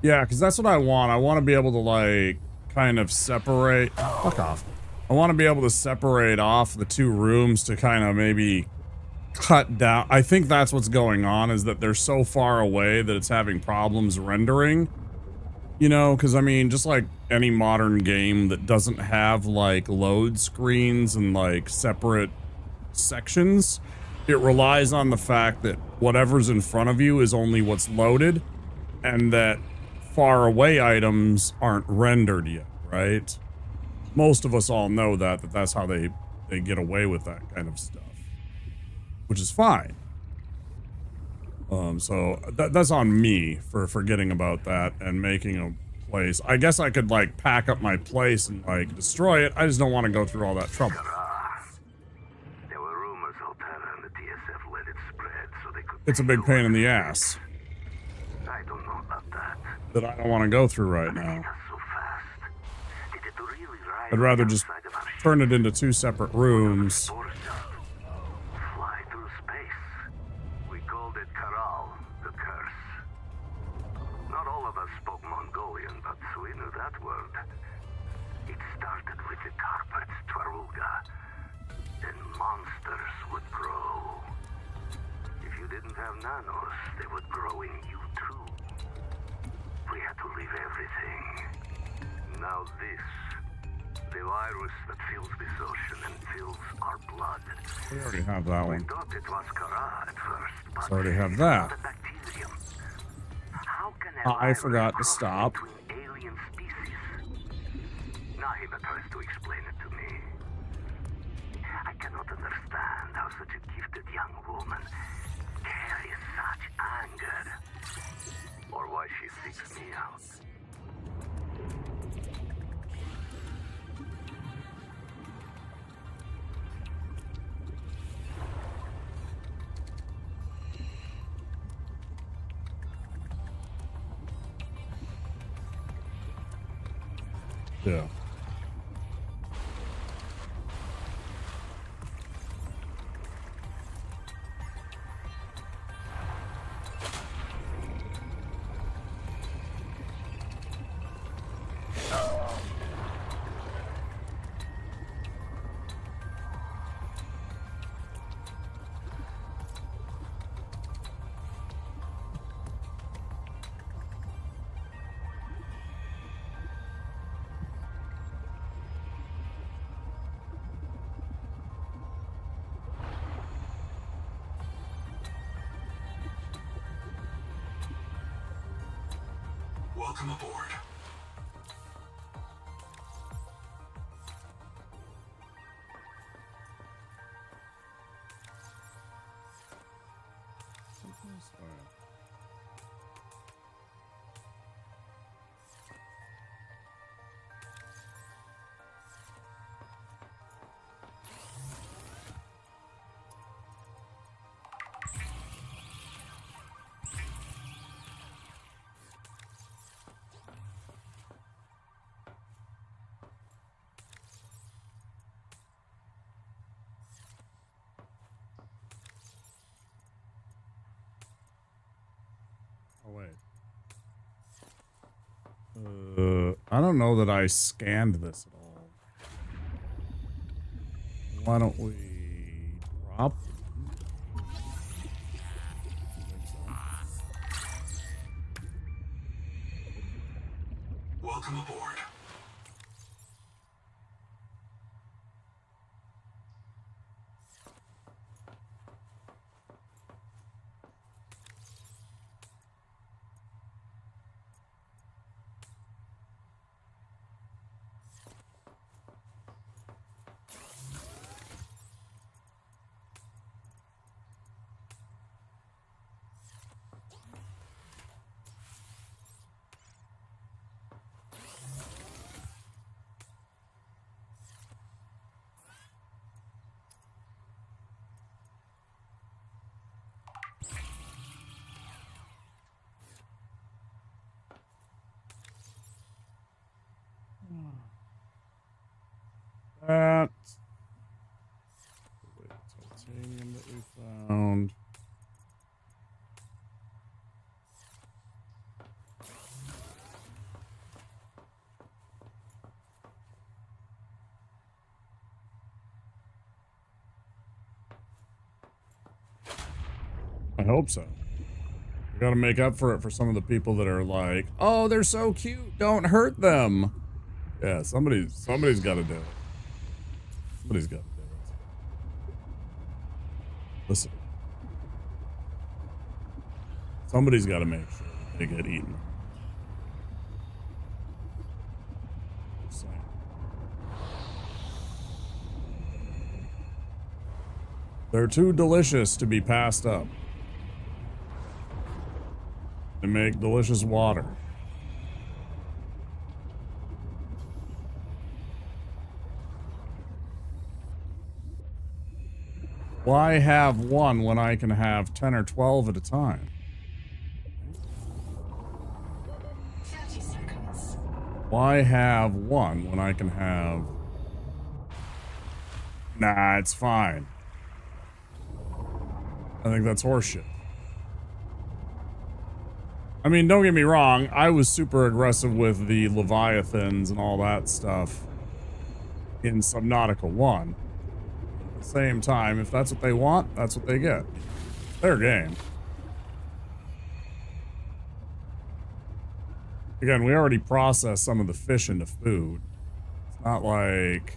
Yeah, because that's what I want. I want to be able to, like, kind of separate... Fuck off. I want to be able to separate off the two rooms to kind of maybe cut down... I think that's what's going on, is that they're so far away that it's having problems rendering. You know, because, I mean, just like any modern game that doesn't have, like, load screens and, like, separate sections, it relies on the fact that whatever's in front of you is only what's loaded, and that far away items aren't rendered yet, right? Most of us all know that that's how they get away with that kind of stuff, which is fine. So that's on me for forgetting about that and making a place. I guess I could like pack up my place and like destroy it. I just don't want to go through all that trouble. There were rumors Altera and the DSF let it spread so they could... It's a big pain in the ass. I don't know about that. That I don't want to go through right now. I'd rather just turn it into two separate rooms. Fly through space. We called it Karal, the curse. Not all of us spoke Mongolian, but we knew that word. It started with the carpets, Twaruga. Then monsters would grow. If you didn't have nanos, they would grow in you too. We had to leave everything. Now this. The virus that fills this ocean and fills our blood. We already have that one. We thought it was Kara at first, but I already have that. How can I forgot to stop. alien species? Nahima tries to explain it to me. I cannot understand how such a gifted young woman carries such anger. Or why she seeks me out. Yeah. Welcome aboard. I don't know that I scanned this at all. Why don't we drop? Welcome aboard. That titanium that we found. I hope so. We gotta make up for it for some of the people that are like, oh, they're so cute, don't hurt them. Yeah, somebody's gotta do it. Somebody's gotta do it. Listen. Somebody's gotta make sure that they get eaten. Just saying. They're too delicious to be passed up. They make delicious water. Why have one when I can have 10 or 12 at a time? 30 seconds. Why have one when I can have... Nah, it's fine. I think that's horseshit. I mean, don't get me wrong, I was super aggressive with the Leviathans and all that stuff in Subnautica 1. At the same time, if that's what they want, that's what they get. Their game. Again, we already processed some of the fish into food. It's not like...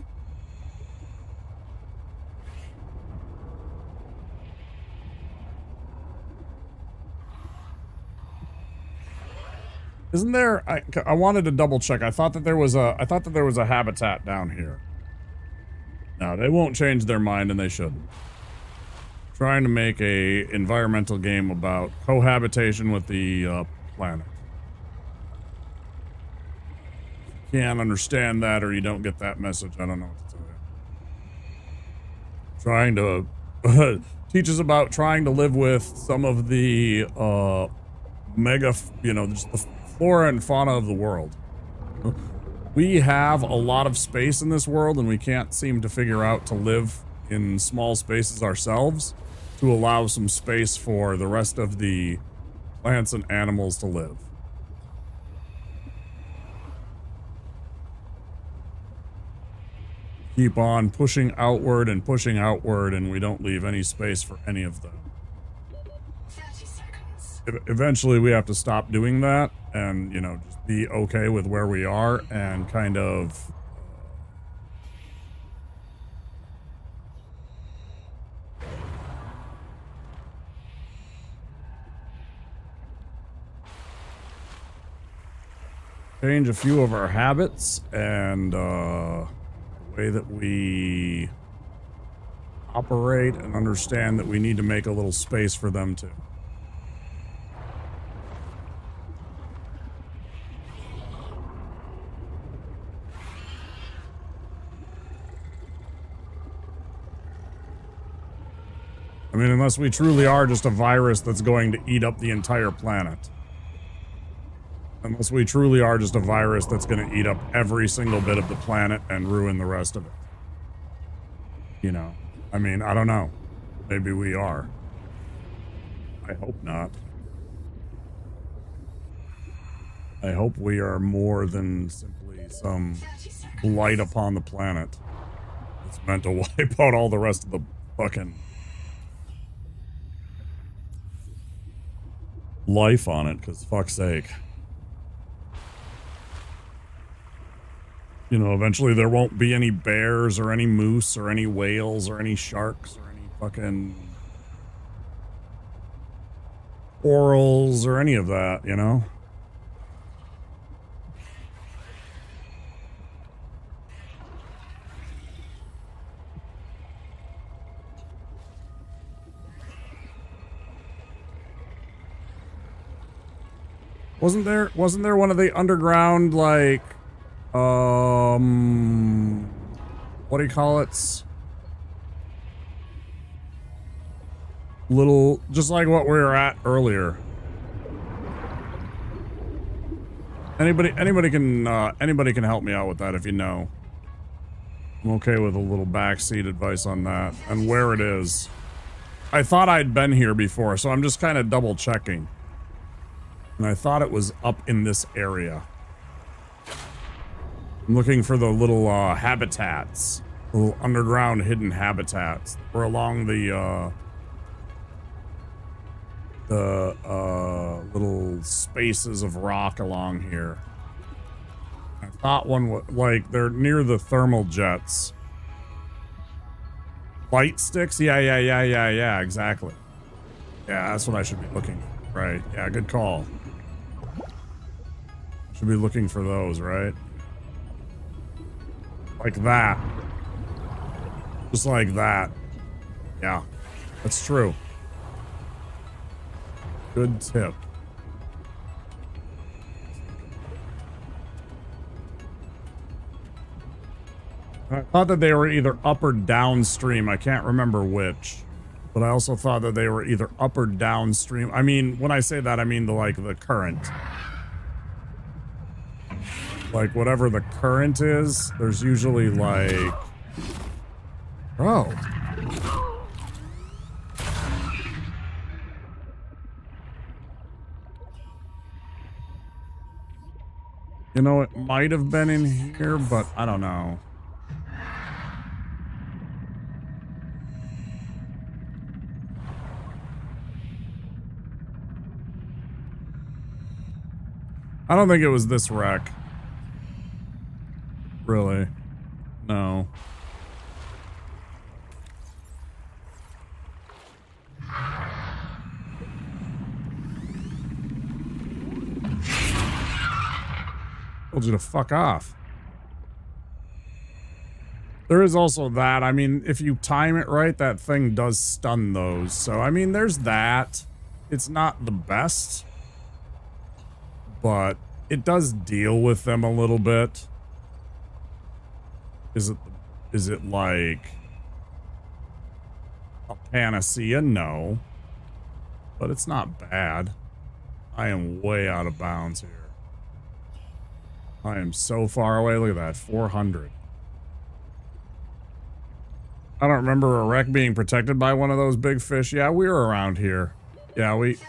Isn't there? I wanted to double check. I thought that there was a habitat down here. No, they won't change their mind, and they shouldn't. Trying to make a environmental game about cohabitation with the planet. If you can't understand that, or you don't get that message, I don't know what to tell you. Trying to teach us about trying to live with some of the mega, just the flora and fauna of the world. We have a lot of space in this world, and we can't seem to figure out to live in small spaces ourselves to allow some space for the rest of the plants and animals to live. Keep on pushing outward, and we don't leave any space for any of them. 30 seconds. Eventually, we have to stop doing that and, just be okay with where we are and kind of... change a few of our habits and the way that we operate, and understand that we need to make a little space for them too. I mean, unless we truly are just a virus that's going to eat up the entire planet. Unless we truly are just a virus that's going to eat up every single bit of the planet and ruin the rest of it. I mean, I don't know. Maybe we are. I hope not. I hope we are more than simply some blight upon the planet. It's meant to wipe out all the rest of the fucking life on it, because fuck's sake. You know, eventually there won't be any bears or any moose or any whales or any sharks or any fucking orals or any of that, you know? Wasn't there one of the underground, like, what do you call it? Little, just like what we were at earlier. Anybody can help me out with that if you know. I'm okay with a little backseat advice on that and where it is. I thought I'd been here before, so I'm just kind of double checking. And I thought it was up in this area. I'm looking for the little habitats, little underground hidden habitats. We're along the little spaces of rock along here. I thought one was like they're near the thermal jets. Light sticks? Yeah, exactly. Yeah, that's what I should be looking for. Right. Yeah, good call. Should be looking for those, right? Like that. Just like that. Yeah, that's true. Good tip. I thought that they were either up or downstream. I can't remember which. But I also thought that they were either up or downstream. I mean, when I say that, I mean the current. Like, whatever the current is, there's usually, like... Oh. You know, it might have been in here, but I don't know. I don't think it was this wreck. Really? No. Told you to fuck off. There is also that. I mean, if you time it right, that thing does stun those. So, I mean, there's that. It's not the best, but it does deal with them a little bit. Is it like a panacea? No. But it's not bad. I am way out of bounds here. I am so far away. Look at that. 400. I don't remember a wreck being protected by one of those big fish. Yeah, we were around here. Yeah, we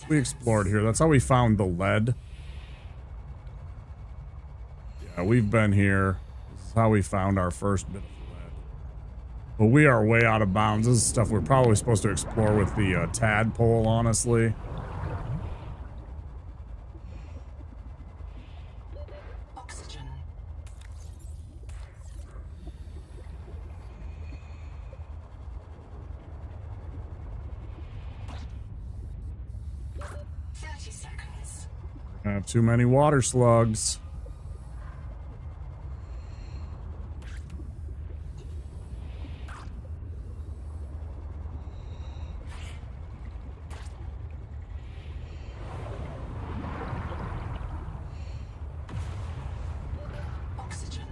explored here. That's how we found the lead. Yeah, we've been here. This is how we found our first bit of lead. But we are way out of bounds. This is stuff we're probably supposed to explore with the tadpole, honestly. Oxygen. I have too many water slugs. Oxygen.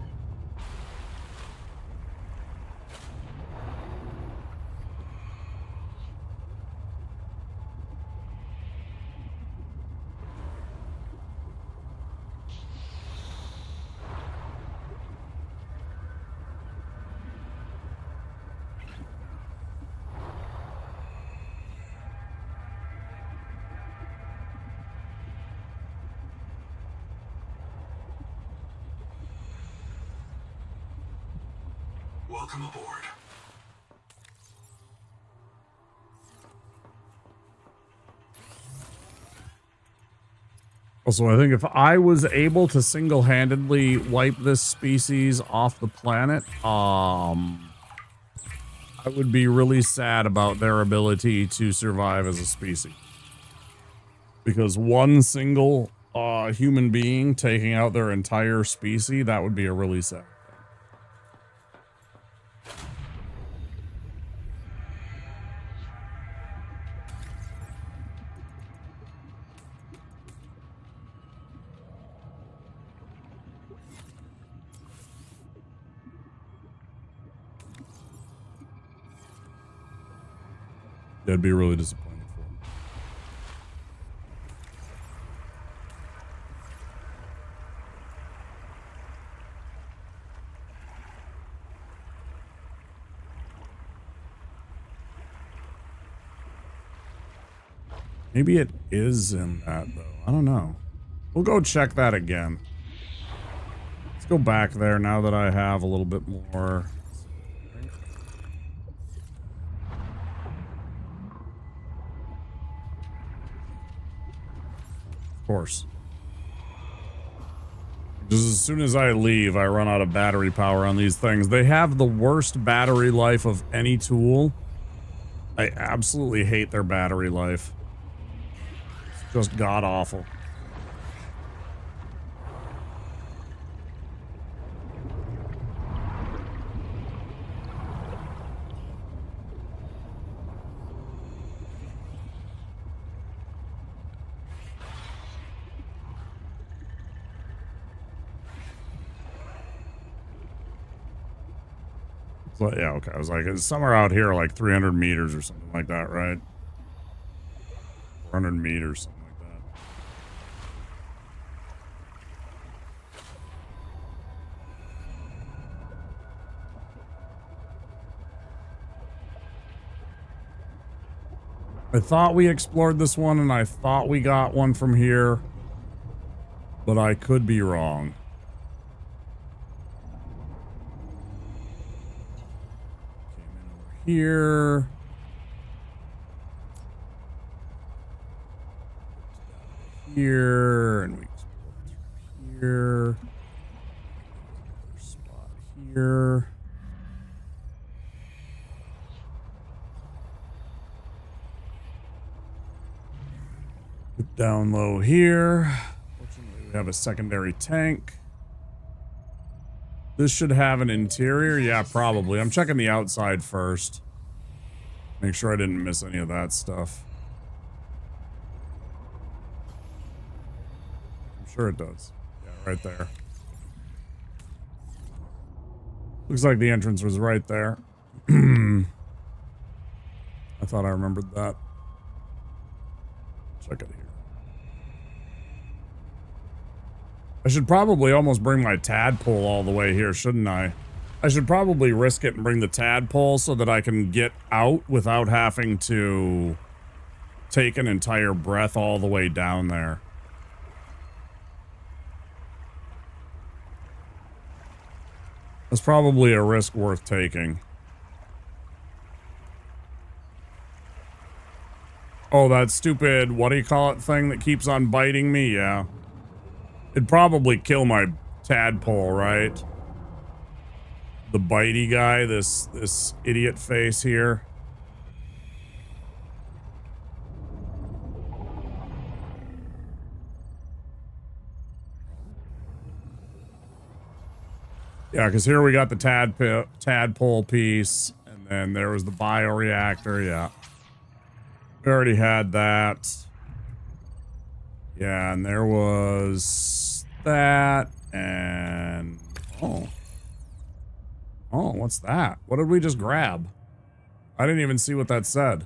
Welcome aboard. Also, I think if I was able to single-handedly wipe this species off the planet, I would be really sad about their ability to survive as a species. Because one single human being taking out their entire species, that would be a really sad thing. That'd be really disappointing for him. Maybe it is in that, though. I don't know. We'll go check that again. Let's go back there now that I have a little bit more. Of course. Just as soon as I leave, I run out of battery power on these things. They have the worst battery life of any tool. I absolutely hate their battery life. It's just god-awful. So, yeah, okay. I was like, it's somewhere out here, like 300 meters or something like that, right? 400 meters, something like that. I thought we explored this one, and I thought we got one from here, but I could be wrong. Here. Here. And we explore here. Spot here. Get down low here. Fortunately, we have a secondary tank. This should have an interior. Yeah, probably. I'm checking the outside first. Make sure I didn't miss any of that stuff. I'm sure it does. Yeah, right there. Looks like the entrance was right there. I thought I remembered that. Check it here. I should probably almost bring my tadpole all the way here, shouldn't I? I should probably risk it and bring the tadpole so that I can get out without having to take an entire breath all the way down there. That's probably a risk worth taking. Oh, that stupid, what do you call it thing that keeps on biting me? Yeah. It'd probably kill my tadpole, right? The bitey guy, this idiot face here. Yeah, because here we got the tadpole piece, and then there was the bioreactor, yeah. We already had that. Yeah, and there was that, and... Oh. Oh, what's that? What did we just grab? I didn't even see what that said.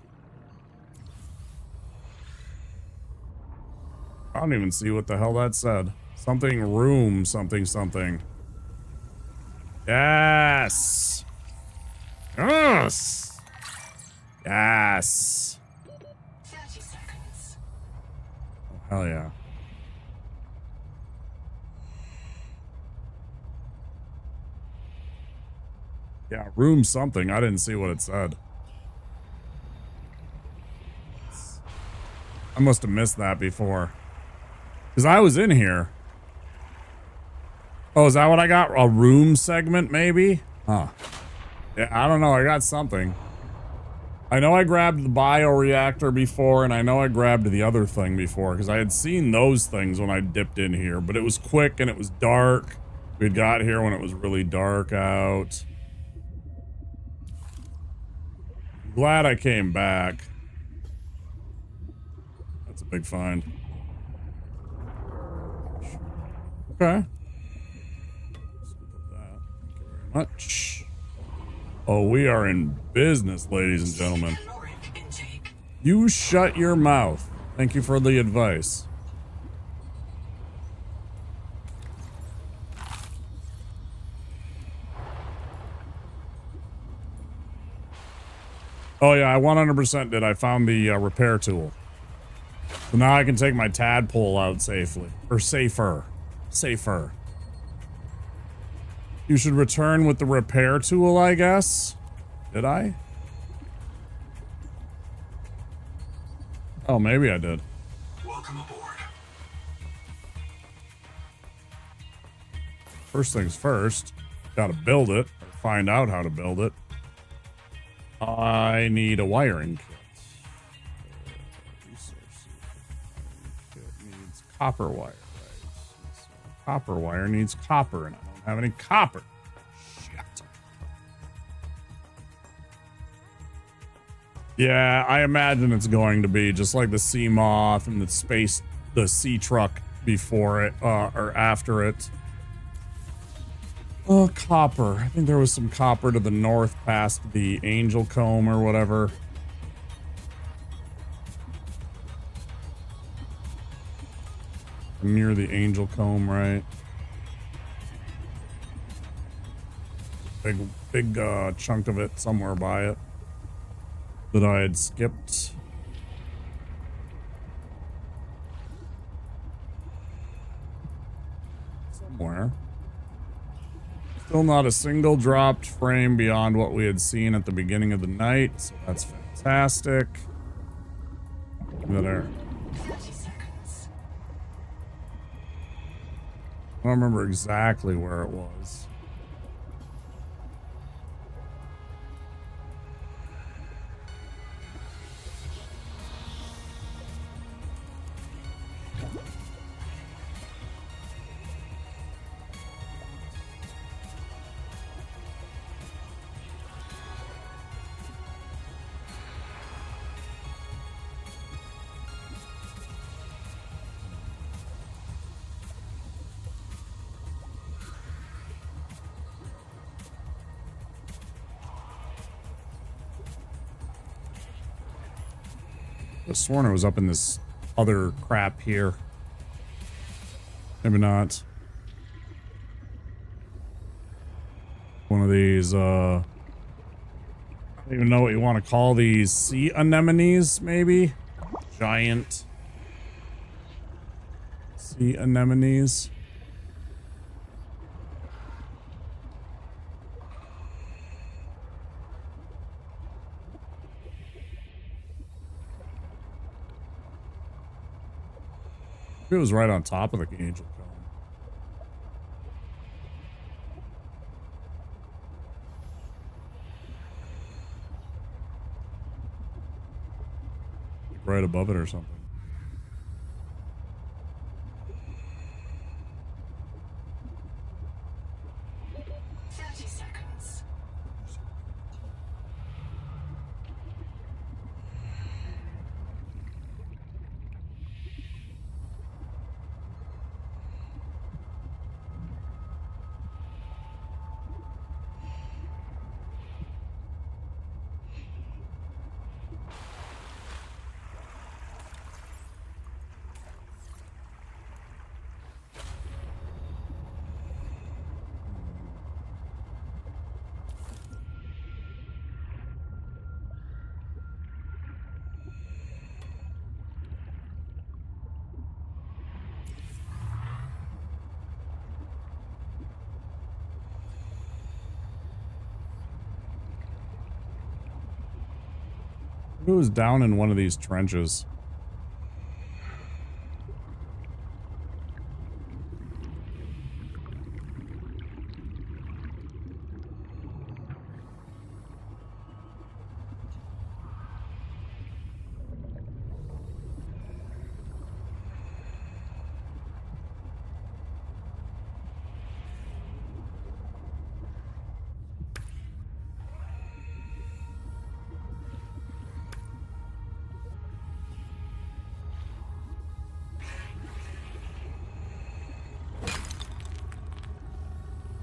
I don't even see what the hell that said. Something room, something, something. Yes! Yes! Yes! 30 seconds. Oh, hell yeah. Yeah, room something. I didn't see what it said. I must have missed that before. Because I was in here. Oh, is that what I got? A room segment, maybe? Huh. Yeah, I don't know. I got something. I know I grabbed the bioreactor before, and I know I grabbed the other thing before, because I had seen those things when I dipped in here, but it was quick and it was dark. We had got here when it was really dark out. Glad I came back. That's a big find. Okay. Thank you very much. Oh, we are in business, ladies and gentlemen. You shut your mouth. Thank you for the advice. Oh yeah, I 100% did. I found the repair tool. So now I can take my tadpole out safely. Or safer. Safer. You should return with the repair tool, I guess. Did I? Oh, maybe I did. Welcome aboard. First things first. Gotta build it. Or find out how to build it. I need a wiring kit. Resources. Kit needs copper wire, right? So copper wire needs copper, and I don't have any copper. Shit. Yeah, I imagine it's going to be just like the Sea Moth and the Sea Truck before it, or after it. Oh, copper. I think there was some copper to the north past the Angel Comb or whatever. Near the Angel Comb, right? Big chunk of it somewhere by it that I had skipped. Somewhere. Still not a single dropped frame beyond what we had seen at the beginning of the night, so that's fantastic. There. 30 seconds. I don't remember exactly where it was. I sworn it was up in this other crap here. Maybe not. One of these, I don't even know what you want to call these. Sea anemones, maybe? Giant sea anemones. It was right on top of the Angel Cone. Like right above it or something. It was down in one of these trenches.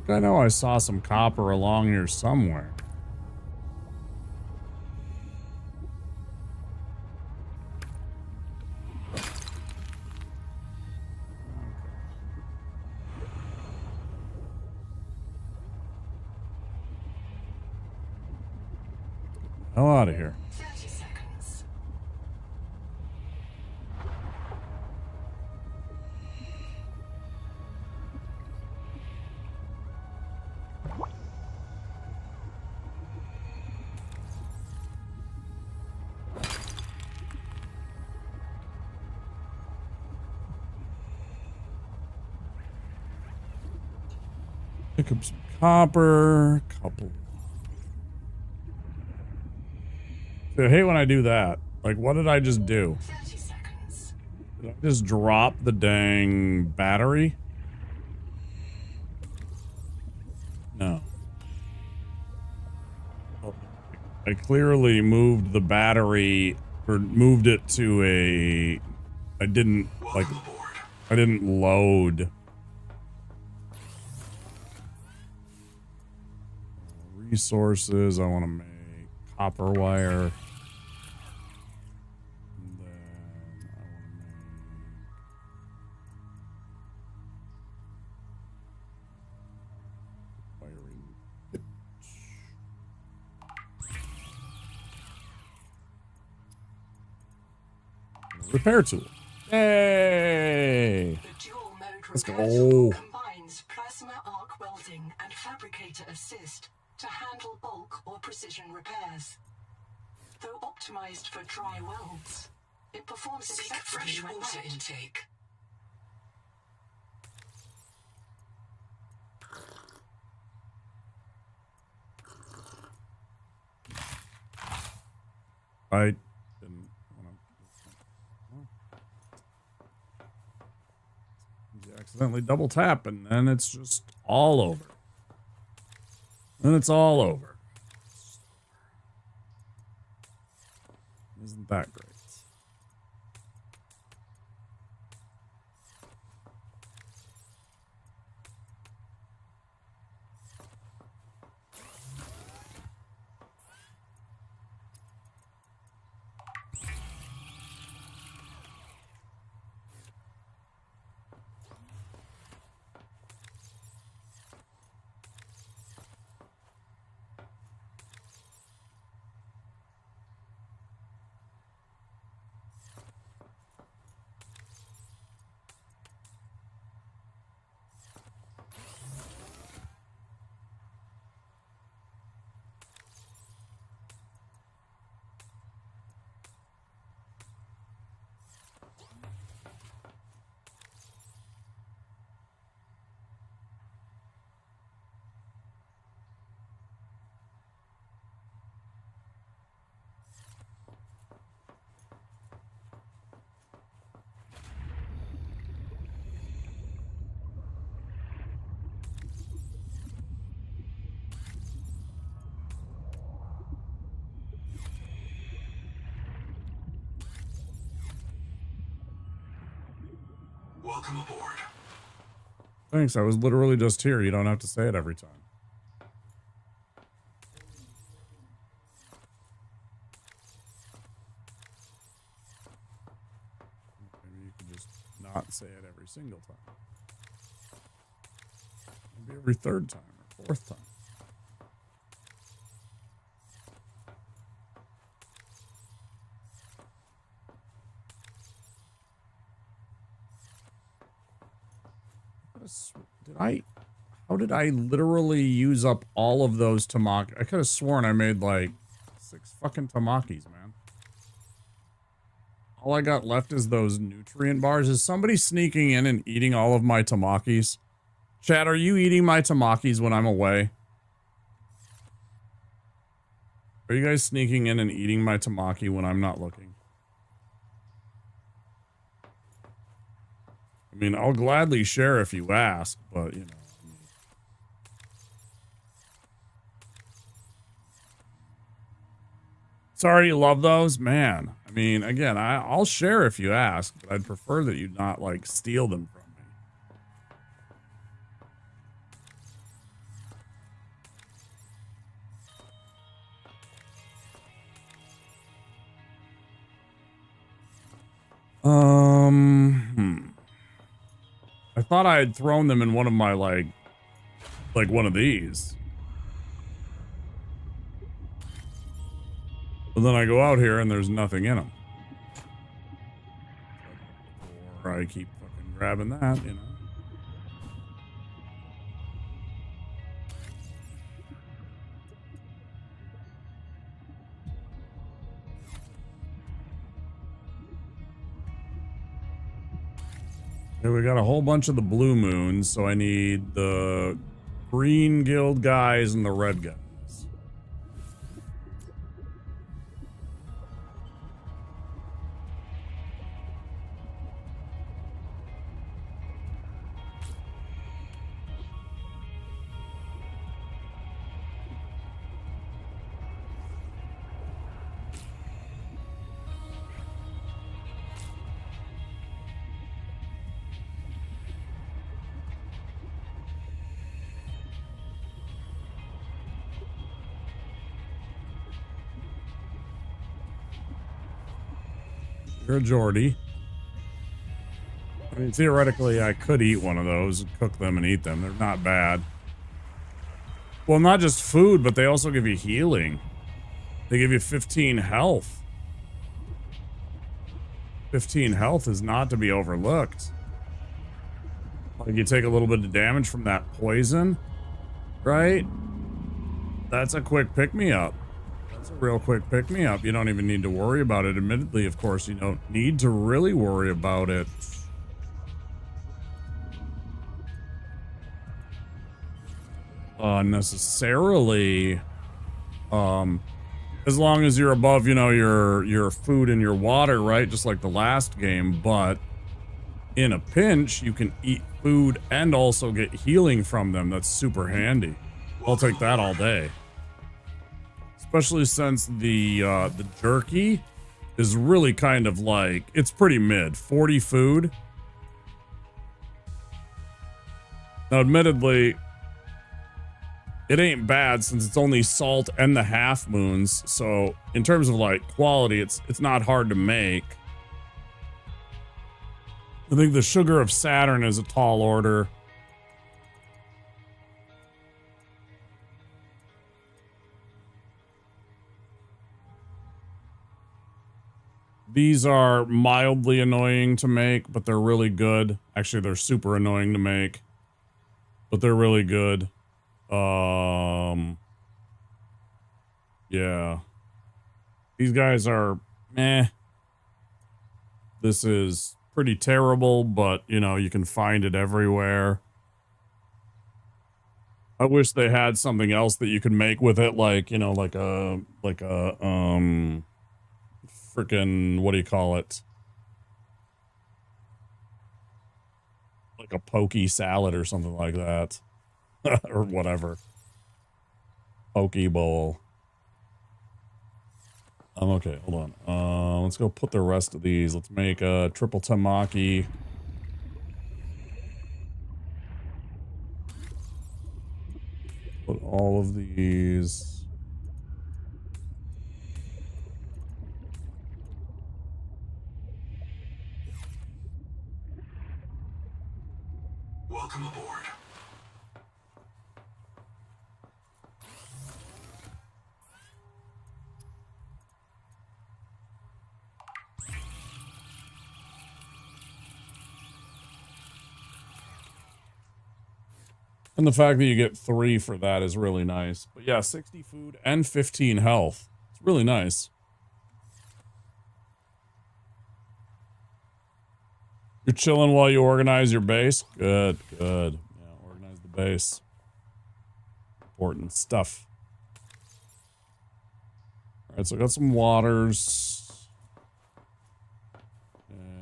I know I saw some copper along here somewhere. Hell out of here. 30 seconds. Pick up some copper, couple. I hate when I do that. Like, what did I just do? 30 seconds. Did I just drop the dang battery? No. I clearly moved the battery, or moved it to a... I didn't load. Resources, I want to make copper wire. And then I want to make wiring. Repair tool. Hey! The dual mode Let's repair tool go. combines plasma arc welding and fabricator assist to handle bulk or precision repairs. Though optimized for dry welds, it performs exceptionally when water intake. I didn't want to. You accidentally double tap, and then it's just all over. Then it's all over. Isn't that great? Welcome aboard. Thanks, I was literally just here. You don't have to say it every time. Maybe you could just not say it every single time. Maybe every third time or fourth time. How did I literally use up all of those tamaki? I could have sworn I made like 6 fucking tamakis, man. All I got left is those nutrient bars. Is somebody sneaking in and eating all of my tamakis? Chat, are you eating my tamakis when I'm away? Are you guys sneaking in and eating my tamaki when I'm not looking? I mean, I'll gladly share if you ask, but, you know. Sorry you love those? Man, I mean, again, I'll share if you ask, but I'd prefer that you not, like, steal them from me. I thought I had thrown them in one of my, like one of these. But then I go out here and there's nothing in them. Or I keep fucking grabbing that, you know. Okay, we got a whole bunch of the blue moons, so I need the green guild guys and the red guys. You're a Geordie. I mean, theoretically, I could eat one of those, cook them and eat them. They're not bad. Well, not just food, but they also give you healing. They give you 15 health. 15 health is not to be overlooked. Like, you take a little bit of damage from that poison, right? That's a quick pick-me-up. That's a real quick pick-me-up. You don't even need to worry about it. Admittedly, of course, you don't need to really worry about it. Necessarily. As long as you're above, you know, your food and your water, right? Just like the last game. But in a pinch, you can eat food and also get healing from them. That's super handy. I'll take that all day. Especially since the jerky is really kind of like, it's pretty mid. 40 food. Now, admittedly, it ain't bad since it's only salt and the half moons. So in terms of like quality, it's not hard to make. I think the sugar of Saturn is a tall order. These are mildly annoying to make, but they're really good. Actually, they're super annoying to make, but they're really good. Yeah. These guys are meh. This is pretty terrible, but, you know, you can find it everywhere. I wish they had something else that you could make with it, like, you know, like a freaking, what do you call it? Like a pokey salad or something like that. Or whatever. Poke bowl. Okay, hold on. Let's go put the rest of these. Let's make a triple tamaki. Put all of these. Welcome aboard. And the fact that you get 3 for that is really nice. But yeah, 60 food and 15 health. It's really nice. You're chilling while you organize your base? Good, good. Yeah, organize the base. Important stuff. Alright, so I got some waters.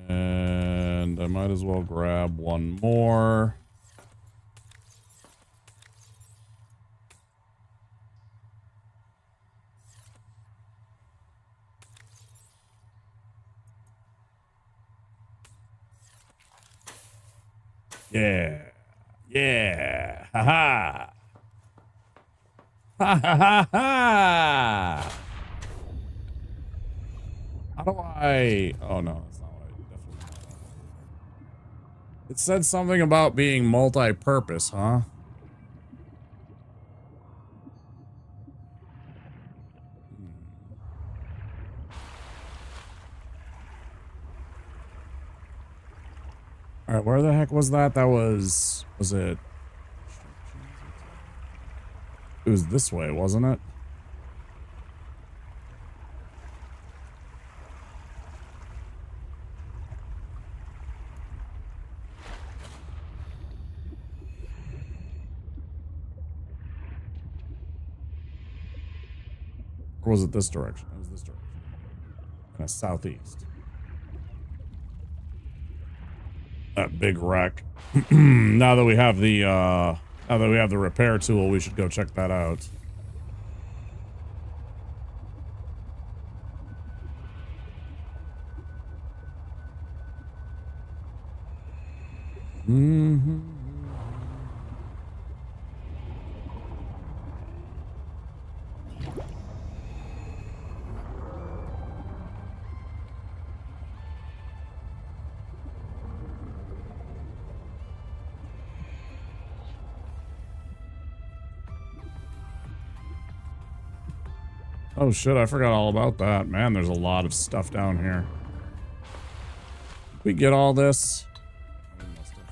And I might as well grab one more. Yeah. Yeah. Ha ha. Ha ha ha ha. How do I... Oh no, that's not what I definitely want. It said something about being multi-purpose, huh? Alright, where the heck was that? That was it? It was this way, wasn't it? Or was it this direction? It was this direction. Kind of southeast. That big wreck. Now that we have the repair tool, we should go check that out. Mm-hmm. Oh shit, I forgot all about that. Man, there's a lot of stuff down here. Did we get all this? We must have.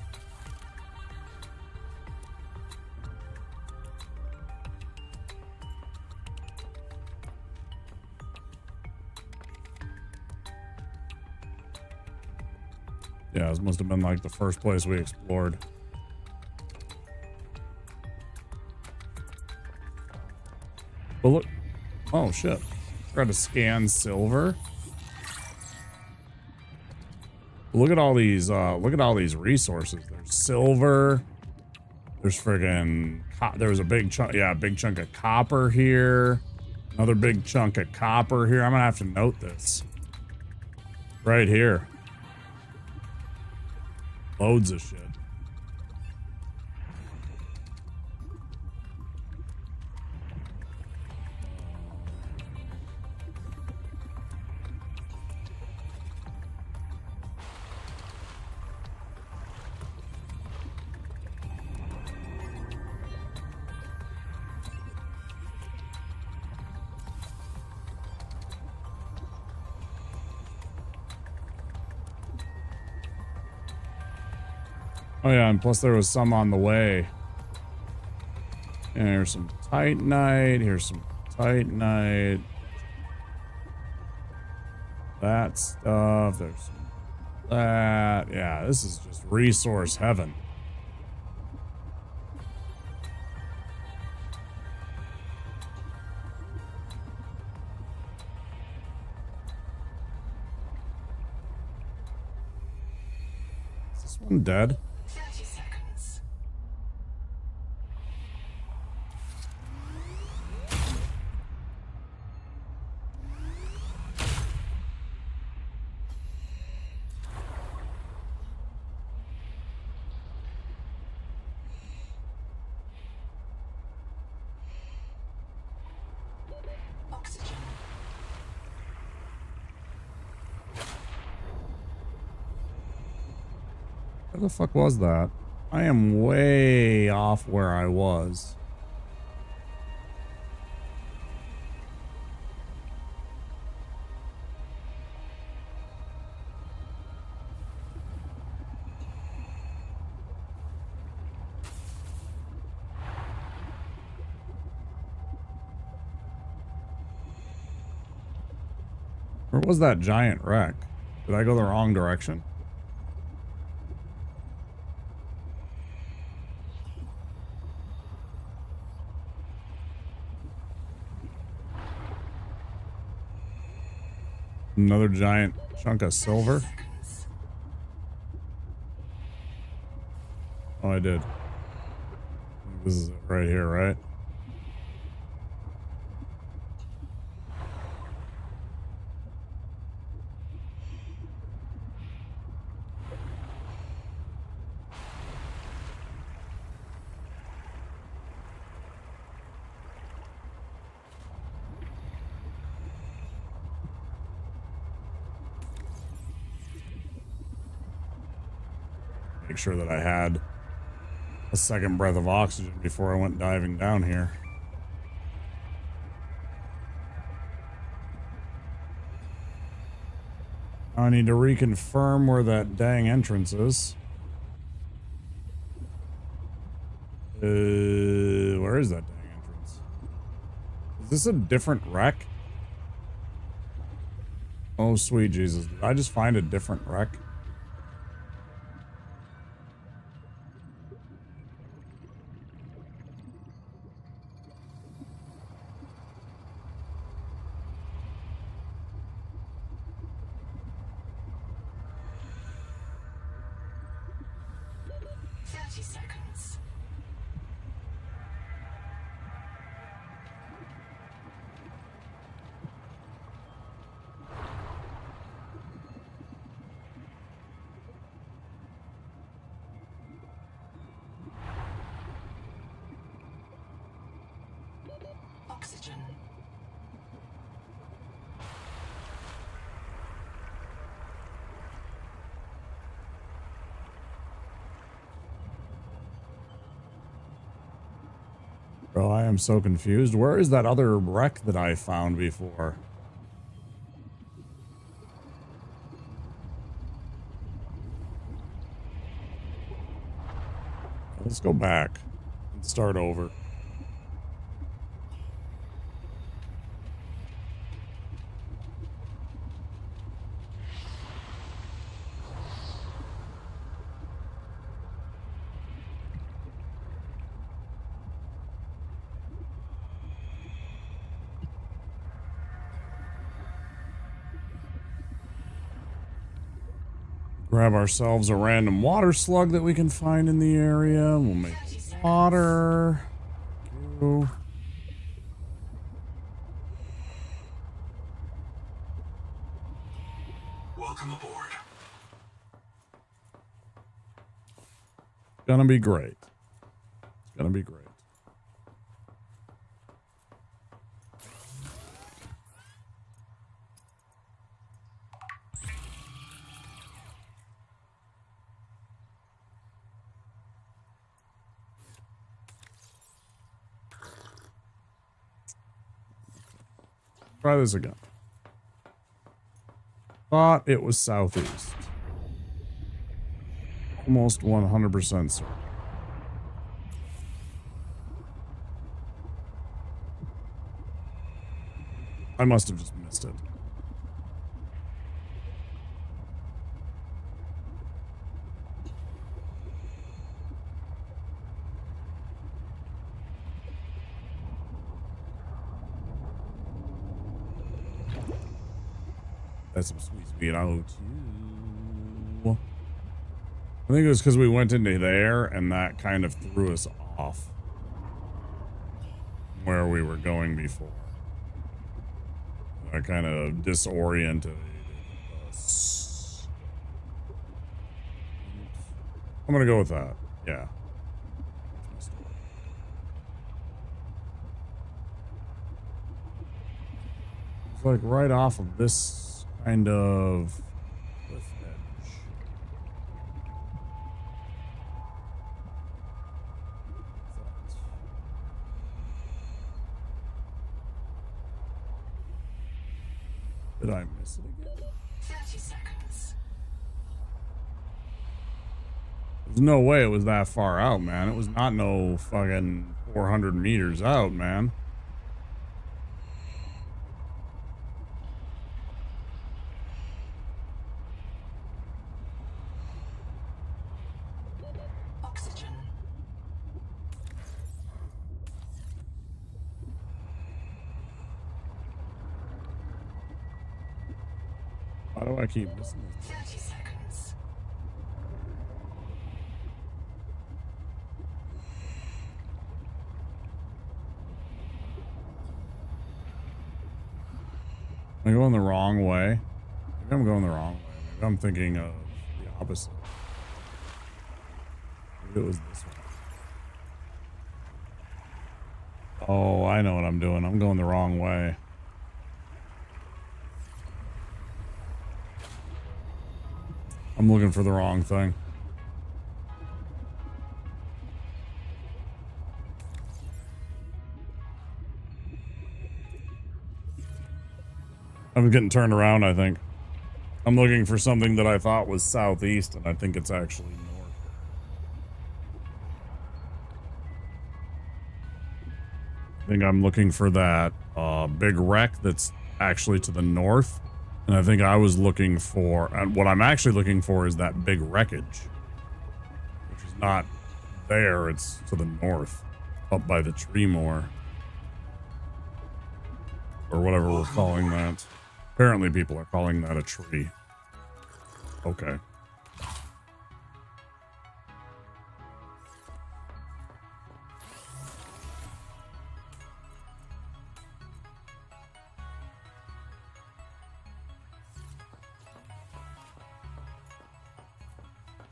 Yeah, this must have been like the first place we explored. But look. Oh shit. Try to scan silver. Look at all these resources. There's silver. There's friggin' there was a big chunk, yeah, a big chunk of copper here. Another big chunk of copper here. I'm gonna have to note this. Right here. Loads of shit. Oh yeah, and plus there was some on the way. And here's some titanite. Here's some titanite. That stuff. There's some that. Yeah, this is just resource heaven. Is this one dead? 30 seconds. Oxygen. Where the fuck was that? I am way off where I was. Where was that giant wreck? Did I go the wrong direction? Another giant chunk of silver. Oh, I did. This is it right here, right? Make sure that I had a second breath of oxygen before I went diving down here. I need to reconfirm where that dang entrance is. Where is that dang entrance? Is this a different wreck? Oh, sweet Jesus. Did I just find a different wreck? Oxygen. Bro, I am so confused. Where is that other wreck that I found before? Let's go back and start over. Grab ourselves a random water slug that we can find in the area. We'll make water. Thank you. Welcome aboard. It's gonna be great. It's gonna be great. Try this again. Thought it was southeast. Almost 100% certain. I must have just missed it. That's some sweet speed out too. I think it was because we went into there and that kind of threw us off where we were going before. That kind of disoriented us. I'm gonna go with that. Yeah. It's like right off of this kind of cliff edge. Did I miss it again? 30 seconds. There's no way it was that far out, man. It was not no fucking 400 meters out, man. Oxygen. Why do I keep missing this? 30 seconds. Am I going the wrong way? Maybe I'm going the wrong way. Maybe I'm thinking of the opposite. Maybe it was this one. Oh, I know what I'm doing. I'm going the wrong way. I'm looking for the wrong thing. I'm getting turned around, I think. I'm looking for something that I thought was southeast, and I think it's actually north. I think I'm looking for that big wreck that's actually to the north. And I think I was looking for, and what I'm actually looking for is that big wreckage, which is not there. It's to the north, up by the tree more, or whatever we're calling that. Apparently people are calling that a tree. Okay.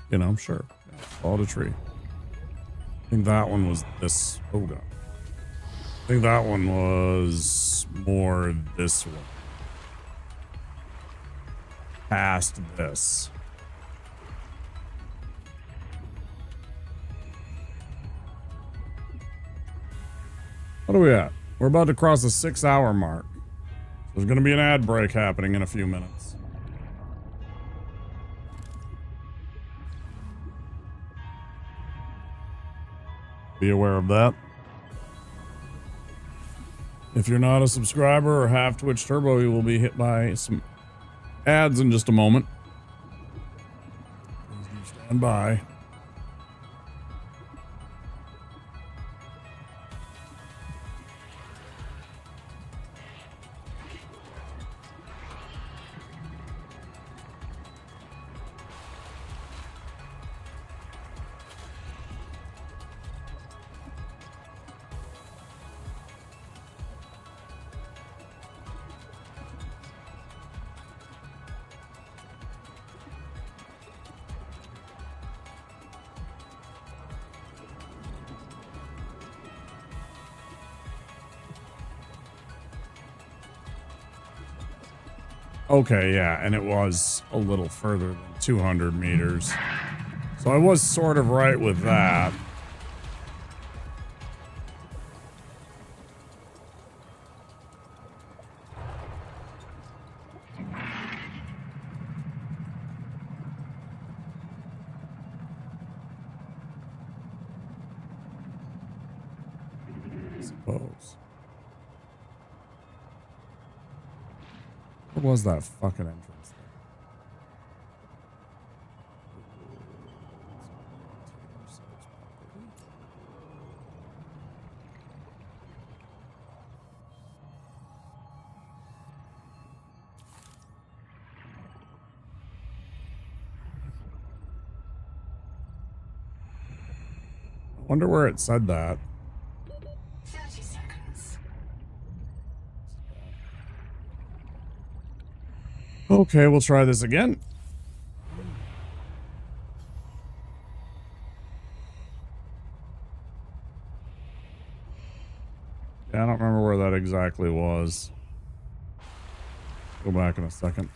You know, sure. Yeah, call it a tree. I think that one was this. Oh, God. I think that one was more this one. Past this. What are we at? We're about to cross the 6-hour mark. There's going to be an ad break happening in a few minutes. Be aware of that. If you're not a subscriber or have Twitch Turbo, you will be hit by some ads in just a moment. Please do stand by. Okay, yeah, and it was a little further than 200 meters. So I was sort of right with that. I suppose. What was that fucking entrance there? I wonder where it said that. 30 seconds. Okay, we'll try this again. Yeah, I don't remember where that exactly was. Go back in a second.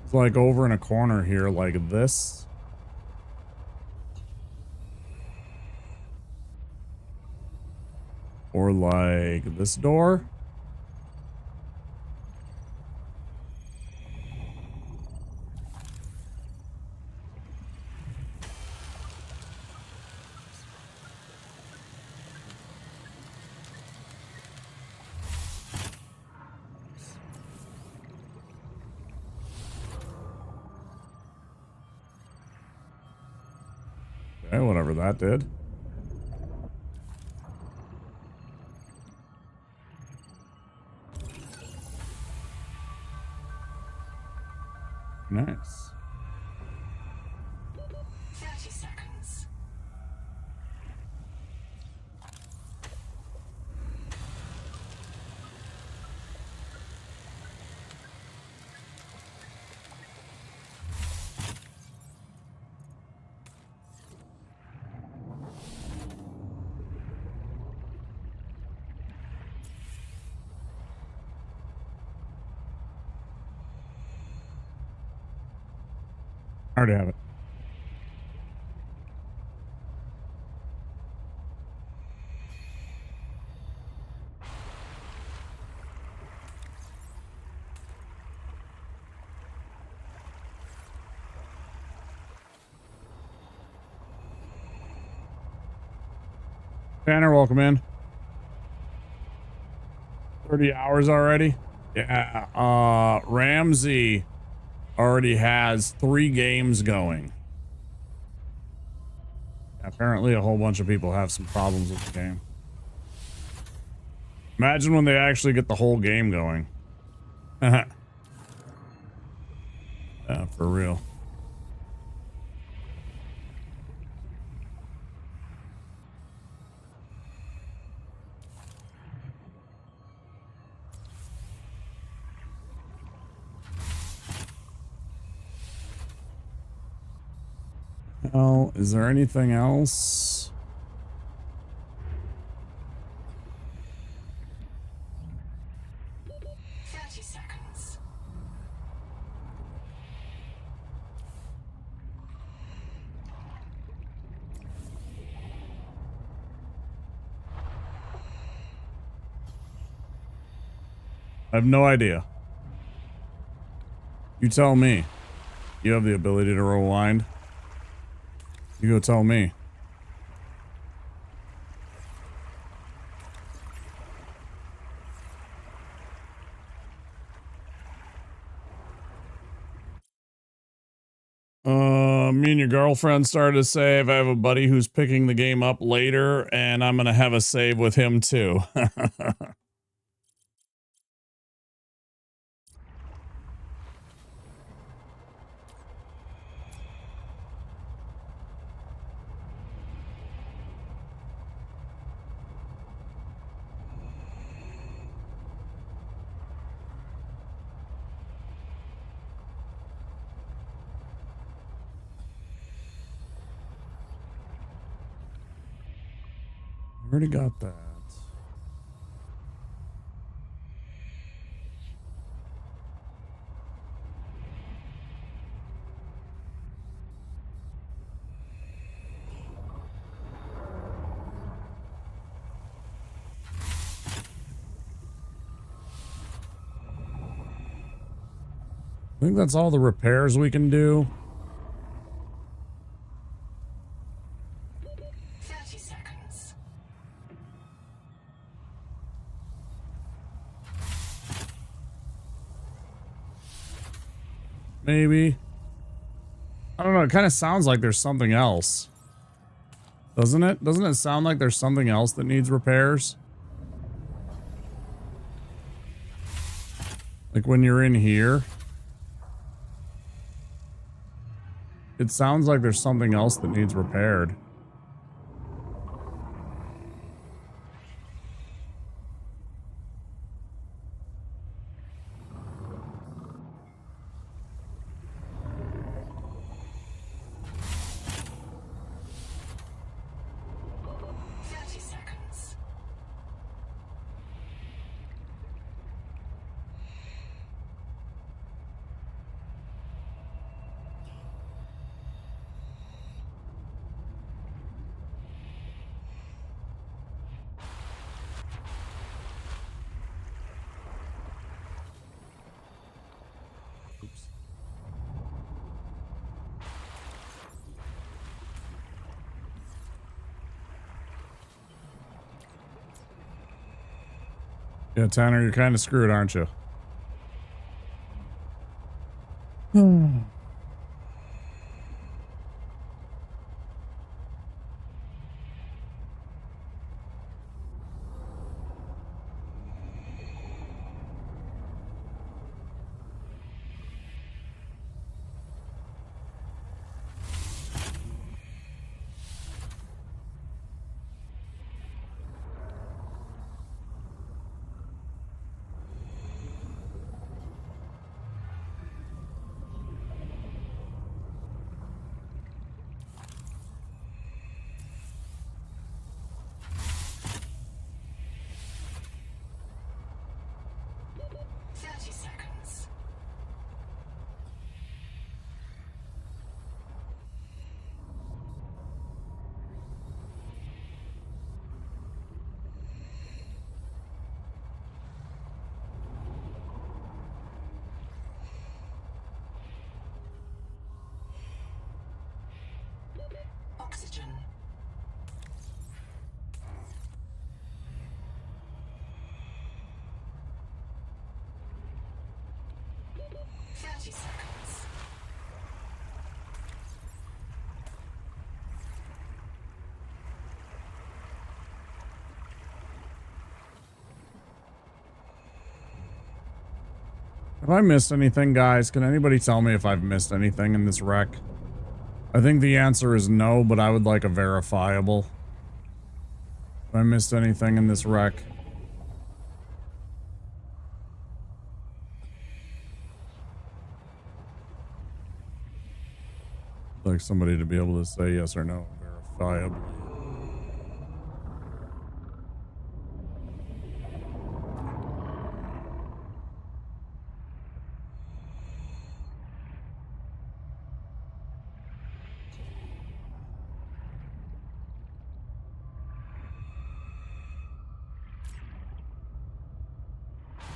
It's like over in a corner here, like this. Or like this door. Okay, whatever that did. Nice. 30 seconds. I already have it. Tanner, welcome in. 30 hours already? Yeah. Ramsey already has 3 games going. Apparently a whole bunch of people have some problems with the game. Imagine when they actually get the whole game going. Yeah, for real. Well, is there anything else? I have no idea. You tell me. You have the ability to rewind. You go tell me. Me and your girlfriend started a save. I have a buddy who's picking the game up later, and I'm gonna have a save with him too. Already got that. I think that's all the repairs we can do. 30 seconds. Maybe. I don't know. It kind of sounds like there's something else. Doesn't it? Doesn't it sound like there's something else that needs repairs? Like when you're in here. It sounds like there's something else that needs repaired. Yeah, Tanner, you're kind of screwed, aren't you? Oxygen. 30 seconds. Have I missed anything, guys? Can anybody tell me if I've missed anything in this wreck? I think the answer is no, but I would like a verifiable. Have I missed anything in this wreck? I'd like somebody to be able to say yes or no, verifiably.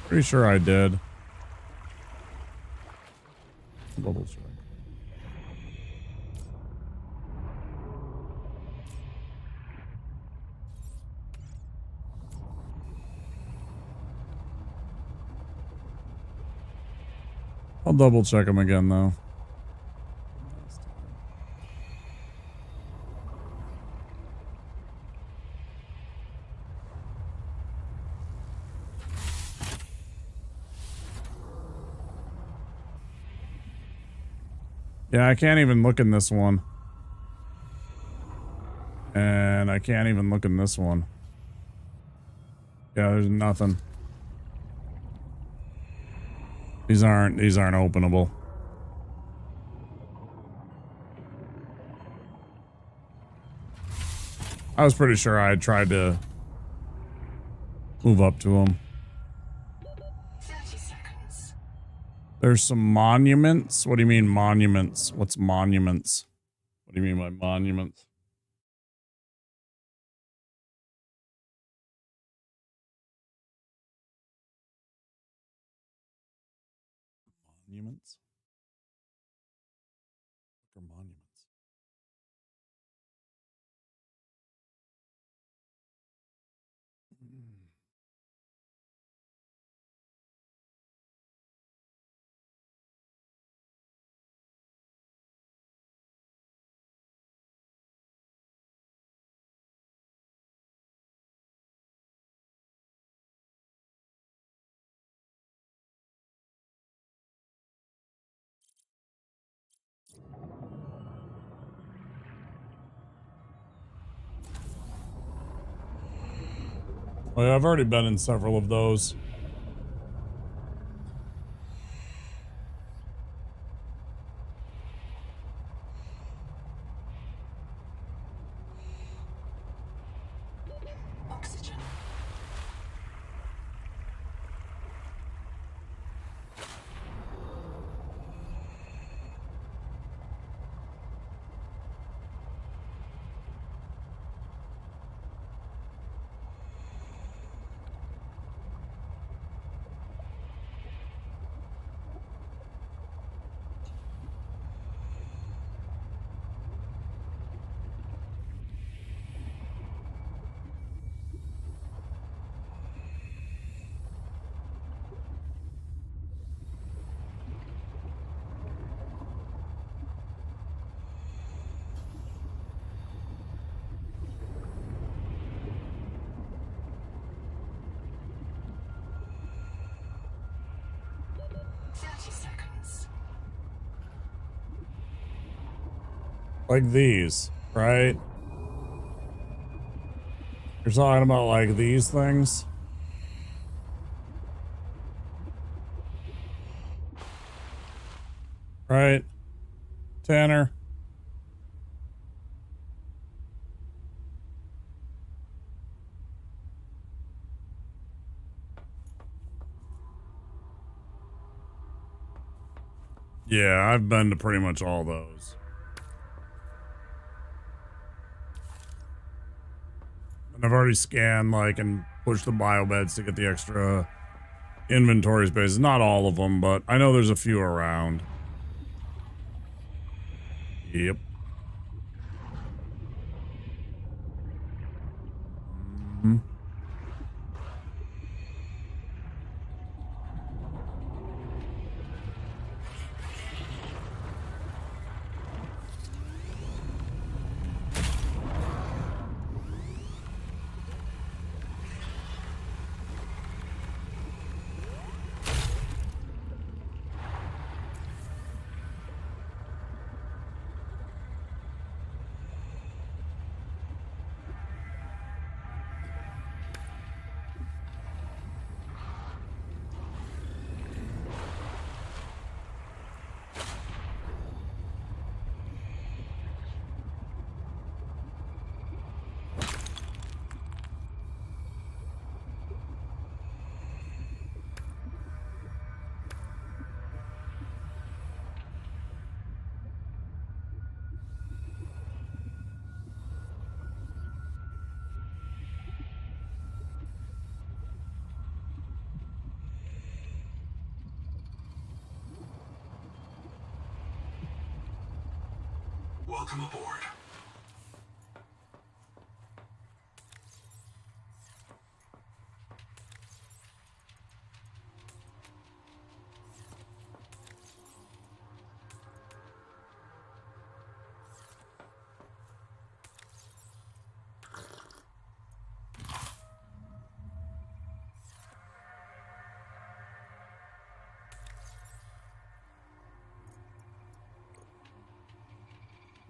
Pretty sure I did. Double check. I'll double check them again though. Yeah, I can't even look in this one. And I can't even look in this one. Yeah, there's nothing. These aren't openable. I was pretty sure I had tried to move up to them. 30 seconds. There's some monuments. What do you mean monuments? What's monuments? What do you mean by monuments? Monuments? What are monuments? Oh, yeah, I've already been in several of those. Oxygen. Like these, right? You're talking about like these things? Right? Tanner? Yeah, I've been to pretty much all those. And I've already scanned, like, and pushed the biobeds to get the extra inventory space. Not all of them, but I know there's a few around. Yep. Mm-hmm. Welcome aboard.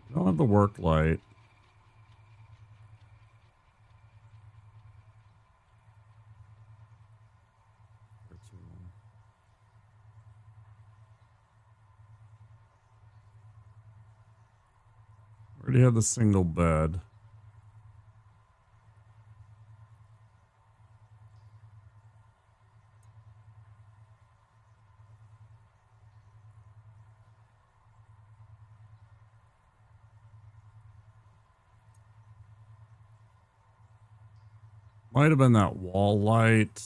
I don't have the work light. Already have the single bed. Might have been that wall light.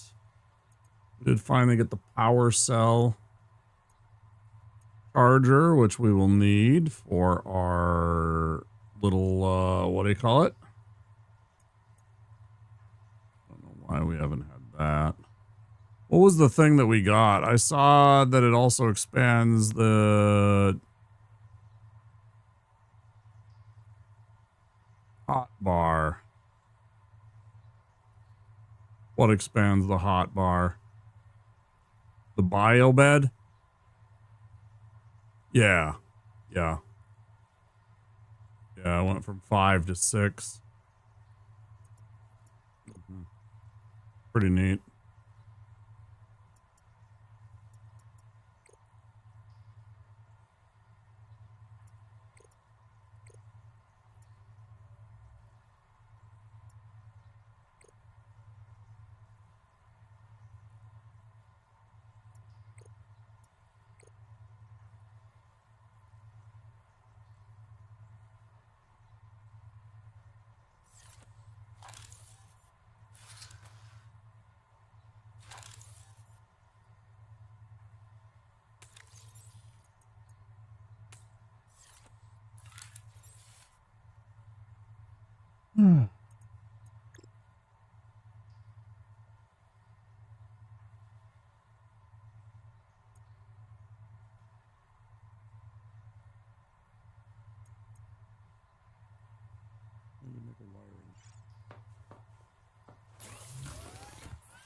We did finally get the power cell charger, which we will need for our little, what do you call it? I don't know why we haven't had that. What was the thing that we got? I saw that it also expands the hot bar. What expands the hot bar? The bio bed? Yeah. Yeah. Yeah, I went from 5 to 6. Pretty neat.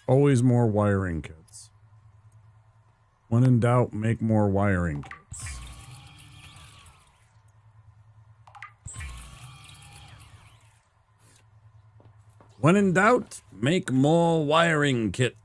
Always more wiring kits. When in doubt, make more wiring kits. When in doubt, make more wiring kits.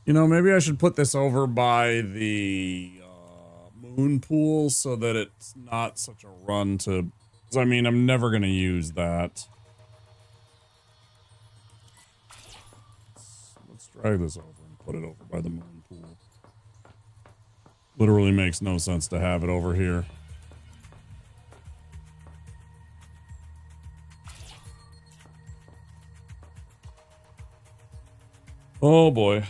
You know, maybe I should put this over by the moon pool so that it's not such a run to... 'cause I mean, I'm never going to use that. Let's drag this over and put it over by the moon pool. Literally makes no sense to have it over here. Oh boy.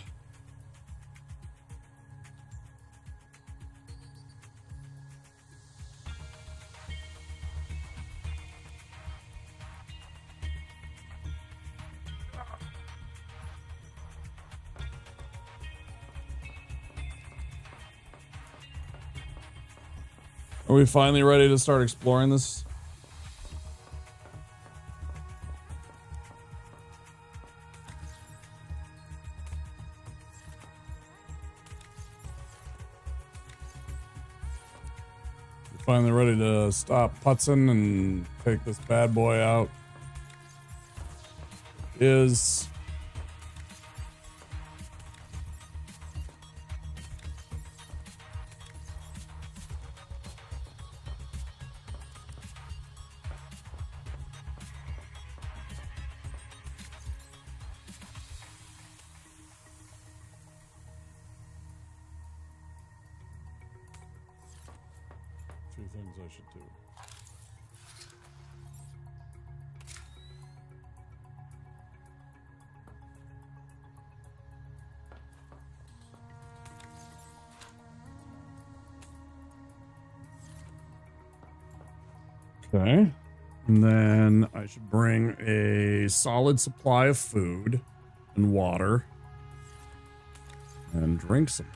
Are we finally ready to start exploring this? Finally ready to stop putzing and take this bad boy out. Is... two things I should do. Okay. And then I should bring a solid supply of food and water and drink some.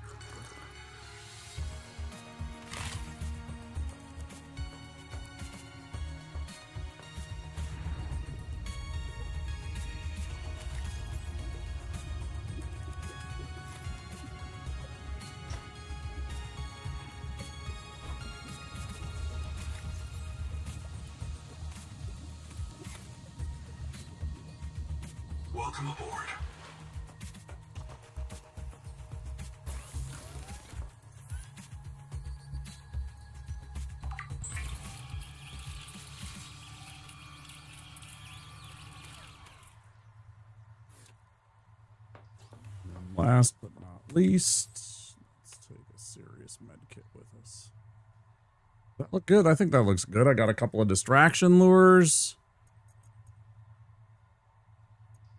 Welcome aboard. And last but not least, let's take a serious med kit with us. That look good? I think that looks good. I got a couple of distraction lures.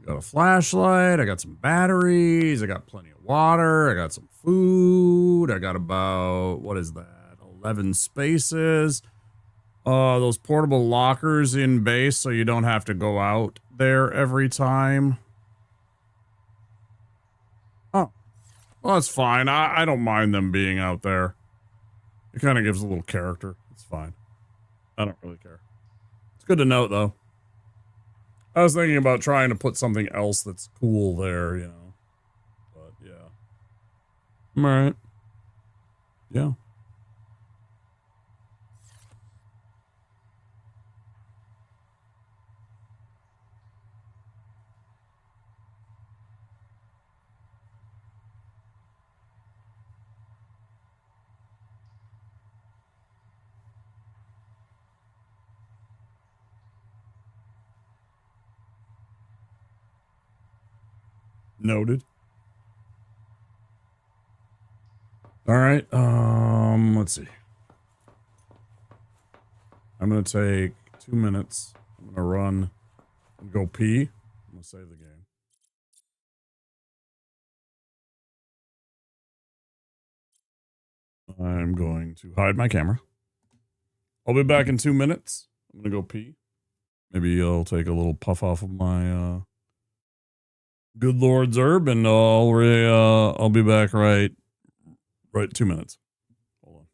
Got a flashlight, I got some batteries, I got plenty of water, I got some food, I got about, what is that, 11 spaces. Those portable lockers in base so you don't have to go out there every time. Oh, well, that's fine. I don't mind them being out there. It kind of gives a little character. It's fine. I don't really care. It's good to note, though. I was thinking about trying to put something else that's cool there, you know. But, yeah. Alright. Yeah. Noted. All right. Let's see. I'm going to take 2 minutes. I'm going to run and go pee. I'm going to save the game. I'm going to hide my camera. I'll be back in 2 minutes. I'm going to go pee. Maybe I'll take a little puff off of my, Good Lord's herb, and I'll be back right 2 minutes. Hold on.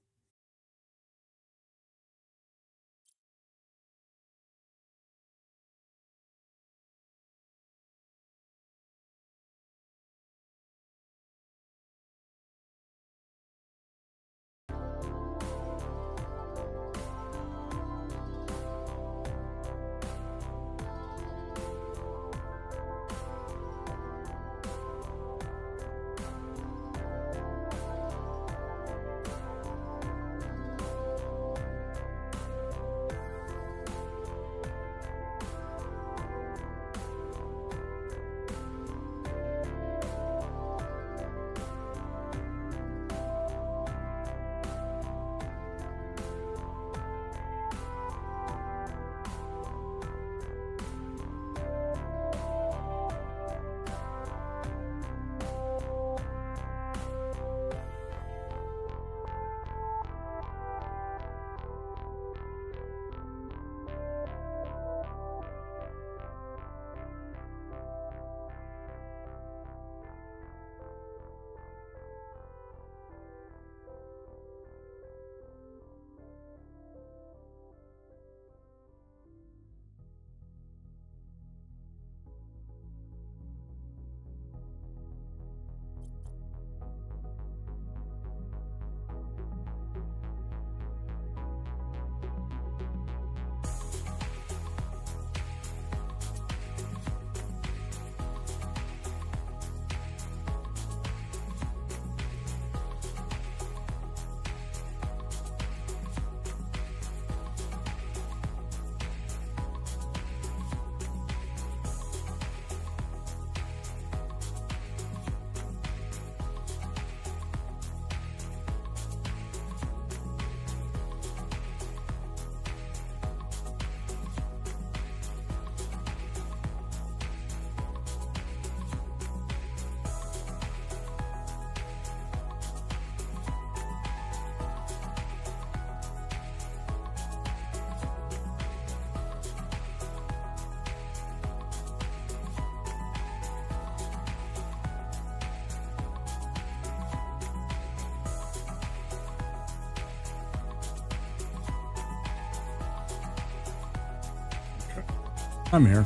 I'm here.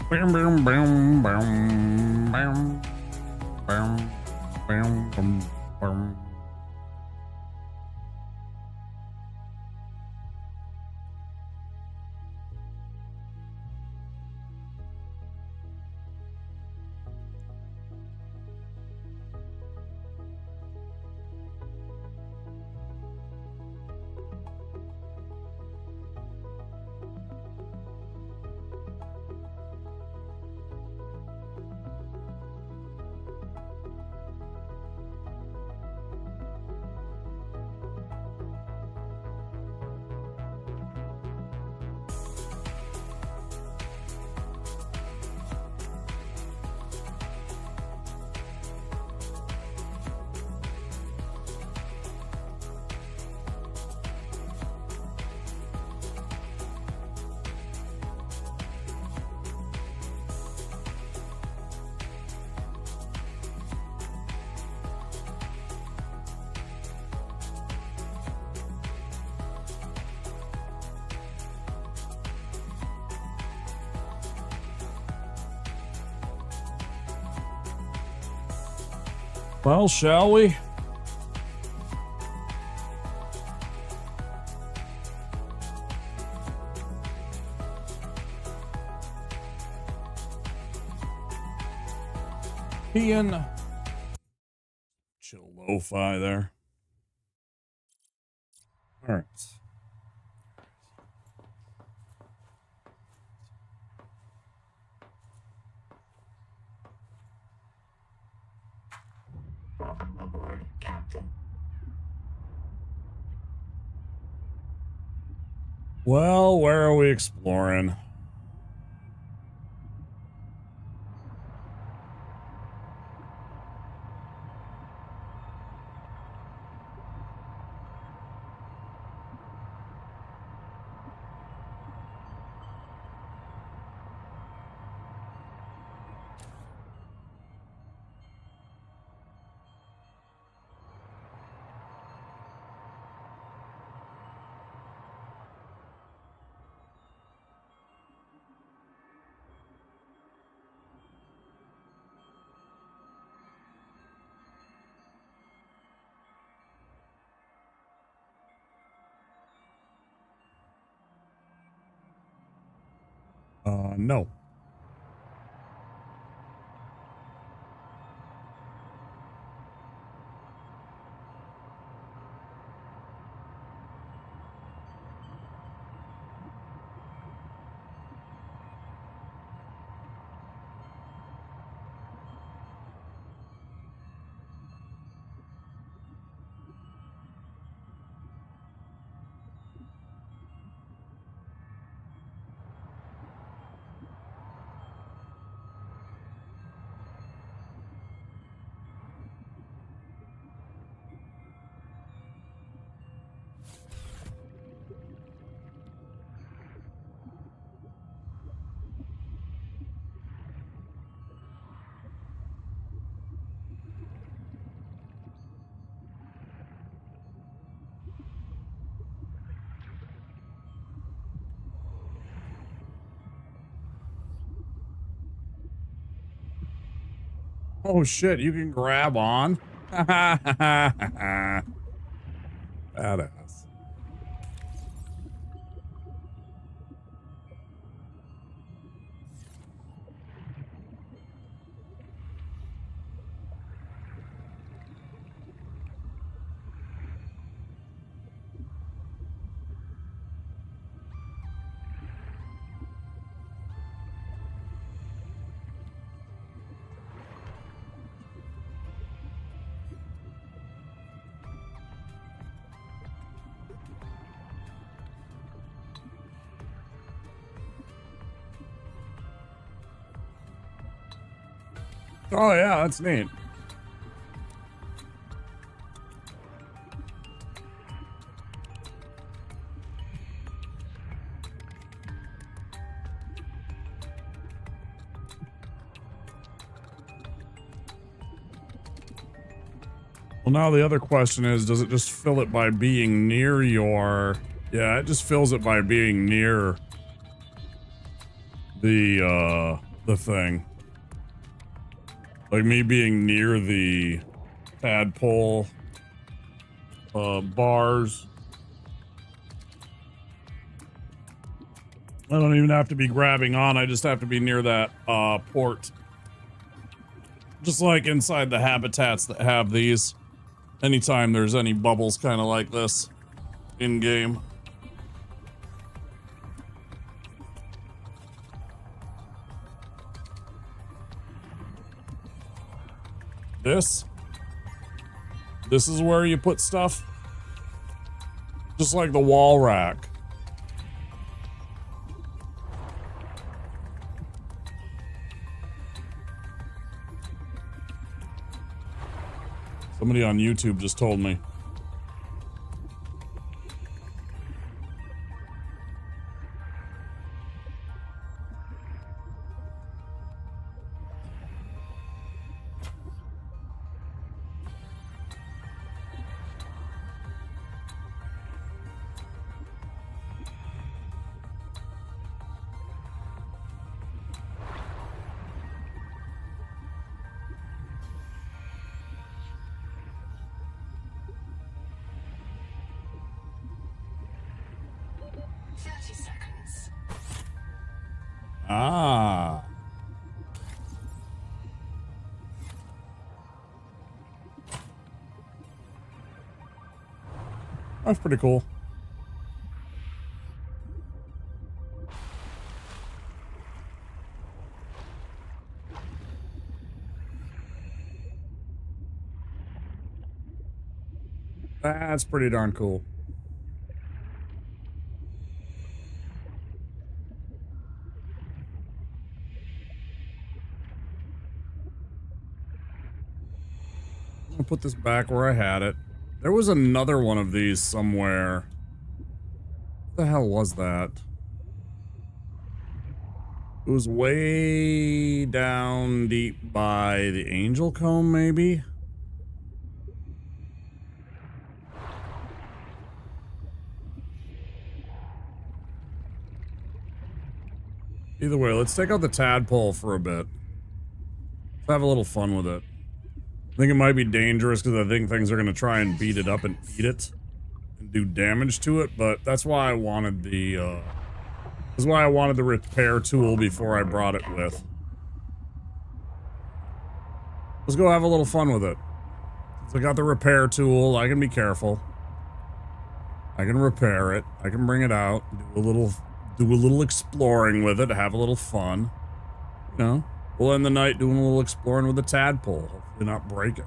Bam, bam, bam, bam, bam, bam, bam, bam, bam. Well, shall we? Ian. Chill lo-fi there. All right. Well, where are we exploring? No. Oh shit, you can grab on? Badass. Oh yeah, that's neat. Well, now the other question is, does it just fill it by being near your Yeah, it just fills it by being near the thing. Like me being near the tadpole bars. I don't even have to be grabbing on. I just have to be near that port. Just like inside the habitats that have these. Anytime there's any bubbles kind of like this in game. This is where you put stuff. Just like the wall rack. Somebody on YouTube just told me. Ah. That's pretty cool. That's pretty darn cool. I'll put this back where I had it. There was another one of these somewhere. What the hell was that? It was way down deep by the Angel Comb, maybe? Either way, let's take out the tadpole for a bit. Let's have a little fun with it. I think it might be dangerous because I think things are going to try and beat it up and eat it and do damage to it, but that's why I wanted the repair tool before I brought it with. Let's go have a little fun with it. Since I got the repair tool, I can be careful. I can repair it. I can bring it out, do a little exploring with it, have a little fun. You know, we'll end the night doing a little exploring with the tadpole. Hopefully not break it.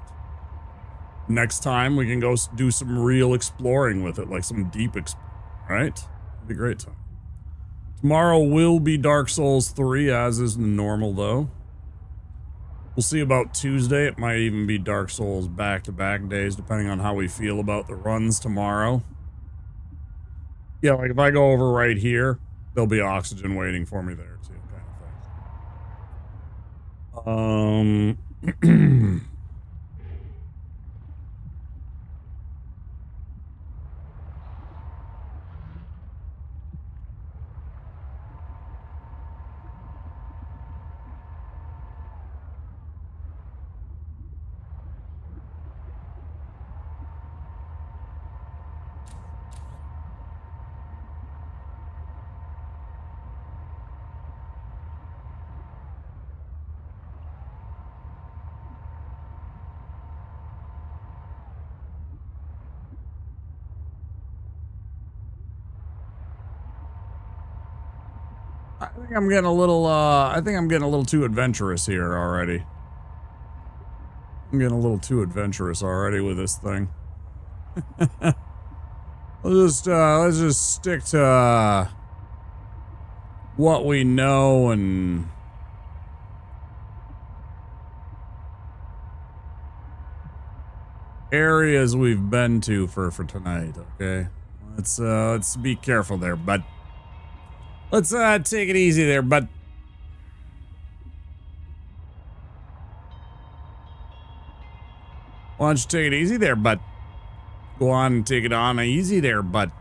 Next time we can go do some real exploring with it, like some deep exploring, right? It'll be a great time. Tomorrow will be Dark Souls 3, as is normal, though. We'll see about Tuesday. It might even be Dark Souls back-to-back days, depending on how we feel about the runs tomorrow. Yeah, like if I go over right here, there'll be oxygen waiting for me there, too, kind of thing. I think I'm getting a little too adventurous here already. I'm getting a little too adventurous already with this thing. let's just stick to what we know and areas we've been to for tonight, okay? Let's be careful there, bud. Let's take it easy there, bud. Why don't you take it easy there, bud? Go on and take it on easy there, bud.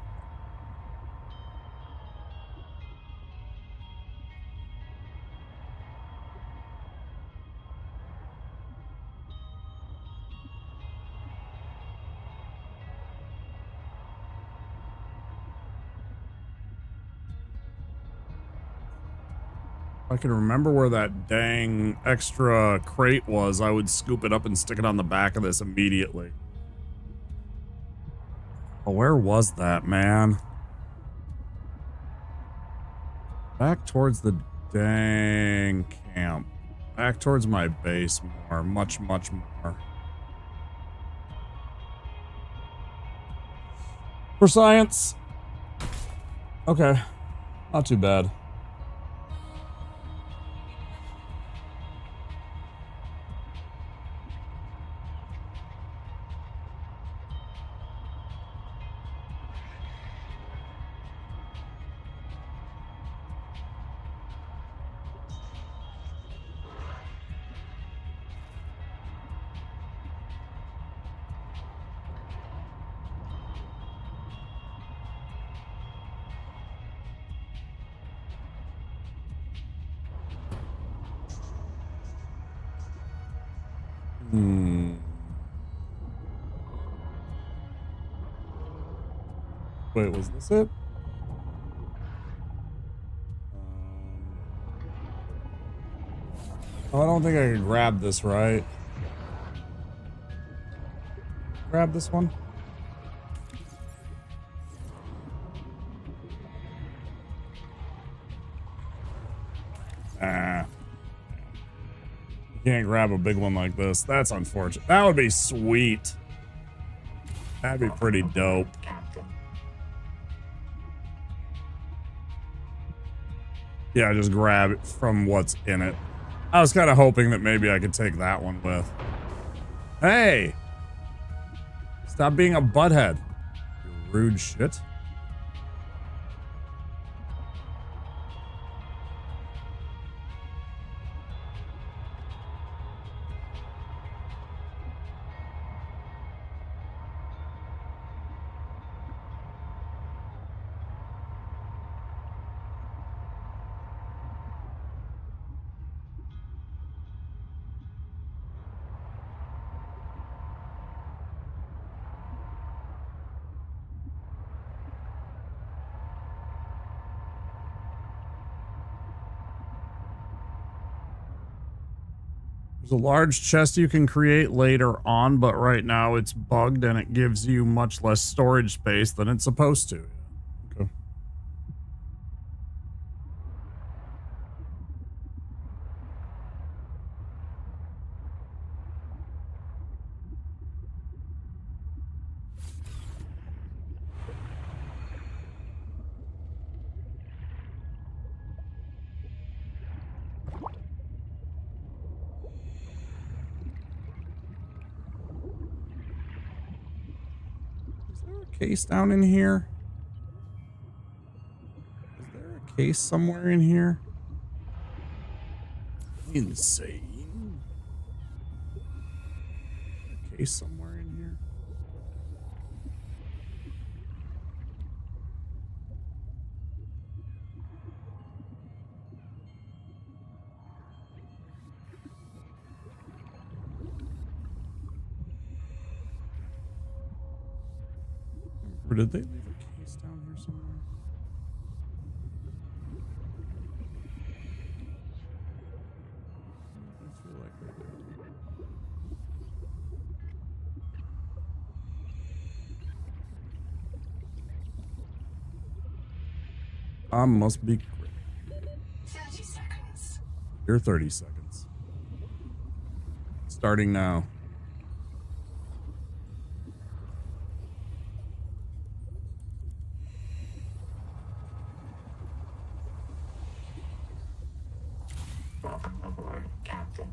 If I could remember where that dang extra crate was, I would scoop it up and stick it on the back of this immediately. Oh, where was that, man? Back towards the dang camp. Back towards my base more. Much, much more. For science. Okay. Not too bad. Wait, was this it? Oh, I don't think I could grab this, right? Grab this one? Ah. You can't grab a big one like this. That's unfortunate. That would be sweet. That'd be pretty dope. Yeah, just grab it from what's in it. I was kind of hoping that maybe I could take that one with. Hey! Stop being a butthead. You rude shit. There's a large chest you can create later on, but right now it's bugged and it gives you much less storage space than it's supposed to. Okay. Case down in here? Is there a case somewhere in here? Insane. A case somewhere in here? Or did they leave a case down here somewhere? I feel like they did. Must be 30 seconds. You're 30 seconds. Starting now. Captain.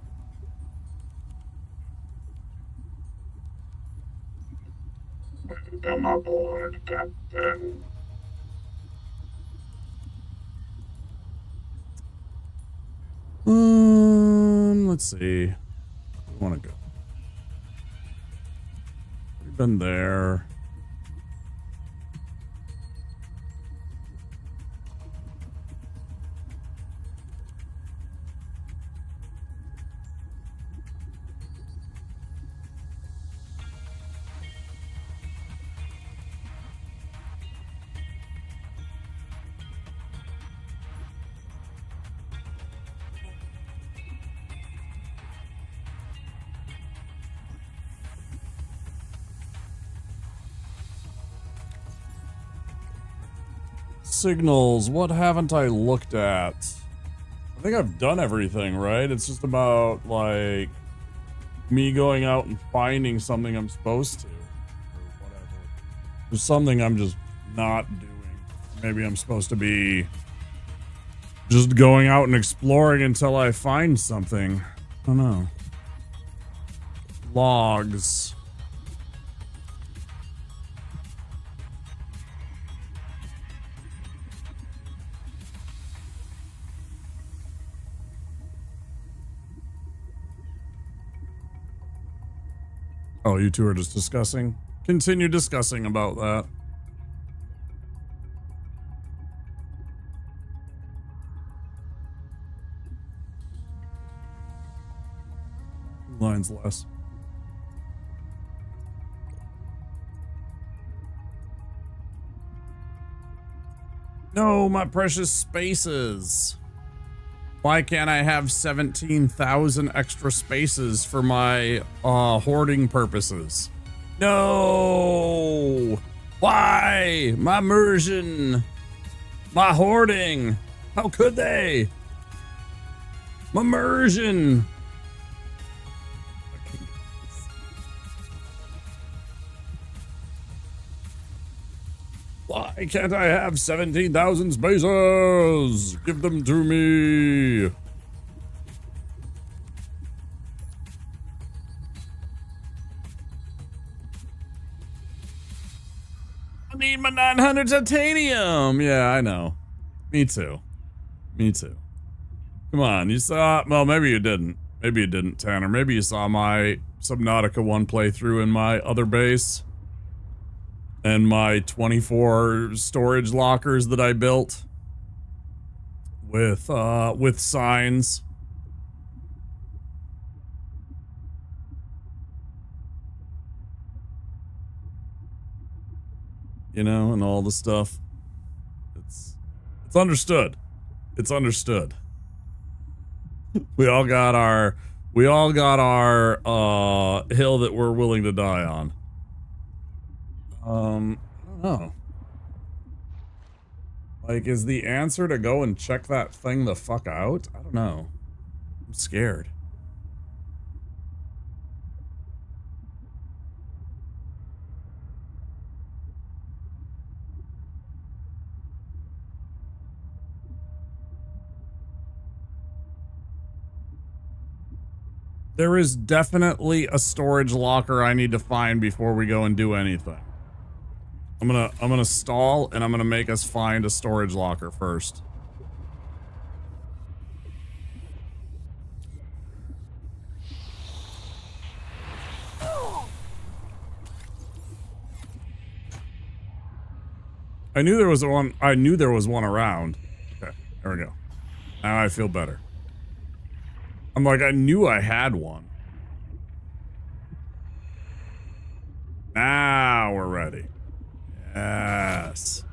Come aboard, Captain. Let's see. I want to go. We've been there. Signals, what haven't I looked at? I think I've done everything, right? It's just about, like, me going out and finding something I'm supposed to. Or whatever. There's something I'm just not doing. Maybe I'm supposed to be just going out and exploring until I find something. I don't know. Logs. Oh, you two are just discussing? Continue discussing about that. Lines less. No, my precious spaces. Why can't I have 17,000 extra spaces for my hoarding purposes? No! Why? My immersion. My hoarding. How could they? My immersion. Why can't I have 17,000 spaces? Give them to me. I need my 900 titanium. Yeah, I know. Me too. Me too. Come on, you saw... Well, maybe you didn't. Maybe you didn't, Tanner. Maybe you saw my Subnautica 1 playthrough in my other base. And my 24 storage lockers that I built with signs. You know, and all the stuff. It's understood. It's understood. We all got our hill that we're willing to die on. I don't know. Like, is the answer to go and check that thing the fuck out? I don't know. I'm scared. There is definitely a storage locker I need to find before we go and do anything. I'm gonna stall and I'm gonna make us find a storage locker first. I knew there was one around. Okay, there we go. Now I feel better. I'm like, I knew I had one. Now we're ready. Yes.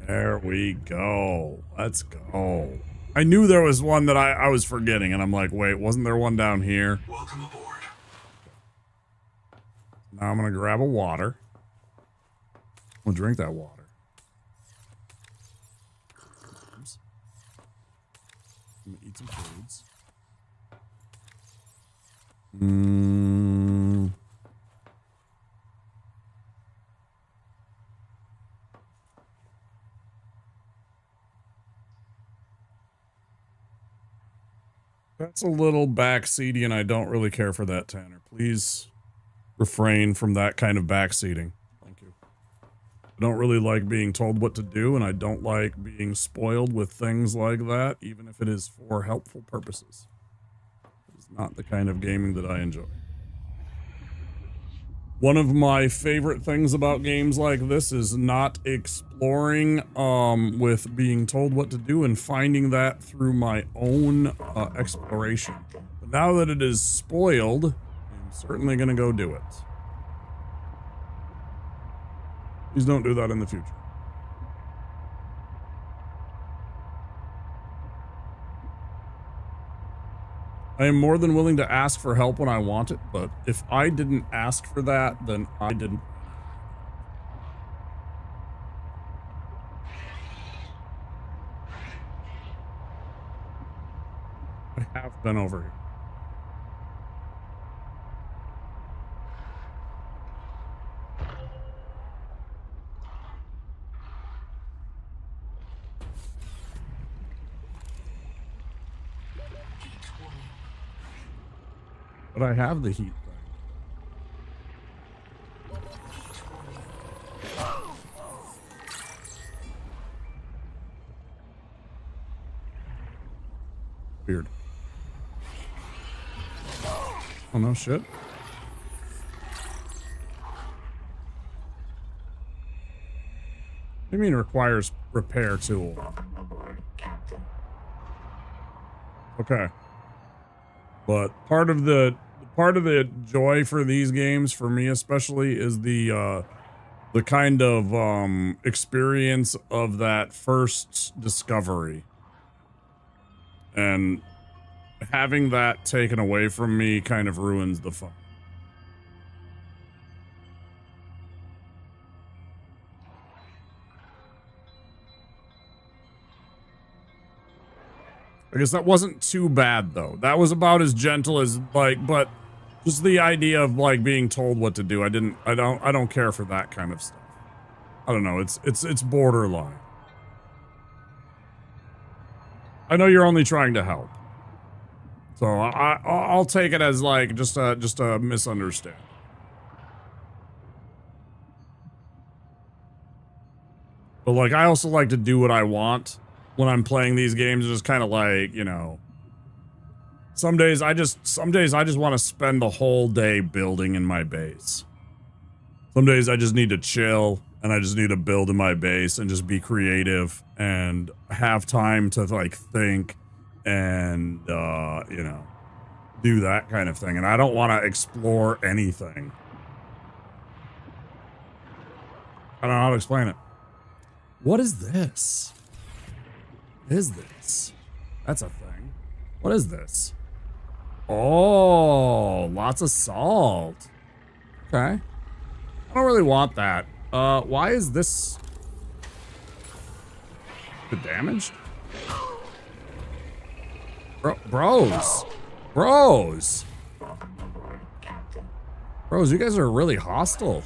There we go. Let's go. I knew there was one that I was forgetting, and I'm like, wait, wasn't there one down here? Welcome aboard. Now I'm gonna grab a water. We'll drink that water. Oops. I'm gonna eat some foods. That's a little backseaty, and I don't really care for that, Tanner. Please refrain from that kind of backseating. Thank you. I don't really like being told what to do, and I don't like being spoiled with things like that, even if it is for helpful purposes. It's not the kind of gaming that I enjoy. One of my favorite things about games like this is not exploring with being told what to do and finding that through my own exploration. But now that it is spoiled, I'm certainly going to go do it. Please don't do that in the future. I am more than willing to ask for help when I want it, but if I didn't ask for that, then I didn't. Then over here. But I have the heat thing. Weird. Oh no shit. What do you mean requires repair tool? Okay. But part of the joy for these games, for me especially, is the kind of experience of that first discovery. And having that taken away from me kind of ruins the fun. I guess that wasn't too bad though. That was about as gentle as like, but just the idea of like being told what to do. I don't care for that kind of stuff. I don't know. It's borderline. I know you're only trying to help. So I'll take it as like just a misunderstanding. But like I also like to do what I want when I'm playing these games. Just kind of like, you know, some days I just want to spend the whole day building in my base. Some days I just need to chill and I just need to build in my base and just be creative and have time to like think and you know, do that kind of thing. And I don't want to explore anything. I don't know how to explain it. What is this? What is this? That's a thing. What is this? Oh, lots of salt. Okay. I don't really want that. Why is this damaged? Bros, you guys are really hostile.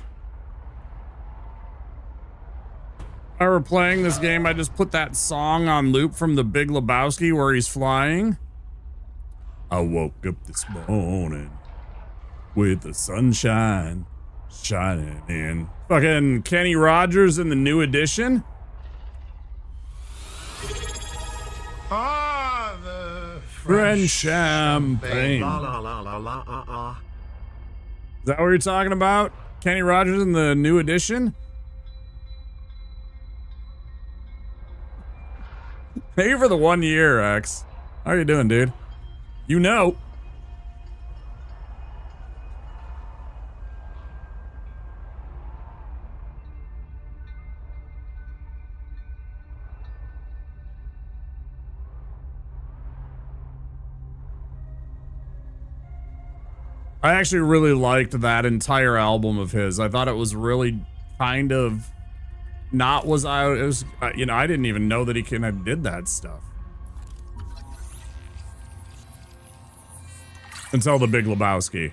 I were playing this game, I just put that song on loop from The Big Lebowski where he's flying. I woke up this morning with the sunshine shining in. Fucking Kenny Rogers in the new edition. Ah, the French champagne. La la la la la Is that what you're talking about? Kenny Rogers in the new edition? Thank you for the 1 year, X. How are you doing, dude? You know. I actually really liked that entire album of his. I thought it was really kind of not was I it was you know, I didn't even know that he kind of did that stuff until The Big Lebowski.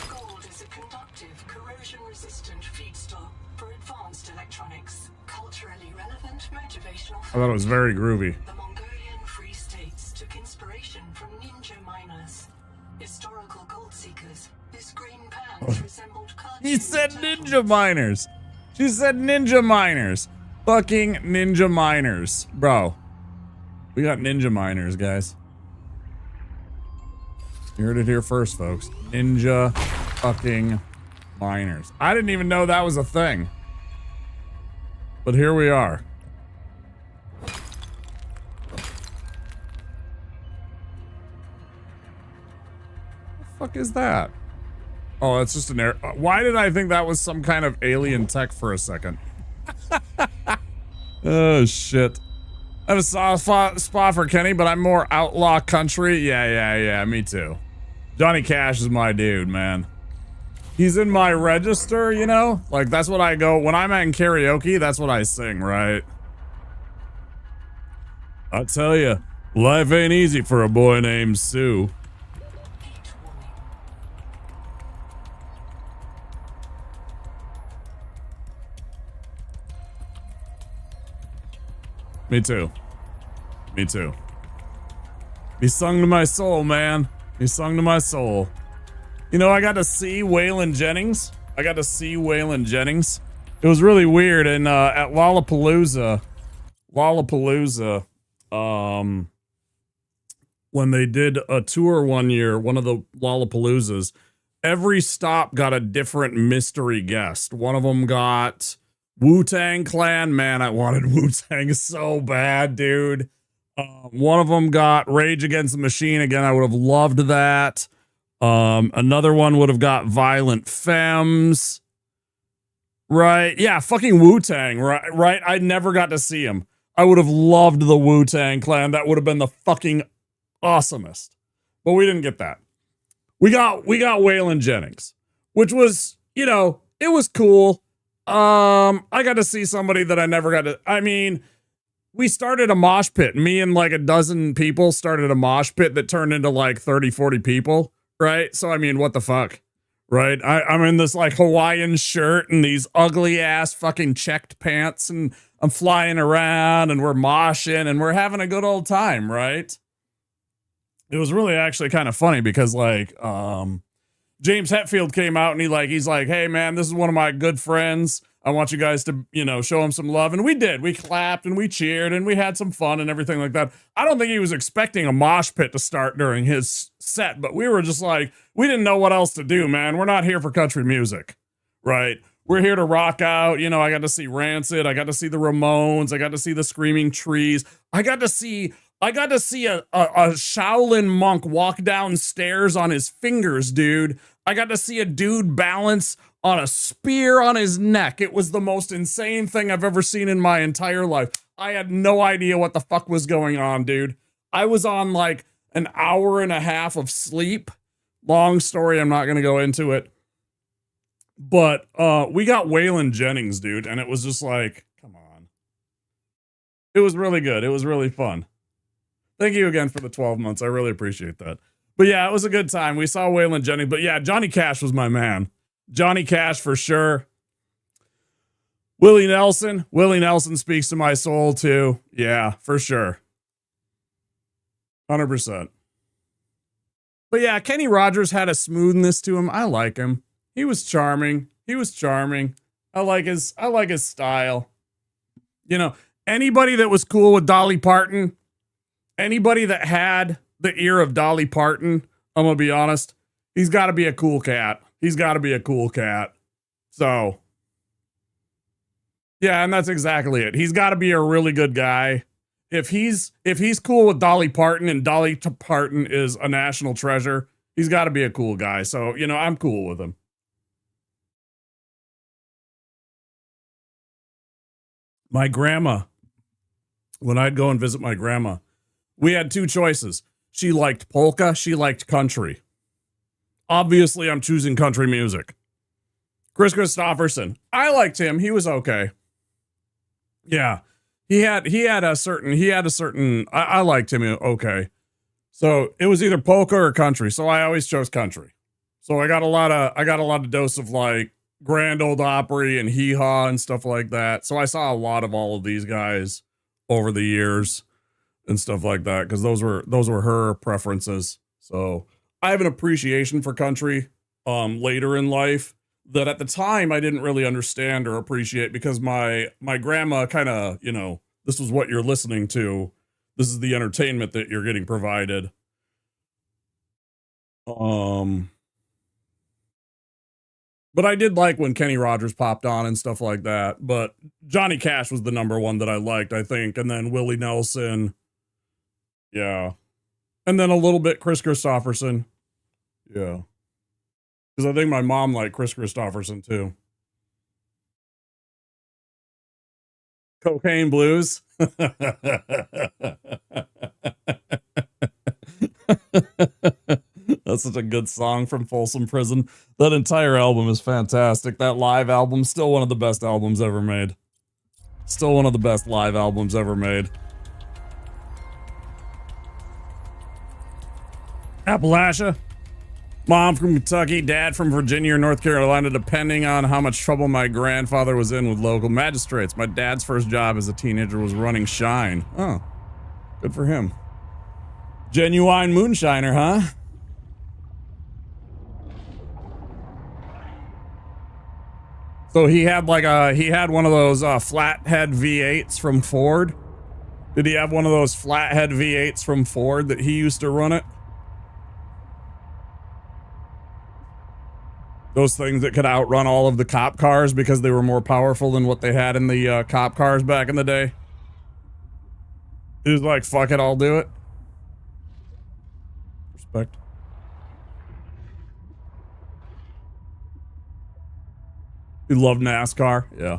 Gold is a conductive, corrosion-resistant feedstock for advanced electronics. Culturally relevant, motivational. I thought it was very groovy. The Mongolian Free States took inspiration from ninja miners, historical gold seekers whose green pans resembled cartoon. He said ninja miners. She said ninja miners. Fucking ninja miners. Bro. We got ninja miners, guys. You heard it here first, folks. Ninja fucking miners. I didn't even know that was a thing. But here we are. What the fuck is that? Oh, that's just an air. Why did I think that was some kind of alien tech for a second? Oh, shit. I have a soft spot for Kenny, but I'm more outlaw country. Yeah, me too. Johnny Cash is my dude, man. He's in my register, you know? Like, that's what I go, when I'm at karaoke, that's what I sing, right? I tell you, Life ain't easy for a boy named Sue. Me too. Me too. He sung to my soul, man. He sung to my soul. You know, I got to see Waylon Jennings. It was really weird. And at Lollapalooza, when they did a tour one year, one of the Lollapaloozas, every stop got a different mystery guest. One of them got Wu-Tang Clan. Man, I wanted Wu-Tang so bad, dude. One of them got Rage Against the Machine. Again, I would have loved that. Another one would have got Violent Femmes. Right. Yeah, fucking Wu-Tang. Right. I never got to see him. I would have loved the Wu-Tang Clan. That would have been the fucking awesomest. But we didn't get that. We got Waylon Jennings, which was, you know, it was cool. I got to see somebody that I never got to. I mean, we started a mosh pit. Me and like a dozen people started a mosh pit that turned into like 30, 40 people. Right. So, I mean, what the fuck? Right. I'm in this like Hawaiian shirt and these ugly ass fucking checked pants, and I'm flying around and we're moshing and we're having a good old time. Right. It was really actually kind of funny because like, James Hetfield came out and he's like, hey man, this is one of my good friends. I want you guys to, you know, show him some love. And we did. We clapped and we cheered and we had some fun and everything like that. I don't think he was expecting a mosh pit to start during his set, but we were just like, we didn't know what else to do, man. We're not here for country music, right? We're here to rock out. You know, I got to see Rancid. I got to see the Ramones. I got to see the Screaming Trees. I got to see a Shaolin monk walk down stairs on his fingers, dude. I got to see a dude balance on a spear on his neck. It was the most insane thing I've ever seen in my entire life. I had no idea what the fuck was going on, dude. I was on like an hour and a half of sleep. Long story, I'm not going to go into it. But we got Waylon Jennings, dude, and it was just like, come on. It was really good. It was really fun. Thank you again for the 12 months. I really appreciate that. But yeah, it was a good time. We saw Waylon Jennings. But yeah, Johnny Cash was my man. Johnny Cash for sure. Willie Nelson. Willie Nelson speaks to my soul too. Yeah, for sure. 100%. But yeah, Kenny Rogers had a smoothness to him. I like him. He was charming. I like his style. You know, anybody that was cool with Dolly Parton, anybody that had the ear of Dolly Parton, I'm gonna be honest, he's got to be a cool cat. So, yeah, and that's exactly it. He's got to be a really good guy. If he's cool with Dolly Parton and Dolly Parton is a national treasure, he's got to be a cool guy. So, you know, I'm cool with him. My grandma, when I'd go and visit my grandma, we had two choices. She liked polka, she liked country. Obviously, I'm choosing country music. Chris Christopherson, I liked him. He was okay. Yeah, he had a certain. I liked him. Okay, so it was either polka or country. So I always chose country. So I got a lot of dose of like Grand Ole Opry and Hee Haw and stuff like that. So I saw a lot of all of these guys over the years and stuff like that because those were her preferences. So I have an appreciation for country later in life that at the time I didn't really understand or appreciate because my grandma kind of, you know, this was what you're listening to. This is the entertainment that you're getting provided. But I did like when Kenny Rogers popped on and stuff like that. But Johnny Cash was the number one that I liked, I think. And then Willie Nelson. Yeah. And then a little bit Chris Christopherson. Yeah. Because I think my mom liked Chris Christopherson too. Cocaine Blues. That's such a good song from Folsom Prison. That entire album is fantastic. That live album, still one of the best albums ever made. Still one of the best live albums ever made. Appalachia. Mom from Kentucky, dad from Virginia or North Carolina, depending on how much trouble my grandfather was in with local magistrates. My dad's first job as a teenager was running Shine. Oh, good for him. Genuine moonshiner, huh? So he had one of those flathead V8s from Ford. Did he have one of those flathead V8s from Ford that he used to run it? Those things that could outrun all of the cop cars because they were more powerful than what they had in the cop cars back in the day. He was like, fuck it, I'll do it. Respect. You love NASCAR? Yeah.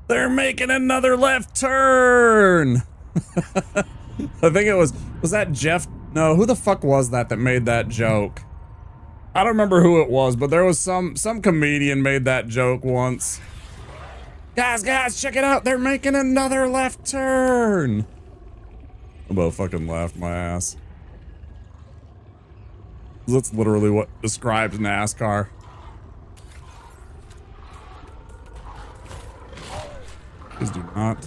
They're making another left turn. I think it was that Jeff? No, who the fuck was that made that joke? I don't remember who it was, but there was some comedian made that joke once. Guys, check it out. They're making another left turn. I about fucking laughed my ass. That's literally what describes NASCAR. Please do not.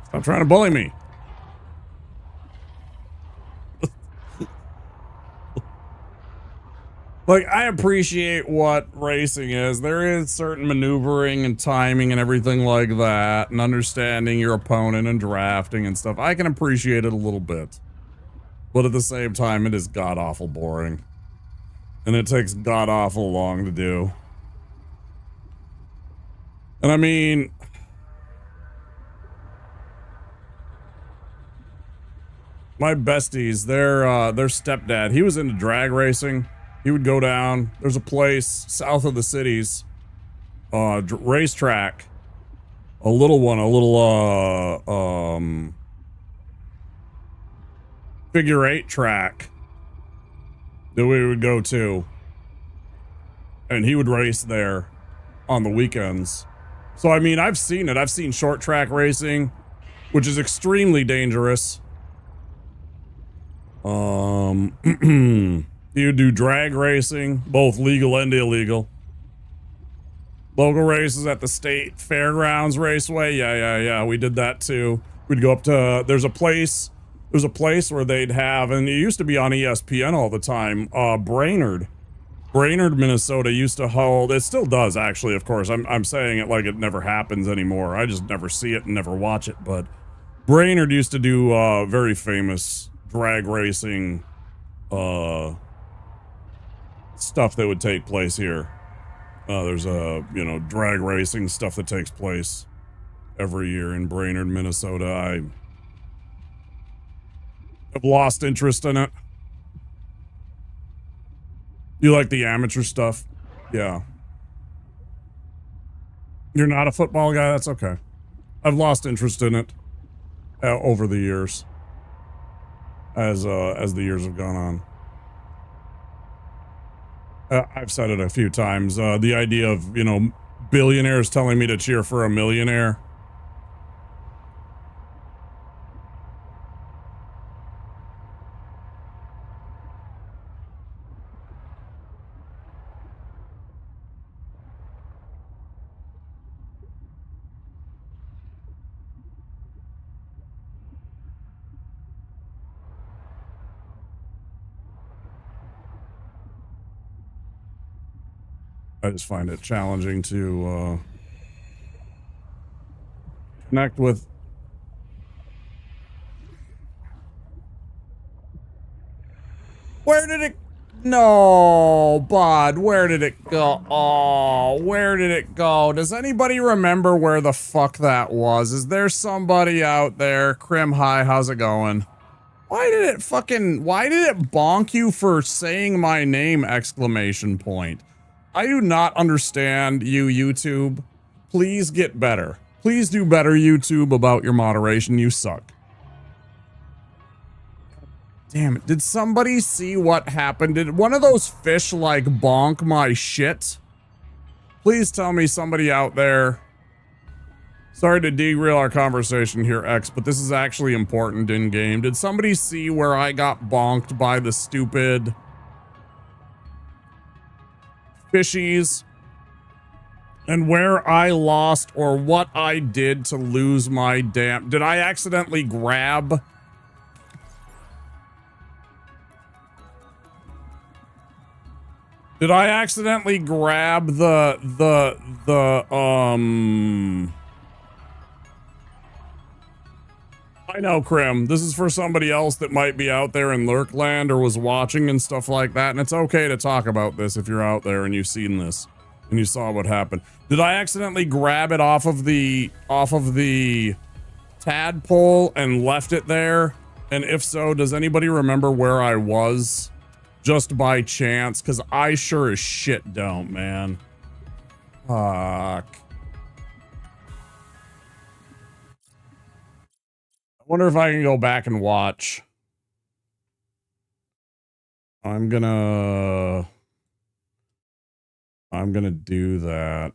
Stop trying to bully me. Like, I appreciate what racing is. There is certain maneuvering and timing and everything like that, and understanding your opponent and drafting and stuff. I can appreciate it a little bit. But at the same time, it is god-awful boring. And it takes god-awful long to do. And I mean... my besties, their stepdad, he was into drag racing. He would go down. There's a place south of the cities, racetrack, a little figure 8 track that we would go to, and he would race there on the weekends. So I mean, I've seen it. I've seen short track racing, which is extremely dangerous. You do drag racing, both legal and illegal. Local races at the state fairgrounds raceway. Yeah. We did that too. We'd go up to, there's a place where they'd have, and it used to be on ESPN all the time, Brainerd, Minnesota used to hold, it still does actually, of course. I'm saying it like it never happens anymore. I just never see it and never watch it, but Brainerd used to do very famous drag racing stuff that would take place here. There's drag racing stuff that takes place every year in Brainerd, Minnesota. I have lost interest in it. You like the amateur stuff? Yeah. You're not a football guy? That's okay. I've lost interest in it over the years as the years have gone on. I've said it a few times. The idea of, billionaires telling me to cheer for a millionaire. I just find it challenging to connect with. Where did it? No, bud, where did it go? Oh, where did it go? Does anybody remember where the fuck that was? Is there somebody out there? Crim High, how's it going? Why did it bonk you for saying my name, exclamation point? I do not understand you, YouTube. Please get better. Please do better, YouTube, about your moderation. You suck. Damn it. Did somebody see what happened? Did one of those fish, like, bonk my shit? Please tell me somebody out there. Sorry to derail our conversation here, X, but this is actually important in-game. Did somebody see where I got bonked by the stupid fishies? And where I lost or what I did to lose my damn... Did I accidentally grab... Did I accidentally grab the I know, Krim. This is for somebody else that might be out there in Lurkland or was watching and stuff like that. And it's okay to talk about this if you're out there and you've seen this and you saw what happened. Did I accidentally grab it off of the tadpole and left it there? And if so, does anybody remember where I was just by chance? Because I sure as shit don't, man. Fuck. I wonder if I can go back and watch. I'm gonna do that.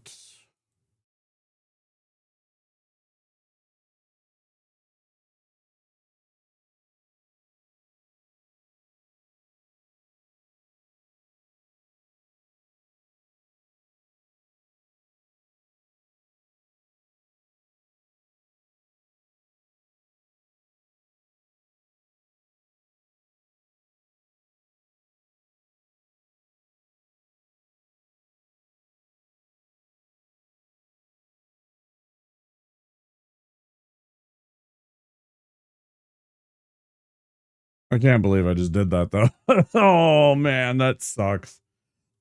I can't believe I just did that though. Oh man, that sucks.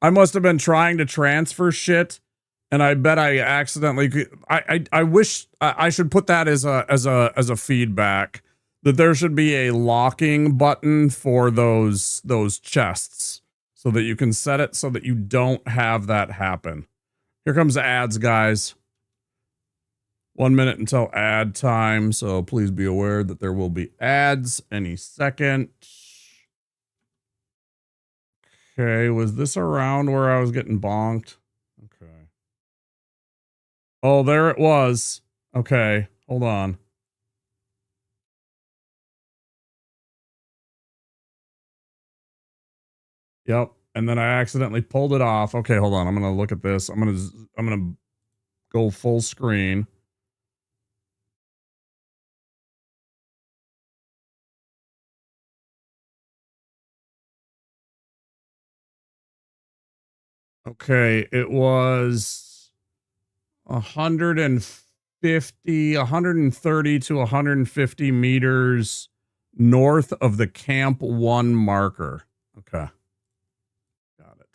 I must have been trying to transfer shit, and I bet I accidentally. I wish I should put that as a feedback that there should be a locking button for those chests so that you can set it so that you don't have that happen. Here comes the ads, guys. 1 minute until ad time, so please be aware that there will be ads any second. Okay, was this around where I was getting bonked? Okay. Oh, there it was. Okay, hold on. Yep, and then I accidentally pulled it off. Okay, hold on. I'm gonna look at this. I'm gonna go full screen. Okay, it was 130 to 150 meters north of the Camp 1 marker. Okay. Got it.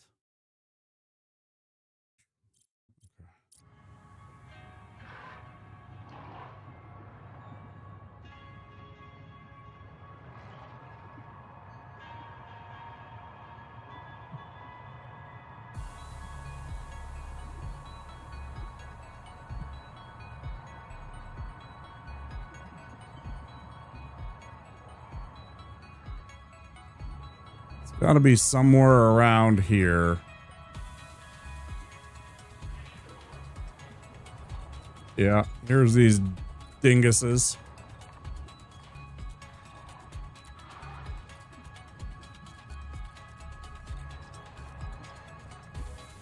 Got to be somewhere around here. Yeah, here's these dinguses.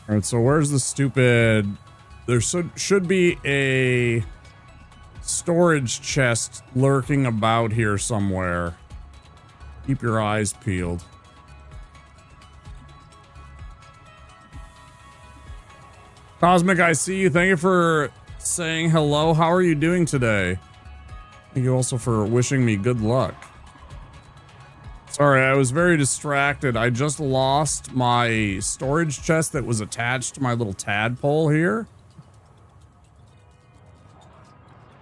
All right, so where's the stupid... There should be a storage chest lurking about here somewhere. Keep your eyes peeled. Cosmic, I see you. Thank you for saying hello. How are you doing today? Thank you also for wishing me good luck. Sorry, I was very distracted. I just lost my storage chest that was attached to my little tadpole here.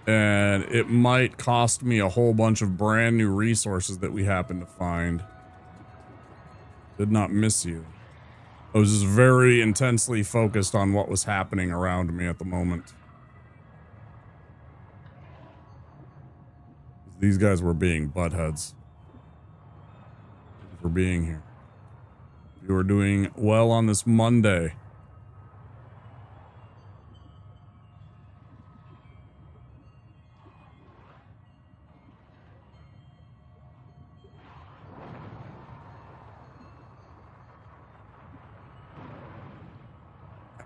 And it might cost me a whole bunch of brand new resources that we happen to find. Did not miss you. I was just very intensely focused on what was happening around me at the moment. These guys were being buttheads. Thank you for being here. You are doing well on this Monday.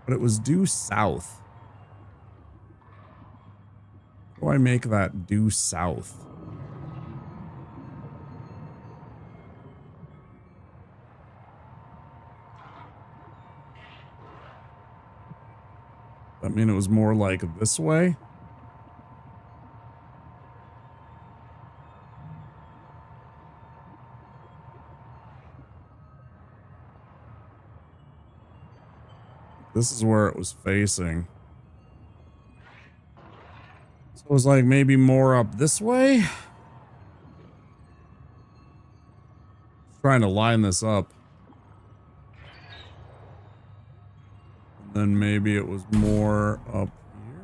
But it was due south. How do I make that due south? I mean, it was more like this way. This is where it was facing. So it was like maybe more up this way. Trying to line this up. And then maybe it was more up here.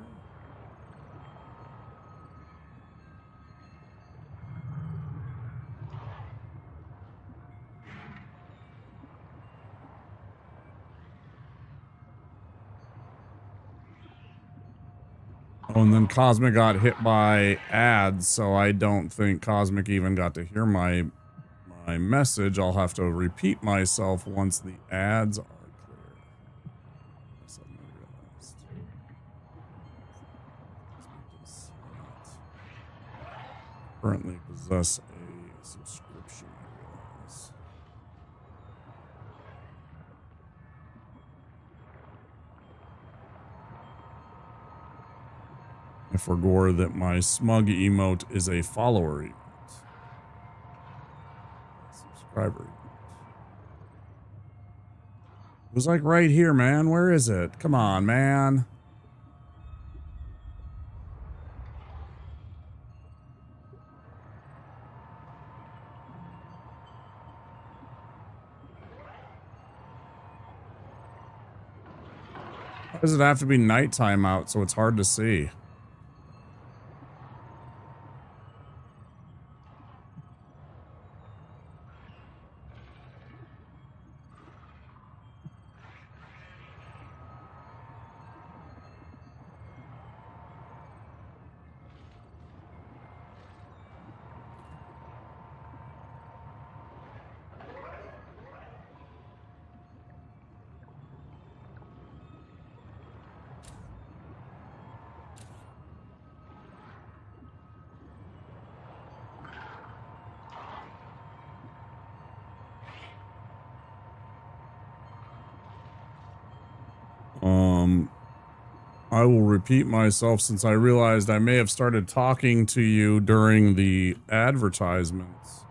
Oh, and then Cosmic got hit by ads, so I don't think Cosmic even got to hear my message. I'll have to repeat myself once the ads are clear. Suddenly realized. Does not currently possess a subscription, I realize. I forgot that my smug emote is a follower emote. Subscriber emote. It was like right here, man. Where is it? Come on, man. Why does it have to be nighttime out so it's hard to see? I will repeat myself since I realized I may have started talking to you during the advertisements.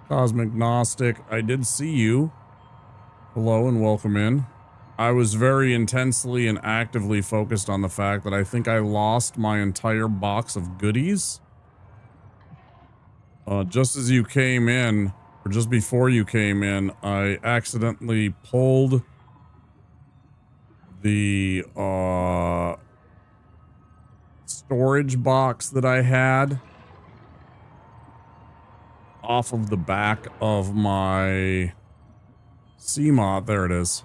Cosmic Gnostic, I did see you. Hello and welcome in. I was very intensely and actively focused on the fact that I think I lost my entire box of goodies. Just as you came in, or just before you came in, I accidentally pulled the storage box that I had off of the back of my Seamoth. There it is.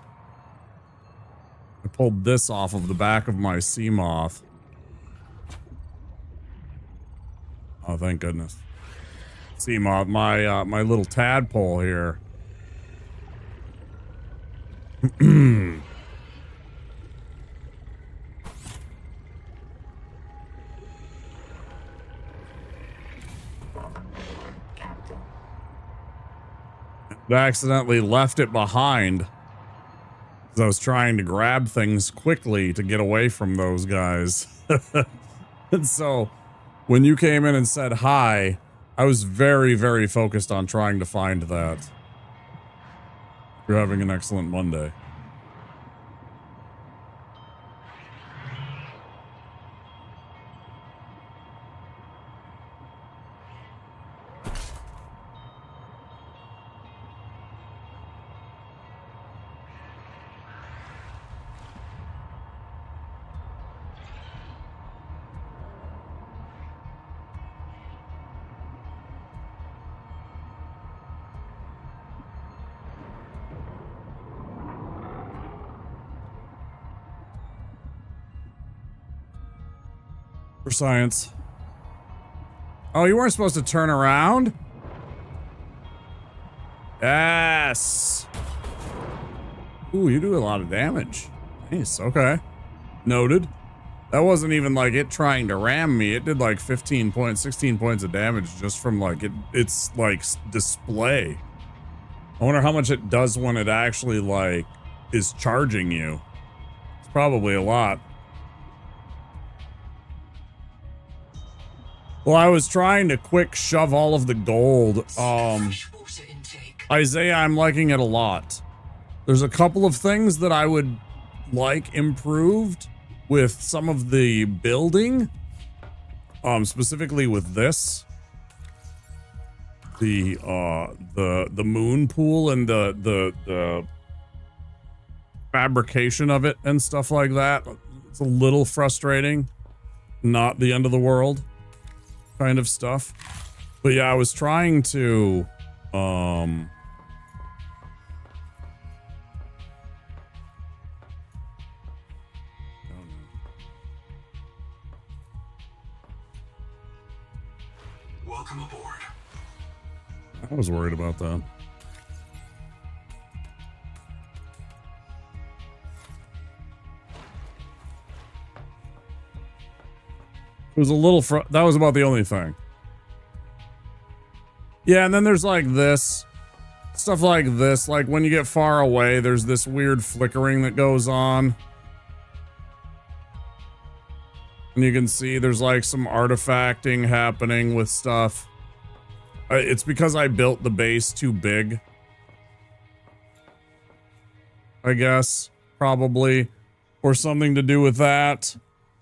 I pulled this off of the back of my Seamoth. Oh, thank goodness. Seamoth, my little tadpole here. I accidentally left it behind because I was trying to grab things quickly to get away from those guys. And so when you came in and said hi, I was very, very focused on trying to find that. You're having an excellent Monday. For science. Oh, you weren't supposed to turn around? Yes. Ooh, you do a lot of damage. Nice, okay. Noted. That wasn't even like it trying to ram me. It did like 15 points, 16 points of damage just from like it's like display. I wonder how much it does when it actually like is charging you. It's probably a lot. Well, I was trying to quick shove all of the gold. Isaiah, I'm liking it a lot. There's a couple of things that I would like improved with some of the building. Specifically with this. The moon pool and the fabrication of it and stuff like that. It's a little frustrating. Not the end of the world kind of stuff. But yeah, I was trying to Welcome aboard. I was worried about that. It was a little that was about the only thing. Yeah, and then there's like this. Stuff like this. Like when you get far away, there's this weird flickering that goes on. And you can see there's like some artifacting happening with stuff. It's because I built the base too big. I guess. Probably. Or something to do with that.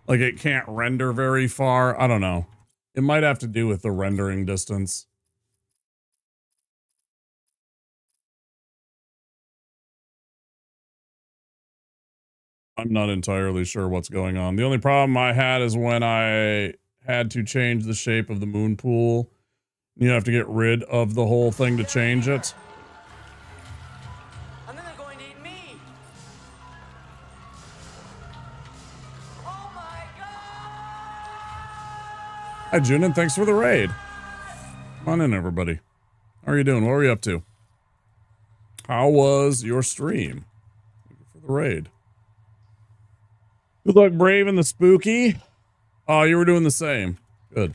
Like it can't render very far. I don't know. It might have to do with the rendering distance. I'm not entirely sure what's going on. The only problem I had is when I had to change the shape of the moon pool. You have to get rid of the whole thing to change it. And then they're going to eat me. Hi, Junin. Thanks for the raid. Come on in, everybody. How are you doing? What are you up to? How was your stream? Thank you for the raid. Good luck, Brave and the Spooky. Oh, you were doing the same. Good.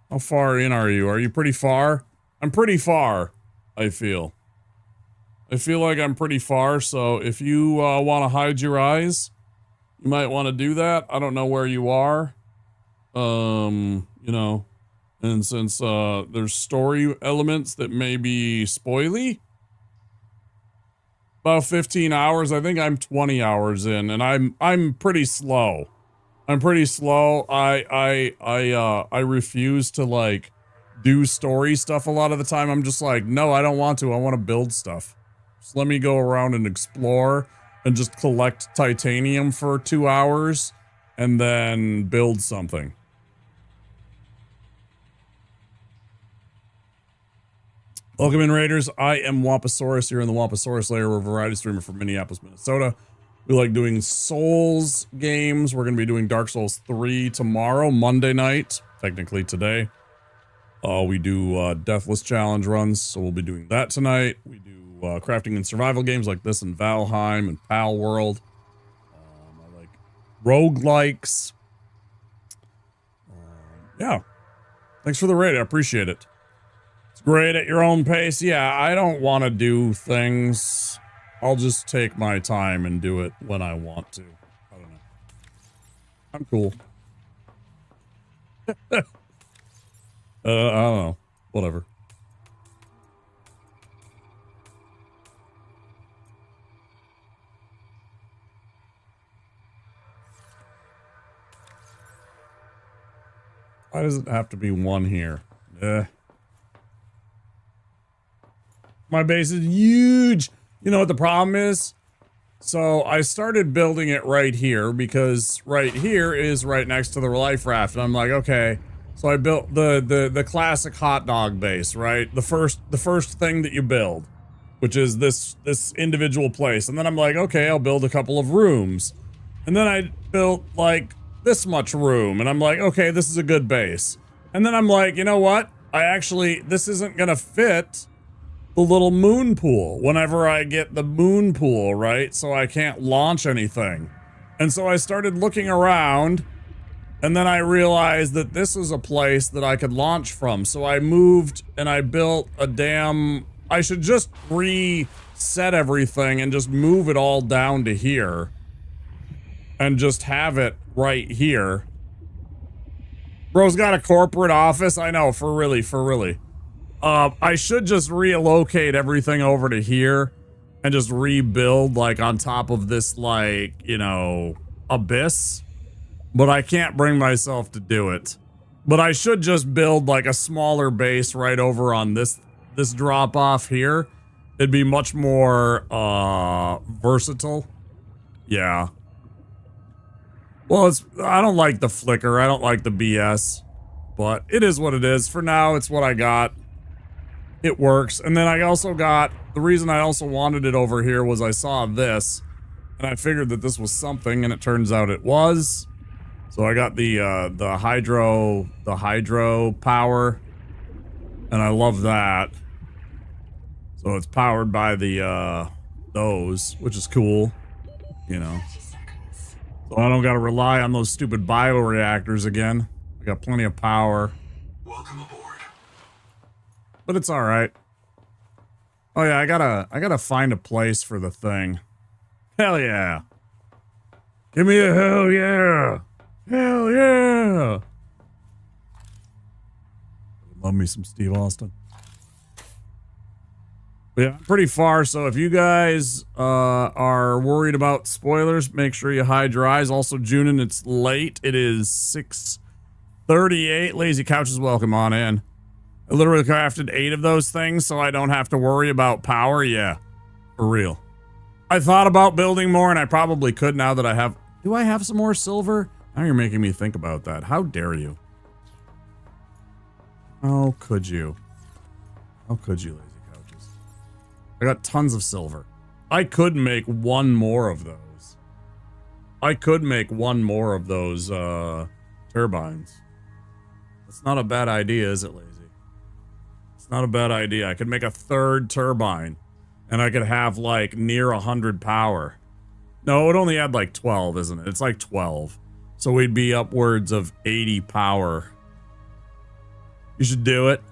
How far in are you? Are you pretty far? I'm pretty far, I feel. I feel like I'm pretty far, so if you want to hide your eyes, you might want to do that. I don't know where you are. You know, and since there's story elements that may be spoily, about 15 hours. I think I'm 20 hours in, and I'm pretty slow. I'm pretty slow. I refuse to like do story stuff a lot of the time. I'm just like, no, I don't want to. I want to build stuff. Just let me go around and explore and just collect titanium for 2 hours and then build something. Welcome in, Raiders. I am Wampasaurus here in the Wampasaurus Lair. We're a variety streamer from Minneapolis, Minnesota. We like doing Souls games. We're going to be doing Dark Souls 3 tomorrow, Monday night, technically today. We do Deathless Challenge runs, so we'll be doing that tonight. We do crafting and survival games like this in Valheim and Pal World. I like roguelikes. Yeah. Thanks for the raid. I appreciate it. Great at your own pace. Yeah, I don't want to do things. I'll just take my time and do it when I want to. I don't know. I'm cool. I don't know. Whatever. Why does it have to be one here? My base is huge. You know what the problem is? So I started building it right here because right here is right next to the life raft. And I'm like, okay. So I built the classic hot dog base, right? The first thing that you build, which is this individual place. And then I'm like, okay, I'll build a couple of rooms. And then I built like this much room. And I'm like, okay, this is a good base. And then I'm like, you know what? This isn't gonna fit the little moon pool whenever I get the moon pool, right? So I can't launch anything. And so I started looking around, and then I realized that this is a place that I could launch from. So I moved and I built a damn... I should just reset everything and just move it all down to here. And just have it right here. Bro's got a corporate office. I know, for really. I should just relocate everything over to here and just rebuild like on top of this, like, you know, abyss. But I can't bring myself to do it. But I should just build like a smaller base right over on this drop off here. It'd be much more versatile. Yeah. Well, I don't like the flicker. I don't like the BS. But it is what it is. For now, it's what I got. It works. And then I also got, the reason I also wanted it over here was I saw this and I figured that this was something, and it turns out it was. So I got the hydro power, and I love that. So it's powered by the those, which is cool, you know. So I don't got to rely on those stupid bioreactors again. I got plenty of power. Welcome aboard. But it's all right. Oh yeah, I gotta find a place for the thing. Hell yeah! Give me a hell yeah! Hell yeah! Love me some Steve Austin. But yeah, I'm pretty far. So if you guys are worried about spoilers, make sure you hide your eyes. Also, Junin, it's late. It is 6:38. Lazy Couch is welcome on in. I literally crafted 8 of those things so I don't have to worry about power. Yeah, for real. I thought about building more, and I probably could now that I have... Do I have some more silver? Now you're making me think about that. How dare you? How could you? How could you, Lazy Couches? I got tons of silver. I could make one more of those. I could make one more of those turbines. That's not a bad idea, is it, Lazy? Not a bad idea. I could make a 3rd turbine and I could have like near 100 power. No, it only had like 12, isn't it? It's like 12. So we'd be upwards of 80 power. You should do it.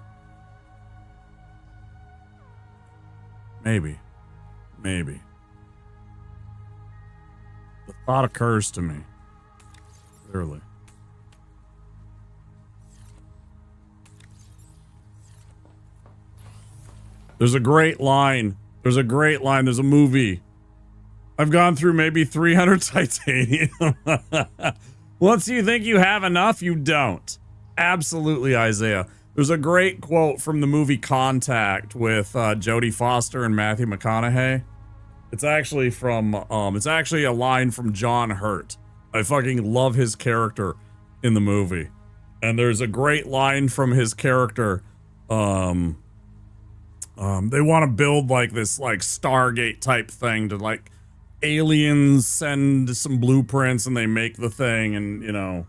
Maybe. Maybe. The thought occurs to me. Clearly. There's a great line. There's a great line. There's a movie. I've gone through maybe 300 titanium. Once you think you have enough, you don't. Absolutely, Isaiah. There's a great quote from the movie Contact with Jodie Foster and Matthew McConaughey. It's actually from, it's actually a line from John Hurt. I fucking love his character in the movie. And there's a great line from his character, they want to build like this like Stargate type thing to like aliens send some blueprints and they make the thing and, you know,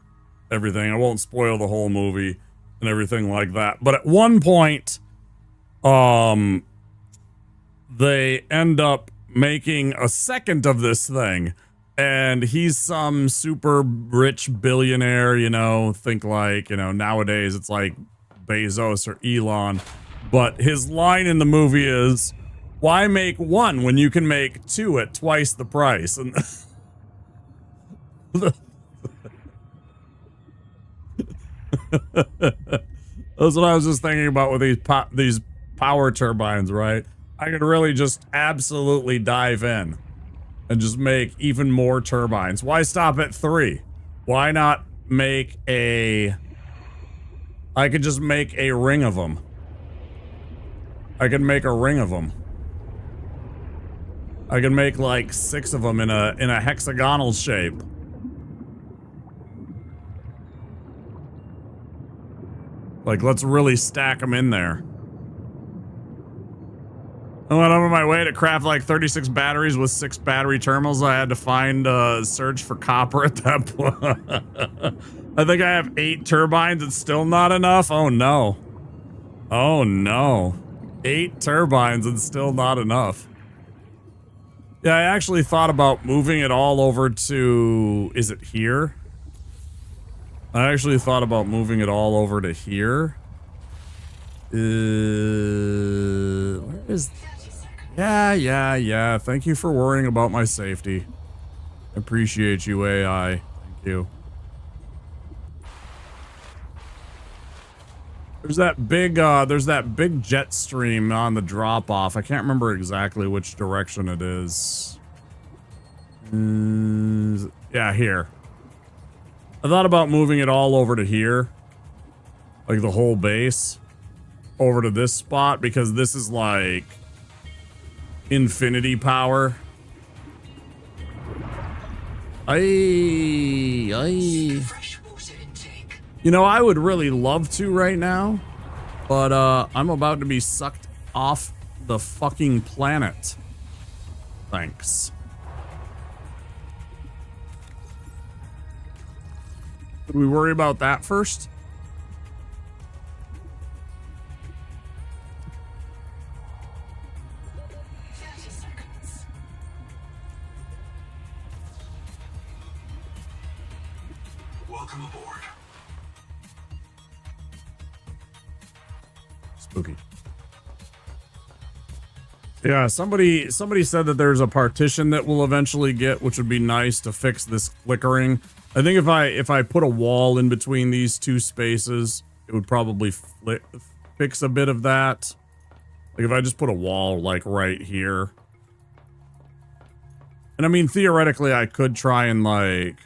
everything. I won't spoil the whole movie and everything like that. But at one point, they end up making a second of this thing, and he's some super rich billionaire, you know, think like, you know, nowadays it's like Bezos or Elon. But his line in the movie is, why make one when you can make 2 at twice the price? And that's what I was just thinking about with these power turbines, right? I could really just absolutely dive in and just make even more turbines. Why stop at 3? Why not make I could just make a ring of them. I could make a ring of them. I can make like 6 of them in a hexagonal shape. Like, let's really stack them in there. I went over my way to craft like 36 batteries with 6 battery terminals. I had to find search for copper at that point. I think I have 8 turbines. It's still not enough. Oh no. Oh no. 8 turbines and still not enough. Yeah, I actually thought about moving it all over to... Is it here? I actually thought about moving it all over to here. Where is... Yeah. Thank you for worrying about my safety. Appreciate you, AI. Thank you. There's that big jet stream on the drop off. I can't remember exactly which direction it is. Yeah, here. I thought about moving it all over to here. Like the whole base. Over to this spot because this is like infinity power. You know, I would really love to right now, but I'm about to be sucked off the fucking planet. Thanks. Did we worry about that first? Welcome aboard. Spooky. Yeah, somebody said that there's a partition that we'll eventually get, which would be nice to fix this flickering. I think if I put a wall in between these two spaces, it would probably fix a bit of that. Like if I just put a wall like right here. And I mean, theoretically, I could try and like...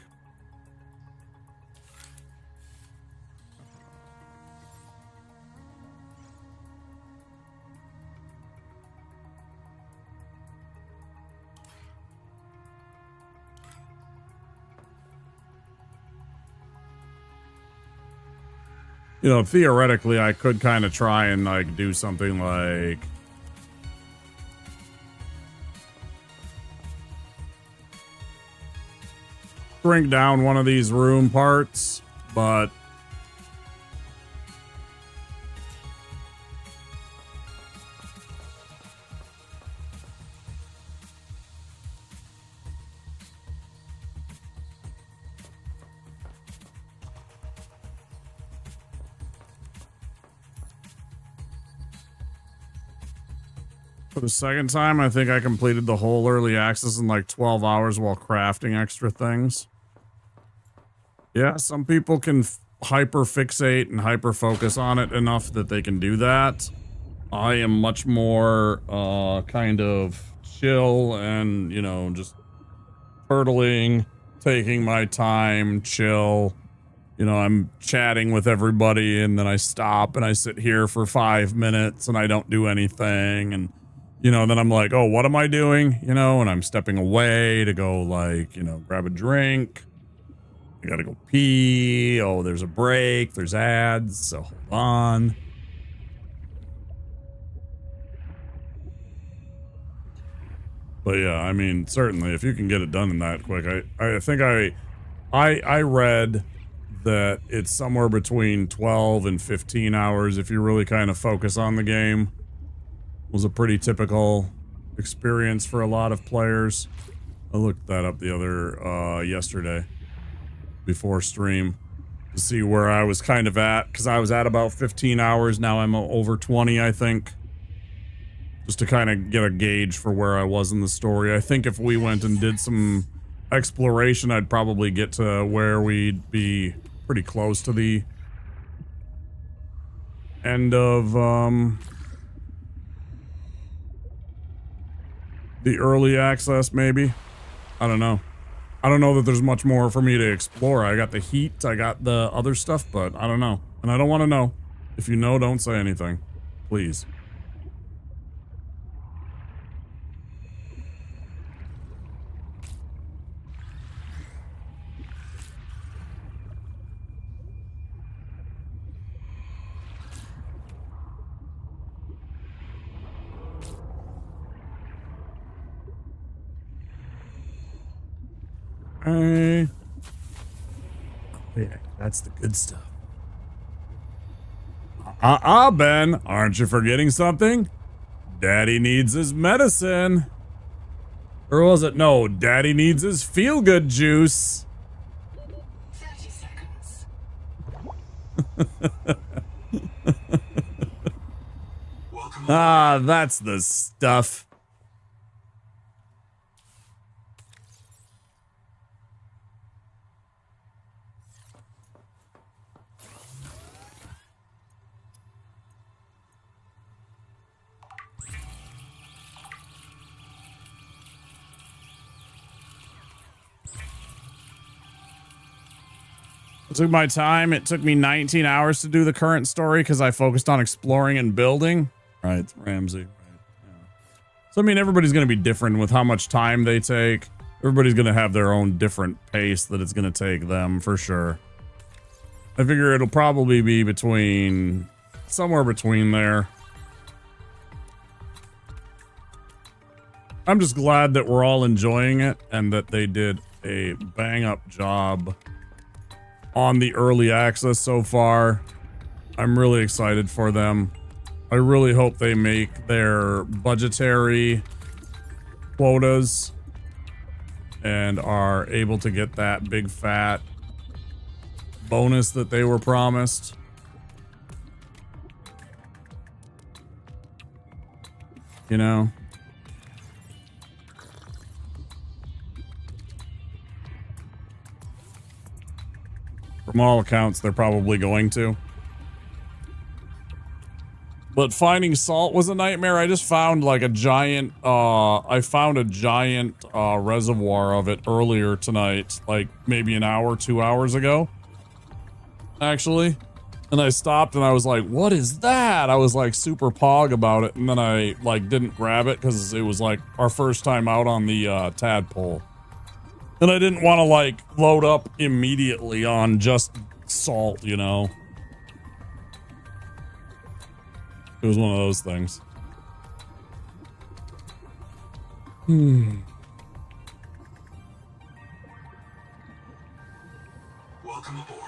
You know, theoretically, I could kind of try and like do something like... shrink down one of these room parts, but... For the second time, I think I completed the whole early access in like 12 hours while crafting extra things. Yeah, some people can hyper fixate and hyper focus on it enough that they can do that. I am much more kind of chill and, you know, just turtling, taking my time, chill. You know, I'm chatting with everybody and then I stop and I sit here for 5 minutes and I don't do anything. And, you know, then I'm like, oh, what am I doing? You know, and I'm stepping away to go like, you know, grab a drink. I gotta go pee. Oh, there's a break. There's ads. So hold on. But yeah, I mean, certainly if you can get it done in that quick, I think I read that it's somewhere between 12 and 15 hours if you really kind of focus on the game. Was a pretty typical experience for a lot of players. I looked that up the other yesterday before stream to see where I was kind of at, because I was at about 15 hours. Now I'm over 20, I think, just to kind of get a gauge for where I was in the story. I think if we went and did some exploration, I'd probably get to where we'd be pretty close to the end of the early access, maybe. I don't know. I don't know that there's much more for me to explore. I got the heat, I got the other stuff, but I don't know. And I don't want to know. If you know, don't say anything. Please. Okay. Yeah, that's the good stuff. Ben, aren't you forgetting something? Daddy needs his medicine. Or was it? No, Daddy needs his feel-good juice. 30 seconds. Ah, that's the stuff. I took my time. It took me 19 hours to do the current story because I focused on exploring and building. Right, Ramsey. Right. Yeah. So, I mean, everybody's going to be different with how much time they take. Everybody's going to have their own different pace that it's going to take them, for sure. I figure it'll probably be between... somewhere between there. I'm just glad that we're all enjoying it and that they did a bang-up job on the early access so far. I'm really excited for them. I really hope they make their budgetary quotas and are able to get that big fat bonus that they were promised. You know? From all accounts, they're probably going to. But finding salt was a nightmare. I just found like a giant, I found a giant reservoir of it earlier tonight, like maybe an hour, 2 hours ago, actually. And I stopped and I was like, what is that? I was like super pog about it. And then I like didn't grab it because it was like our first time out on the tadpole. And I didn't want to like load up immediately on just salt, you know? It was one of those things. Welcome aboard.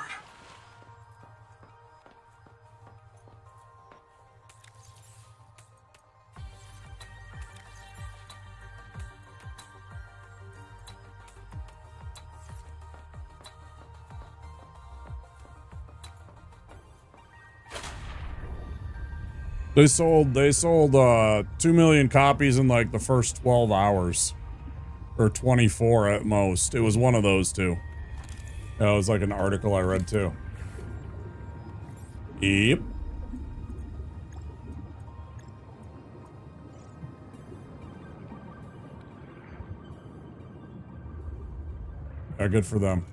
They sold 2 million copies in like the first 12 hours. Or 24 at most. It was one of those two. Yeah, it was like an article I read too. Yep. Yeah, good for them.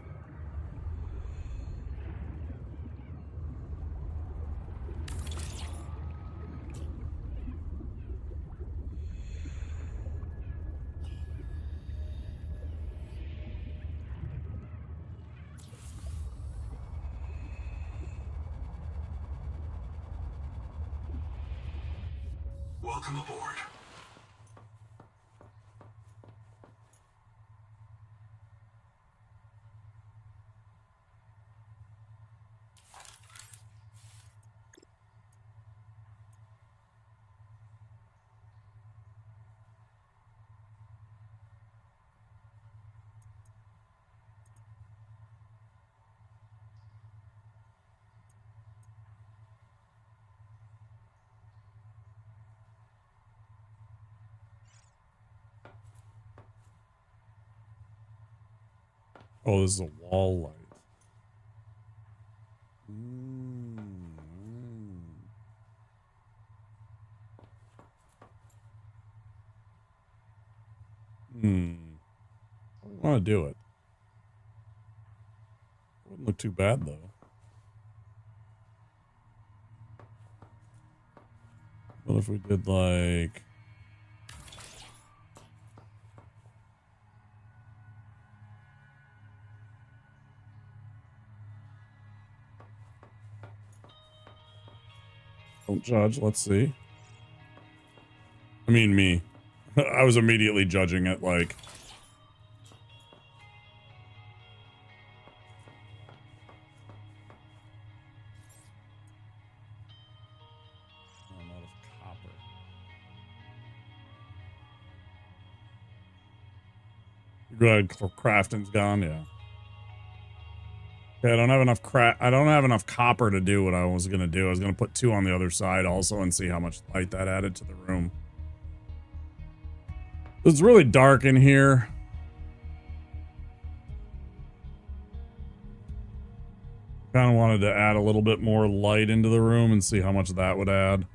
Welcome aboard. Oh, this is a wall light. I want to do it. Wouldn't look too bad though. What if we did like... Don't judge, let's see. I mean me. I was immediately judging it like... Go ahead, crafting's gone, yeah. Okay, I don't have enough copper to do what I was gonna do. I was gonna put 2 on the other side also and see how much light that added to the room. It's really dark in here. Kind of wanted to add a little bit more light into the room and see how much that would add.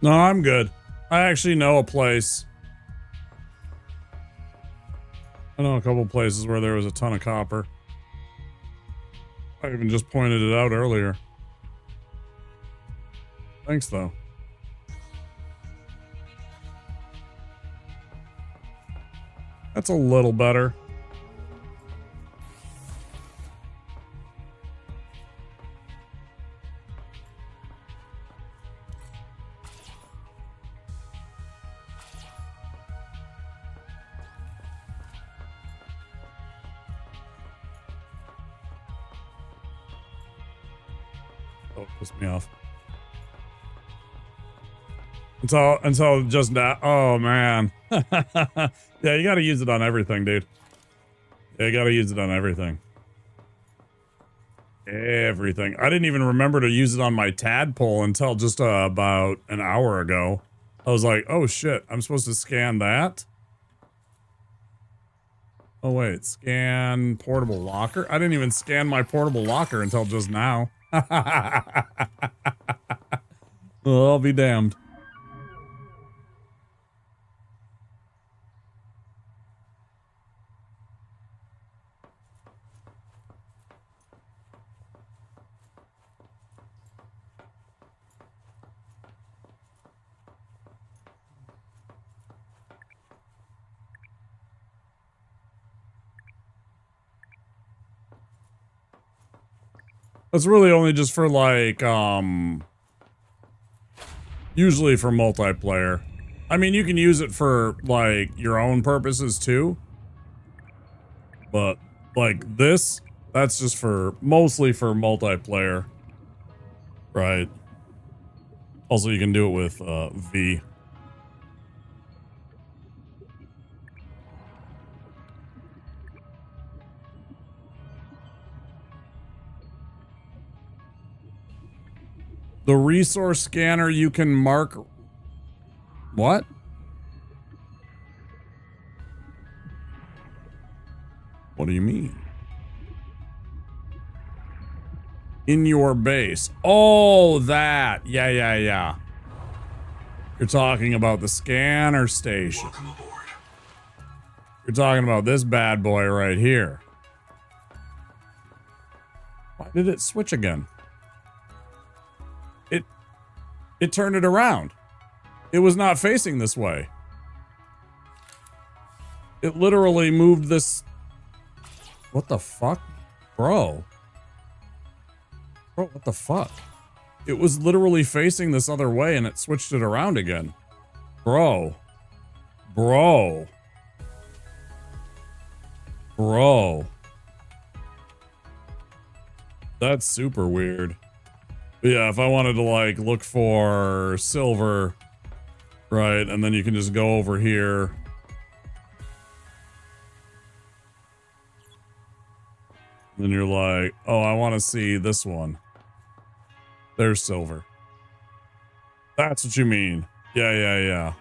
No, I'm good. I actually know a place. I know a couple places where there was a ton of copper. I even just pointed it out earlier. Thanks, though. That's a little better. Oh, pissed me off. Until just now. Oh, man. Yeah, you gotta use it on everything, dude. Yeah, you gotta use it on everything. Everything. I didn't even remember to use it on my tadpole until just about an hour ago. I was like, oh shit, I'm supposed to scan that? Oh wait, scan portable locker? I didn't even scan my portable locker until just now. Well, I'll be damned. That's really only just for like, usually for multiplayer. I mean, you can use it for like your own purposes too. But like this, that's just for, mostly for multiplayer. Right. Also, you can do it with V. The resource scanner, you can mark... What? What do you mean? In your base. Oh, that. Yeah, yeah, yeah. You're talking about the scanner station. You're talking about this bad boy right here. Why did it switch again? It turned it around. It was not facing this way. It literally moved this... What the fuck? Bro. Bro, what the fuck? It was literally facing this other way and it switched it around again. Bro. Bro. Bro. That's super weird. But yeah, if I wanted to like look for silver, right, and then you can just go over here. Then you're like, oh, I want to see this one. There's silver. That's what you mean. Yeah.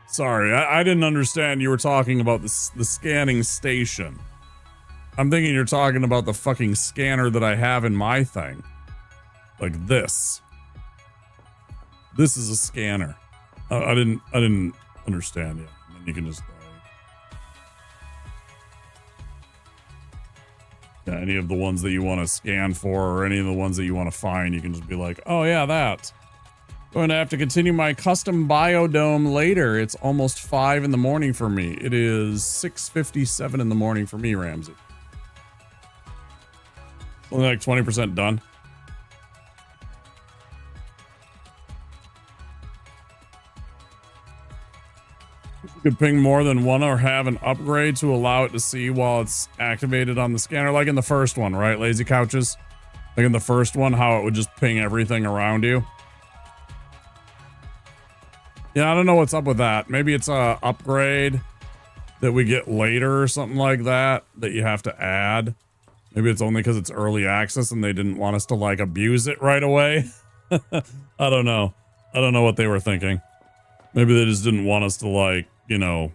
Sorry, I didn't understand you were talking about the scanning station. I'm thinking you're talking about the fucking scanner that I have in my thing. Like this. This is a scanner. I didn't understand yet. And then you can just yeah, any of the ones that you want to scan for or any of the ones that you want to find, you can just be like, oh yeah, that. Going to have to continue my custom biodome later. It's almost 5 in the morning for me. It is 6:57 in the morning for me, Ramsey. Only like 20% done. You could ping more than one or have an upgrade to allow it to see while it's activated on the scanner, like in the first one, right? Lazy Couches. Like in the first one, how it would just ping everything around you. Yeah, I don't know what's up with that. Maybe it's a upgrade that we get later or something like that you have to add. Maybe it's only because it's early access and they didn't want us to like abuse it right away. I don't know. I don't know what they were thinking. Maybe they just didn't want us to like, you know,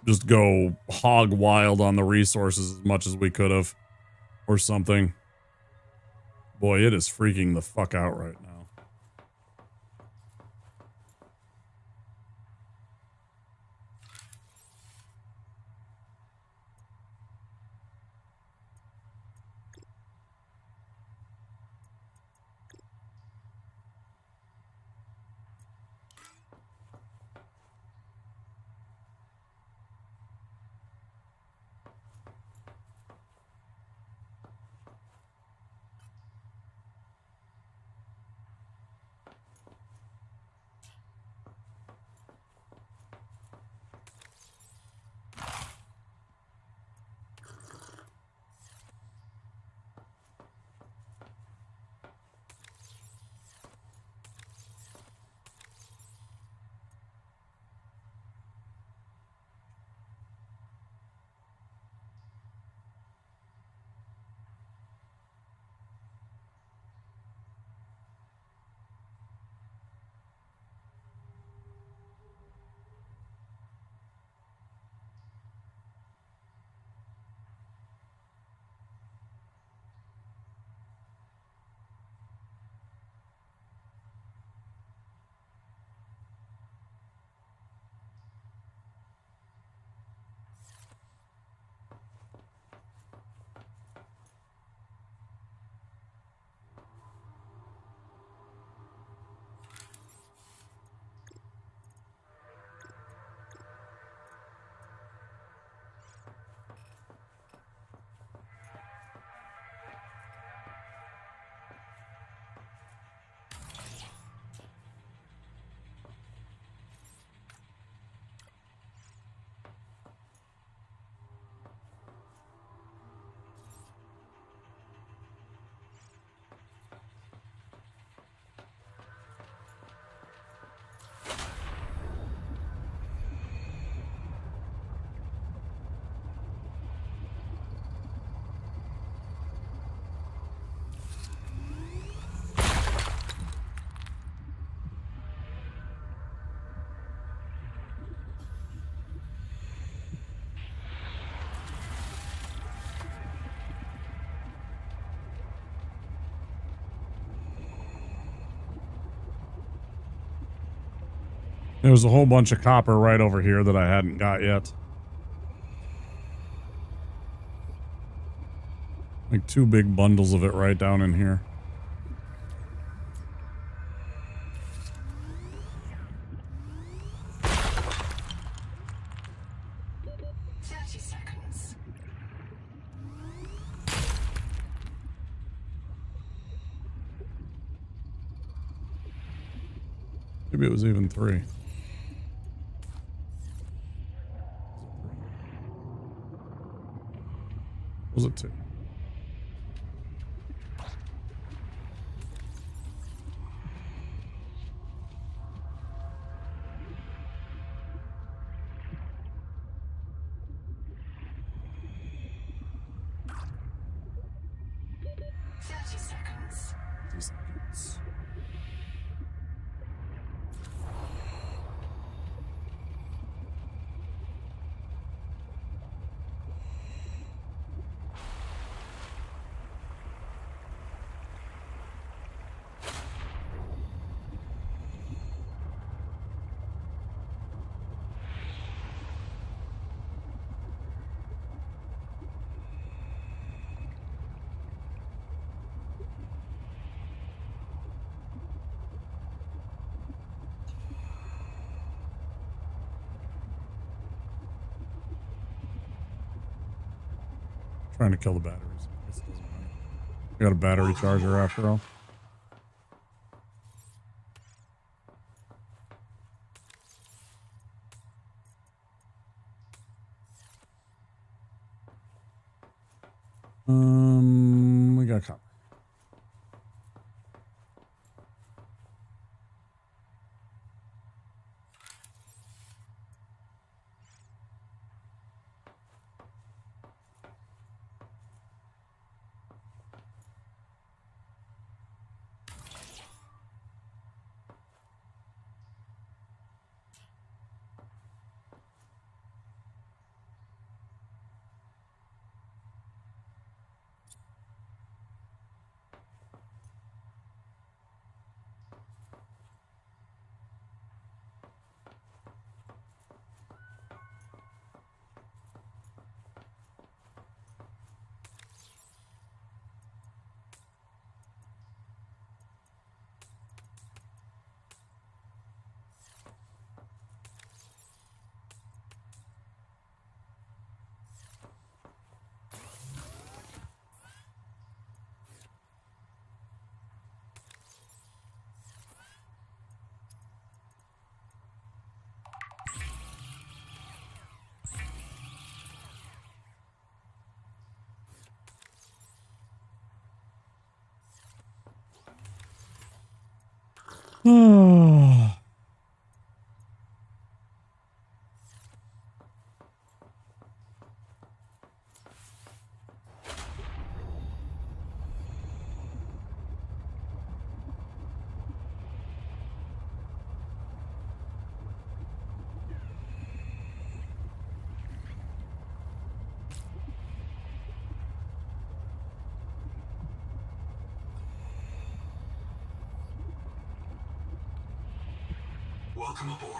just go hog wild on the resources as much as we could have or something. Boy, it is freaking the fuck out right now. There was a whole bunch of copper right over here that I hadn't got yet. Like 2 big bundles of it right down in here. Maybe it was even 3. Was it 2? Trying to kill the batteries. I guess it doesn't matter. We got a battery charger after all. We got copper. Welcome aboard.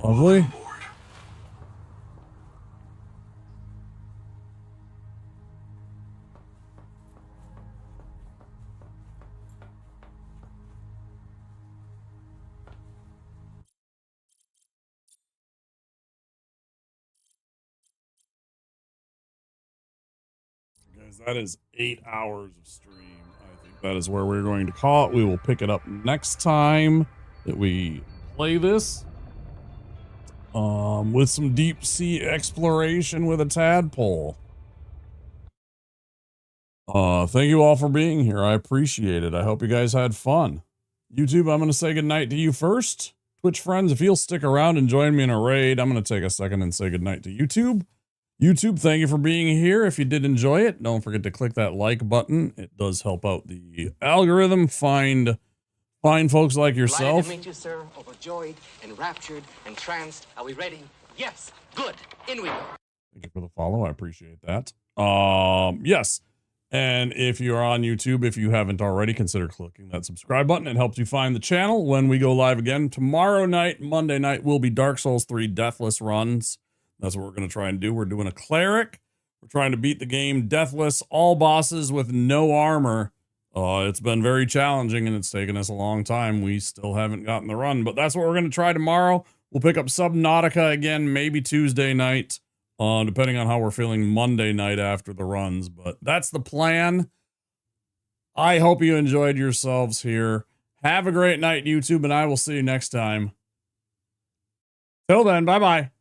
Lovely. Guys, that is 8 hours of stream. I think that is where we're going to call it. We will pick it up next time that we play this. With some deep sea exploration with a tadpole. Thank you all for being here. I appreciate it. I hope you guys had fun. YouTube, I'm going to say goodnight to you first. Twitch friends, if you'll stick around and join me in a raid, I'm going to take a second and say goodnight to YouTube. YouTube, thank you for being here. If you did enjoy it, don't forget to click that like button. It does help out the algorithm find folks like yourself. Delighted to meet you, sir. Overjoyed, enraptured, entranced. Are we ready? Yes. Good. In we go. Thank you for the follow. I appreciate that. Yes. And if you're on YouTube, if you haven't already, consider clicking that subscribe button. It helps you find the channel when we go live again. Tomorrow night, Monday night, will be Dark Souls 3 Deathless runs. That's what we're going to try and do. We're doing a cleric. We're trying to beat the game deathless, all bosses with no armor. It's been very challenging and it's taken us a long time. We still haven't gotten the run, but that's what we're going to try tomorrow. We'll pick up Subnautica again, maybe Tuesday night, depending on how we're feeling Monday night after the runs. But that's the plan. I hope you enjoyed yourselves here. Have a great night, YouTube, and I will see you next time. Till then, bye-bye.